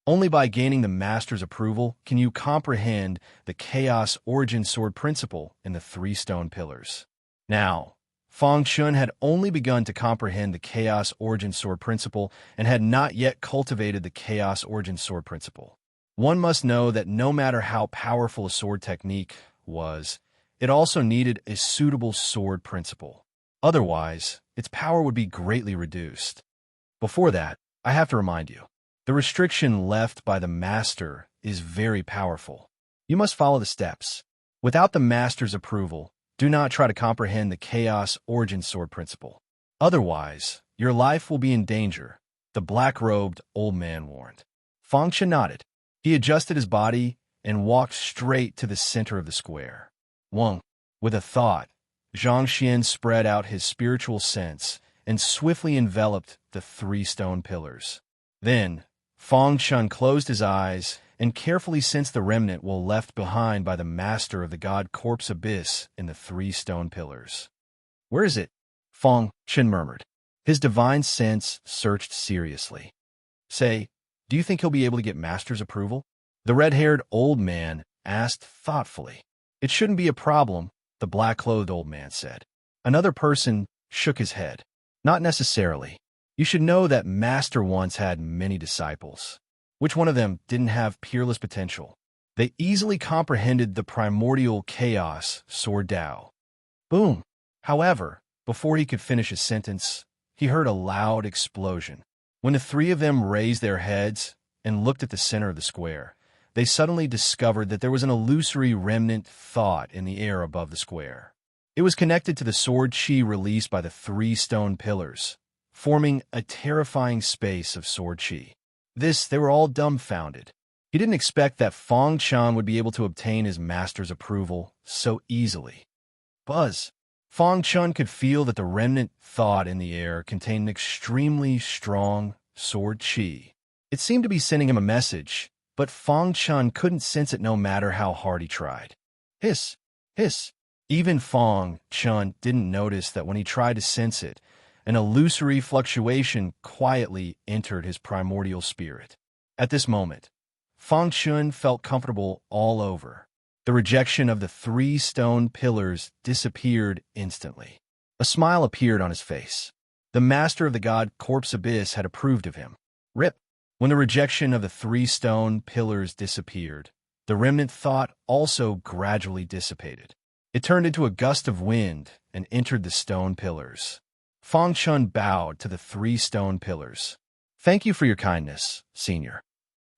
Only by gaining the master's approval can you comprehend the Chaos Origin Sword principle in the 3 stone pillars." Now, Fang Chen had only begun to comprehend the Chaos Origin Sword principle and had not yet cultivated the Chaos Origin Sword principle. One must know that no matter how powerful a sword technique was, it also needed a suitable sword principle. Otherwise, its power would be greatly reduced. Before that, I have to remind you, the restriction left by the master is very powerful. You must follow the steps. Without the master's approval, do not try to comprehend the Chaos Origin Sword principle. Otherwise, your life will be in danger, the black-robed old man warned. Fang Chen nodded. He adjusted his body and walked straight to the center of the square. Wong, with a thought, Zhang Xian spread out his spiritual sense and swiftly enveloped the 3 stone pillars. Then, Fang Chen closed his eyes and carefully sensed the remnant while left behind by the master of the god corpse abyss in the 3 stone pillars. "Where is it?" Fang Chen murmured. His divine sense searched seriously. "Say, do you think he'll be able to get master's approval?" The red-haired old man asked thoughtfully. "It shouldn't be a problem," the black-clothed old man said. Another person shook his head. "Not necessarily. You should know that master once had many disciples. Which one of them didn't have peerless potential? They easily comprehended the primordial chaos sword Tao. Boom! However, Before he could finish his sentence, he heard a loud explosion. When the three of them raised their heads and looked at the center of the square, they suddenly discovered that there was an illusory remnant thought in the air above the square. It was connected to the sword chi released by the three stone pillars, forming a terrifying space of sword chi. They were all dumbfounded. He didn't expect that Fong Chan would be able to obtain his master's approval so easily. Buzz. Fong Chun could feel that the remnant thought in the air contained an extremely strong sword chi. It seemed to be sending him a message, but Fong Chun couldn't sense it no matter how hard he tried. Hiss, hiss. Even Fong Chun didn't notice that when he tried to sense it, an illusory fluctuation quietly entered his primordial spirit. At this moment, Fong Chun felt comfortable all over. The rejection of the three stone pillars disappeared instantly. A smile appeared on his face. The master of the god corpse abyss had approved of him. Rip. When the rejection of the three stone pillars disappeared, the remnant thought also gradually dissipated. It turned into a gust of wind and entered the stone pillars. Fong Chun bowed to the three stone pillars. Thank you for your kindness, senior.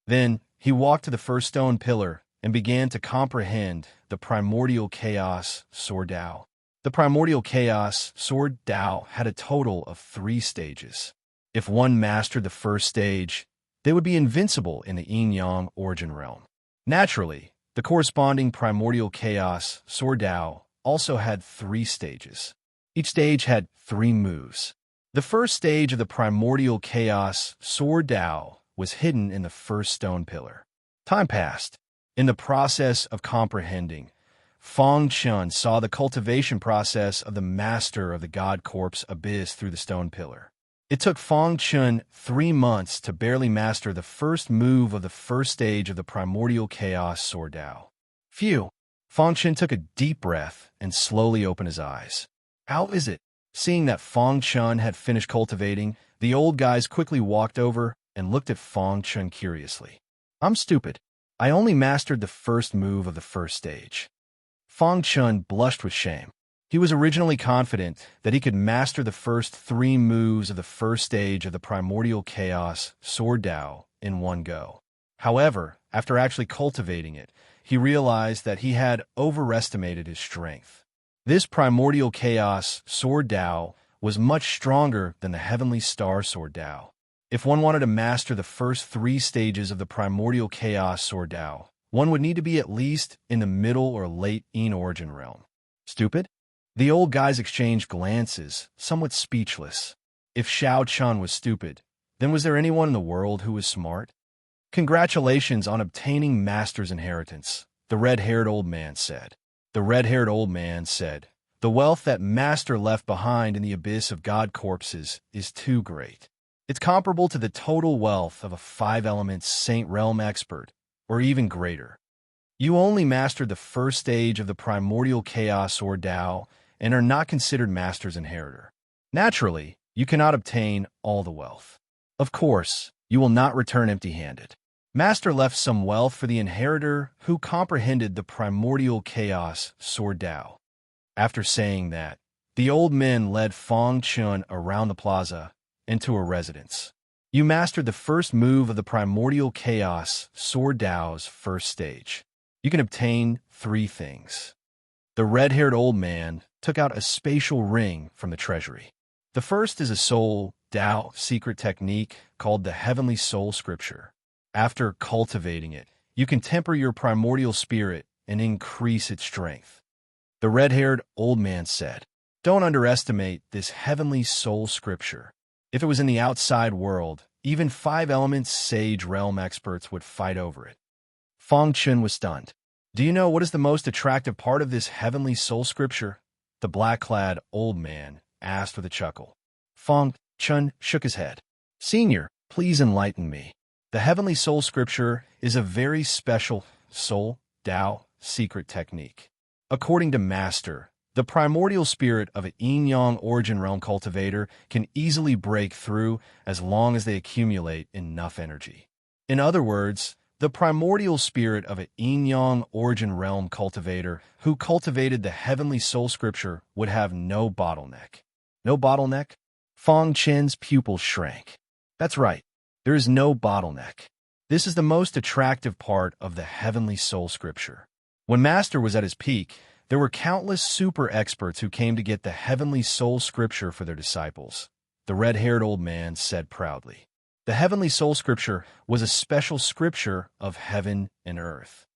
Then he walked to the first stone pillar and began to comprehend the primordial chaos sword Dao. The primordial chaos sword Dao had a total of 3 stages. If one mastered the first stage, they would be invincible in the yin-yang origin realm. Naturally, the corresponding primordial chaos sword Dao also had 3 stages. Each stage had 3 moves. The first stage of the primordial chaos sword Dao was hidden in the first stone pillar. Time passed. In the process of comprehending, Fong Chun saw the cultivation process of the master of the god corpse abyss through the stone pillar. It took Fong Chun 3 months to barely master the first move of the first stage of the primordial chaos sword Dao. Phew! Fong Chun took a deep breath and slowly opened his eyes. How is it? Seeing that Fong Chun had finished cultivating, the old guys quickly walked over and looked at Fong Chun curiously. I'm stupid. I only mastered the first move of the first stage. Fong Chun blushed with shame. He was originally confident that he could master the first 3 moves of the first stage of the primordial chaos sword Dao in one go. However, after actually cultivating it, he realized that he had overestimated his strength. This primordial chaos sword Dao was much stronger than the heavenly star sword Dao. If one wanted to master the first 3 stages of the primordial chaos sword Dao, one would need to be at least in the middle or late yin origin realm. Stupid? The old guys exchanged glances, somewhat speechless. If Xiao Chun was stupid, then was there anyone in the world who was smart? Congratulations on obtaining master's inheritance, the red-haired old man said. The red-haired old man said, the wealth that master left behind in the abyss of god corpses is too great. It's comparable to the total wealth of a 5-element Saint Realm expert, or even greater. You only mastered the first stage of the primordial chaos or Dao and are not considered master's inheritor. Naturally, you cannot obtain all the wealth. Of course, you will not return empty-handed. Master left some wealth for the inheritor who comprehended the primordial chaos sword Dao. After saying that, the old men led Fong Chun around the plaza into a residence. You mastered the first move of the primordial chaos sword Dao's first stage. You can obtain 3 things. The red-haired old man took out a spatial ring from the treasury. The first is a soul Dao secret technique called the Heavenly Soul Scripture. After cultivating it, you can temper your primordial spirit and increase its strength. The red-haired old man said, don't underestimate this Heavenly Soul Scripture. If it was in the outside world, even 5-element sage realm experts would fight over it. Fong Chun was stunned. Do you know what is the most attractive part of this Heavenly Soul Scripture? The black-clad old man asked with a chuckle. Fong Chun shook his head. Senior, please enlighten me. The Heavenly Soul Scripture is a very special soul Dao secret technique. According to Master, the primordial spirit of a yin-yang origin realm cultivator can easily break through as long as they accumulate enough energy. In other words, the primordial spirit of a yin-yang origin realm cultivator who cultivated the Heavenly Soul Scripture would have no bottleneck. No bottleneck? Fong Chen's pupils shrank. That's right. There is no bottleneck. This is the most attractive part of the heavenly soul scripture. When Master was at his peak, there were countless super experts who came to get the heavenly soul scripture for their disciples. The red-haired old man said proudly. The heavenly soul scripture was a special scripture of heaven and earth.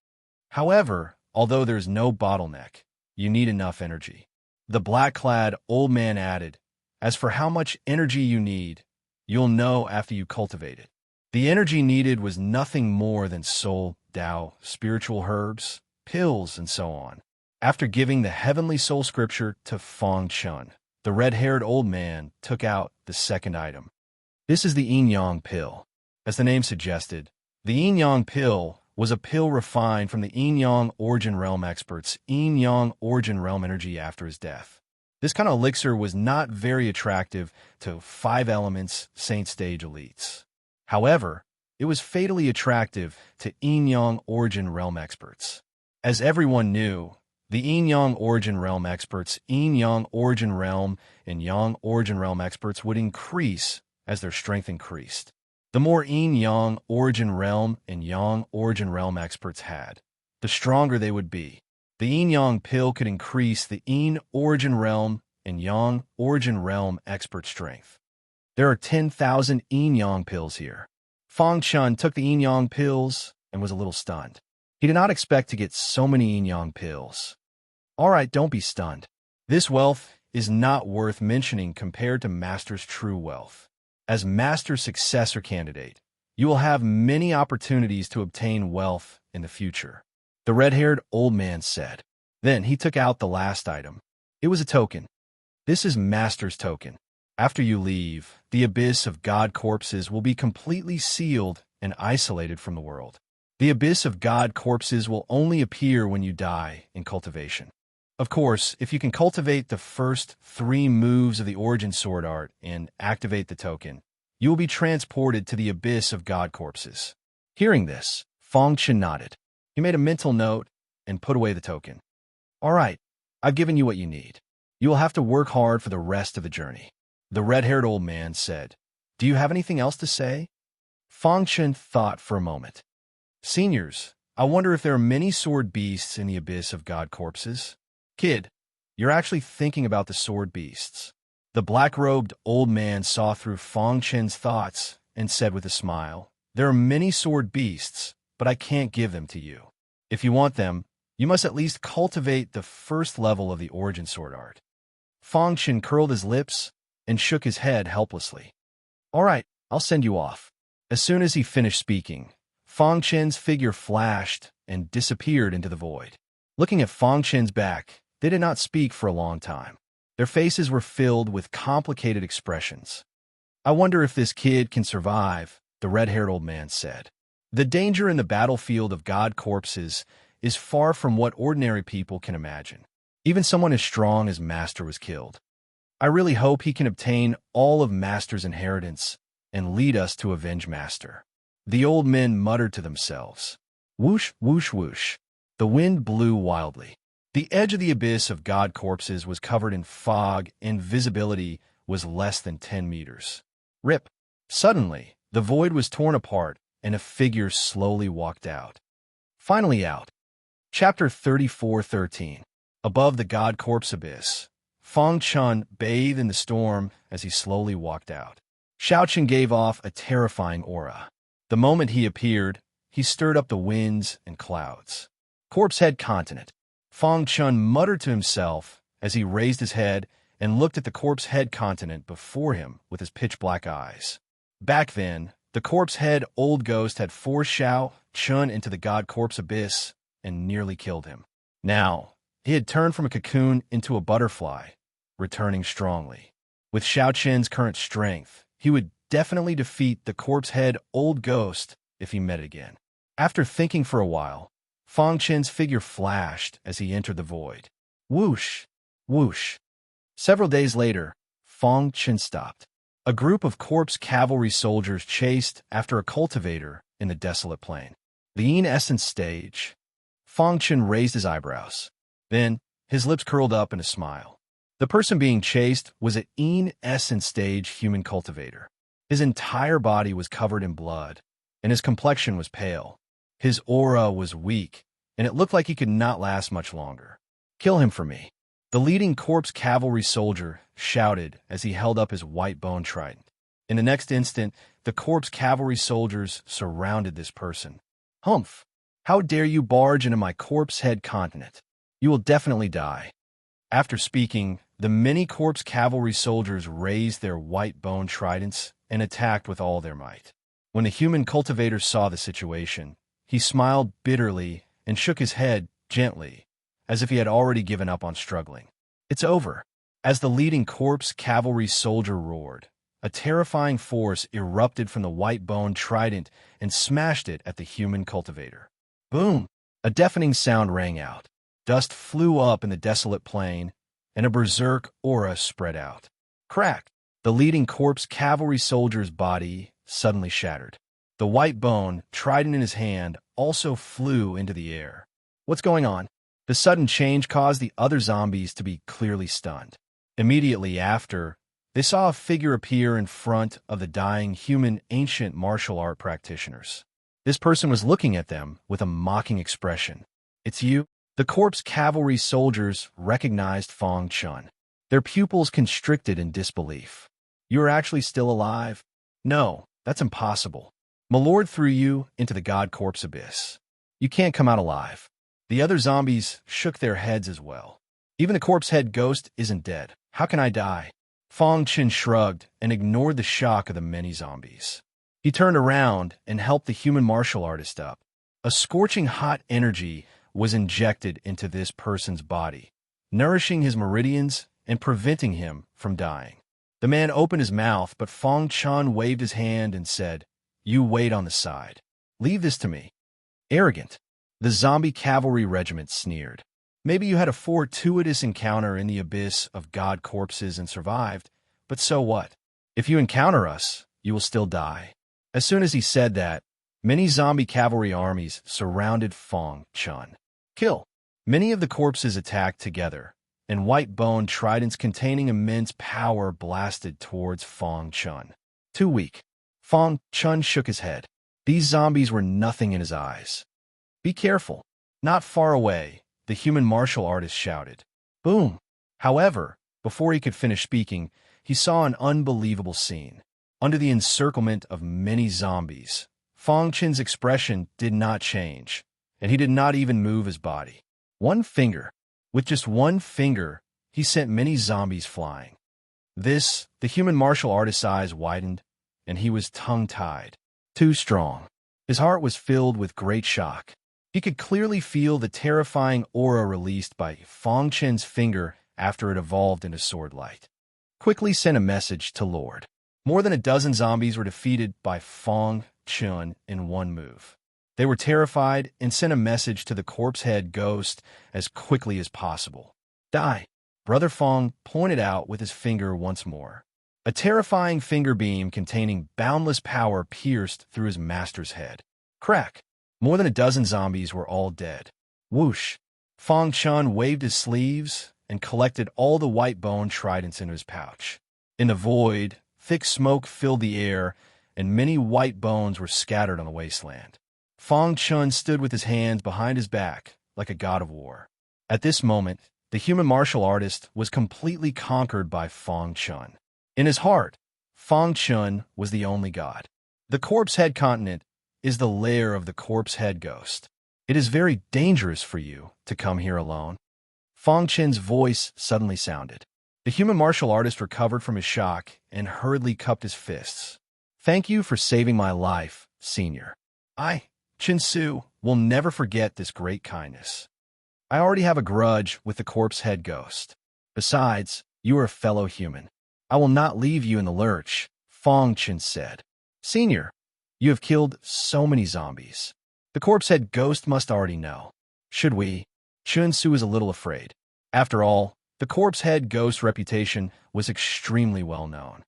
However, although there is no bottleneck, you need enough energy. The black-clad old man added, as for how much energy you need, you'll know after you cultivate it. The energy needed was nothing more than soul, Tao, spiritual herbs, pills, and so on. After giving the heavenly soul scripture to Fong Chun, the red-haired old man took out the second item. This is the yin-yang pill. As the name suggested, the yin-yang pill was a pill refined from the yin-yang origin realm experts' yin-yang origin realm energy after his death. This kind of elixir was not very attractive to 5 elements saint stage elites. However, it was fatally attractive to yin-yang origin realm experts. As everyone knew, the yin-yang origin realm experts, yin-yang origin realm and yang origin realm experts would increase as their strength increased. The more yin-yang origin realm and yang origin realm experts had, the stronger they would be. The yin-yang pill could increase the yin origin realm and yang origin realm expert strength. There are 10,000 yin-yang pills here. Fong Chun took the yin-yang pills and was a little stunned. He did not expect to get so many yin-yang pills. All right, don't be stunned. This wealth is not worth mentioning compared to Master's true wealth. As Master's successor candidate, you will have many opportunities to obtain wealth in the future, the red-haired old man said. Then he took out the last item. It was a token. This is Master's token. After you leave, the abyss of God corpses will be completely sealed and isolated from the world. The abyss of God corpses will only appear when you die in cultivation. Of course, if you can cultivate the first 3 moves of the origin sword art and activate the token, you will be transported to the abyss of God corpses. Hearing this, Fong Chen nodded. He made a mental note and put away the token. All right, I've given you what you need. You will have to work hard for the rest of the journey. The red-haired old man said, Do you have anything else to say? Fong Chen thought for a moment. Seniors, I wonder if there are many sword beasts in the abyss of God corpses. Kid, you're actually thinking about the sword beasts. The black-robed old man saw through Fong Chen's thoughts and said with a smile, There are many sword beasts, but I can't give them to you. If you want them, you must at least cultivate the first level of the origin sword art. Fong Chen curled his lips and shook his head helplessly. All right, I'll send you off. As soon as he finished speaking, Fong Chen's figure flashed and disappeared into the void. Looking at Fong Chen's back, they did not speak for a long time. Their faces were filled with complicated expressions. I wonder if this kid can survive, the red-haired old man said. The danger in the battlefield of God corpses is far from what ordinary people can imagine. Even someone as strong as Master was killed. I really hope he can obtain all of Master's inheritance and lead us to avenge Master. The old men muttered to themselves. Whoosh, whoosh, whoosh. The wind blew wildly. The edge of the abyss of God corpses was covered in fog and visibility was less than 10 meters. Rip. Suddenly, the void was torn apart and a figure slowly walked out. Finally out. Chapter 34:13. Above the God corpse abyss. Fong Chun bathed in the storm as he slowly walked out. Xiaoqin gave off a terrifying aura. The moment he appeared, he stirred up the winds and clouds. Corpse Head Continent. Fong Chun muttered to himself as he raised his head and looked at the Corpse Head Continent before him with his pitch-black eyes. Back then, the Corpse Head Old Ghost had forced Xiaoqin into the God Corpse Abyss and nearly killed him. Now, he had turned from a cocoon into a butterfly, returning strongly. With Xiaoqin's current strength, he would definitely defeat the Corpse Head Old Ghost if he met it again. After thinking for a while, Fong Chen's figure flashed as he entered the void. Whoosh! Whoosh! Several days later, Fong Chen stopped. A group of corpse cavalry soldiers chased after a cultivator in the desolate plain. The Yin Essence stage. Fong Chen raised his eyebrows. Then, his lips curled up in a smile. The person being chased was an essence stage human cultivator. His entire body was covered in blood, and his complexion was pale. His aura was weak, and it looked like he could not last much longer. "Kill him for me," the leading corpse cavalry soldier shouted as he held up his white bone trident. In the next instant, the corpse cavalry soldiers surrounded this person. "Humph! How dare you barge into my corpse head continent? You will definitely die." After speaking, the many corpse cavalry soldiers raised their white bone tridents and attacked with all their might. When the human cultivator saw the situation, he smiled bitterly and shook his head gently, as if he had already given up on struggling. "It's over." As the leading corpse cavalry soldier roared, a terrifying force erupted from the white bone trident and smashed it at the human cultivator. Boom! A deafening sound rang out. Dust flew up in the desolate plain, and a berserk aura spread out. Crack! The leading corpse cavalry soldier's body suddenly shattered. The white bone, trident in his hand, also flew into the air. What's going on? The sudden change caused the other zombies to be clearly stunned. Immediately after, they saw a figure appear in front of the dying human ancient martial art practitioners. This person was looking at them with a mocking expression. "It's you?" The corpse cavalry soldiers recognized Fong Chun. Their pupils constricted in disbelief. "You are actually still alive?" "No, that's impossible. My lord threw you into the god corpse abyss. You can't come out alive." The other zombies shook their heads as well. "Even the corpse head ghost isn't dead. How can I die?" Fong Chun shrugged and ignored the shock of the many zombies. He turned around and helped the human martial artist up. A scorching hot energy was injected into this person's body, nourishing his meridians and preventing him from dying. The man opened his mouth, but Fong Chun waved his hand and said, "You wait on the side. Leave this to me." "Arrogant." The zombie cavalry regiment sneered. "Maybe you had a fortuitous encounter in the abyss of god corpses and survived, but so what? If you encounter us, you will still die." As soon as he said that, many zombie cavalry armies surrounded Fong Chun. "Kill." Many of the corpses attacked together, and white bone tridents containing immense power blasted towards Fong Chun. "Too weak." Fong Chun shook his head. These zombies were nothing in his eyes. "Be careful." Not far away, the human martial artist shouted. Boom! However, before he could finish speaking, he saw an unbelievable scene. Under the encirclement of many zombies, Fong Chun's expression did not change, and he did not even move his body. With just one finger, he sent many zombies flying. The human martial artist's eyes widened, and he was tongue-tied. Too strong. His heart was filled with great shock. He could clearly feel the terrifying aura released by Fong Chun's finger after it evolved into sword light. Quickly sent a message to Lord. More than a dozen zombies were defeated by Fong Chun in one move. They were terrified and sent a message to the corpse head ghost as quickly as possible. "Die." Brother Fong pointed out with his finger once more. A terrifying finger beam containing boundless power pierced through his master's head. Crack! More than a dozen zombies were all dead. Whoosh! Fong Chun waved his sleeves and collected all the white bone tridents into his pouch. In the void, thick smoke filled the air, and many white bones were scattered on the wasteland. Fong Chun stood with his hands behind his back, like a god of war. At this moment, the human martial artist was completely conquered by Fong Chun. In his heart, Fong Chun was the only god. The corpse head continent is the lair of the corpse head ghost. It is very dangerous for you to come here alone. Fong Chun's voice suddenly sounded. The human martial artist recovered from his shock and hurriedly cupped his fists. "Thank you for saving my life, Senior. I, Chin Su, will never forget this great kindness. I already have a grudge with the corpse head ghost. Besides, you are a fellow human. I will not leave you in the lurch," Fong Chun said. "Senior, you have killed so many zombies. The corpse head ghost must already know. Should we?" Chun Su was a little afraid. After all, the corpse head ghost's reputation was extremely well known.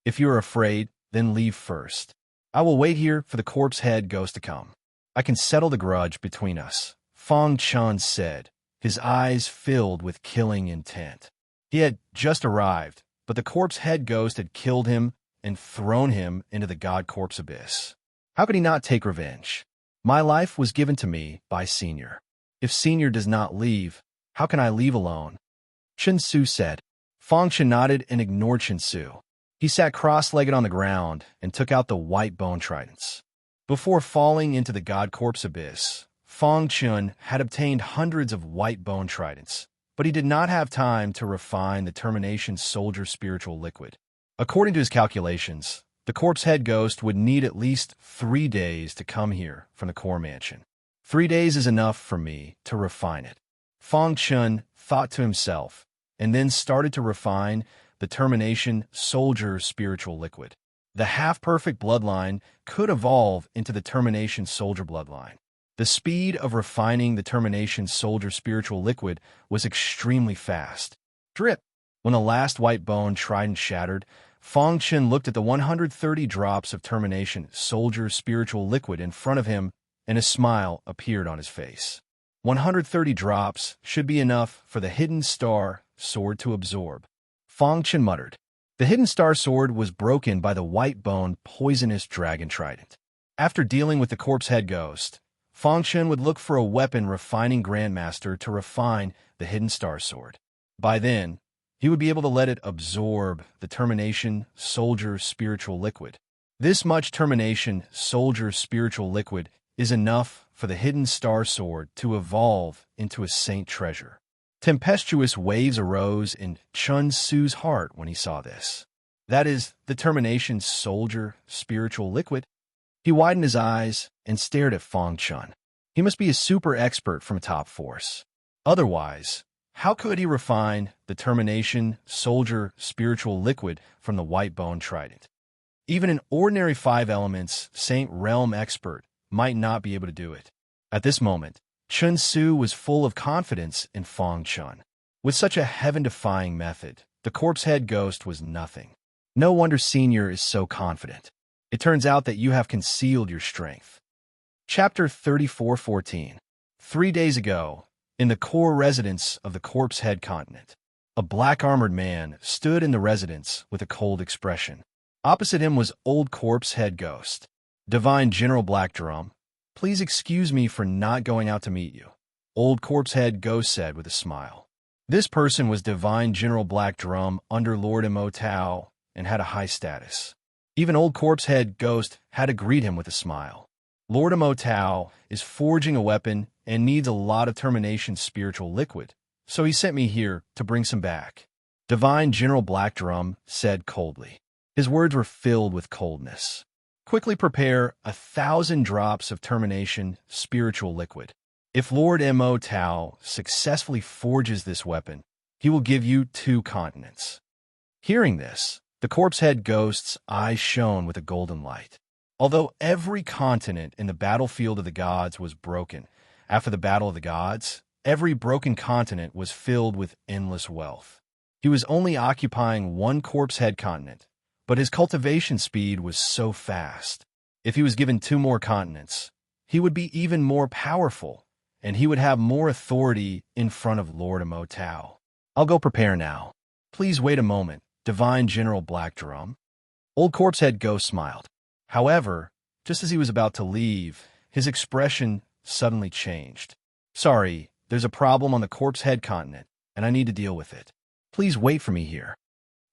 "If you are afraid, then leave first. I will wait here for the corpse head ghost to come. I can settle the grudge between us," Fong Chun said, his eyes filled with killing intent. He had just arrived, but the corpse head ghost had killed him and thrown him into the god corpse abyss. How could he not take revenge? My life was given to me by Senior. If Senior does not leave, how can I leave alone? Chen Su said. Fang Chen nodded and ignored Chen Su. He sat cross-legged on the ground and took out the white bone tridents. Before falling into the god corpse abyss, Fang Chen had obtained hundreds of white bone tridents, but he did not have time to refine the termination soldier spiritual liquid. According to his calculations, the corpse head ghost would need at least 3 days to come here from the core mansion. 3 days is enough for me to refine it. Fang Chen thought to himself, and then started to refine the termination soldier spiritual liquid. The half-perfect bloodline could evolve into the termination soldier bloodline. The speed of refining the termination soldier spiritual liquid was extremely fast. Drip! When the last white bone trident shattered, Fang Chen looked at the 130 drops of termination soldier spiritual liquid in front of him, and a smile appeared on his face. 130 drops should be enough for the hidden star sword to absorb. Fang Chen muttered. The hidden star sword was broken by the white bone poisonous dragon trident. After dealing with the corpse head ghost, Fang Chen would look for a weapon refining grandmaster to refine the hidden star sword. By then, he would be able to let it absorb the termination soldier spiritual liquid. This much termination soldier spiritual liquid is enough for the hidden star sword to evolve into a saint treasure. Tempestuous waves arose in Chen Su's heart when he saw this. That is the termination soldier spiritual liquid. He widened his eyes and stared at Fang Chen. He must be a super expert from a top force. Otherwise, how could he refine the termination soldier spiritual liquid from the white bone trident? Even an ordinary 5 elements saint realm expert might not be able to do it. At this moment, Chen Su was full of confidence in Fang Chen. With such a heaven-defying method, the corpse head ghost was nothing. No wonder Senior is so confident. It turns out that you have concealed your strength. Chapter 34:14. 3 days ago, in the core residence of the corpse head continent, a black-armored man stood in the residence with a cold expression. Opposite him was old corpse head ghost. Divine General Black Drum, please excuse me for not going out to meet you, old corpse head ghost said with a smile. This person was Divine General Black Drum under Lord Mo Tao and had a high status. Even old corpse head ghost had to greet him with a smile. Lord Mo Tao is forging a weapon and needs a lot of termination spiritual liquid, so he sent me here to bring some back. Divine General Black Drum said coldly. His words were filled with coldness. Quickly prepare 1,000 drops of termination spiritual liquid. If Lord Mo Tao successfully forges this weapon, he will give you 2 continents. Hearing this, the corpse head ghost's eyes shone with a golden light. Although every continent in the battlefield of the gods was broken, after the battle of the gods, every broken continent was filled with endless wealth. He was only occupying 1 corpse head continent, but his cultivation speed was so fast. If he was given 2 more continents, he would be even more powerful, and he would have more authority in front of Lord Mo Tao. I'll go prepare now. Please wait a moment, Divine General Black Drum. Old corpse head ghost smiled. However, just as he was about to leave, his expression suddenly changed. Sorry, there's a problem on the corpse head continent, and I need to deal with it. Please wait for me here.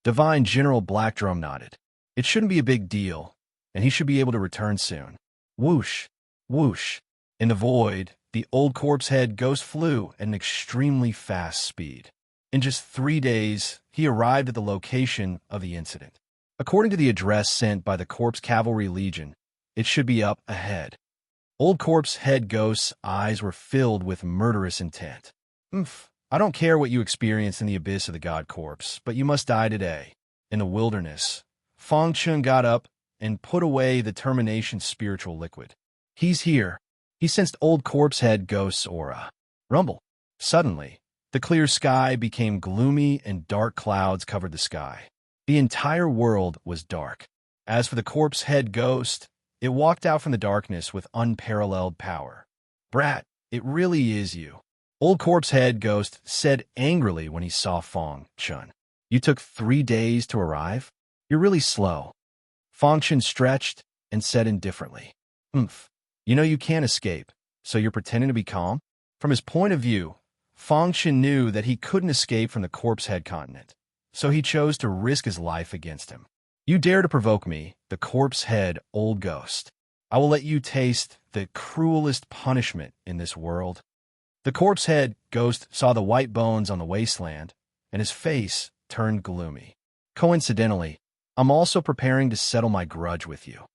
Divine General Black Drum nodded. It shouldn't be a big deal, and he should be able to return soon. Whoosh, whoosh. In the void, the old corpse head ghost flew at an extremely fast speed. In just 3 days, he arrived at the location of the incident. According to the address sent by the Corpse Cavalry Legion, it should be up ahead. Old corpse head ghost's eyes were filled with murderous intent. I don't care what you experienced in the abyss of the god corpse, but you must die today. In the wilderness, Fang Chen got up and put away the termination spiritual liquid. He's here. He sensed old corpse head ghost's aura. Rumble. Suddenly, the clear sky became gloomy and dark clouds covered the sky. The entire world was dark. As for the corpse head ghost, it walked out from the darkness with unparalleled power. Brat, it really is you. Old Corpse Head Ghost said angrily when he saw Fong Chun. You took 3 days to arrive? You're really slow. Fong Chun stretched and said indifferently, Oomph. You know you can't escape, so you're pretending to be calm? From his point of view, Fong Chun knew that he couldn't escape from the Corpse Head continent, so he chose to risk his life against him. You dare to provoke me, the Corpse Head Old Ghost. I will let you taste the cruelest punishment in this world. The Corpse Head Ghost saw the white bones on the wasteland, and his face turned gloomy. Coincidentally, I'm also preparing to settle my grudge with you.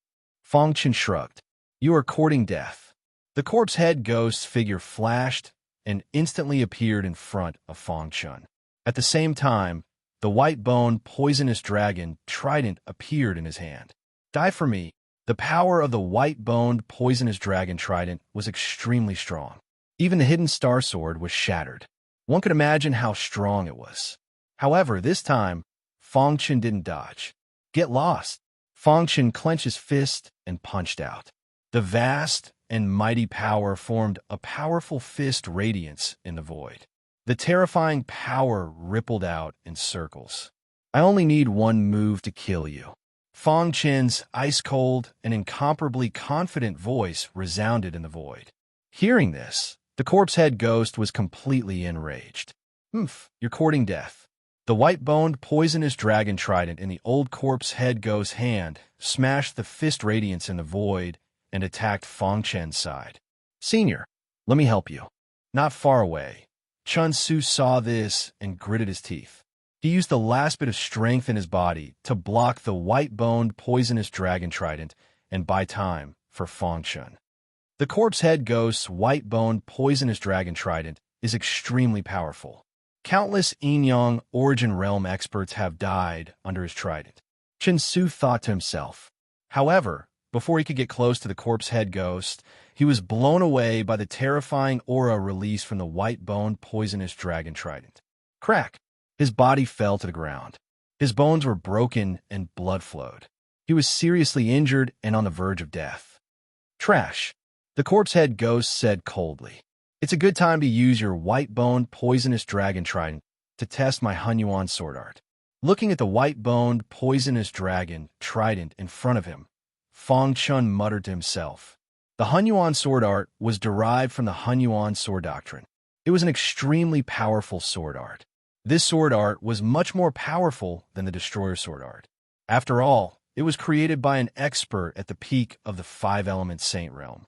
Fong Chun shrugged. You are courting death. The Corpse Head Ghost's figure flashed and instantly appeared in front of Fong Chun. At the same time, the white-boned, poisonous dragon trident appeared in his hand. Die for me. The power of the white-boned, poisonous dragon trident was extremely strong. Even the hidden star sword was shattered. One could imagine how strong it was. However, this time, Fong Chun didn't dodge. Get lost. Fong Chun clenched his fist and punched out. The vast and mighty power formed a powerful fist radiance in the void. The terrifying power rippled out in circles. I only need one move to kill you. Fong Chun's ice-cold and incomparably confident voice resounded in the void. Hearing this, the Corpse Head Ghost was completely enraged. Oomph, you're courting death. The white-boned, poisonous dragon trident in the old Corpse Head Ghost's hand smashed the fist radiance in the void and attacked Fong Chun's side. Senior, let me help you. Not far away, Chun Su saw this and gritted his teeth. He used the last bit of strength in his body to block the white-boned, poisonous dragon trident and buy time for Fong Chun. The Corpse Head Ghost's white-boned, poisonous dragon trident is extremely powerful. Countless Yin-Yang Origin Realm experts have died under his trident. Chun Su thought to himself. However, before he could get close to the Corpse Head Ghost, he was blown away by the terrifying aura released from the white-boned, poisonous dragon trident. Crack! His body fell to the ground. His bones were broken and blood flowed. He was seriously injured and on the verge of death. Trash! The Corpse Head Ghost said coldly. It's a good time to use your white-boned, poisonous dragon trident to test my Hunyuan sword art. Looking at the white-boned, poisonous dragon trident in front of him, Fong Chun muttered to himself. The Hunyuan sword art was derived from the Hunyuan sword doctrine. It was an extremely powerful sword art. This sword art was much more powerful than the Destroyer sword art. After all, it was created by an expert at the peak of the five-element saint realm.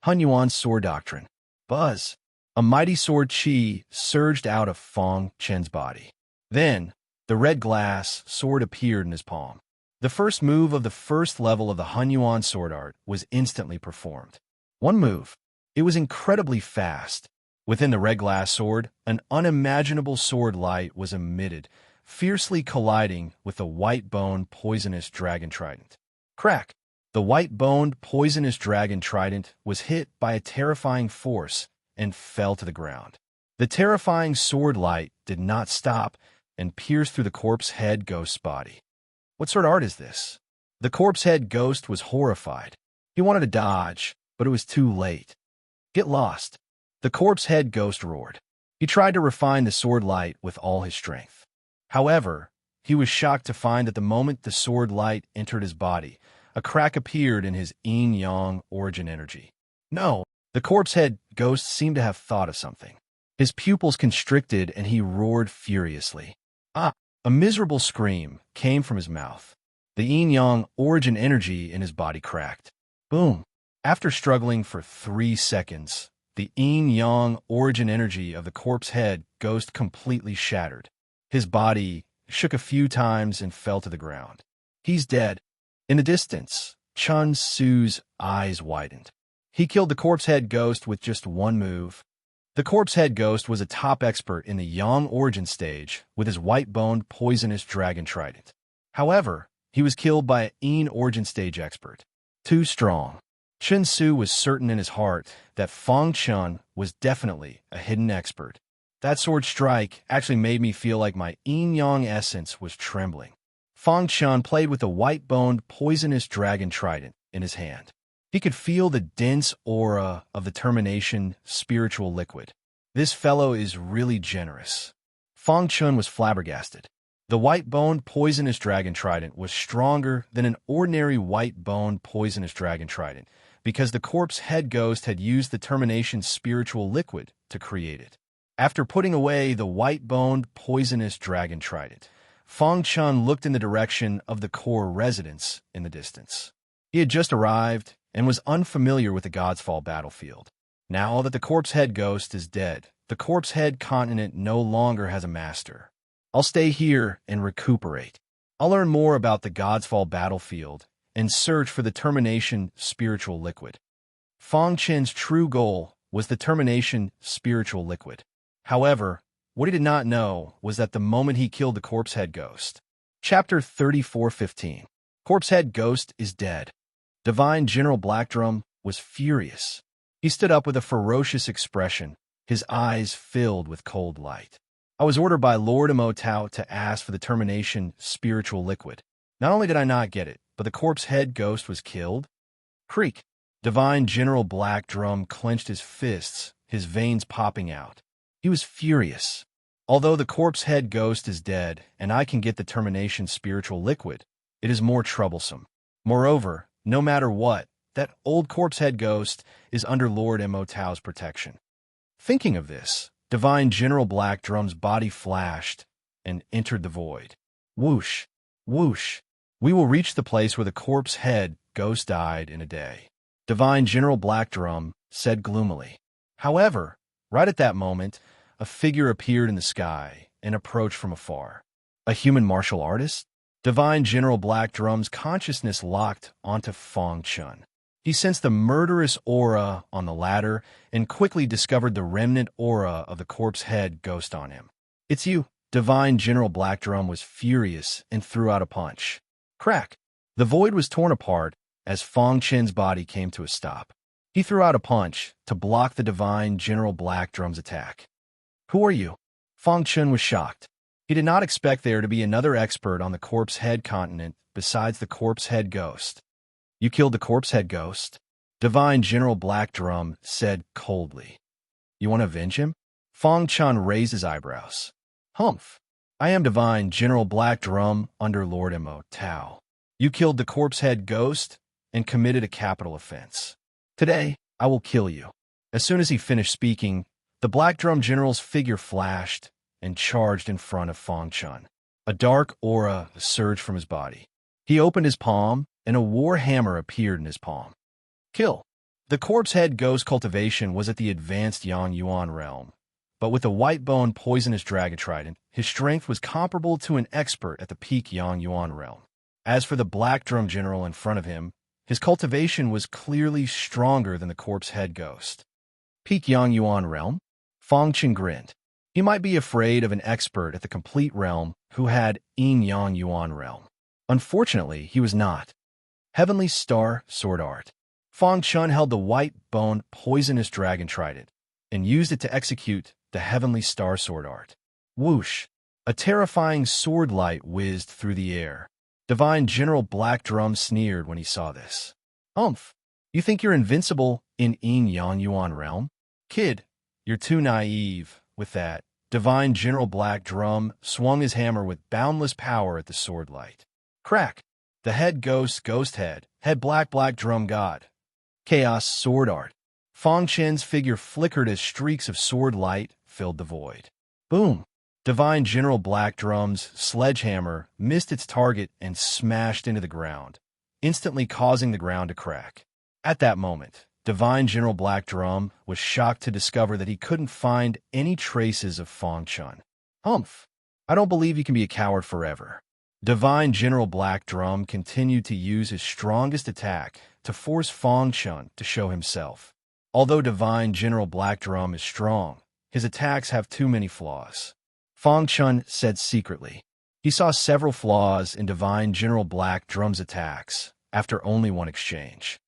Hunyuan sword doctrine. Buzz. A mighty sword chi surged out of Fong Chun's body. Then, the red glass sword appeared in his palm. The first move of the first level of the Hunyuan sword art was instantly performed. One move. It was incredibly fast. Within the red glass sword, an unimaginable sword light was emitted, fiercely colliding with the white-boned, poisonous dragon trident. Crack! The white-boned, poisonous dragon trident was hit by a terrifying force and fell to the ground. The terrifying sword light did not stop and pierced through the Corpse Head Ghost's body. What sort of art is this? The Corpse Head Ghost was horrified. He wanted to dodge, but it was too late. Get lost. The Corpse Head Ghost roared. He tried to refine the sword light with all his strength. However, he was shocked to find that the moment the sword light entered his body, a crack appeared in his yin-yang origin energy. No, the Corpse Head Ghost seemed to have thought of something. His pupils constricted and he roared furiously. Ah! A miserable scream came from his mouth. The yin-yang origin energy in his body cracked. Boom! After struggling for 3 seconds, the yin-yang origin energy of the Corpse Head Ghost completely shattered. His body shook a few times and fell to the ground. He's dead. In the distance, Chun Su's eyes widened. He killed the Corpse Head Ghost with just one move. The Corpse Head Ghost was a top expert in the Yang origin stage with his white-boned, poisonous dragon trident. However, he was killed by an Yin origin stage expert. Too strong. Chun Su was certain in his heart that Fong Chun was definitely a hidden expert. That sword strike actually made me feel like my yin-yang essence was trembling. Fong Chun played with the white-boned, poisonous dragon trident in his hand. He could feel the dense aura of the termination spiritual liquid. This fellow is really generous. Fang Chun was flabbergasted. The white-boned poisonous dragon trident was stronger than an ordinary white-boned poisonous dragon trident because the corpse head ghost had used the termination spiritual liquid to create it. After putting away the white-boned poisonous dragon trident, Fang Chun looked in the direction of the core residence in the distance. He had just arrived and was unfamiliar with the God's Fall battlefield. Now that the corpse head ghost is dead, the corpse head continent no longer has a master. I'll stay here and recuperate. I'll learn more about the God's Fall battlefield and search for the termination spiritual liquid. Fang Chen's true goal was the termination spiritual liquid. However, what he did not know was that the moment he killed the corpse head ghost. Chapter 34:15. Corpse head ghost is dead. Divine General Blackdrum was furious. He stood up with a ferocious expression, his eyes filled with cold light. I was ordered by Lord Mo Tao to ask for the termination spiritual liquid. Not only did I not get it, but the corpse head ghost was killed. Creak. Divine General Blackdrum clenched his fists, his veins popping out. He was furious. Although the corpse head ghost is dead and I can get the termination spiritual liquid, it is more troublesome. Moreover, no matter what, that old corpse head ghost is under Lord Mo Tao's protection. Thinking of this, Divine General Blackdrum's body flashed and entered the void. Whoosh, whoosh. We will reach the place where the corpse head ghost died in a day, Divine General Blackdrum said gloomily. However, right at that moment, a figure appeared in the sky and approached from afar. A human martial artist? Divine General Blackdrum's consciousness locked onto Fang Chun. He sensed the murderous aura on the latter and quickly discovered the remnant aura of the corpse head ghost on him. It's you. Divine General Blackdrum was furious and threw out a punch. Crack! The void was torn apart as Fang Chen's body came to a stop. He threw out a punch to block the Divine General Blackdrum's attack. Who are you? Fang Chen was shocked. He did not expect there to be another expert on the corpse head continent besides the corpse head ghost. You killed the corpse head ghost? Divine General Blackdrum said coldly. You want to avenge him? Fang Chen raised his eyebrows. Humph. I am Divine General Blackdrum under Lord Mo Tao. You killed the corpse head ghost and committed a capital offense. Today, I will kill you. As soon as he finished speaking, the Blackdrum General's figure flashed and charged in front of Fang Chun. A dark aura surged from his body. He opened his palm, and a war hammer appeared in his palm. Kill. The corpse head ghost cultivation was at the advanced Yang Yuan realm, but with the white-boned poisonous dragon trident, his strength was comparable to an expert at the peak Yang Yuan realm. As for the Blackdrum General in front of him, his cultivation was clearly stronger than the corpse head ghost. Peak Yang Yuan realm? Fang Chen grinned. He might be afraid of an expert at the complete realm who had Yin Yang Yuan realm. Unfortunately, he was not. Heavenly Star Sword Art. Fang Chun held the white-boned poisonous dragon trident and used it to execute the Heavenly Star Sword Art. Whoosh! A terrifying sword light whizzed through the air. Divine General Blackdrum sneered when he saw this. Humph! You think you're invincible in Yin Yang Yuan realm? Kid, you're too naive with that. Divine General Blackdrum swung his hammer with boundless power at the sword light. Crack! The head ghost head black drum god. Chaos sword art. Fang Chen's figure flickered as streaks of sword light filled the void. Boom! Divine General Blackdrum's sledgehammer missed its target and smashed into the ground, instantly causing the ground to crack. At that moment, Divine General Blackdrum was shocked to discover that he couldn't find any traces of Fang Chun. Humph! I don't believe you can be a coward forever. Divine General Blackdrum continued to use his strongest attack to force Fang Chun to show himself. Although Divine General Blackdrum is strong, his attacks have too many flaws. Fang Chun said secretly. He saw several flaws in Divine General Blackdrum's attacks after only one exchange.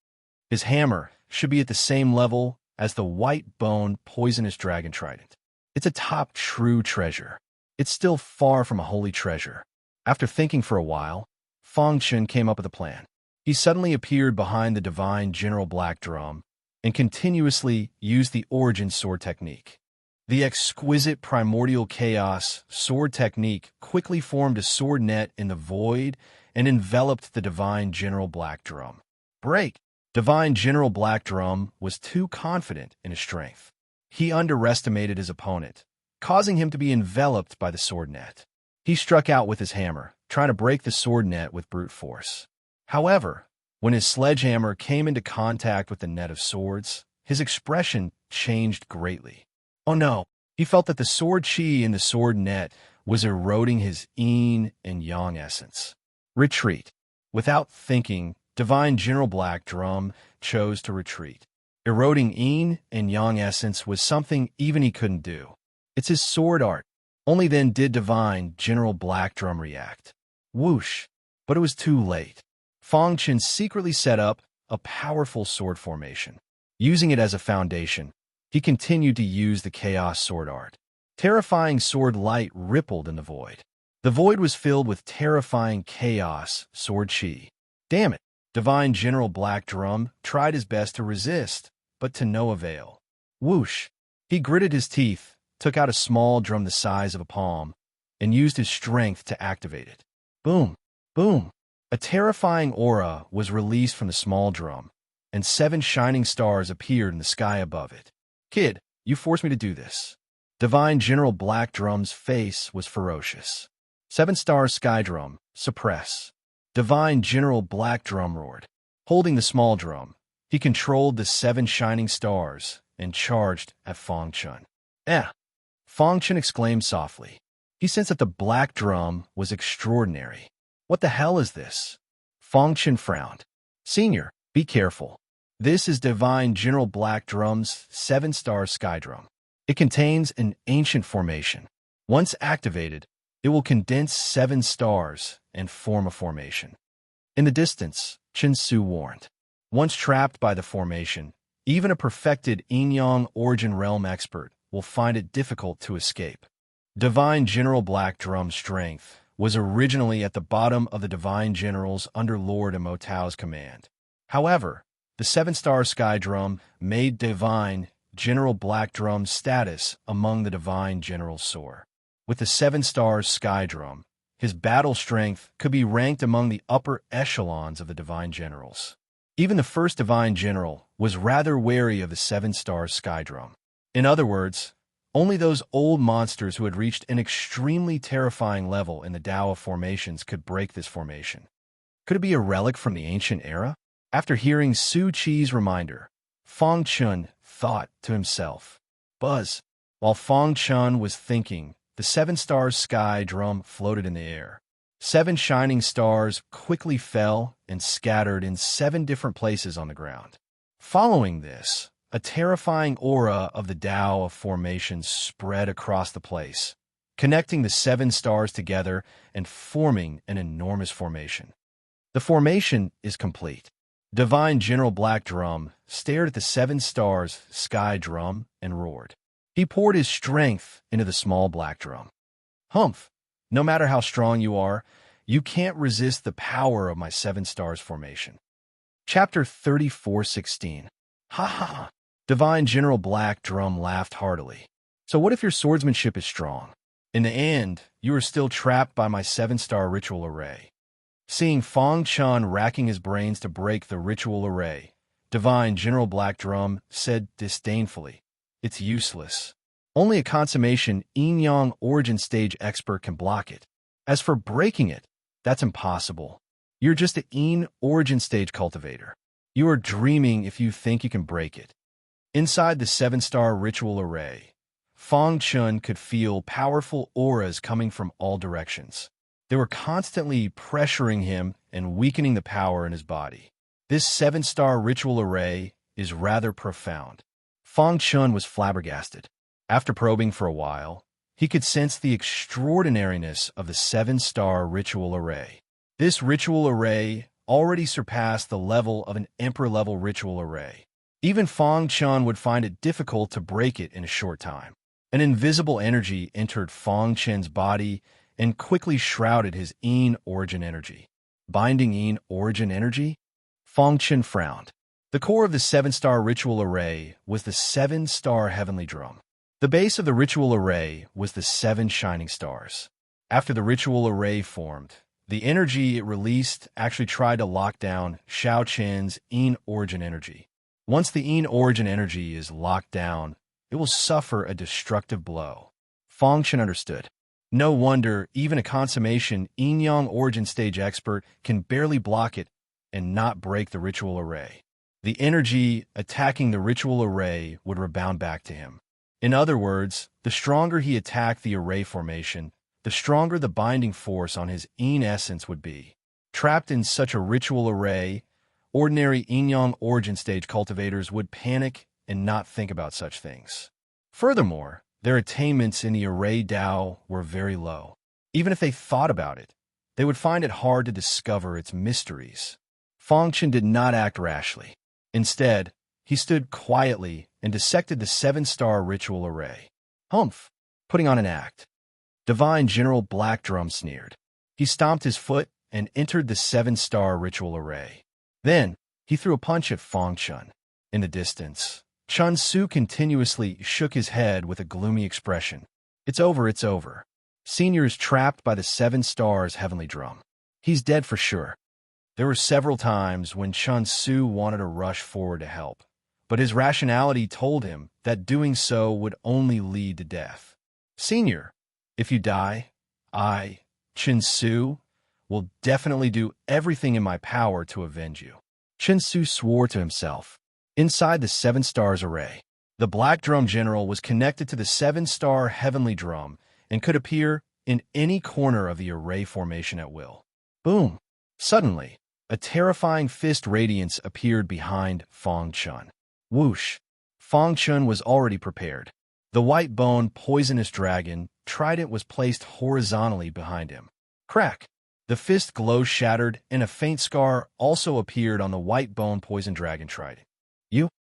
His hammer should be at the same level as the white-boned poisonous dragon trident. It's a top true treasure. It's still far from a holy treasure. After thinking for a while, Fang Chun came up with a plan. He suddenly appeared behind the Divine General Blackdrum and continuously used the origin sword technique. The exquisite primordial chaos sword technique quickly formed a sword net in the void and enveloped the divine General Black Drum. Break! Divine General Black Drum was too confident in his strength. He underestimated his opponent, causing him to be enveloped by the sword net. He struck out with his hammer, trying to break the sword net with brute force. However, when his sledgehammer came into contact with the net of swords, his expression changed greatly. Oh no, he felt that the sword chi in the sword net was eroding his yin and yang essence. Retreat. Without thinking, Divine General Black Drum chose to retreat. Eroding yin and yang essence was something even he couldn't do. It's his sword art. Only then did Divine General Black Drum react. Whoosh! But it was too late. Fang Chen secretly set up a powerful sword formation. Using it as a foundation, he continued to use the chaos sword art. Terrifying sword light rippled in the void. The void was filled with terrifying chaos sword chi. Damn it! Divine General Black Drum tried his best to resist, but to no avail. Whoosh! He gritted his teeth, took out a small drum the size of a palm, and used his strength to activate it. Boom! Boom! A terrifying aura was released from the small drum, and 7 shining stars appeared in the sky above it. Kid, you forced me to do this. Divine General Black Drum's face was ferocious. 7-star sky drum, suppress. Divine General Black Drum roared. Holding the small drum, he controlled the 7 shining stars and charged at Fang Chen. Fang Chen exclaimed softly. He sensed that the black drum was extraordinary. What the hell is this? Fang Chen frowned. Senior, be careful. This is Divine General Black Drum's 7-star sky drum. It contains an ancient formation. Once activated, it will condense 7 stars and form a formation. In the distance, Chen Su warned. Once trapped by the formation, even a perfected yin-yang origin realm expert will find it difficult to escape. Divine General Black Drum's strength was originally at the bottom of the Divine Generals under Lord Emotao's command. However, the 7-star sky drum made Divine General Black Drum's status among the Divine Generals soar. With the 7-star sky drum, his battle strength could be ranked among the upper echelons of the Divine Generals. Even the first Divine General was rather wary of the 7-star sky drum. In other words, only those old monsters who had reached an extremely terrifying level in the Tao of formations could break this formation. Could it be a relic from the ancient era? After hearing Su Qi's reminder, Fang Chen thought to himself. Buzz. While Fang Chen was thinking, the 7-star sky drum floated in the air. 7 shining stars quickly fell and scattered in 7 different places on the ground. Following this, a terrifying aura of the Tao of formations spread across the place, connecting the 7 stars together and forming an enormous formation. The formation is complete. Divine General Black Drum stared at the 7 stars sky drum and roared. He poured his strength into the small black drum. Humph! No matter how strong you are, you can't resist the power of my 7 stars formation. Chapter 34:16. Ha ha ha! Divine General Black Drum laughed heartily. So what if your swordsmanship is strong? In the end, you are still trapped by my 7-star ritual array. Seeing Fang Chen racking his brains to break the ritual array, Divine General Black Drum said disdainfully, "It's useless. Only a consummation yin-yang origin stage expert can block it. As for breaking it, that's impossible. You're just a yin origin stage cultivator. You are dreaming if you think you can break it." Inside the 7-star ritual array, Fang Chen could feel powerful auras coming from all directions. They were constantly pressuring him and weakening the power in his body. This 7-star ritual array is rather profound. Fang Chen was flabbergasted. After probing for a while, he could sense the extraordinariness of the 7-star ritual array. This ritual array already surpassed the level of an emperor-level ritual array. Even Fang Chen would find it difficult to break it in a short time. An invisible energy entered Fang Chen's body and quickly shrouded his yin origin energy. Binding yin origin energy? Fang Chen frowned. The core of the 7-star ritual array was the 7-star heavenly drum. The base of the ritual array was the 7 shining stars. After the ritual array formed, the energy it released actually tried to lock down Shao Qin's Yin origin energy. Once the Yin origin energy is locked down, it will suffer a destructive blow. Feng Chen understood. No wonder even a consummation Yin-Yang origin stage expert can barely block it and not break the ritual array. The energy attacking the ritual array would rebound back to him. In other words, the stronger he attacked the array formation, the stronger the binding force on his Yin essence would be. Trapped in such a ritual array, ordinary Yin-Yang origin stage cultivators would panic and not think about such things. Furthermore, their attainments in the array Dao were very low. Even if they thought about it, they would find it hard to discover its mysteries. Feng Chen did not act rashly. Instead, he stood quietly and dissected the 7-star ritual array. Humph! Putting on an act. Divine General Black Drum sneered. He stomped his foot and entered the 7-star ritual array. Then, he threw a punch at Feng Chen. In the distance, Chun Su continuously shook his head with a gloomy expression. It's over, it's over. Senior is trapped by the 7 stars heavenly drum. He's dead for sure. There were several times when Chun Su wanted to rush forward to help, but his rationality told him that doing so would only lead to death. Senior, if you die, I, Chun Su, will definitely do everything in my power to avenge you. Chun Su swore to himself. Inside the 7 stars array, the Black Drum General was connected to the 7-star heavenly drum and could appear in any corner of the array formation at will. Boom! Suddenly, a terrifying fist radiance appeared behind Feng Chen. Whoosh! Feng Chen was already prepared. The white bone poisonous dragon trident was placed horizontally behind him. Crack! The fist glow shattered and a faint scar also appeared on the white bone poison dragon trident.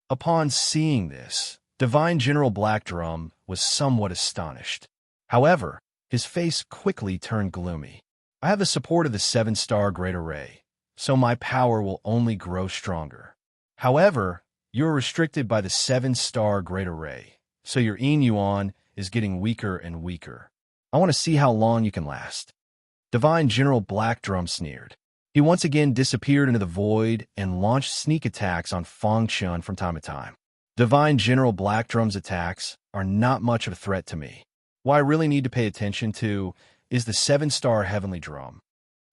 Upon seeing this, Divine General Black Drum was somewhat astonished. However, his face quickly turned gloomy. I have the support of the 7-star Great Array, so my power will only grow stronger. However, you're restricted by the 7-star Great Array, so your Yin Yuan is getting weaker and weaker. I want to see how long you can last. Divine General Black Drum sneered. He once again disappeared into the void and launched sneak attacks on Feng Chen from time to time. Divine General Black Drum's attacks are not much of a threat to me. What I really need to pay attention to is the 7-star heavenly drum.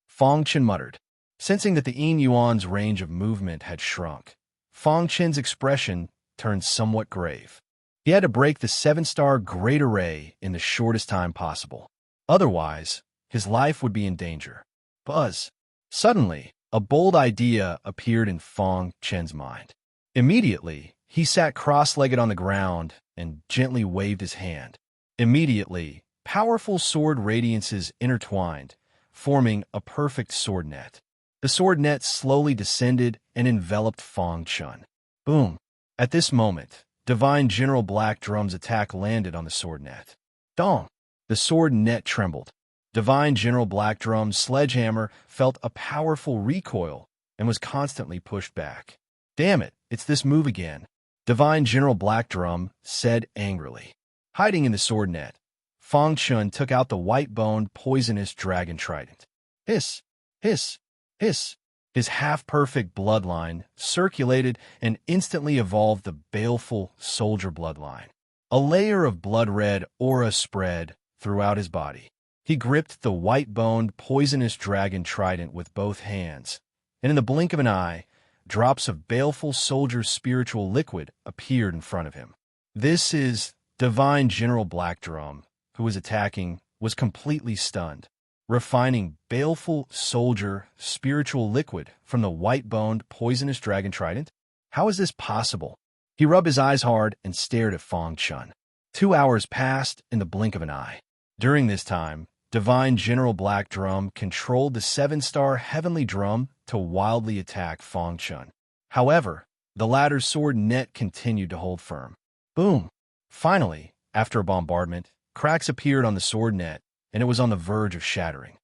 Feng Chen muttered. Sensing that the Yin Yuan's range of movement had shrunk, Feng Chen's expression turned somewhat grave. He had to break the 7-star Great Array in the shortest time possible. Otherwise, his life would be in danger. Buzz! Suddenly, a bold idea appeared in Feng Chen's mind. Immediately, he sat cross-legged on the ground and gently waved his hand. Immediately, powerful sword radiances intertwined, forming a perfect sword net. The sword net slowly descended and enveloped Feng Chen. Boom! At this moment, Divine General Black Drum's attack landed on the sword net. Dong! The sword net trembled. Divine General Black Drum's sledgehammer felt a powerful recoil and was constantly pushed back. Damn it, it's this move again, Divine General Black Drum said angrily. Hiding in the sword net, Feng Chen took out the white-boned poisonous dragon trident. Hiss! Hiss! Hiss! His half-perfect bloodline circulated and instantly evolved the baleful soldier bloodline. A layer of blood-red aura spread throughout his body. He gripped the white-boned, poisonous dragon trident with both hands, and in the blink of an eye, drops of baleful soldier's spiritual liquid appeared in front of him. This is Divine General Black Drum, who was attacking, was completely stunned. Refining baleful soldier spiritual liquid from the white-boned, poisonous dragon trident? How is this possible? He rubbed his eyes hard and stared at Feng Chen. 2 hours passed in the blink of an eye. During this time, Divine General Black Drum controlled the 7-star heavenly drum to wildly attack Feng Chen. However, the latter's sword net continued to hold firm. Boom! Finally, after a bombardment, cracks appeared on the sword net, and it was on the verge of shattering.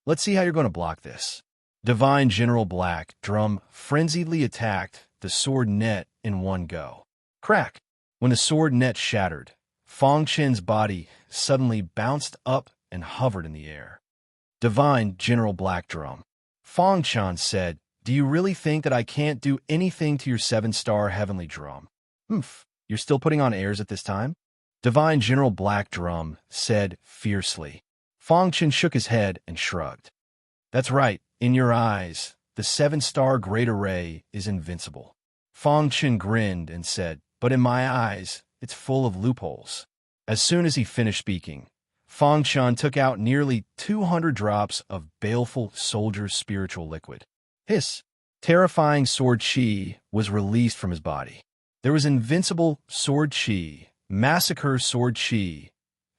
Let's see how you're going to block this. Divine General Black Drum frenziedly attacked the sword net in one go. Crack! When the sword net shattered, Fong Chen's body suddenly bounced up and hovered in the air. Divine General Black Drum. Fong Chen said, "Do you really think that I can't do anything to your 7-star heavenly drum? Humph, you're still putting on airs at this time?" Divine General Black Drum said fiercely. Fong Chen shook his head and shrugged. "That's right, in your eyes, the 7-star Great Array is invincible." Fong Chen grinned and said, "But in my eyes, it's full of loopholes." As soon as he finished speaking, Fong Chen took out nearly 200 drops of baleful soldier's spiritual liquid. Hiss! Terrifying sword chi was released from his body. There was invincible sword chi, massacre sword chi,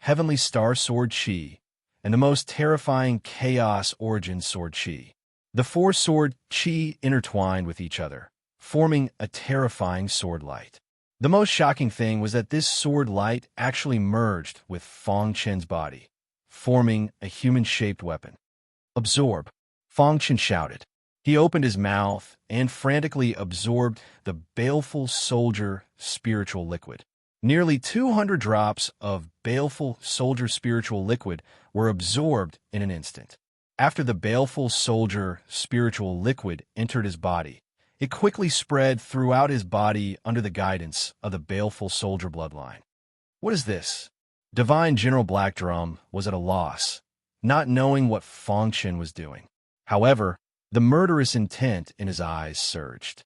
heavenly star sword chi, and the most terrifying chaos origin sword chi. The 4 sword chi intertwined with each other, forming a terrifying sword light. The most shocking thing was that this sword light actually merged with Fong Chen's body, forming a human-shaped weapon. "Absorb!" Fong Chen shouted. He opened his mouth and frantically absorbed the baleful soldier spiritual liquid. Nearly 200 drops of baleful soldier spiritual liquid were absorbed in an instant. After the baleful soldier spiritual liquid entered his body, it quickly spread throughout his body under the guidance of the baleful soldier bloodline. "What is this?" Divine General Black Drum was at a loss, not knowing what Fong Chen was doing. However, the murderous intent in his eyes surged.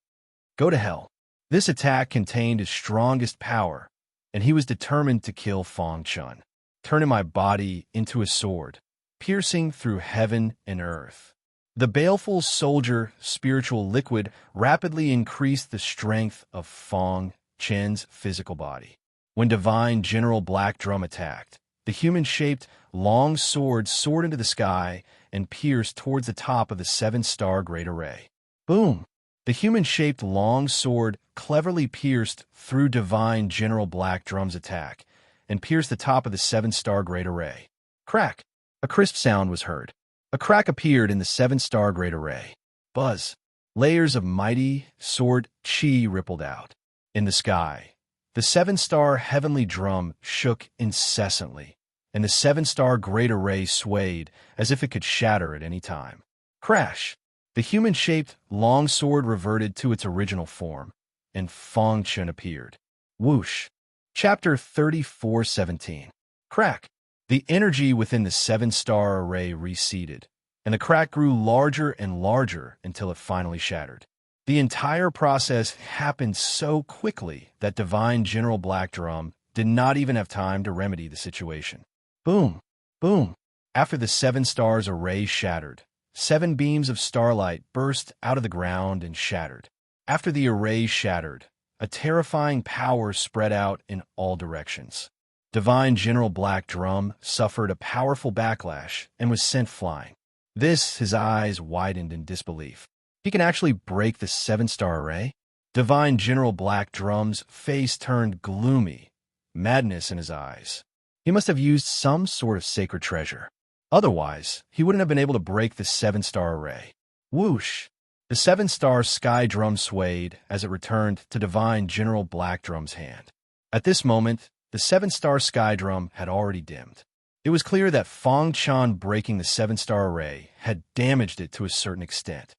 "Go to hell." This attack contained his strongest power, and he was determined to kill Fong Chen, turning my body into a sword, piercing through heaven and earth. The baleful soldier spiritual liquid rapidly increased the strength of Fong Chen's physical body. When Divine General Black Drum attacked, the human-shaped long sword soared into the sky and pierced towards the top of the 7-star Great Array. Boom! The human-shaped long sword cleverly pierced through Divine General Black Drum's attack and pierced the top of the 7-star Great Array. Crack! A crisp sound was heard. A crack appeared in the 7-star Great Array. Buzz! Layers of mighty sword chi rippled out. In the sky, the 7-star heavenly drum shook incessantly, and the 7-star Great Array swayed as if it could shatter at any time. Crash! The human-shaped long sword reverted to its original form, and Fong Chen appeared. Whoosh! Chapter 34:17. Crack! The energy within the 7-star array receded, and the crack grew larger and larger until it finally shattered. The entire process happened so quickly that Divine General Black Drum did not even have time to remedy the situation. Boom! Boom! After the 7 stars array shattered, 7 beams of starlight burst out of the ground and shattered. After the array shattered, a terrifying power spread out in all directions. Divine General Black Drum suffered a powerful backlash and was sent flying. His eyes widened in disbelief. He can actually break the 7-star array? Divine General Black Drum's face turned gloomy, madness in his eyes. He must have used some sort of sacred treasure. Otherwise, he wouldn't have been able to break the 7-star array. Whoosh! The 7-star sky drum swayed as it returned to Divine General Black Drum's hand. At this moment, the 7-star sky drum had already dimmed. It was clear that Fong Chen breaking the 7-star array had damaged it to a certain extent.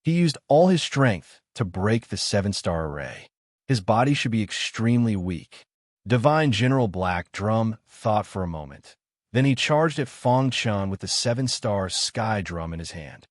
He used all his strength to break the 7-star array. His body should be extremely weak. Divine General Black Drum thought for a moment. Then he charged at Fong Chen with the 7-star sky drum in his hand.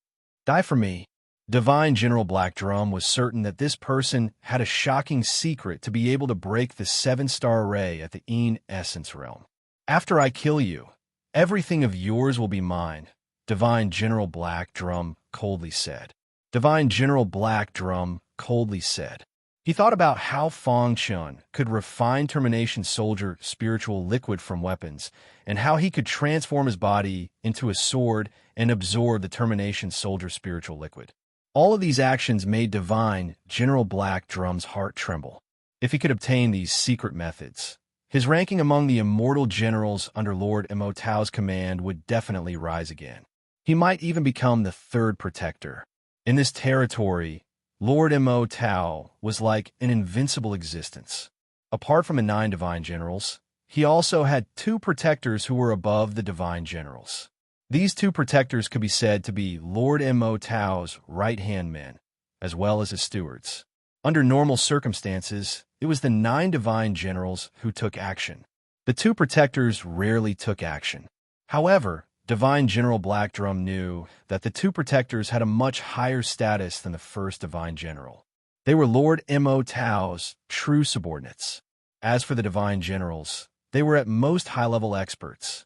Die for me. Divine General Black Drum was certain that this person had a shocking secret to be able to break the 7-star array at the Een Essence Realm. After I kill you, everything of yours will be mine, Divine General Black Drum coldly said. Divine General Black Drum coldly said. He thought about how Fong Chen could refine Termination Soldier spiritual liquid from weapons, and how he could transform his body into a sword and absorb the Termination Soldier spiritual liquid. All of these actions made Divine General Black Drum's heart tremble. If he could obtain these secret methods, his ranking among the immortal generals under Lord Mo Tao's command would definitely rise again. He might even become the 3rd protector. In this territory, Lord Mo Tao was like an invincible existence. Apart from the 9 divine generals, he also had 2 protectors who were above the divine generals. These 2 protectors could be said to be Lord Mo Tao's right-hand men, as well as his stewards. Under normal circumstances, it was the 9 divine generals who took action. The 2 protectors rarely took action. However, Divine General Black Drum knew that the 2 protectors had a much higher status than the first divine general. They were Lord Mo Tao's true subordinates. As for the divine generals, they were at most high-level experts.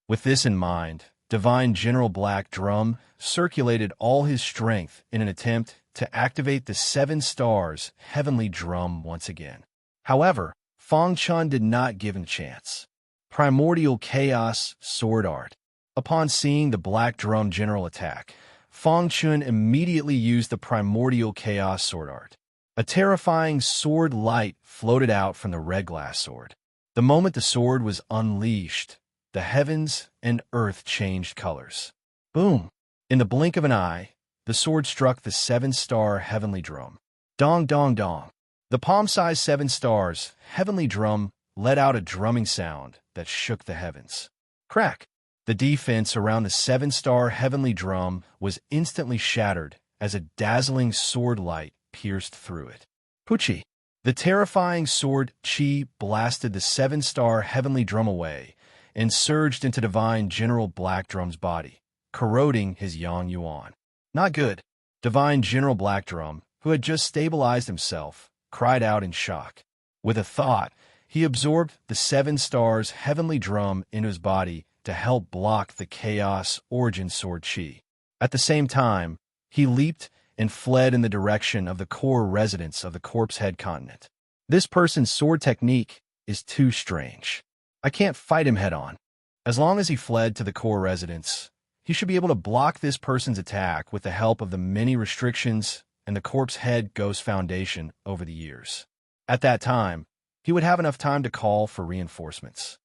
With this in mind, Divine General Black Drum circulated all his strength in an attempt to activate the 7 stars heavenly drum once again. However, Fang Chun did not give him a chance. Primordial Chaos Sword Art. Upon seeing the Black Drum General attack, Fang Chun immediately used the Primordial Chaos Sword Art. A terrifying sword light floated out from the red glass sword. The moment the sword was unleashed, the heavens and earth changed colors. Boom! In the blink of an eye, the sword struck the 7-star heavenly drum. Dong, dong, dong. The palm-sized 7 stars heavenly drum let out a drumming sound that shook the heavens. Crack! The defense around the 7-star heavenly drum was instantly shattered as a dazzling sword light pierced through it. Puchi! The terrifying sword Chi blasted the 7-star heavenly drum away and surged into Divine General Black Drum's body, corroding his Yang Yuan. Not good. Divine General Black Drum, who had just stabilized himself, cried out in shock. With a thought, he absorbed the 7 stars heavenly drum into his body to help block the Chaos Origin Sword Chi. At the same time, he leaped and fled in the direction of the core residence of the Corpse Head continent. This person's sword technique is too strange. I can't fight him head-on. As long as he fled to the core residence, he should be able to block this person's attack with the help of the many restrictions and the Corpse Head Ghost Foundation over the years. At that time, he would have enough time to call for reinforcements.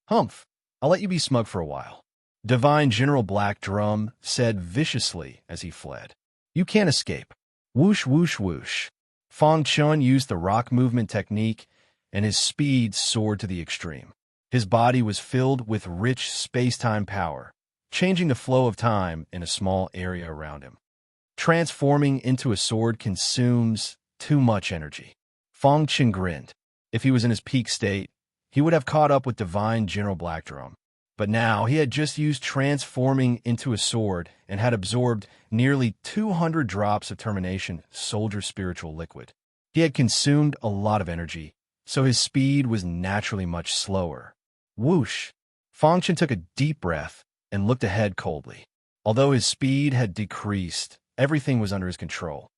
Humph, I'll let you be smug for a while. Divine General Black Drum said viciously as he fled. You can't escape. Whoosh, whoosh, whoosh. Fang Chun used the rock movement technique, and his speed soared to the extreme. His body was filled with rich space-time power, changing the flow of time in a small area around him. Transforming into a sword consumes too much energy. Fang Chun grinned. If he was in his peak state, he would have caught up with Divine General Black Drum. But now he had just used transforming into a sword and had absorbed nearly 200 drops of termination soldier spiritual liquid. He had consumed a lot of energy, so his speed was naturally much slower. Whoosh! Fang Chun took a deep breath and looked ahead coldly. Although his speed had decreased, everything was under his control.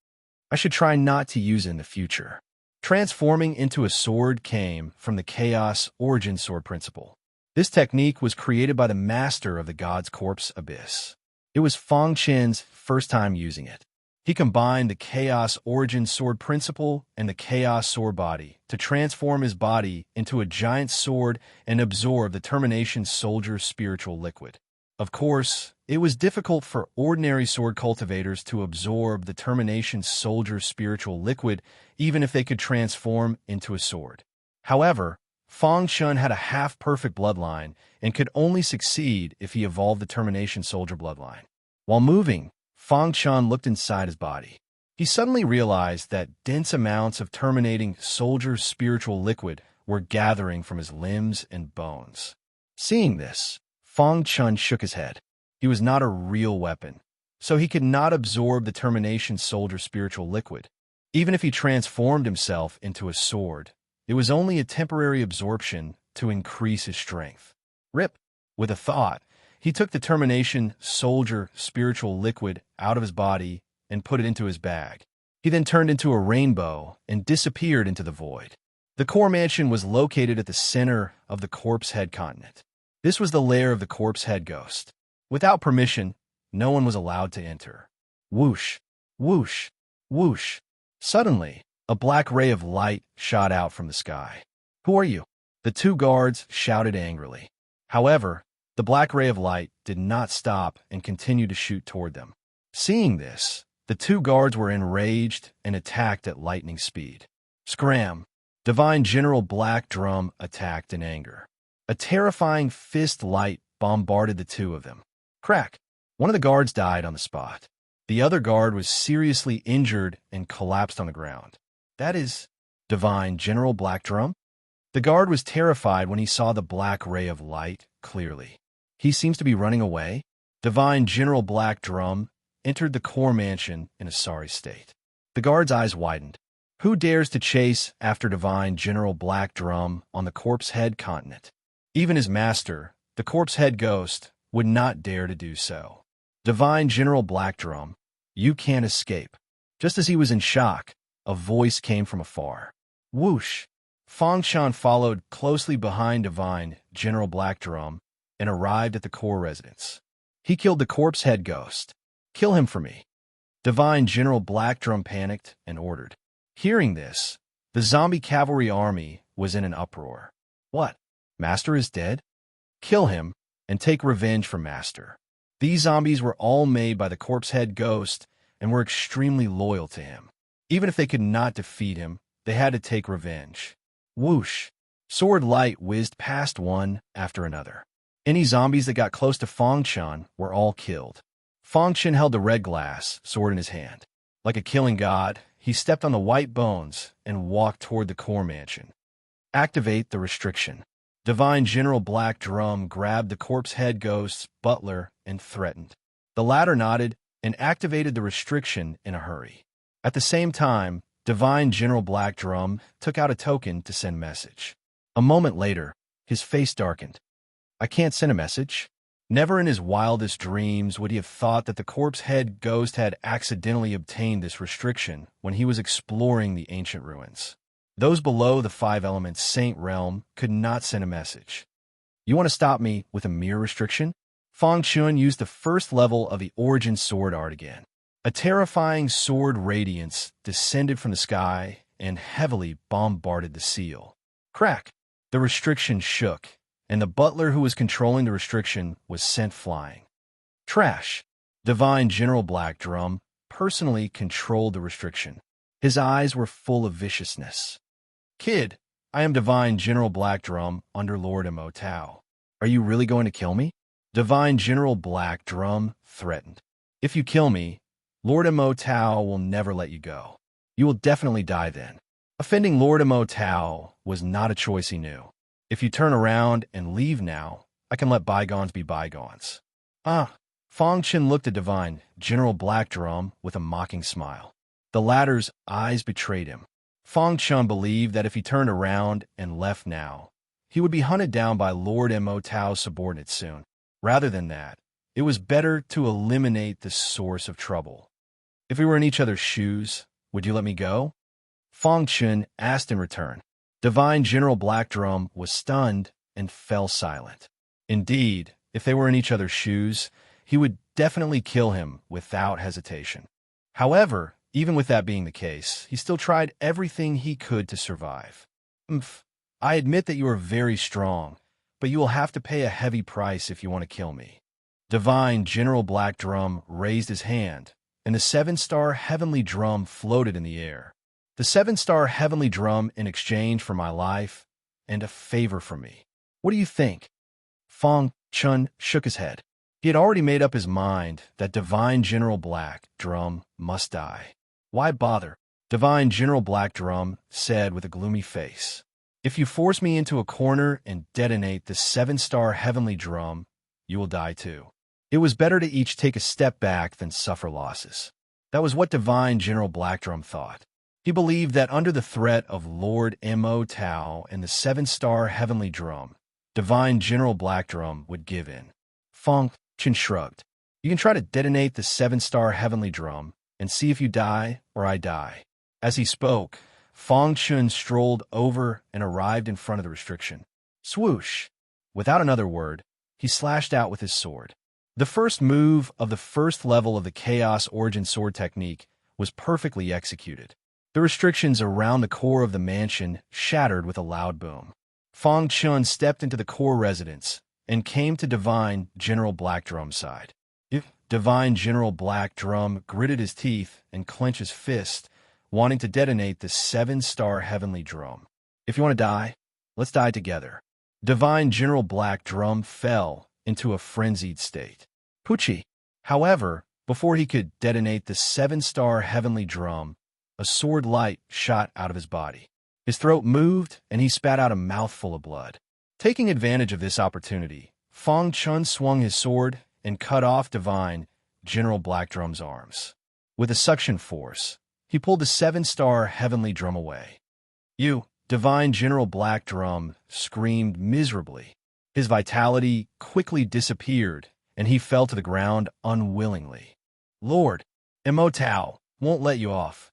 I should try not to use it in the future. Transforming into a sword came from the Chaos Origin Sword principle. This technique was created by the master of the God's Corpse Abyss. It was Fang Chun's first time using it. He combined the Chaos Origin Sword principle and the Chaos Sword body to transform his body into a giant sword and absorb the Termination Soldier spiritual liquid. Of course, it was difficult for ordinary sword cultivators to absorb the Termination Soldier spiritual liquid even if they could transform into a sword. However, Fang Chun had a half-perfect bloodline and could only succeed if he evolved the Termination Soldier bloodline. While moving, Fang Chun looked inside his body. He suddenly realized that dense amounts of Terminating Soldier spiritual liquid were gathering from his limbs and bones. Seeing this, Fang Chun shook his head. He was not a real weapon, so he could not absorb the Termination Soldier spiritual liquid. Even if he transformed himself into a sword, it was only a temporary absorption to increase his strength. Rip! With a thought, he took the Termination Soldier spiritual liquid out of his body and put it into his bag. He then turned into a rainbow and disappeared into the void. The core mansion was located at the center of the Corpse Head continent. This was the lair of the Corpse Head Ghost. Without permission, no one was allowed to enter. Whoosh! Whoosh! Whoosh! Suddenly, a black ray of light shot out from the sky. Who are you? The 2 guards shouted angrily. However, the black ray of light did not stop and continued to shoot toward them. Seeing this, the 2 guards were enraged and attacked at lightning speed. Scram! Divine General Black Drum attacked in anger. A terrifying fist light bombarded the two of them. Crack! One of the guards died on the spot. The other guard was seriously injured and collapsed on the ground. That is Divine General Black Drum? The guard was terrified when he saw the black ray of light clearly. He seems to be running away. Divine General Black Drum entered the core mansion in a sorry state. The guard's eyes widened. Who dares to chase after Divine General Black Drum on the Corpse Head continent? Even his master, the Corpse Head Ghost, would not dare to do so. Divine General Black Drum, you can't escape. Just as he was in shock, a voice came from afar. Whoosh! Fong Shan followed closely behind Divine General Black Drum and arrived at the core residence. He killed the Corpse Head Ghost. Kill him for me. Divine General Black Drum panicked and ordered. Hearing this, the zombie cavalry army was in an uproar. What? Master is dead? Kill him and take revenge for Master. These zombies were all made by the Corpse Head Ghost and were extremely loyal to him. Even if they could not defeat him, they had to take revenge. Whoosh! Sword light whizzed past one after another. Any zombies that got close to Fong Shan were all killed. Fong Shan held the red glass sword in his hand. Like a killing god, he stepped on the white bones and walked toward the core mansion. Activate the restriction. Divine General Black Drum grabbed the Corpse Head Ghost's butler and threatened. The latter nodded and activated the restriction in a hurry. At the same time, Divine General Black Drum took out a token to send message. A moment later, his face darkened. I can't send a message. Never in his wildest dreams would he have thought that the Corpse Head Ghost had accidentally obtained this restriction when he was exploring the ancient ruins. Those below the Five Elements Saint Realm could not send a message. You want to stop me with a mere restriction? Fong Chun used the first level of the Origin Sword art again. A terrifying sword radiance descended from the sky and heavily bombarded the seal. Crack! The restriction shook, and the butler who was controlling the restriction was sent flying. Trash! Divine General Black Drum personally controlled the restriction. His eyes were full of viciousness. Kid, I am Divine General Black Drum under Lord Mo Tao. Are you really going to kill me? Divine General Black Drum threatened. If you kill me, Lord Mo Tao will never let you go. You will definitely die then. Offending Lord Mo Tao was not a choice he knew. If you turn around and leave now, I can let bygones be bygones. Fong Chin looked at Divine General Black Drum with a mocking smile. The latter's eyes betrayed him. Fong Chun believed that if he turned around and left now, he would be hunted down by Lord Mo Tao's subordinates soon. Rather than that, it was better to eliminate the source of trouble. If we were in each other's shoes, would you let me go? Fong Chun asked in return. Divine General Black Drum was stunned and fell silent. Indeed, if they were in each other's shoes, he would definitely kill him without hesitation. However, even with that being the case, he still tried everything he could to survive. I admit that you are very strong, but you will have to pay a heavy price if you want to kill me. Divine General Black Drum raised his hand, and the 7-star heavenly drum floated in the air. The 7-star heavenly drum in exchange for my life and a favor from me. What do you think? Fong Chun shook his head. He had already made up his mind that Divine General Black Drum must die. Why bother? Divine General Black Drum said with a gloomy face. If you force me into a corner and detonate the 7-star heavenly drum, you will die too. It was better to each take a step back than suffer losses. That was what Divine General Black Drum thought. He believed that under the threat of Lord Mo Tao and the 7-star heavenly drum, Divine General Black Drum would give in. Fong Chin shrugged. You can try to detonate the 7-star heavenly drum and see if you die or I die. As he spoke, Fong Chun strolled over and arrived in front of the restriction. Swoosh! Without another word, he slashed out with his sword. The first move of the first level of the Chaos Origin Sword technique was perfectly executed. The restrictions around the core of the mansion shattered with a loud boom. Fong Chun stepped into the core residence and came to Divine General Black Drum's side. Divine General Black Drum gritted his teeth and clenched his fist, wanting to detonate the 7-star heavenly drum. If you want to die, let's die together. Divine General Black Drum fell into a frenzied state. Pucci, however, before he could detonate the 7-star heavenly drum, a sword light shot out of his body. His throat moved, and he spat out a mouthful of blood. Taking advantage of this opportunity, Fang Chun swung his sword and cut off Divine General Black Drum's arms. With a suction force, he pulled the 7-star heavenly drum away. "You, Divine General Black Drum," screamed miserably. His vitality quickly disappeared, and he fell to the ground unwillingly. "Lord, Mo Tao won't let you off."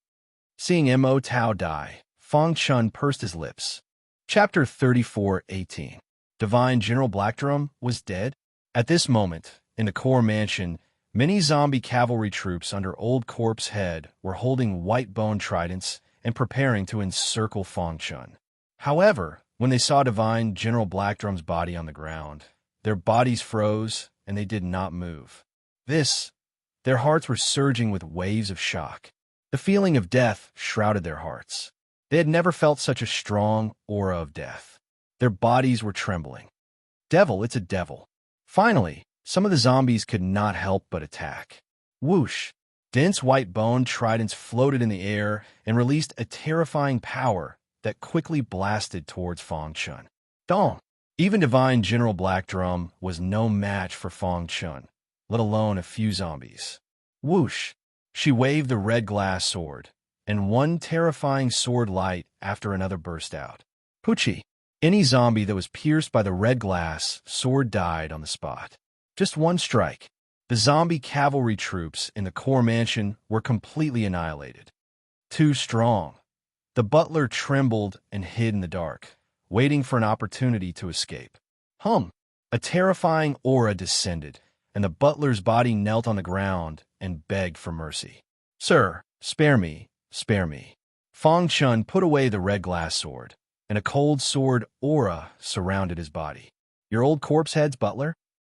Seeing Mo Tao die, Fang Chun pursed his lips. Chapter 34:18. Divine General Black Drum was dead? At this moment, in the core mansion, many zombie cavalry troops under Old Corpse Head were holding white bone tridents and preparing to encircle Fang Chun. However, when they saw Divine General Black Drum's body on the ground, their bodies froze and they did not move. Their hearts were surging with waves of shock. The feeling of death shrouded their hearts. They had never felt such a strong aura of death. Their bodies were trembling. Devil, it's a devil. Finally, some of the zombies could not help but attack. Whoosh! Dense white bone tridents floated in the air and released a terrifying power that quickly blasted towards Fang Chun. Dong! Even Divine General Black Drum was no match for Fang Chun, let alone a few zombies. Whoosh! She waved the red glass sword, and one terrifying sword light after another burst out. Pucci! Any zombie that was pierced by the red glass sword died on the spot. Just one strike. The zombie cavalry troops in the core mansion were completely annihilated. Too strong. The butler trembled and hid in the dark, waiting for an opportunity to escape. A terrifying aura descended, and the butler's body knelt on the ground and begged for mercy. "Sir, spare me, spare me." Fang Chun put away the red glass sword, and a cold sword aura surrounded his body. "Your Old Corpse Head's butler?"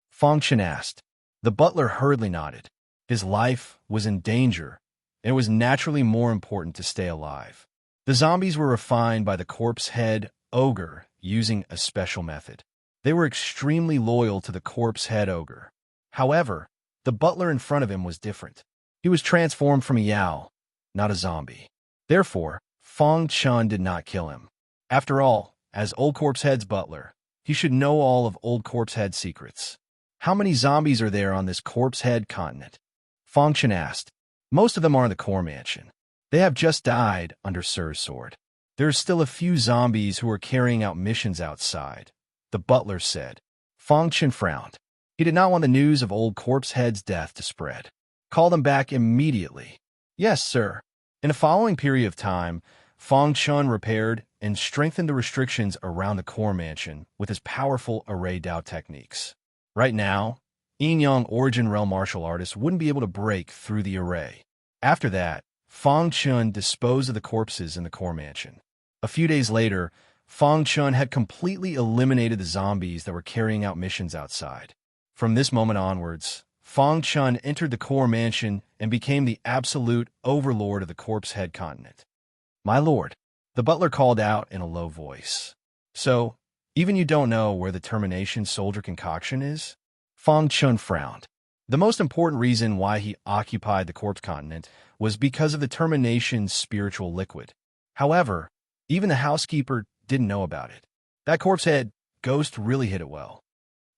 Fang Chun asked. The butler hurriedly nodded. His life was in danger, and it was naturally more important to stay alive. The zombies were refined by the Corpse Head Ogre using a special method. They were extremely loyal to the Corpse Head Ogre. However, the butler in front of him was different. He was transformed from a Yao, not a zombie. Therefore, Fang Chun did not kill him. After all, as Old Corpse Head's butler, he should know all of Old Corpse Head's secrets. "How many zombies are there on this Corpse Head continent?" Fang Chun asked. "Most of them are in the core mansion. They have just died under Sir's sword. There's still a few zombies who are carrying out missions outside," the butler said. Fang Chun frowned. He did not want the news of Old Corpse Head's death to spread. "Call them back immediately." "Yes, sir." In the following period of time, Fang Chun repaired and strengthened the restrictions around the core mansion with his powerful array Dao techniques. Right now, Yin Yang Origin Realm martial artists wouldn't be able to break through the array. After that, Fang Chun disposed of the corpses in the core mansion. A few days later, Fang Chun had completely eliminated the zombies that were carrying out missions outside. From this moment onwards, Fang Chun entered the core mansion and became the absolute overlord of the Corpse Head continent. "My lord," the butler called out in a low voice. "So, even you don't know where the Termination Soldier concoction is?" Fang Chun frowned. The most important reason why he occupied the corpse continent was because of the Termination spiritual liquid. However, even the housekeeper didn't know about it. That Corpse Head ghost really hid it well.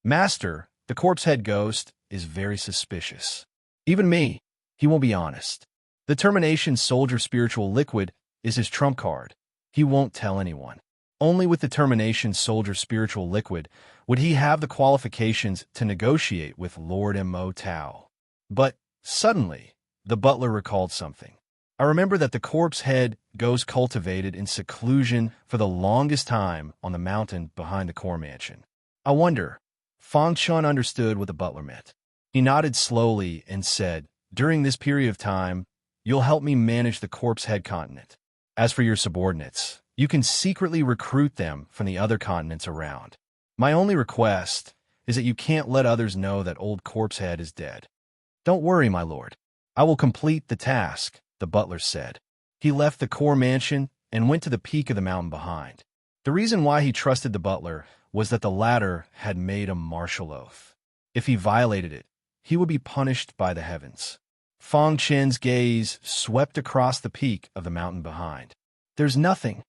"Master, the Corpse Head ghost is very suspicious. Even me, he won't be honest. The Termination Soldier spiritual liquid is his trump card. He won't tell anyone. Only with the Termination Soldier spiritual liquid would he have the qualifications to negotiate with Lord Mo Tao." But suddenly, the butler recalled something. "I remember that the Corpse Head ghost cultivated in seclusion for the longest time on the mountain behind the core mansion. I wonder." Fang Chun understood what the butler meant. He nodded slowly and said, "During this period of time, you'll help me manage the Corpse Head continent. As for your subordinates, you can secretly recruit them from the other continents around. My only request is that you can't let others know that Old Corpse Head is dead." "Don't worry, my lord. I will complete the task," the butler said. He left the core mansion and went to the peak of the mountain behind. The reason why he trusted the butler was that the latter had made a martial oath. If he violated it, he would be punished by the heavens. Fong Chen's gaze swept across the peak of the mountain behind. "There's nothing."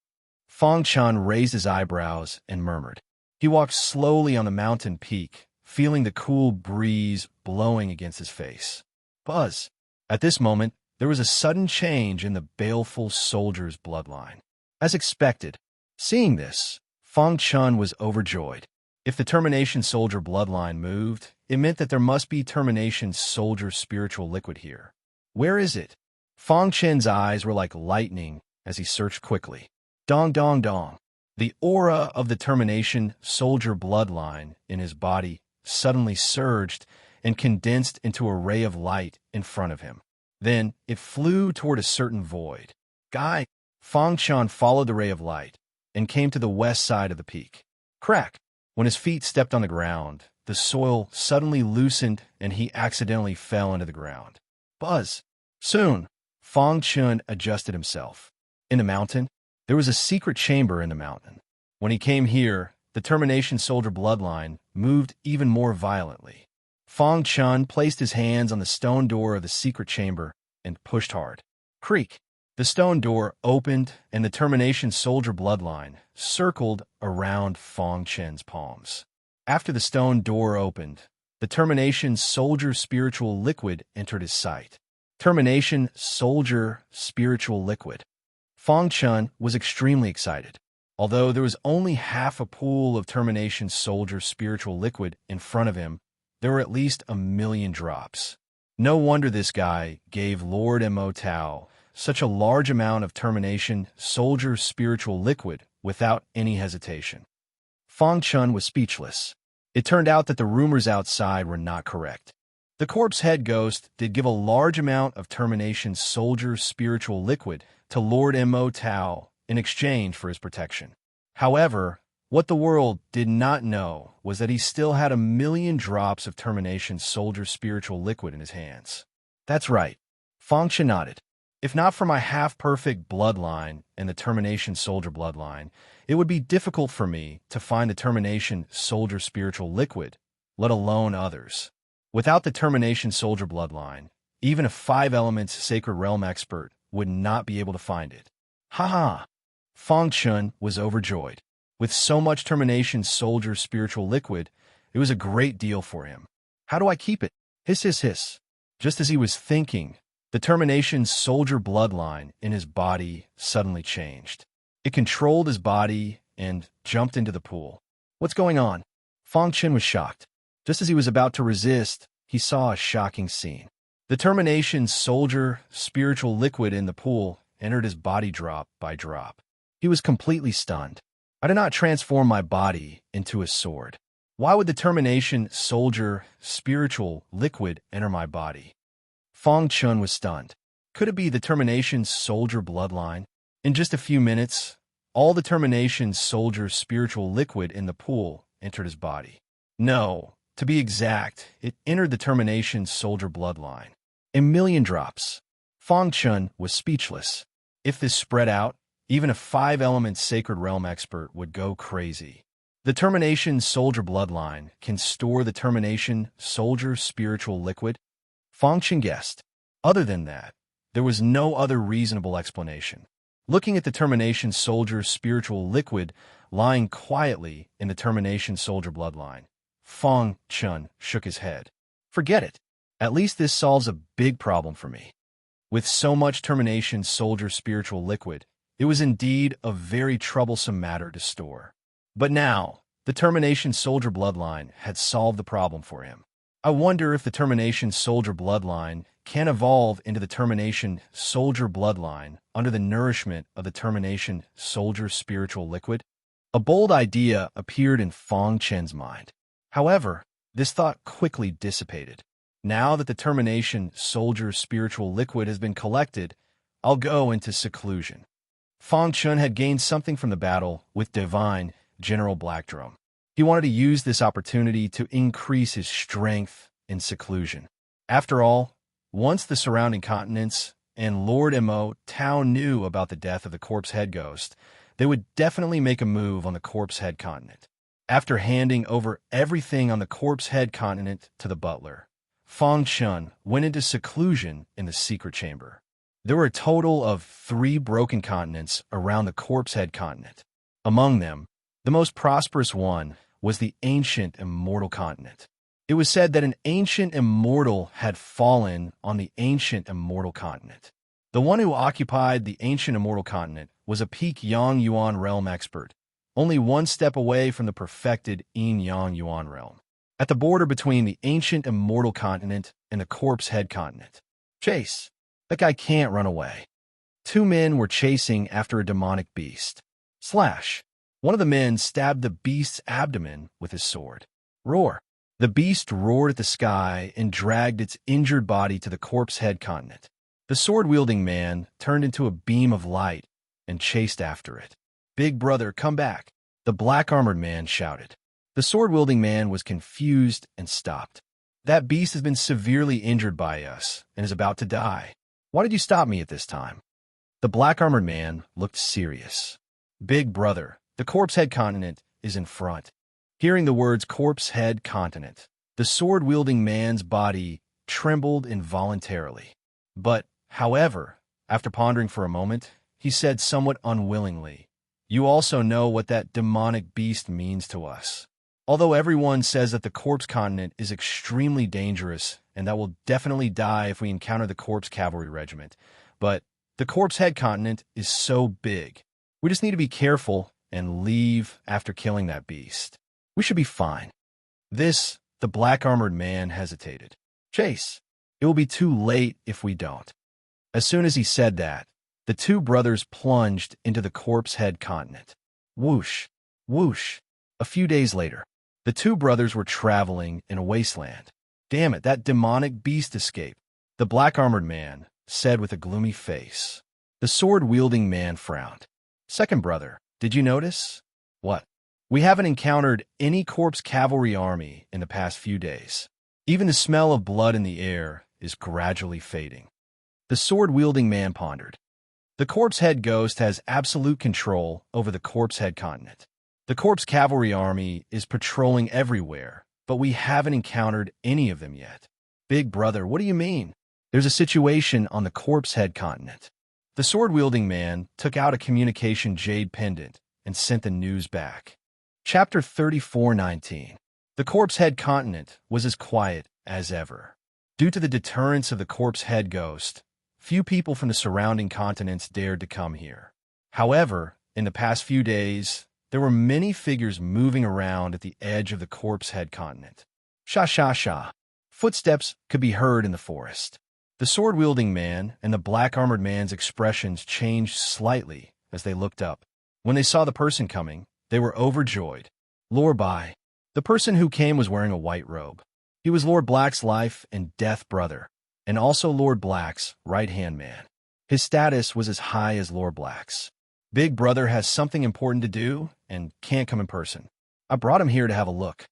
Fong Chen raised his eyebrows and murmured. He walked slowly on the mountain peak, feeling the cool breeze blowing against his face. Buzz. At this moment, there was a sudden change in the baleful soldier's bloodline. As expected, seeing this, Fong Chen was overjoyed. If the termination soldier bloodline moved, it meant that there must be termination soldier spiritual liquid here. Where is it? Fong Chen's eyes were like lightning as he searched quickly. Dong dong dong. The aura of the termination soldier bloodline in his body suddenly surged and condensed into a ray of light in front of him. Then it flew toward a certain void. Guy, Fong Chen followed the ray of light and came to the west side of the peak. Crack! When his feet stepped on the ground, the soil suddenly loosened and he accidentally fell into the ground. Buzz! Soon, Fong Chen adjusted himself. In the mountain, there was a secret chamber in the mountain. When he came here, the termination soldier bloodline moved even more violently. Fong Chen placed his hands on the stone door of the secret chamber and pushed hard. Creak! The stone door opened and the termination soldier bloodline circled around Fong Chen's palms. After the stone door opened, the termination soldier spiritual liquid entered his sight. Termination soldier spiritual liquid. Fong Chen was extremely excited. Although there was only half a pool of termination soldier spiritual liquid in front of him, there were at least 1,000,000 drops. No wonder this guy gave Lord Mo Tao such a large amount of termination soldier spiritual liquid without any hesitation. Fong Chen was speechless. It turned out that the rumors outside were not correct. The corpse head ghost did give a large amount of termination soldier spiritual liquid to Lord Mo Tao in exchange for his protection. However, what the world did not know was that he still had 1,000,000 drops of termination soldier spiritual liquid in his hands. That's right. Fong Chen nodded. If not for my half-perfect bloodline and the termination soldier bloodline, it would be difficult for me to find the termination soldier spiritual liquid, let alone others. Without the termination soldier bloodline, even a 5 elements sacred realm expert would not be able to find it. Ha! Fong Chen was overjoyed. With so much termination soldier spiritual liquid, it was a great deal for him. How do I keep it? Hiss, hiss, hiss. Just as he was thinking, the termination soldier bloodline in his body suddenly changed. It controlled his body and jumped into the pool. What's going on? Fong Chen was shocked. Just as he was about to resist, he saw a shocking scene. The termination soldier spiritual liquid in the pool entered his body drop by drop. He was completely stunned. I did not transform my body into a sword. Why would the termination soldier spiritual liquid enter my body? Fong Chen was stunned. Could it be the termination soldier bloodline? In just a few minutes, all the termination soldier spiritual liquid in the pool entered his body. No, to be exact, it entered the termination soldier bloodline. 1,000,000 drops. Fong Chen was speechless. If this spread out, even a 5 elements sacred realm expert would go crazy. The termination soldier bloodline can store the termination soldier spiritual liquid? Fong Chen guessed. Other than that, there was no other reasonable explanation. Looking at the termination soldier spiritual liquid lying quietly in the termination soldier bloodline, Fong Chen shook his head. Forget it. At least this solves a big problem for me. With so much termination soldier spiritual liquid, it was indeed a very troublesome matter to store. But now, the termination soldier bloodline had solved the problem for him. I wonder if the termination soldier bloodline can evolve into the termination soldier bloodline under the nourishment of the termination soldier spiritual liquid? A bold idea appeared in Fong Chen's mind. However, this thought quickly dissipated. Now that the termination soldier spiritual liquid has been collected, I'll go into seclusion. Fong Chen had gained something from the battle with Divine General Blackdrum. He wanted to use this opportunity to increase his strength in seclusion. After all, once the surrounding continents and Lord Mo Tao knew about the death of the corpse head ghost, they would definitely make a move on the Corpse Head continent. After handing over everything on the Corpse Head continent to the butler, Fang Chun went into seclusion in the secret chamber. There were a total of 3 broken continents around the Corpse Head continent. Among them, the most prosperous one was the ancient immortal continent. It was said that an ancient immortal had fallen on the ancient immortal continent. The one who occupied the ancient immortal continent was a peak Yang Yuan realm expert, only 1 step away from the perfected Yin Yang Yuan realm. At the border between the ancient immortal continent and the Corpse Head continent. Chase. That guy can't run away. 2 men were chasing after a demonic beast. Slash. One of the men stabbed the beast's abdomen with his sword. Roar. The beast roared at the sky and dragged its injured body to the Corpse Head continent. The sword-wielding man turned into a beam of light and chased after it. Big brother, come back, the black-armored man shouted. The sword-wielding man was confused and stopped. That beast has been severely injured by us and is about to die. Why did you stop me at this time? The black-armored man looked serious. Big brother, the Corpse Head continent is in front. Hearing the words Corpse Head continent, the sword-wielding man's body trembled involuntarily. But, however, after pondering for a moment, he said somewhat unwillingly, "You also know what that demonic beast means to us. Although everyone says that the Corpse Continent is extremely dangerous and that we'll definitely die if we encounter the Corpse Cavalry Regiment, but the Corpse Head Continent is so big. We just need to be careful and leave after killing that beast. We should be fine." The black-armored man hesitated. "Chase, it will be too late if we don't." As soon as he said that, the 2 brothers plunged into the Corpse Head continent. Whoosh, whoosh. A few days later, the 2 brothers were traveling in a wasteland. "Damn it, that demonic beast escaped," the black-armored man said with a gloomy face. The sword-wielding man frowned. "Second brother, did you notice?" "What?" "We haven't encountered any Corpse Cavalry army in the past few days. Even the smell of blood in the air is gradually fading." The sword-wielding man pondered. The Corpse Head Ghost has absolute control over the Corpse Head continent. The Corpse Cavalry army is patrolling everywhere, but we haven't encountered any of them yet. "Big brother, what do you mean?" "There's a situation on the Corpse Head continent." The sword-wielding man took out a communication jade pendant and sent the news back. Chapter 34:19. The Corpse Head continent was as quiet as ever. Due to the deterrence of the Corpse Head Ghost, few people from the surrounding continents dared to come here. However, in the past few days, there were many figures moving around at the edge of the Corpse Head continent. Sha sha sha. Footsteps could be heard in the forest. The sword-wielding man and the black-armored man's expressions changed slightly as they looked up. When they saw the person coming, they were overjoyed. Lord Bai. The person who came was wearing a white robe. He was Lord Black's life and death brother, and also Lord Black's right-hand man. His status was as high as Lord Black's. "Big brother has something important to do and can't come in person. I brought him here to have a look."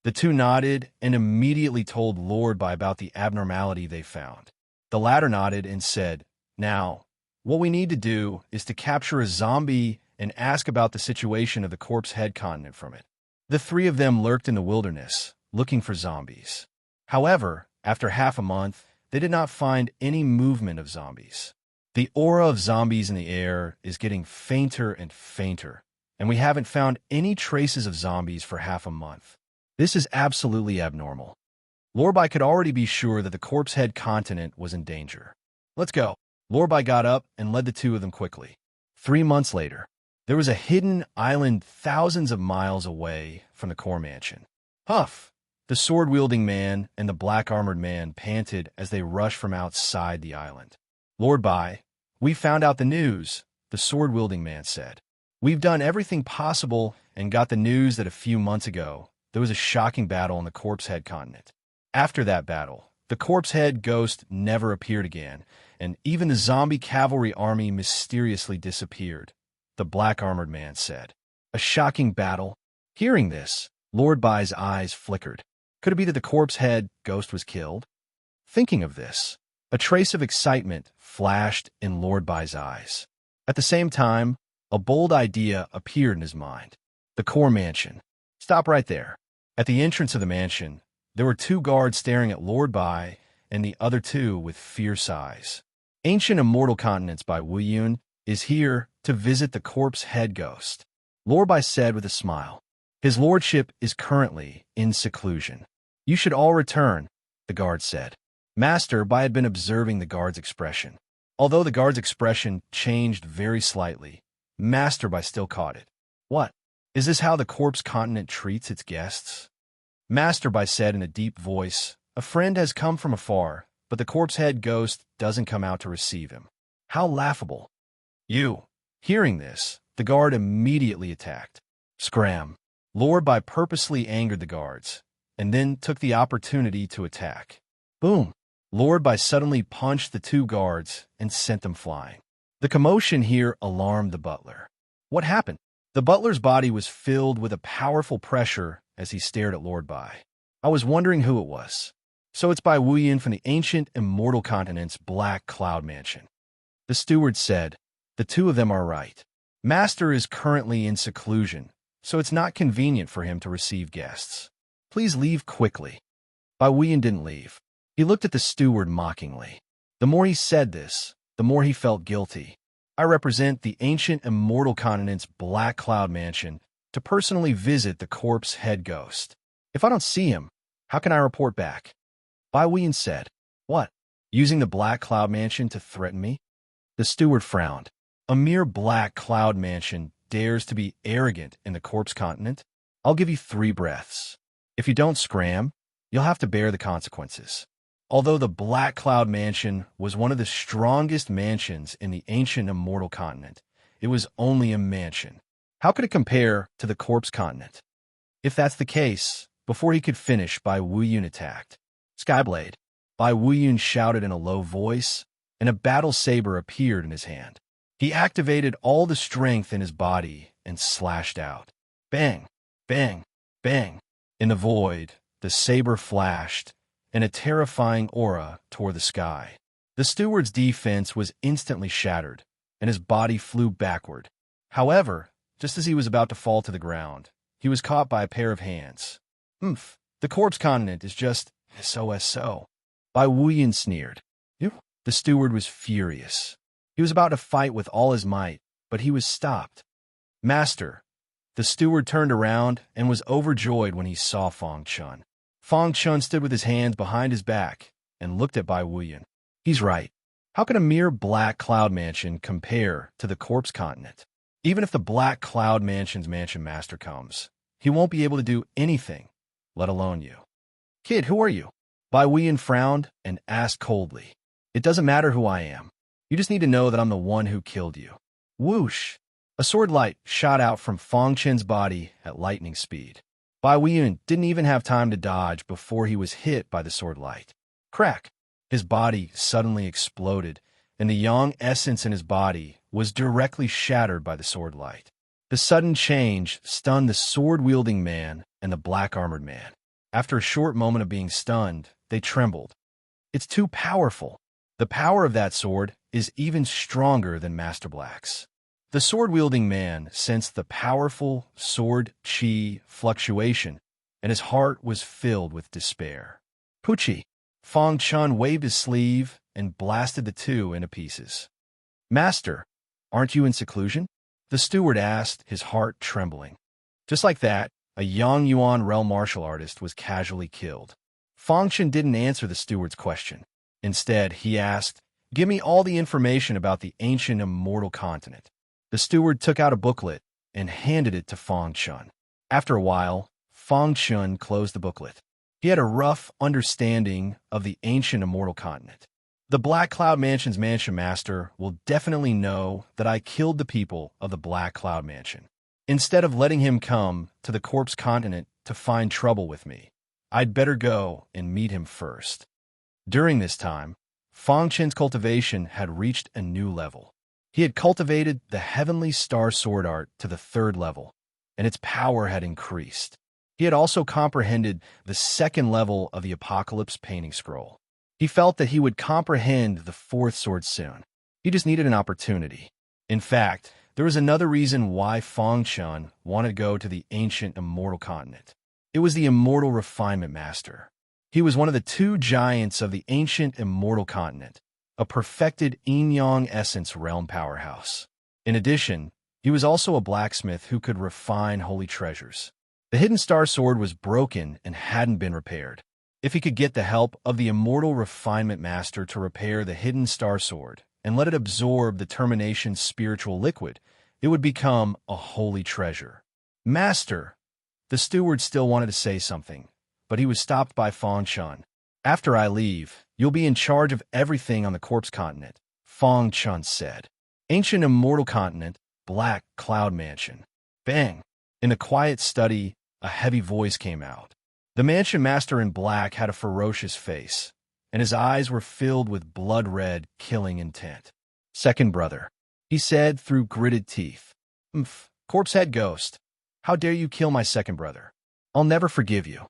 The 2 nodded and immediately told Lord Bai about the abnormality they found. The latter nodded and said, "Now, what we need to do is to capture a zombie and ask about the situation of the Corpse Head continent from it." The 3 of them lurked in the wilderness, looking for zombies. However, after half a month, they did not find any movement of zombies. The aura of zombies in the air is getting fainter and fainter, and we haven't found any traces of zombies for half a month. This is absolutely abnormal. Lorbai could already be sure that the Corpse Head continent was in danger. "Let's go." Lorbai got up and led the 2 of them quickly. 3 months later, there was a hidden island thousands of miles away from the core mansion. Huff! The sword-wielding man and the black-armored man panted as they rushed from outside the island. "Lord Bai, we found out the news," the sword-wielding man said. "We've done everything possible and got the news that a few months ago, there was a shocking battle on the Corpse Head continent. After that battle, the Corpse Head Ghost never appeared again, and even the zombie cavalry army mysteriously disappeared," the black-armored man said. "A shocking battle?" Hearing this, Lord Bai's eyes flickered. Could it be that the Corpse Head Ghost was killed? Thinking of this, a trace of excitement flashed in Lord Bai's eyes. At the same time, A bold idea appeared in his mind. The core mansion. Stop right there. At the entrance of the mansion, there were two guards staring at Lord Bai and the other two with fierce eyes. Ancient Immortal Continents by Wu Yun is here to visit the corpse head ghost. Lord Bai said with a smile. His lordship is currently in seclusion. You should all return, the guard said. Master Bai had been observing the guard's expression. Although the guard's expression changed very slightly, Master Bai still caught it. What? Is this how the corpse continent treats its guests? Master Bai said in a deep voice, a friend has come from afar, but the corpse head ghost doesn't come out to receive him. How laughable. You. Hearing this, the guard immediately attacked. Scram. Lord Bai purposely angered the guards, and then took the opportunity to attack. Boom. Lord Bai suddenly punched the two guards and sent them flying. The commotion here alarmed the butler. What happened? The butler's body was filled with a powerful pressure as he stared at Lord Bai. I was wondering who it was. So it's Bai Wu Yin from the ancient Immortal Continent's Black Cloud Mansion. The steward said, the two of them are right. Master is currently in seclusion, so it's not convenient for him to receive guests. Please leave quickly. Bai Wu Yin didn't leave. He looked at the steward mockingly. The more he said this, the more he felt guilty. I represent the ancient Immortal Continent's Black Cloud Mansion to personally visit the corpse head ghost. If I don't see him, how can I report back? Bai Wu Yin said, what? Using the Black Cloud Mansion to threaten me? The steward frowned. A mere Black Cloud Mansion dares to be arrogant in the corpse continent? I'll give you 3 breaths. If you don't scram, you'll have to bear the consequences. Although the Black Cloud Mansion was one of the strongest mansions in the ancient Immortal Continent, it was only a mansion. How could it compare to the corpse continent? If that's the case, before he could finish, Bai Wu Yun attacked. Skyblade. Bai Wu Yun shouted in a low voice, and a battle saber appeared in his hand. He activated all the strength in his body and slashed out. Bang, bang, bang. In the void, the saber flashed, and a terrifying aura tore the sky. The steward's defense was instantly shattered, and his body flew backward. However, just as he was about to fall to the ground, he was caught by a pair of hands. The corpse continent is just so. Bai Wu Yin sneered. The steward was furious. He was about to fight with all his might, but he was stopped. Master. The steward turned around and was overjoyed when he saw Fong Chun. Fong Chun stood with his hands behind his back and looked at Bai Wu Yin. He's right. How can a mere Black Cloud Mansion compare to the corpse continent? Even if the Black Cloud Mansion's mansion master comes, he won't be able to do anything, let alone you. Kid, who are you? Bai Wu Yin frowned and asked coldly. It doesn't matter who I am. You just need to know that I'm the one who killed you. Whoosh! A sword light shot out from Fong Chen's body at lightning speed. Bai Wu Yin didn't even have time to dodge before he was hit by the sword light. Crack! His body suddenly exploded, and the yang essence in his body was directly shattered by the sword light. The sudden change stunned the sword-wielding man and the black-armored man. After a short moment of being stunned, they trembled. It's too powerful. The power of that sword is even stronger than Master Black's. The sword-wielding man sensed the powerful sword chi fluctuation, and his heart was filled with despair. Puchi! Fong Chun waved his sleeve and blasted the two into pieces. Master, aren't you in seclusion? The steward asked, his heart trembling. Just like that, a Yang Yuan realm martial artist was casually killed. Fong Chun didn't answer the steward's question. Instead, he asked, give me all the information about the ancient Immortal Continent. The steward took out a booklet and handed it to Fong Chun. After a while, Fong Chun closed the booklet. He had a rough understanding of the ancient Immortal Continent. The Black Cloud Mansion's mansion master will definitely know that I killed the people of the Black Cloud Mansion. Instead of letting him come to the corpse continent to find trouble with me, I'd better go and meet him first. During this time, Fong Chen's cultivation had reached a new level. He had cultivated the Heavenly Star Sword Art to the 3rd level, and its power had increased. He had also comprehended the 2nd level of the Apocalypse Painting Scroll. He felt that he would comprehend the 4th sword soon. He just needed an opportunity. In fact, There was another reason why Fang Chun wanted to go to the ancient immortal continent. It was the immortal refinement master. He was one of the two giants of the ancient immortal continent, a perfected yin-yang essence realm powerhouse. In addition, he was also a blacksmith who could refine holy treasures. The hidden star sword was broken and hadn't been repaired. If he could get the help of the immortal refinement master to repair the hidden star sword and let it absorb the termination's spiritual liquid, it would become a holy treasure. Master! The steward still wanted to say something, but he was stopped by Fang Chun. After I leave, you'll be in charge of everything on the corpse continent, Fang Chun said. Ancient immortal continent, black cloud mansion. Bang! In a quiet study, a heavy voice came out. The mansion master in black had a ferocious face, and his eyes were filled with blood-red, killing intent. Second brother, he said through gritted teeth. Corpse head ghost. How dare you kill my second brother? I'll never forgive you.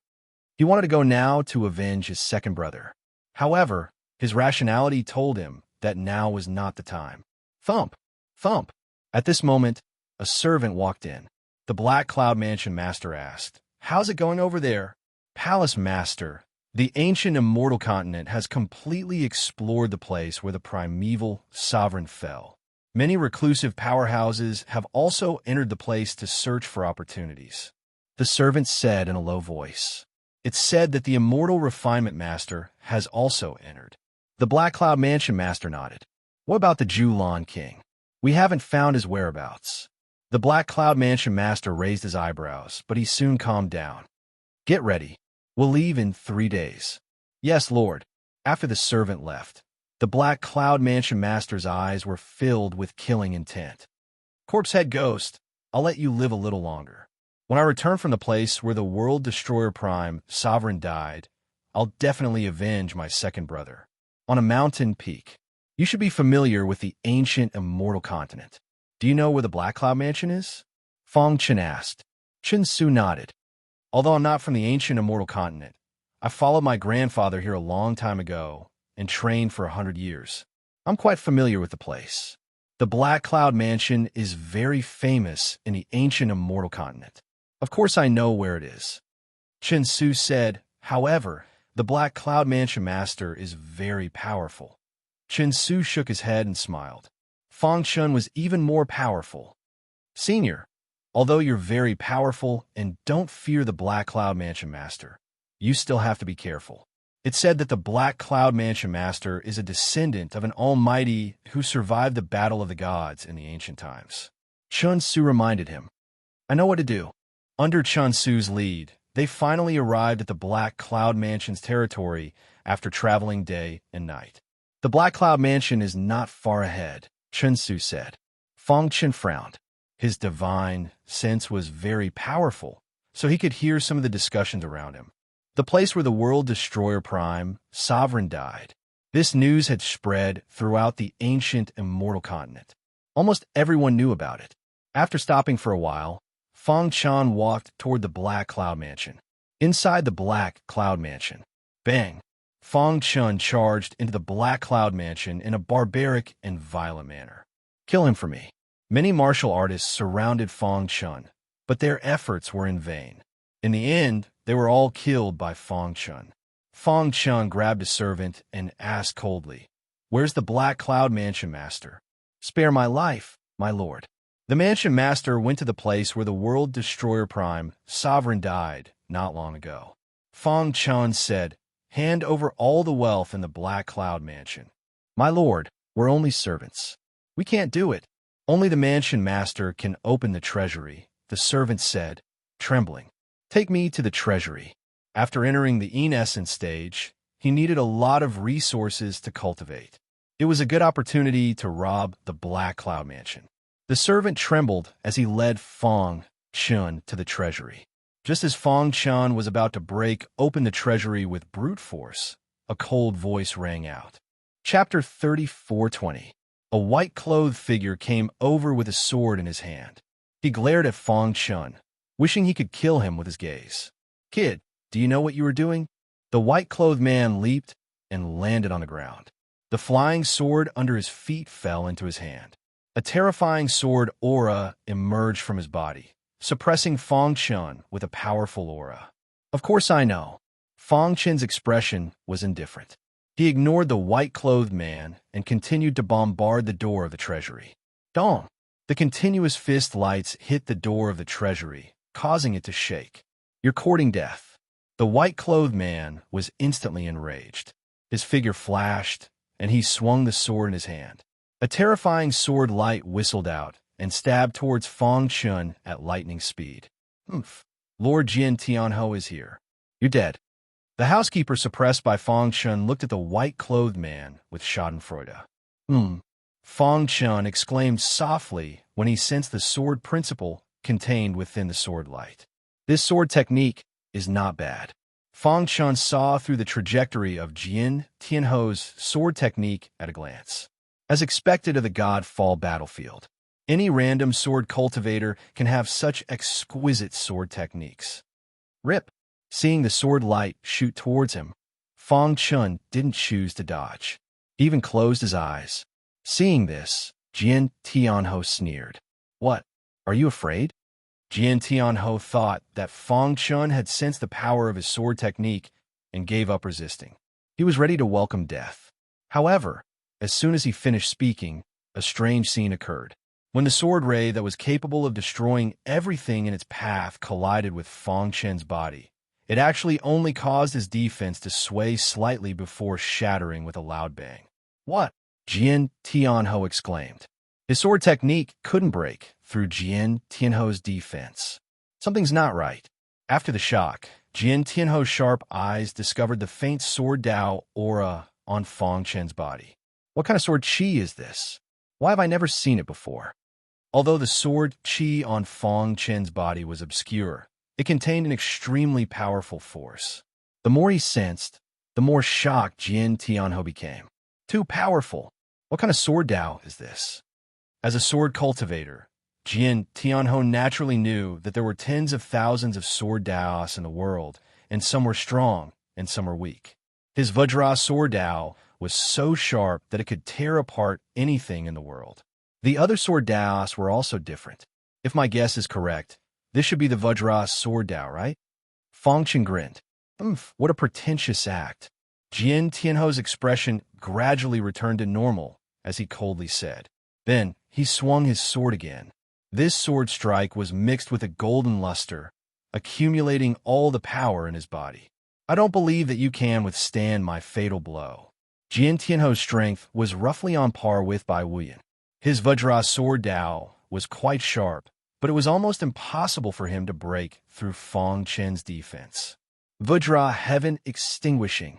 He wanted to go now to avenge his second brother. However, his rationality told him that now was not the time. Thump! Thump! At this moment, a servant walked in. The Black Cloud Mansion master asked, "How's it going over there?" Palace master, the ancient immortal continent has completely explored the place where the primeval sovereign fell. Many reclusive powerhouses have also entered the place to search for opportunities. The servant said in a low voice. It's said that the immortal refinement master has also entered. The Black Cloud Mansion master nodded. What about the Julan king? We haven't found his whereabouts. The Black Cloud Mansion master raised his eyebrows, but he soon calmed down. Get ready. We'll leave in 3 days. Yes, Lord. After the servant left, the Black Cloud Mansion master's eyes were filled with killing intent. Corpse head ghost, I'll let you live a little longer. When I return from the place where the World Destroyer Prime Sovereign died, I'll definitely avenge my second brother. On a mountain peak. You should be familiar with the ancient immortal continent. Do you know where the Black Cloud Mansion is? Fang Chun asked. Chen Su nodded. Although I'm not from the ancient immortal continent, I followed my grandfather here a long time ago and trained for 100 years. I'm quite familiar with the place. The Black Cloud Mansion is very famous in the ancient immortal continent. Of course I know where it is. Chen Su said, however, the Black Cloud Mansion master is very powerful. Chen Su shook his head and smiled. Fang Chun was even more powerful. Senior, although you're very powerful and don't fear the Black Cloud Mansion master, you still have to be careful. It's said that the Black Cloud Mansion master is a descendant of an almighty who survived the battle of the gods in the ancient times. Chen Su reminded him. I know what to do. Under Chen Su's lead, they finally arrived at the Black Cloud Mansion's territory after traveling day and night. The Black Cloud Mansion is not far ahead, Chen Su said. Fang Chun frowned. His divine sense was very powerful, so he could hear some of the discussions around him. The place where the World Destroyer Prime Sovereign died. This news had spread throughout the ancient immortal continent. Almost everyone knew about it. After stopping for a while, Fang Chun walked toward the Black Cloud Mansion. Inside the Black Cloud Mansion, bang! Fang Chun charged into the Black Cloud Mansion in a barbaric and violent manner. Kill him for me. Many martial artists surrounded Fang Chun, but their efforts were in vain. In the end, they were all killed by Fang Chun. Fang Chun grabbed a servant and asked coldly, Where's the Black Cloud Mansion master? Spare my life, my lord. The mansion master went to the place where the World Destroyer Prime Sovereign died not long ago. Fang Chun said, Hand over all the wealth in the Black Cloud Mansion. My lord, we're only servants. We can't do it. Only the mansion master can open the treasury, the servant said, trembling. Take me to the treasury. After entering the in-essence stage, he needed a lot of resources to cultivate. It was a good opportunity to rob the Black Cloud Mansion. The servant trembled as he led Fang Chun to the treasury. Just as Fang Chun was about to break open the treasury with brute force, a cold voice rang out. Chapter 34:20. A white-clothed figure came over with a sword in his hand. He glared at Fang Chun, wishing he could kill him with his gaze. Kid, do you know what you were doing? The white-clothed man leaped and landed on the ground. The flying sword under his feet fell into his hand. A terrifying sword aura emerged from his body, suppressing Fang Chun with a powerful aura. Of course I know. Fang Chen's expression was indifferent. He ignored the white-clothed man and continued to bombard the door of the treasury. Dong! The continuous fist lights hit the door of the treasury, causing it to shake. You're courting death. The white-clothed man was instantly enraged. His figure flashed, and he swung the sword in his hand. A terrifying sword light whistled out and stabbed towards Fang Chun at lightning speed. Humph. Lord Jin Tianho is here. You're dead. The housekeeper, suppressed by Fang Chun, looked at the white-clothed man with schadenfreude. Fang Chun exclaimed softly when he sensed the sword principle contained within the sword light. This sword technique is not bad. Fang Chun saw through the trajectory of Jin Tianho's sword technique at a glance. As expected of the God-Fall battlefield, any random sword cultivator can have such exquisite sword techniques. Rip! Seeing the sword light shoot towards him, Fang Chun didn't choose to dodge. He even closed his eyes. Seeing this, Jin Tianho sneered. What? Are you afraid? Jin Tianho thought that Fang Chun had sensed the power of his sword technique and gave up resisting. He was ready to welcome death. However, as soon as he finished speaking, a strange scene occurred. When the sword ray that was capable of destroying everything in its path collided with Fang Chen's body, it actually only caused his defense to sway slightly before shattering with a loud bang. What? Jin Tianho exclaimed. His sword technique couldn't break through Jin Tianho's defense. Something's not right. After the shock, Jin Tianho's sharp eyes discovered the faint sword Dao aura on Fang Chen's body. What kind of sword qi is this? Why have I never seen it before? Although the sword qi on Fang Chen's body was obscure, it contained an extremely powerful force. The more he sensed, the more shocked Jin Tianho became. Too powerful. What kind of sword Dao is this? As a sword cultivator, Jin Tianho naturally knew that there were tens of thousands of sword Daos in the world, and some were strong and some were weak. His Vajra sword Dao was so sharp that it could tear apart anything in the world. The other sword Daos were also different. If my guess is correct, this should be the Vajra sword Dao, right? Fang Chen grinned. What a pretentious act. Jin Tianho's expression gradually returned to normal as he coldly said. Then he swung his sword again. This sword strike was mixed with a golden luster, accumulating all the power in his body. I don't believe that you can withstand my fatal blow. Jin Tianho's strength was roughly on par with Bai Wuyan. His Vajra sword Dao was quite sharp, but it was almost impossible for him to break through Fang Chen's defense. Vajra heaven extinguishing.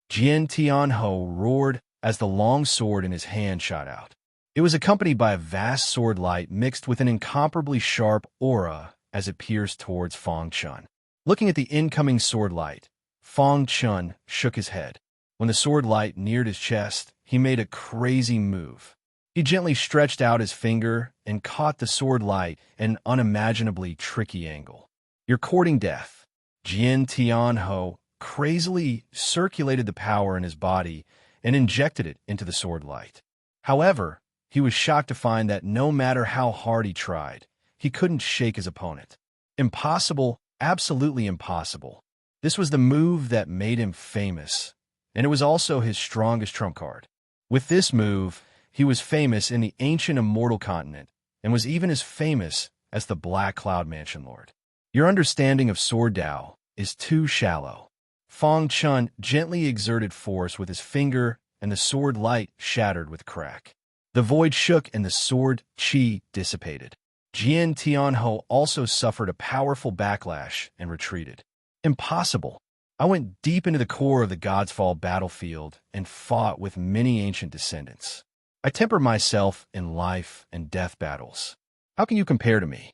Jin Tianho roared as the long sword in his hand shot out. It was accompanied by a vast sword light mixed with an incomparably sharp aura as it pierced towards Fang Chun. Looking at the incoming sword light, Fang Chun shook his head. When the sword light neared his chest, he made a crazy move. He gently stretched out his finger and caught the sword light at an unimaginably tricky angle. You're courting death. Jin Tianho crazily circulated the power in his body and injected it into the sword light. However, he was shocked to find that no matter how hard he tried, he couldn't shake his opponent. Impossible, absolutely impossible. This was the move that made him famous, and it was also his strongest trump card. With this move, he was famous in the ancient immortal continent, and was even as famous as the Black Cloud Mansion Lord. Your understanding of sword Dao is too shallow. Fang Chun gently exerted force with his finger, and the sword light shattered with a crack. The void shook and the sword qi dissipated. Jin Tianho also suffered a powerful backlash and retreated. Impossible. I went deep into the core of the God's Fall battlefield and fought with many ancient descendants. I temper myself in life and death battles. How can you compare to me?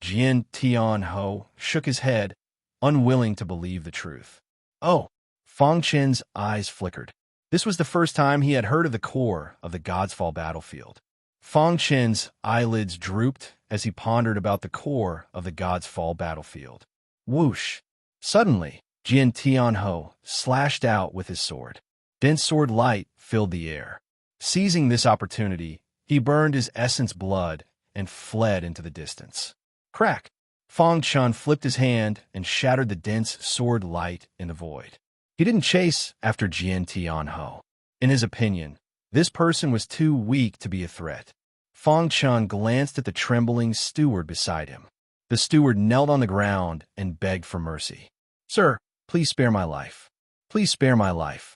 Jin Tianho shook his head, unwilling to believe the truth. Oh, Fang Chen's eyes flickered. This was the first time he had heard of the core of the God's Fall battlefield. Fang Chen's eyelids drooped as he pondered about the core of the God's Fall battlefield. Whoosh! Suddenly, Jin Tianho slashed out with his sword. Dense sword light filled the air. Seizing this opportunity, He burned his essence blood and fled into the distance. Crack! Fang Chun flipped his hand and shattered the dense sword light in the void. He didn't chase after Jian Tianhou. In his opinion, this person was too weak to be a threat. Fang Chun glanced at the trembling steward beside him. The steward knelt on the ground and begged for mercy. "Sir, please spare my life. Please spare my life."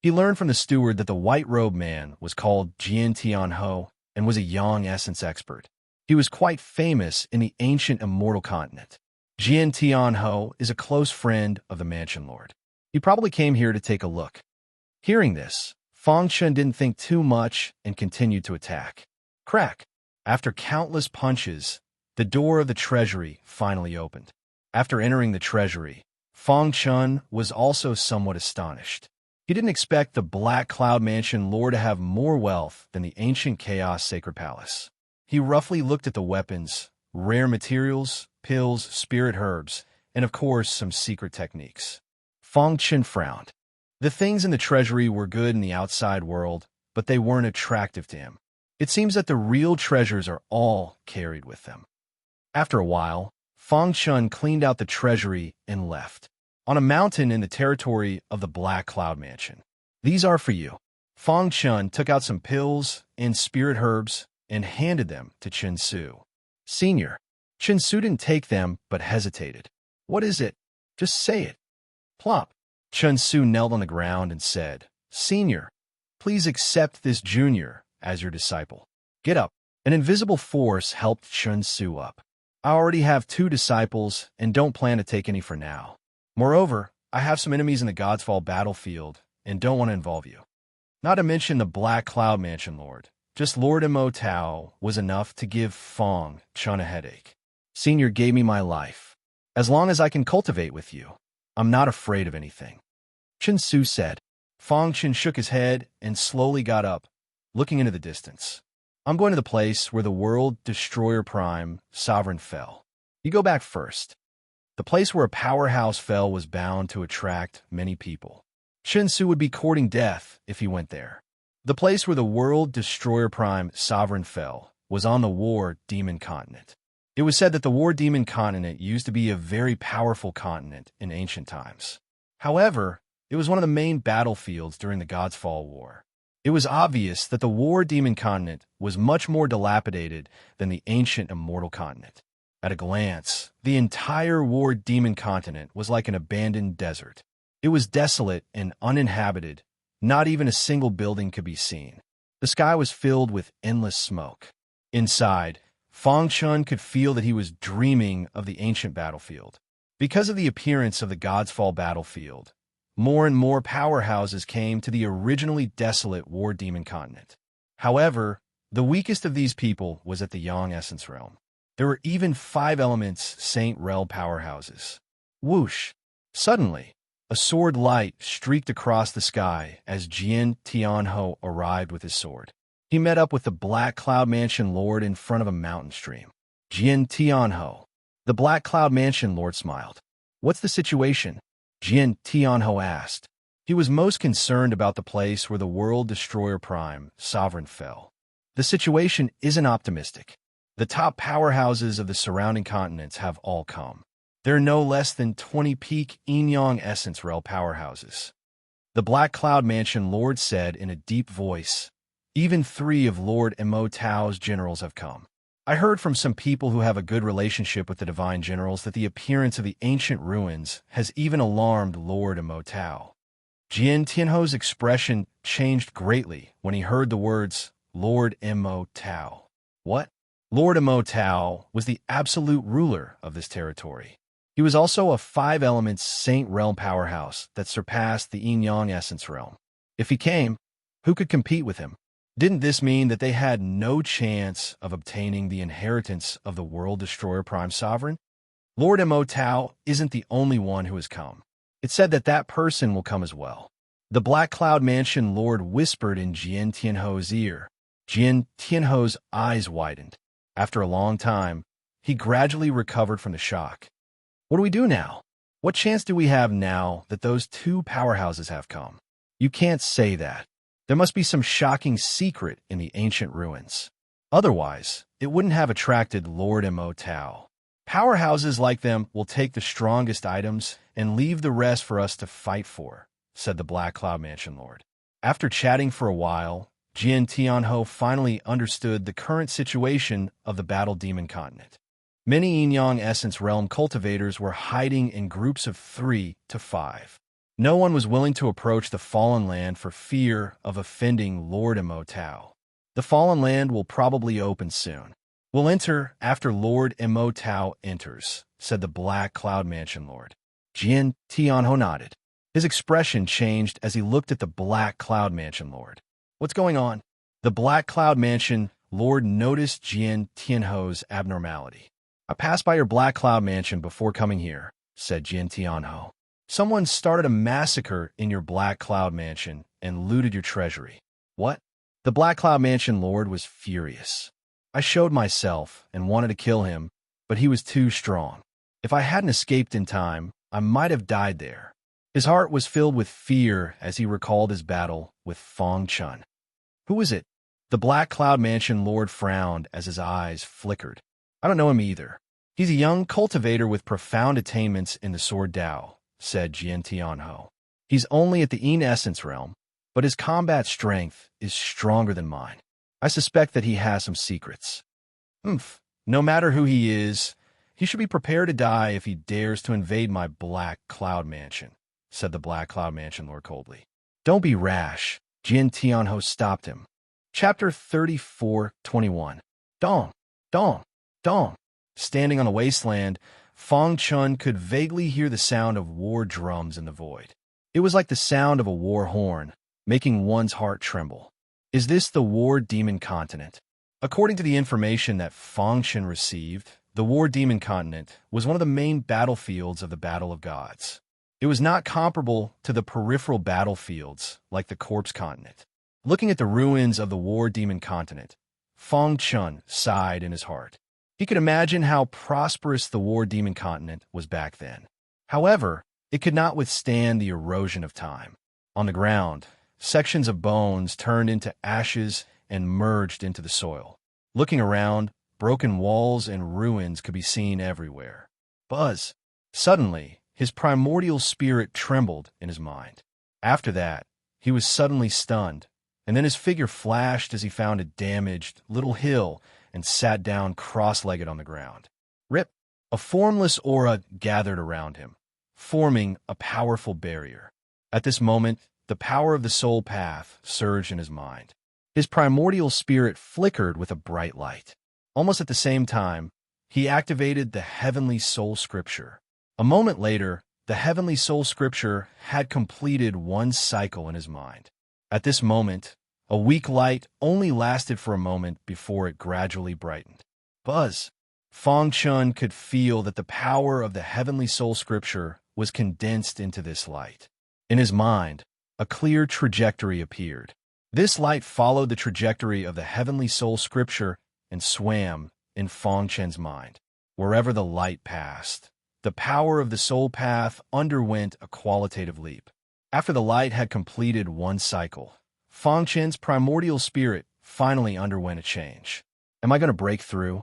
He learned from the steward that the white-robed man was called Jian Tianhou and was a yang essence expert. He was quite famous in the ancient immortal continent. Jian Tianhou is a close friend of the mansion lord. He probably came here to take a look. Hearing this, Fang Chun didn't think too much and continued to attack. Crack! After countless punches, the door of the treasury finally opened. After entering the treasury, Fang Chun was also somewhat astonished. He didn't expect the Black Cloud Mansion lord to have more wealth than the ancient Chaos Sacred Palace. He roughly looked at the weapons, rare materials, pills, spirit herbs, and of course some secret techniques. Fang Chun frowned. The things in the treasury were good in the outside world, but they weren't attractive to him. It seems that the real treasures are all carried with them. After a while, Fang Chun cleaned out the treasury and left. On a mountain in the territory of the Black Cloud Mansion. "These are for you." Fang Chun took out some pills and spirit herbs and handed them to Chen Su. "Senior." Chen Su didn't take them but hesitated. "What is it? Just say it." Plop. Chen Su knelt on the ground and said, "Senior, please accept this junior as your disciple. Get up." An invisible force helped Chen Su up. "I already have 2 disciples and don't plan to take any for now. Moreover, I have some enemies in the Godsfall battlefield and don't want to involve you. Not to mention the Black Cloud Mansion Lord. Just Lord Mo Tao was enough to give Fang Chun a headache. Senior gave me my life. As long as I can cultivate with you, I'm not afraid of anything." Chen Su said. Fang Chun shook his head and slowly got up, looking into the distance. "I'm going to the place where the World Destroyer Prime Sovereign fell. You go back first." The place where a powerhouse fell was bound to attract many people. Chen Su would be courting death if he went there. The place where the World Destroyer Prime Sovereign fell was on the War Demon Continent. It was said that the War Demon Continent used to be a very powerful continent in ancient times. However, it was one of the main battlefields during the Godsfall War. It was obvious that the War Demon Continent was much more dilapidated than the ancient Immortal Continent. At a glance, the entire War Demon Continent was like an abandoned desert. It was desolate and uninhabited. Not even a single building could be seen. The sky was filled with endless smoke. Inside, Fang Chun could feel that he was dreaming of the ancient battlefield. Because of the appearance of the Godsfall battlefield, more and more powerhouses came to the originally desolate War Demon Continent. However, the weakest of these people was at the Yang Essence Realm. There were even 5 elements Saint Rel powerhouses. Whoosh! Suddenly, a sword light streaked across the sky as Jian Tianhou arrived with his sword. He met up with the Black Cloud Mansion Lord in front of a mountain stream. "Jian Tianhou." The Black Cloud Mansion Lord smiled. "What's the situation?" Jian Tianhou asked. He was most concerned about the place where the World Destroyer Prime Sovereign fell. "The situation isn't optimistic. The top powerhouses of the surrounding continents have all come. There are no less than 20 peak Yin-Yang Essence Rel powerhouses." The Black Cloud Mansion Lord said in a deep voice, "Even 3 of Lord Mo Tao's generals have come. I heard from some people who have a good relationship with the Divine Generals that the appearance of the ancient ruins has even alarmed Lord Mo Tao." Jian Tianhou's expression changed greatly when he heard the words, "Lord Mo Tao." What? Lord Mo Tao was the absolute ruler of this territory. He was also a 5 elements Saint Realm powerhouse that surpassed the Yin-Yang Essence Realm. If he came, who could compete with him? Didn't this mean that they had no chance of obtaining the inheritance of the World Destroyer Prime Sovereign? Lord Mo Tao isn't the only one who has come. It's said that that person will come as well. The Black Cloud Mansion Lord whispered in Jian Tianhou's ear. Jian Tianhou's eyes widened. After a long time, he gradually recovered from the shock. "What do we do now? What chance do we have now that those 2 powerhouses have come?" "You can't say that. There must be some shocking secret in the ancient ruins. Otherwise, it wouldn't have attracted Lord Mo Tao. Powerhouses like them will take the strongest items and leave the rest for us to fight for, said the Black Cloud Mansion Lord. After chatting for a while, Jian Tianho finally understood the current situation of the Battle Demon Continent. Many Yin-Yang Essence Realm cultivators were hiding in groups of 3 to 5. No one was willing to approach the Fallen Land for fear of offending Lord Mo Tao. The Fallen Land will probably open soon. We'll enter after Lord Mo Tao enters, said the Black Cloud Mansion Lord. Jian Tianho nodded. His expression changed as he looked at the Black Cloud Mansion Lord. What's going on? The Black Cloud Mansion Lord noticed Jian Tianho's abnormality. I passed by your Black Cloud Mansion before coming here, said Jian Tianho. Someone started a massacre in your Black Cloud Mansion and looted your treasury. What? The Black Cloud Mansion Lord was furious. I showed myself and wanted to kill him, but he was too strong. If I hadn't escaped in time, I might have died there. His heart was filled with fear as he recalled his battle with Fong Chun. Who is it? The Black Cloud Mansion Lord frowned as his eyes flickered. I don't know him either. He's a young cultivator with profound attainments in the Sword Dao, said Jian Tianho. He's only at the Yin Essence realm, but his combat strength is stronger than mine. I suspect that he has some secrets. No matter who he is, he should be prepared to die if he dares to invade my Black Cloud Mansion, said the Black Cloud Mansion Lord coldly. Don't be rash. Jian Tianho stopped him. Chapter 34:21. Dong, dong, dong. Standing on a wasteland, Fong Chun could vaguely hear the sound of war drums in the void. It was like the sound of a war horn, making one's heart tremble. Is this the War Demon Continent? According to the information that Fong Chun received, the War Demon Continent was one of the main battlefields of the Battle of Gods. It was not comparable to the peripheral battlefields like the Corpse Continent. Looking at the ruins of the War Demon Continent, Fong Chun sighed in his heart. He could imagine how prosperous the War Demon Continent was back then. However, it could not withstand the erosion of time. On the ground, sections of bones turned into ashes and merged into the soil. Looking around, broken walls and ruins could be seen everywhere. Buzz! Suddenly, his primordial spirit trembled in his mind. After that, he was suddenly stunned, and then his figure flashed as he found a damaged little hill and sat down cross-legged on the ground. Rip! A formless aura gathered around him, forming a powerful barrier. At this moment, the power of the soul path surged in his mind. His primordial spirit flickered with a bright light. Almost at the same time, he activated the Heavenly Soul Scripture. A moment later, the Heavenly Soul Scripture had completed one cycle in his mind. At this moment, a weak light only lasted for a moment before it gradually brightened. Buzz! Fong Chun could feel that the power of the Heavenly Soul Scripture was condensed into this light. In his mind, a clear trajectory appeared. This light followed the trajectory of the Heavenly Soul Scripture and swam in Fong Chun's mind. Wherever the light passed, the power of the soul path underwent a qualitative leap. After the light had completed one cycle, Fong Chun's primordial spirit finally underwent a change. Am I going to break through?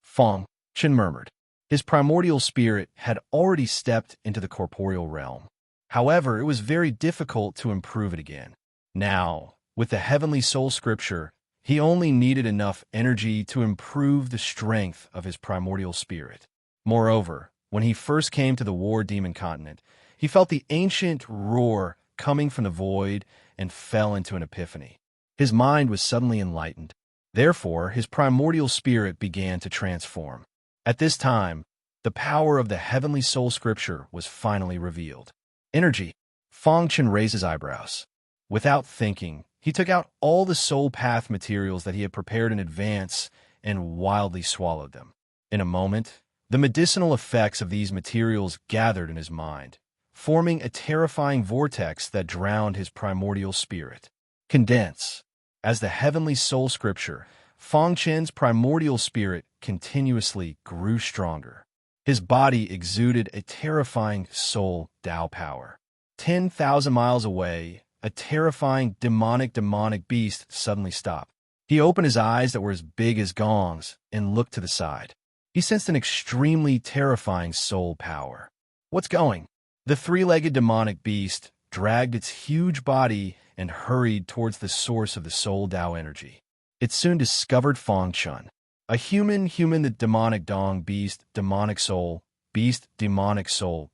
Fong Chun murmured. His primordial spirit had already stepped into the corporeal realm. However, it was very difficult to improve it again. Now, with the Heavenly Soul Scripture, he only needed enough energy to improve the strength of his primordial spirit. Moreover, when he first came to the War Demon Continent, he felt the ancient roar coming from the void and fell into an epiphany. His mind was suddenly enlightened. Therefore, his primordial spirit began to transform. At this time, the power of the Heavenly Soul Scripture was finally revealed. Energy. Fong Chun raised his eyebrows. Without thinking, he took out all the soul path materials that he had prepared in advance and wildly swallowed them. In a moment, the medicinal effects of these materials gathered in his mind, forming a terrifying vortex that drowned his primordial spirit. Condense. As the Heavenly Soul Scripture, Fong Chun's primordial spirit continuously grew stronger. His body exuded a terrifying soul Dao power. 10,000 miles away, a terrifying demonic beast suddenly stopped. He opened his eyes that were as big as gongs and looked to the side. He sensed an extremely terrifying soul power. What's going? The three-legged demonic beast dragged its huge body and hurried towards the source of the soul Tao energy. It soon discovered Feng Chun. A human, the demonic dong, beast, demonic soul, demonic soul,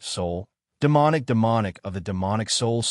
soul, demonic of the demonic soul,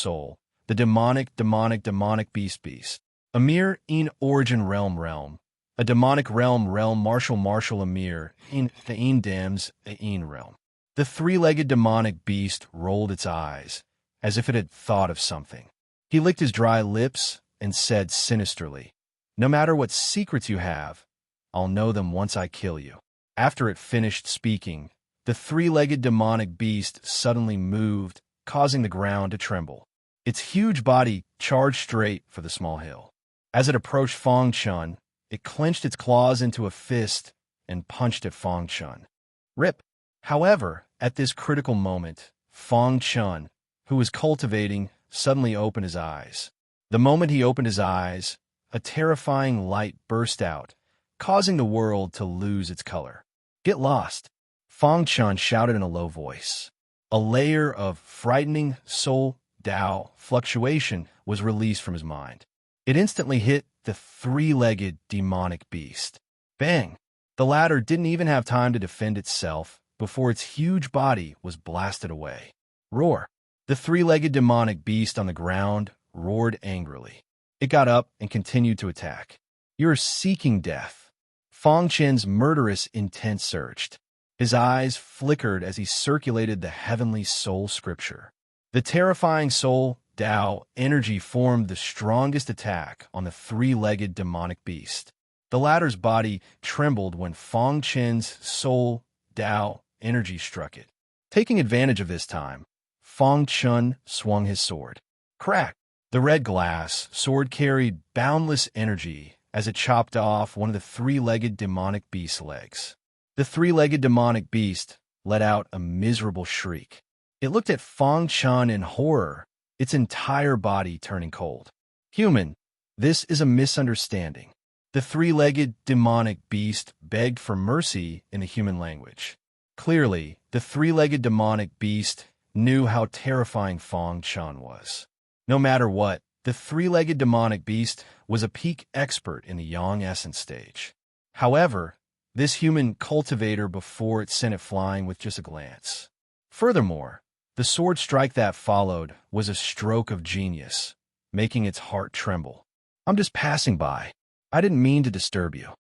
the demonic beast. A mere in origin realm, a demonic realm, martial Amir, in the in dams, a in realm. The three-legged demonic beast rolled its eyes, as if it had thought of something. He licked his dry lips and said sinisterly, "No matter what secrets you have, I'll know them once I kill you." After it finished speaking, the three-legged demonic beast suddenly moved, causing the ground to tremble. Its huge body charged straight for the small hill. As it approached Feng Chun, it clenched its claws into a fist and punched at Feng Chun. Rip! However, at this critical moment, Feng Chun, who was cultivating, suddenly opened his eyes. The moment he opened his eyes, a terrifying light burst out, causing the world to lose its color. "Get lost!" Feng Chun shouted in a low voice. A layer of frightening soul Tao fluctuation was released from his mind. It instantly hit the three-legged demonic beast. Bang! The latter didn't even have time to defend itself before its huge body was blasted away. Roar! The three-legged demonic beast on the ground roared angrily. It got up and continued to attack. "You're seeking death." Feng Chen's murderous intent surged. His eyes flickered as he circulated the heavenly soul scripture. The terrifying soul Tao energy formed the strongest attack on the three-legged demonic beast. The latter's body trembled when Feng Chen's soul Tao energy struck it. Taking advantage of this time, Feng Chun swung his sword. Crack! The red glass sword carried boundless energy as it chopped off one of the three-legged demonic beast's legs. The three-legged demonic beast let out a miserable shriek. It looked at Feng Chun in horror, its entire body turning cold. "Human, this is a misunderstanding." The three-legged demonic beast begged for mercy in the human language. Clearly, the three-legged demonic beast knew how terrifying Feng Chun was. No matter what, the three-legged demonic beast was a peak expert in the Yang Essence stage. However, this human cultivator before it sent it flying with just a glance. Furthermore, the sword strike that followed was a stroke of genius, making its heart tremble. "I'm just passing by. I didn't mean to disturb you."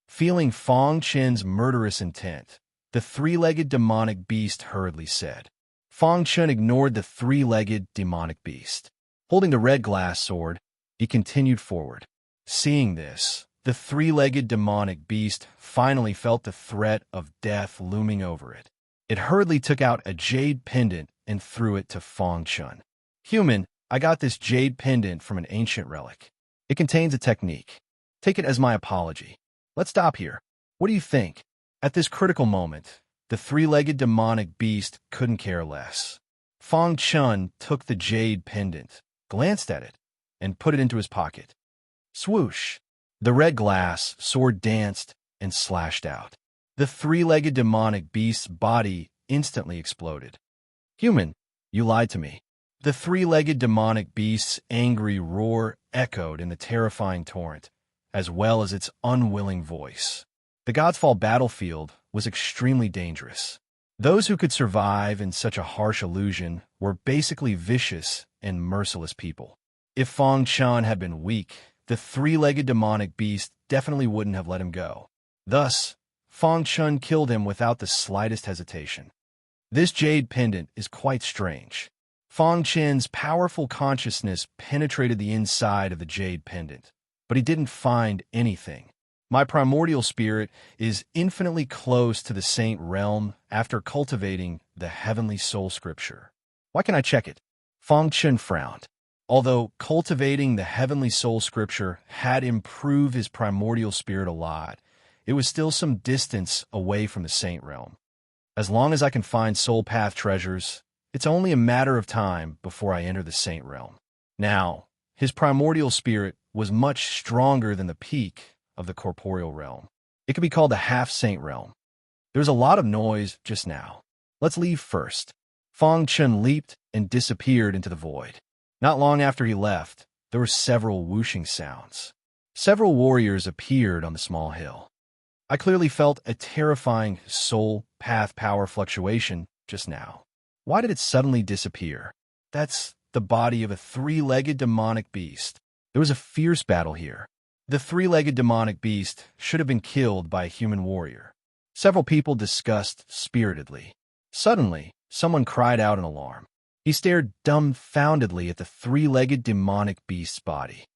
Feeling Feng Chen's murderous intent, the three-legged demonic beast hurriedly said. Feng Chun ignored the three-legged demonic beast. Holding the red glass sword, he continued forward. Seeing this, the three-legged demonic beast finally felt the threat of death looming over it. It hurriedly took out a jade pendant and threw it to Feng Chun. "Human, I got this jade pendant from an ancient relic. It contains a technique. Take it as my apology. Let's stop here. What do you think?" At this critical moment, the three-legged demonic beast couldn't care less. Feng Chun took the jade pendant, glanced at it, and put it into his pocket. Swoosh! The red glass sword danced and slashed out. The three-legged demonic beast's body instantly exploded. "Human, you lied to me." The three-legged demonic beast's angry roar echoed in the terrifying torrent, as well as its unwilling voice. The Godsfall battlefield was extremely dangerous. Those who could survive in such a harsh illusion were basically vicious and merciless people. If Feng Chun had been weak, the three-legged demonic beast definitely wouldn't have let him go. Thus, Feng Chun killed him without the slightest hesitation. This jade pendant is quite strange. Feng Chun's powerful consciousness penetrated the inside of the jade pendant, but he didn't find anything. My primordial spirit is infinitely close to the saint realm after cultivating the heavenly soul scripture. Why can I check it? Feng Chun frowned. Although cultivating the heavenly soul scripture had improved his primordial spirit a lot, it was still some distance away from the saint realm. As long as I can find soul path treasures, It's only a matter of time before I enter the saint realm. Now, his primordial spirit was much stronger than the peak of the corporeal realm. It could be called the half-saint realm. There's a lot of noise just now. Let's leave first. Fang Chun leaped and disappeared into the void. Not long after he left, there were several whooshing sounds. Several warriors appeared on the small hill. I clearly felt a terrifying soul path power fluctuation just now. Why did it suddenly disappear? That's the body of a three-legged demonic beast. There was a fierce battle here. The three-legged demonic beast should have been killed by a human warrior. Several people discussed spiritedly. Suddenly, someone cried out in alarm. He stared dumbfoundedly at the three-legged demonic beast's body.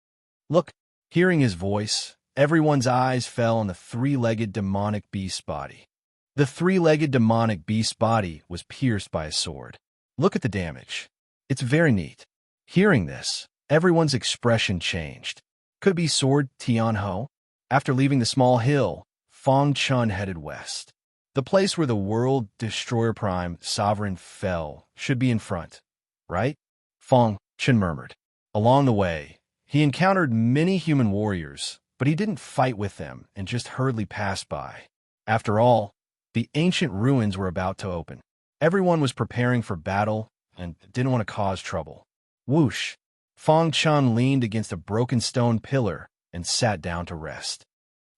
Look, hearing his voice, everyone's eyes fell on the three-legged demonic beast's body. The three-legged demonic beast's body was pierced by a sword. Look at the damage. It's very neat. Hearing this, everyone's expression changed. Could it be Sword Tianho? After leaving the small hill, Fang Chun headed west. The place where the World Destroyer Prime Sovereign fell should be in front, right? Fang Chun murmured. Along the way, he encountered many human warriors, but he didn't fight with them and just hurriedly passed by. After all, the ancient ruins were about to open. Everyone was preparing for battle and didn't want to cause trouble. Whoosh! Fang Chun leaned against a broken stone pillar and sat down to rest.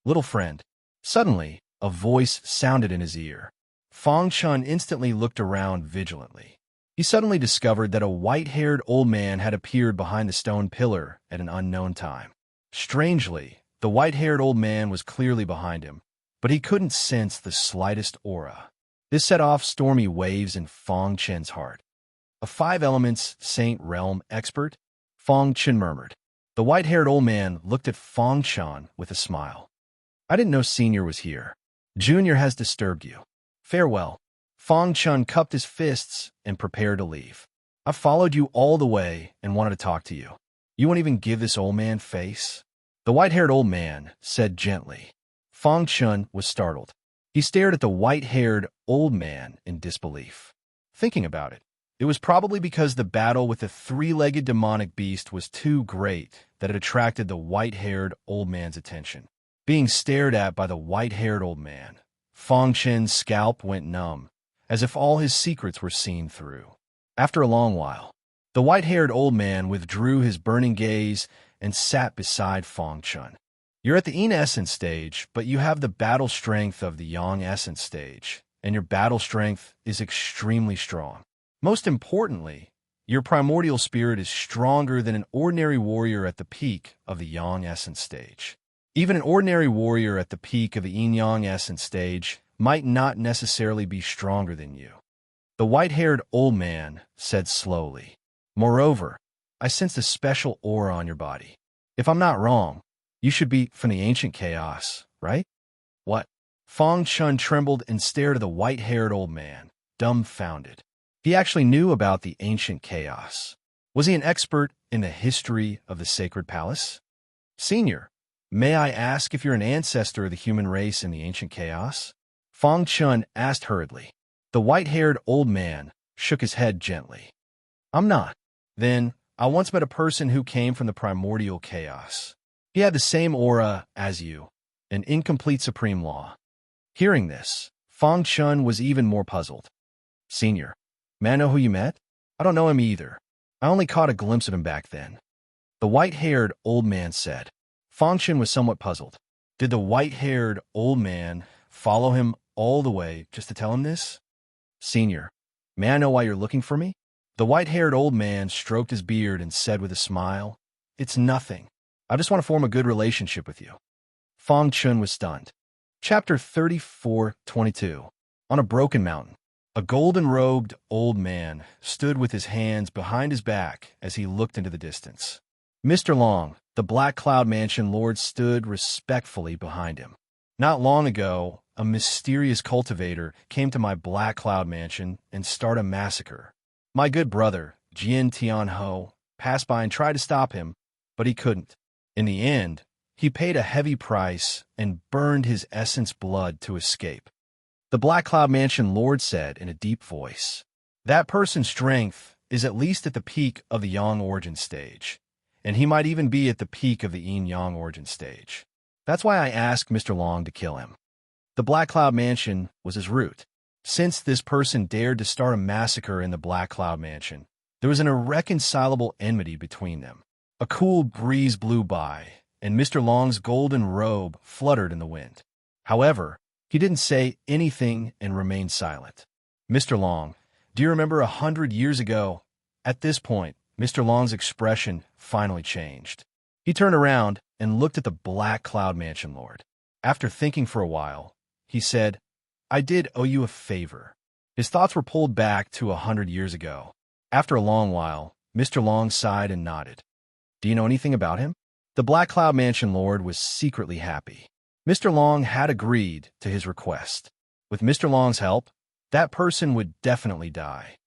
Little friend. Suddenly, a voice sounded in his ear. Fang Chun instantly looked around vigilantly. He suddenly discovered that a white-haired old man had appeared behind the stone pillar at an unknown time. Strangely, the white-haired old man was clearly behind him, but he couldn't sense the slightest aura. This set off stormy waves in Fang Chun's heart. A five-elements saint realm expert? Fang Chun murmured. The white-haired old man looked at Fang Chun with a smile. I didn't know Senior was here. Junior has disturbed you. Farewell. Fang Chun cupped his fists and prepared to leave. I followed you all the way and wanted to talk to you. You won't even give this old man face? The white-haired old man said gently. Fang Chun was startled. He stared at the white-haired old man in disbelief. Thinking about it, it was probably because the battle with the three-legged demonic beast was too great that it attracted the white-haired old man's attention. Being stared at by the white-haired old man, Fang Chun's scalp went numb, as if all his secrets were seen through. After a long while, the white-haired old man withdrew his burning gaze and sat beside Fang Chun. You're at the Yin Essence stage, but you have the battle strength of the Yang Essence stage, and your battle strength is extremely strong. Most importantly, your primordial spirit is stronger than an ordinary warrior at the peak of the Yang Essence stage. Even an ordinary warrior at the peak of the Yin-Yang Essence stage might not necessarily be stronger than you. The white-haired old man said slowly. Moreover, I sense a special aura on your body. If I'm not wrong, you should be from the ancient chaos, right? What? Fang Chun trembled and stared at the white-haired old man, dumbfounded. He actually knew about the ancient chaos. Was he an expert in the history of the sacred palace? Senior, may I ask if you're an ancestor of the human race in the ancient chaos? Fang Chun asked hurriedly. The white-haired old man shook his head gently. I'm not. Then, I once met a person who came from the primordial chaos. He had the same aura as you, an incomplete supreme law. Hearing this, Fang Chun was even more puzzled. Senior, may I know who you met? I don't know him either. I only caught a glimpse of him back then. The white-haired old man said. Fang Chun was somewhat puzzled. Did the white-haired old man follow him all the way just to tell him this? Senior, may I know why you're looking for me? The white-haired old man stroked his beard and said with a smile, It's nothing. I just want to form a good relationship with you. Fang Chun was stunned. Chapter 34:22. On a broken mountain, a golden-robed old man stood with his hands behind his back as he looked into the distance. Mr. Long, the Black Cloud Mansion Lord, stood respectfully behind him. Not long ago, a mysterious cultivator came to my Black Cloud Mansion and started a massacre. My good brother, Jian Tianho, passed by and tried to stop him, but he couldn't. In the end, he paid a heavy price and burned his essence blood to escape. The Black Cloud Mansion Lord said in a deep voice. That person's strength is at least at the peak of the yang origin stage, and he might even be at the peak of the yin-yang origin stage. That's why I asked Mr. Long to kill him. The Black Cloud Mansion was his route. Since this person dared to start a massacre in the Black Cloud Mansion, there was an irreconcilable enmity between them. A cool breeze blew by, and Mr. Long's golden robe fluttered in the wind. However, he didn't say anything and remained silent. Mr. Long, do you remember 100 years ago? At this point, Mr. Long's expression finally changed. He turned around and looked at the Black Cloud Mansion Lord. After thinking for a while, he said, "I did owe you a favor." His thoughts were pulled back to 100 years ago. After a long while, Mr. Long sighed and nodded. "Do you know anything about him?" The Black Cloud Mansion Lord was secretly happy. Mr. Long had agreed to his request. With Mr. Long's help, that person would definitely die.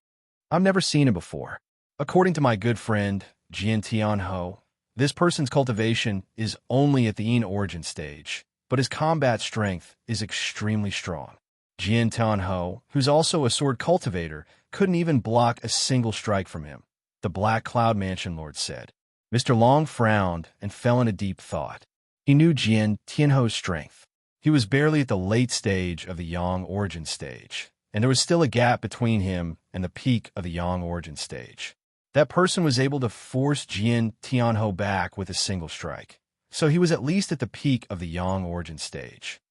I've never seen him before. According to my good friend, Jian Tianho, this person's cultivation is only at the yin origin stage, but his combat strength is extremely strong. Jian Tianho, who's also a sword cultivator, couldn't even block a single strike from him, the Black Cloud Mansion Lord said. Mr. Long frowned and fell into deep thought. He knew Jian Tianho's strength. He was barely at the late stage of the yang origin stage, and there was still a gap between him and the peak of the yang origin stage. That person was able to force Jian Tianho back with a single strike, so he was at least at the peak of the yang origin stage.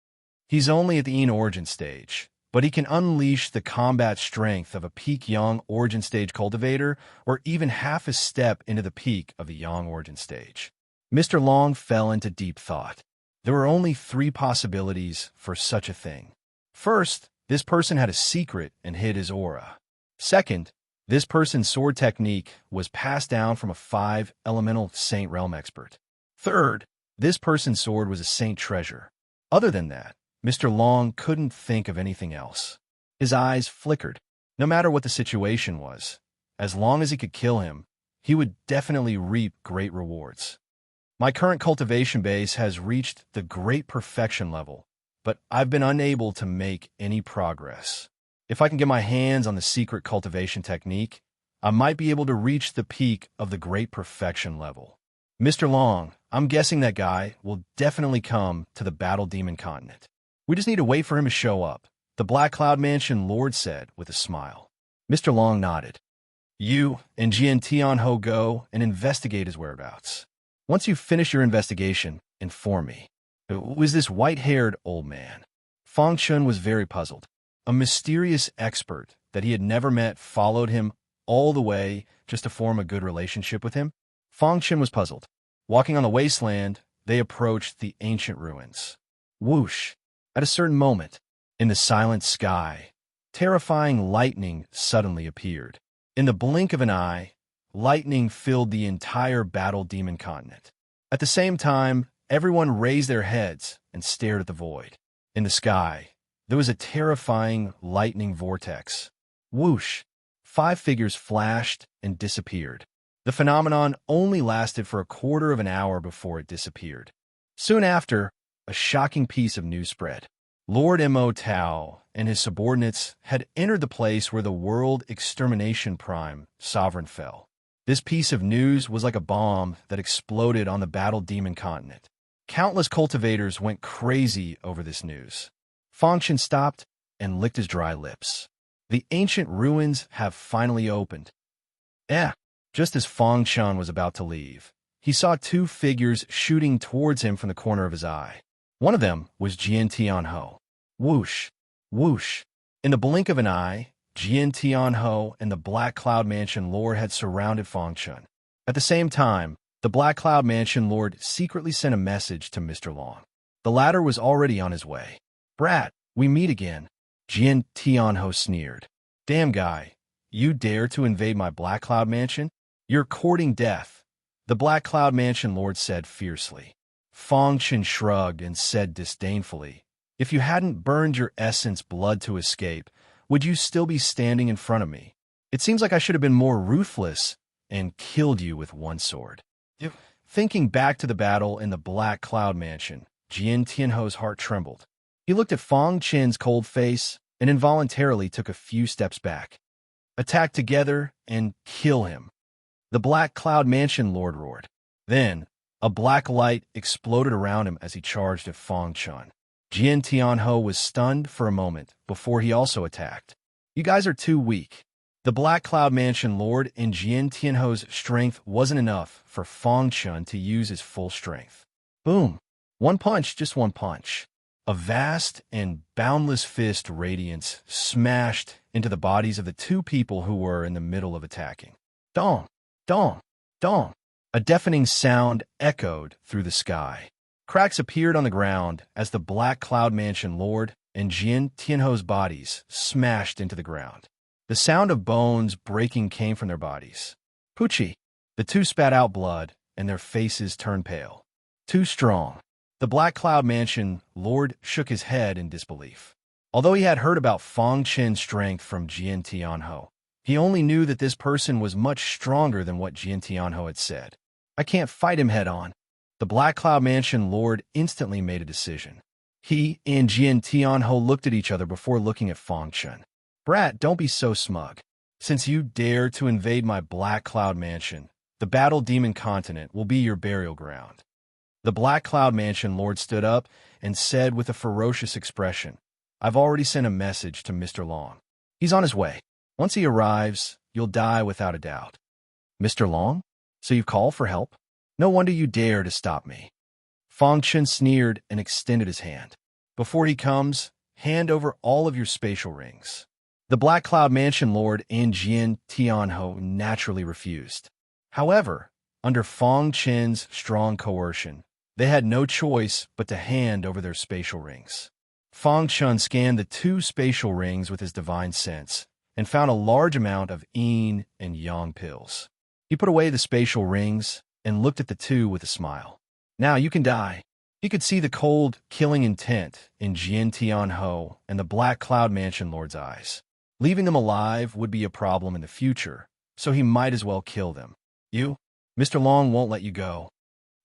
He's only at the yin origin stage, but he can unleash the combat strength of a peak yang origin stage cultivator or even half a step into the peak of the yang origin stage. Mr. Long fell into deep thought. There were only 3 possibilities for such a thing. First, this person had a secret and hid his aura. Second, this person's sword technique was passed down from a 5-elemental Saint Realm expert. Third, this person's sword was a Saint treasure. Other than that, Mr. Long couldn't think of anything else. His eyes flickered. No matter what the situation was, as long as he could kill him, he would definitely reap great rewards. My current cultivation base has reached the great perfection level, but I've been unable to make any progress. If I can get my hands on the secret cultivation technique, I might be able to reach the peak of the great perfection level. Mr. Long, I'm guessing that guy will definitely come to the Battle Demon Continent. We just need to wait for him to show up, the Black Cloud Mansion Lord said with a smile. Mr. Long nodded. You and Jian Tianho go and investigate his whereabouts. Once you finish your investigation, inform me. Who is this white-haired old man? Fang Chun was very puzzled. A mysterious expert that he had never met followed him all the way just to form a good relationship with him. Fang Chun was puzzled. Walking on the wasteland, they approached the ancient ruins. Whoosh! At a certain moment, in the silent sky, terrifying lightning suddenly appeared. In the blink of an eye, lightning filled the entire Battle Demon Continent. At the same time, everyone raised their heads and stared at the void. In the sky, there was a terrifying lightning vortex. Whoosh! 5 figures flashed and disappeared. The phenomenon only lasted for a quarter of an hour before it disappeared. Soon after, a shocking piece of news spread. Lord Mo Tao and his subordinates had entered the place where the World Extermination Prime Sovereign fell. This piece of news was like a bomb that exploded on the Battle Demon Continent. Countless cultivators went crazy over this news. Fang Chun stopped and licked his dry lips. The ancient ruins have finally opened. Just as Fang Chun was about to leave, he saw 2 figures shooting towards him from the corner of his eye. One of them was Jian Tianho. Whoosh! Whoosh! In the blink of an eye, Jian Tianho and the Black Cloud Mansion Lord had surrounded Fang Chun. At the same time, the Black Cloud Mansion Lord secretly sent a message to Mr. Long. The latter was already on his way. Brat, we meet again. Jian Tianho sneered. Damn guy, you dare to invade my Black Cloud Mansion? You're courting death, the Black Cloud Mansion Lord said fiercely. Fang Chun shrugged and said disdainfully, If you hadn't burned your essence blood to escape, would you still be standing in front of me? It seems like I should have been more ruthless and killed you with one sword. Thinking back to the battle in the Black Cloud Mansion, Jian Tianho's heart trembled. He looked at Fang Chun's cold face and involuntarily took a few steps back. Attack together and kill him." The Black Cloud Mansion Lord roared. Then, a black light exploded around him as he charged at Fong Chun. Jian Tianho was stunned for a moment before he also attacked. "You guys are too weak." The Black Cloud Mansion Lord and Jian Tianho's strength wasn't enough for Fong Chun to use his full strength. Boom. One punch, just one punch. A vast and boundless fist radiance smashed into the bodies of the two people who were in the middle of attacking. Dong, dong, dong. A deafening sound echoed through the sky. Cracks appeared on the ground as the Black Cloud Mansion Lord and Jian Tianho's bodies smashed into the ground. The sound of bones breaking came from their bodies. Poochie. The two spat out blood, and their faces turned pale. Too strong. The Black Cloud Mansion Lord shook his head in disbelief. Although he had heard about Fong Chen's strength from Jian Tianho, he only knew that this person was much stronger than what Jian Tianho had said. "I can't fight him head-on." The Black Cloud Mansion Lord instantly made a decision. He and Jian Tianho looked at each other before looking at Fong Chen. "Brat, don't be so smug. Since you dare to invade my Black Cloud Mansion, the Battle Demon Continent will be your burial ground." The Black Cloud Mansion Lord stood up and said with a ferocious expression, "I've already sent a message to Mr. Long. He's on his way. Once he arrives, you'll die without a doubt." "Mr. Long? So you call for help? No wonder you dare to stop me." Fong Chen sneered and extended his hand. "Before he comes, hand over all of your spatial rings." The Black Cloud Mansion Lord and Jian Tianho naturally refused. However, under Fong Chen's strong coercion, they had no choice but to hand over their spatial rings. Fong Chen scanned the two spatial rings with his divine sense and found a large amount of yin and yang pills. He put away the spatial rings and looked at the two with a smile. "Now you can die." He could see the cold, killing intent in Jian Tianho and the Black Cloud Mansion Lord's eyes. Leaving them alive would be a problem in the future, so he might as well kill them. "You? Mr. Long won't let you go."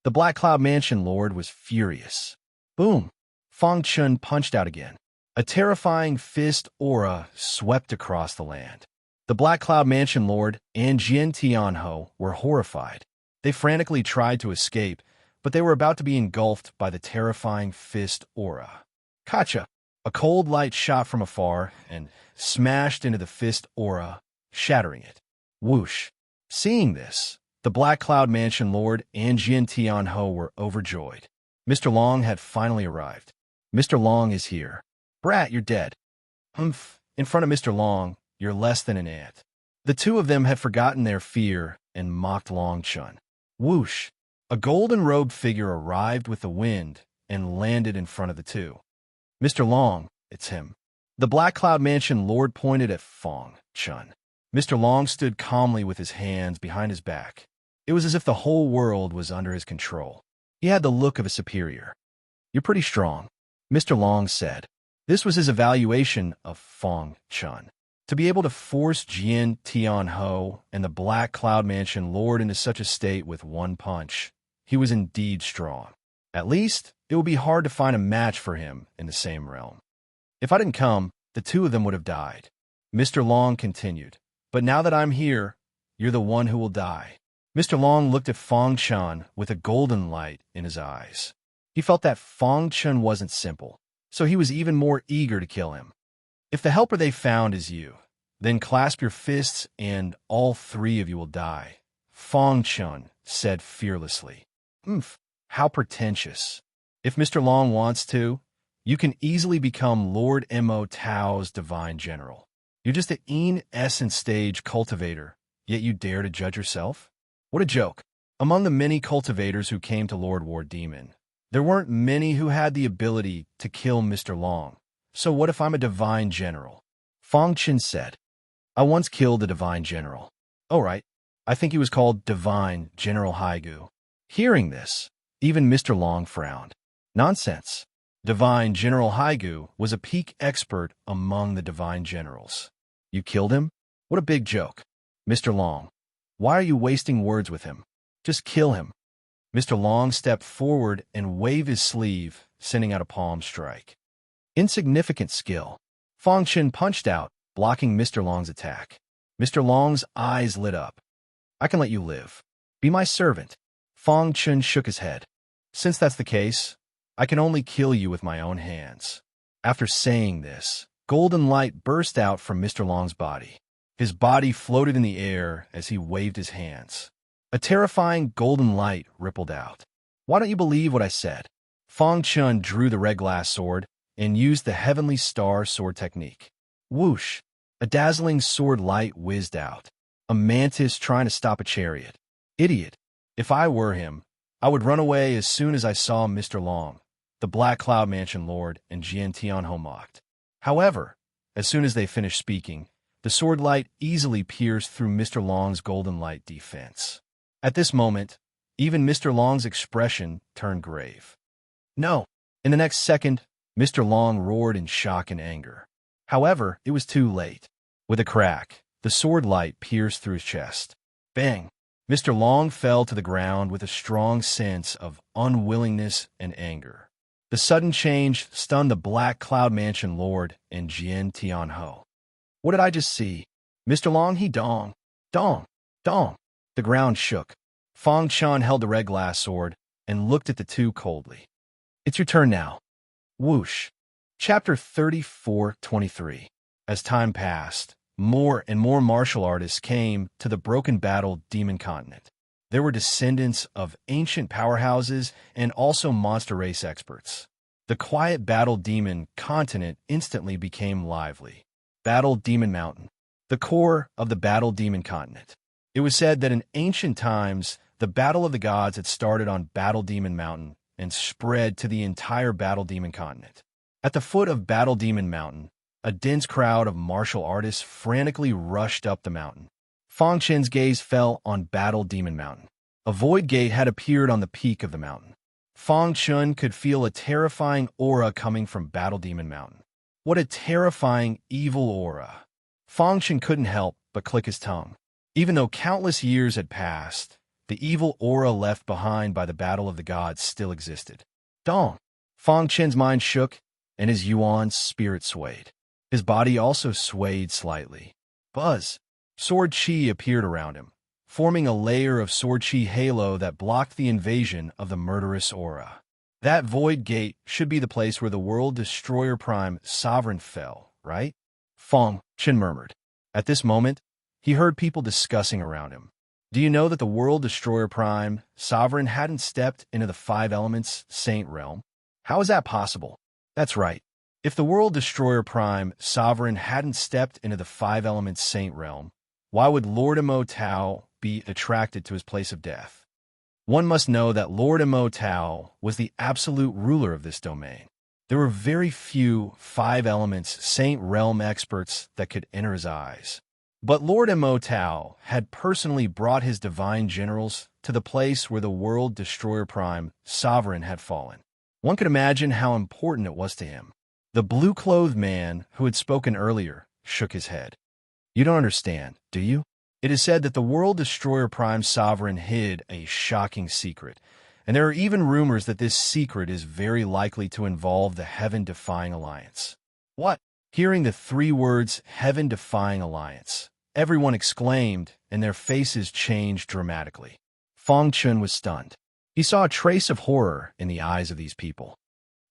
The Black Cloud Mansion Lord was furious. Boom! Fong Chun punched out again. A terrifying fist aura swept across the land. The Black Cloud Mansion Lord and Jian Tianho were horrified. They frantically tried to escape, but they were about to be engulfed by the terrifying fist aura. Kacha! A cold light shot from afar and smashed into the fist aura, shattering it. Whoosh! Seeing this, the Black Cloud Mansion Lord and Jian Tianho were overjoyed. Mr. Long had finally arrived. "Mr. Long is here." "Brat, you're dead." "Humph, in front of Mr. Long, you're less than an ant." The two of them had forgotten their fear and mocked Long Chun. Whoosh! A golden-robed figure arrived with the wind and landed in front of the two. "Mr. Long, it's him." The Black Cloud Mansion Lord pointed at Fong Chun. Mr. Long stood calmly with his hands behind his back. It was as if the whole world was under his control. He had the look of a superior. "You're pretty strong," Mr. Long said. This was his evaluation of Fong Chun. To be able to force Jian Tianho and the Black Cloud Mansion Lord into such a state with one punch, he was indeed strong. At least, it would be hard to find a match for him in the same realm. "If I didn't come, the two of them would have died," Mr. Long continued. "But now that I'm here, you're the one who will die." Mr. Long looked at Fong Chun with a golden light in his eyes. He felt that Fong Chun wasn't simple, so he was even more eager to kill him. "If the helper they found is you, then clasp your fists and all three of you will die," Fong Chun said fearlessly. "Humph, how pretentious. If Mr. Long wants to, you can easily become Lord Mo Tao's divine general. You're just an Yin essence stage cultivator, yet you dare to judge yourself? What a joke." Among the many cultivators who came to Lord War Demon, there weren't many who had the ability to kill Mr. Long. "So what if I'm a divine general?" Fong Chin said. "I once killed a divine general." "Oh, right. I think he was called Divine General Haigu." Hearing this, even Mr. Long frowned. "Nonsense. Divine General Haigu was a peak expert among the divine generals. You killed him? What a big joke." "Mr. Long, why are you wasting words with him? Just kill him." Mr. Long stepped forward and waved his sleeve, sending out a palm strike. Insignificant skill. Fong Chin punched out, blocking Mr. Long's attack. Mr. Long's eyes lit up. I can let you live. Be my servant. Fong Chun shook his head. Since that's the case, I can only kill you with my own hands. After saying this, golden light burst out from Mr. Long's body. His body floated in the air as he waved his hands. A terrifying golden light rippled out. Why don't you believe what I said? Fong Chun drew the red glass sword and used the heavenly star sword technique. Whoosh! A dazzling sword light whizzed out. A mantis trying to stop a chariot. Idiot! If I were him, I would run away as soon as I saw Mr. Long, the Black Cloud Mansion Lord, and Jian Tianho mocked. However, as soon as they finished speaking, the sword light easily pierced through Mr. Long's golden light defense. At this moment, even Mr. Long's expression turned grave. No! In the next second, Mr. Long roared in shock and anger. However, it was too late. With a crack, the sword light pierced through his chest. Bang! Mr. Long fell to the ground with a strong sense of unwillingness and anger. The sudden change stunned the Black Cloud Mansion Lord and Jian Tianho. What did I just see? Mr. Long, he dong. Dong. Dong. The ground shook. Fong Chun held the red glass sword and looked at the two coldly. It's your turn now. Whoosh. Chapter 34-23. As time passed, more and more martial artists came to the broken battle demon continent. There were descendants of ancient powerhouses and also monster race experts. The quiet battle demon continent instantly became lively. Battle Demon Mountain, the core of the battle demon continent. It was said that in ancient times, the battle of the gods had started on Battle Demon Mountain and spread to the entire battle demon continent. At the foot of Battle Demon Mountain, a dense crowd of martial artists frantically rushed up the mountain. Fong Chen's gaze fell on Battle Demon Mountain. A void gate had appeared on the peak of the mountain. Fong Chun could feel a terrifying aura coming from Battle Demon Mountain. What a terrifying, evil aura. Fong Chun couldn't help but click his tongue. Even though countless years had passed, the evil aura left behind by the Battle of the Gods still existed. Dong! Fong Chen's mind shook, and his Yuan's spirit swayed. His body also swayed slightly. Buzz! Sword Chi appeared around him, forming a layer of Sword Chi halo that blocked the invasion of the murderous aura. That void gate should be the place where the World Destroyer Prime Sovereign fell, right? Fong Chen murmured. At this moment, he heard people discussing around him. Do you know that the World Destroyer Prime Sovereign hadn't stepped into the Five Elements Saint realm? How is that possible? That's right. If the World Destroyer Prime Sovereign hadn't stepped into the Five Elements Saint realm, why would Lord Mo Tao be attracted to his place of death? One must know that Lord Mo Tao was the absolute ruler of this domain. There were very few Five Elements Saint realm experts that could enter his eyes. But Lord Mo Tao had personally brought his divine generals to the place where the World Destroyer Prime Sovereign had fallen. One could imagine how important it was to him. The blue-clothed man who had spoken earlier shook his head. You don't understand, do you? It is said that the World Destroyer Prime Sovereign hid a shocking secret, and there are even rumors that this secret is very likely to involve the Heaven-Defying Alliance. What? Hearing the three words Heaven-Defying Alliance, everyone exclaimed, and their faces changed dramatically. Fong Chun was stunned. He saw a trace of horror in the eyes of these people.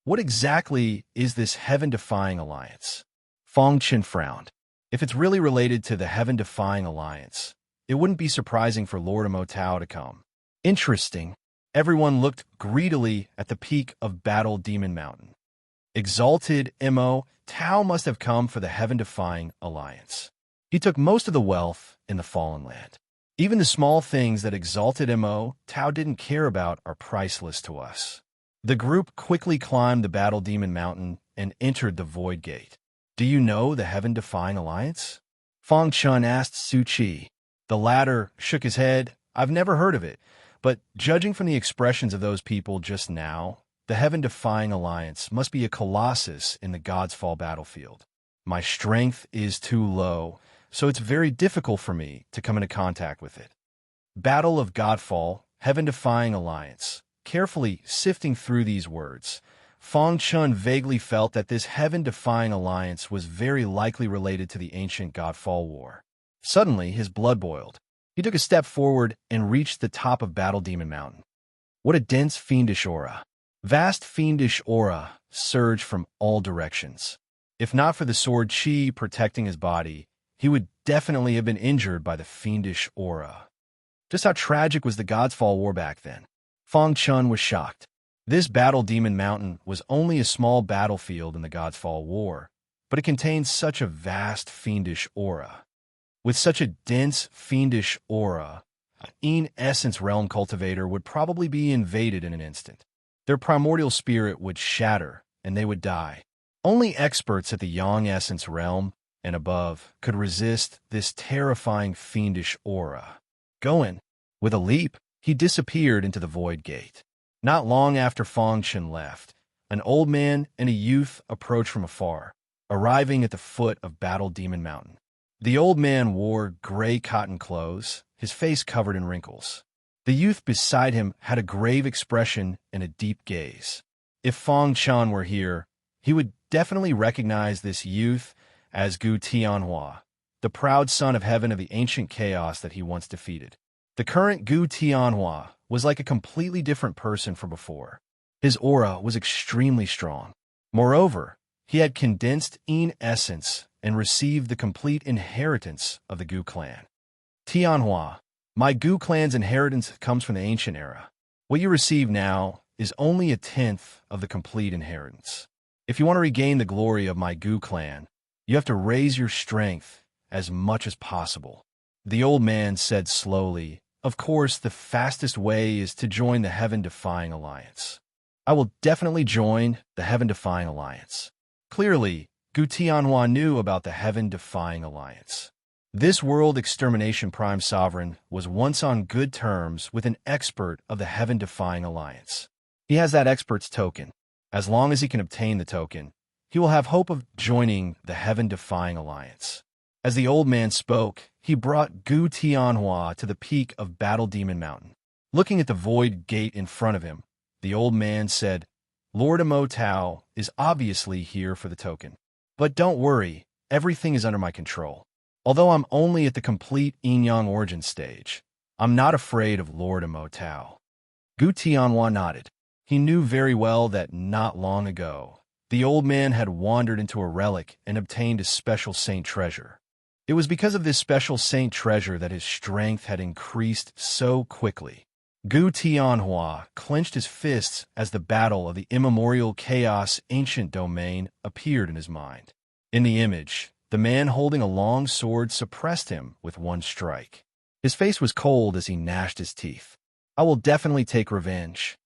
What exactly is this Heaven-Defying Alliance? Fong Chun frowned. If it's really related to the Heaven-Defying Alliance, it wouldn't be surprising for Lord Mo Tao to come. Interesting. Everyone looked greedily at the peak of Battle Demon Mountain. Exalted Mo Tao must have come for the Heaven-Defying Alliance. He took most of the wealth in the Fallen Land. Even the small things that Exalted Mo Tao didn't care about are priceless to us. The group quickly climbed the Battle Demon Mountain and entered the Void Gate. Do you know the Heaven-Defying Alliance? Fong Chun asked Su Chi. The latter shook his head. I've never heard of it, but judging from the expressions of those people just now, the Heaven-Defying Alliance must be a colossus in the God's Fall battlefield. My strength is too low, so it's very difficult for me to come into contact with it. Battle of Godfall, Heaven-Defying Alliance. Carefully sifting through these words, Fong Chun vaguely felt that this Heaven-Defying Alliance was very likely related to the ancient Godfall War. Suddenly, his blood boiled. He took a step forward and reached the top of Battle Demon Mountain. What a dense fiendish aura. Vast fiendish aura surged from all directions. If not for the sword chi protecting his body, he would definitely have been injured by the fiendish aura. Just how tragic was the God's Fall War back then? Fang Chun was shocked. This Battle Demon Mountain was only a small battlefield in the God's Fall War, but it contained such a vast fiendish aura. With such a dense fiendish aura, an essence realm cultivator would probably be invaded in an instant. Their primordial spirit would shatter, and they would die. Only experts at the Yang essence realm and above could resist this terrifying fiendish aura. Going. With a leap, he disappeared into the void gate. Not long after Fang Chen left, an old man and a youth approached from afar, arriving at the foot of Battle Demon Mountain. The old man wore gray cotton clothes, his face covered in wrinkles. The youth beside him had a grave expression and a deep gaze. If Fang Chen were here, he would definitely recognize this youth as Gu Tianhua, the proud son of heaven of the ancient chaos that he once defeated. The current Gu Tianhua was like a completely different person from before. His aura was extremely strong. Moreover, he had condensed essence and received the complete inheritance of the Gu clan. Tianhua, my Gu clan's inheritance comes from the ancient era. What you receive now is only a tenth of the complete inheritance. If you want to regain the glory of my Gu clan, you have to raise your strength as much as possible. The old man said slowly, of course, the fastest way is to join the Heaven-Defying Alliance. I will definitely join the Heaven-Defying Alliance. Clearly, Gu Tianhua knew about the Heaven-Defying Alliance. This World Extermination Prime Sovereign was once on good terms with an expert of the Heaven-Defying Alliance. He has that expert's token. As long as he can obtain the token, he will have hope of joining the Heaven-Defying Alliance. As the old man spoke, he brought Gu Tianhua to the peak of Battle Demon Mountain. Looking at the void gate in front of him, the old man said, Lord Amo Tao is obviously here for the token. But don't worry, everything is under my control. Although I'm only at the complete yin-yang origin stage, I'm not afraid of Lord Amo Tao. Gu Tianhua nodded. He knew very well that not long ago, the old man had wandered into a relic and obtained a special saint treasure. It was because of this special saint treasure that his strength had increased so quickly. Gu Tianhua clenched his fists as the battle of the immemorial chaos ancient domain appeared in his mind. In the image, the man holding a long sword suppressed him with one strike. His face was cold as he gnashed his teeth. I will definitely take revenge,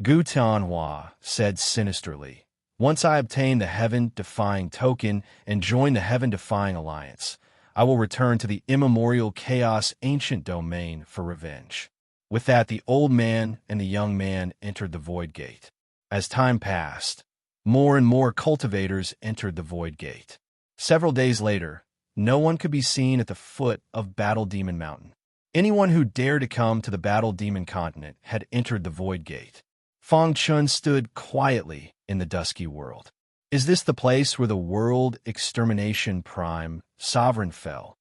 Gu Tianhua said sinisterly. Once I obtain the Heaven-Defying token and join the Heaven-Defying Alliance, I will return to the immemorial chaos ancient domain for revenge. With that, the old man and the young man entered the void gate. As time passed, more and more cultivators entered the void gate. Several days later, no one could be seen at the foot of Battle Demon Mountain. Anyone who dared to come to the Battle Demon continent had entered the void gate. Fang Chun stood quietly in the dusky world. Is this the place where the World Extermination Prime Sovereign fell?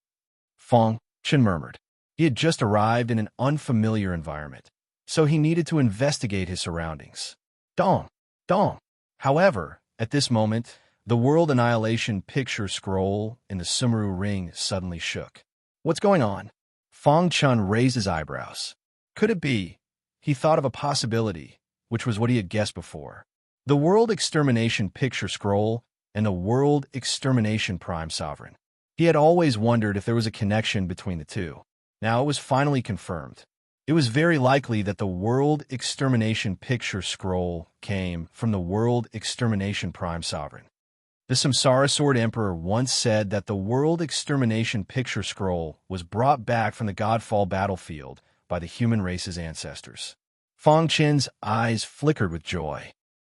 Fang Chun murmured. He had just arrived in an unfamiliar environment, so he needed to investigate his surroundings. Dong, dong. However, at this moment, the World Annihilation picture scroll in the Sumeru ring suddenly shook. What's going on? Fang Chun raised his eyebrows. Could it be? He thought of a possibility, which was what he had guessed before. The World Extermination picture scroll and the World Extermination Prime Sovereign. He had always wondered if there was a connection between the two. Now it was finally confirmed. It was very likely that the World Extermination picture scroll came from the World Extermination Prime Sovereign. The Samsara Sword Emperor once said that the World Extermination picture scroll was brought back from the Godfall battlefield by the human race's ancestors. Fang Chen's eyes flickered with joy.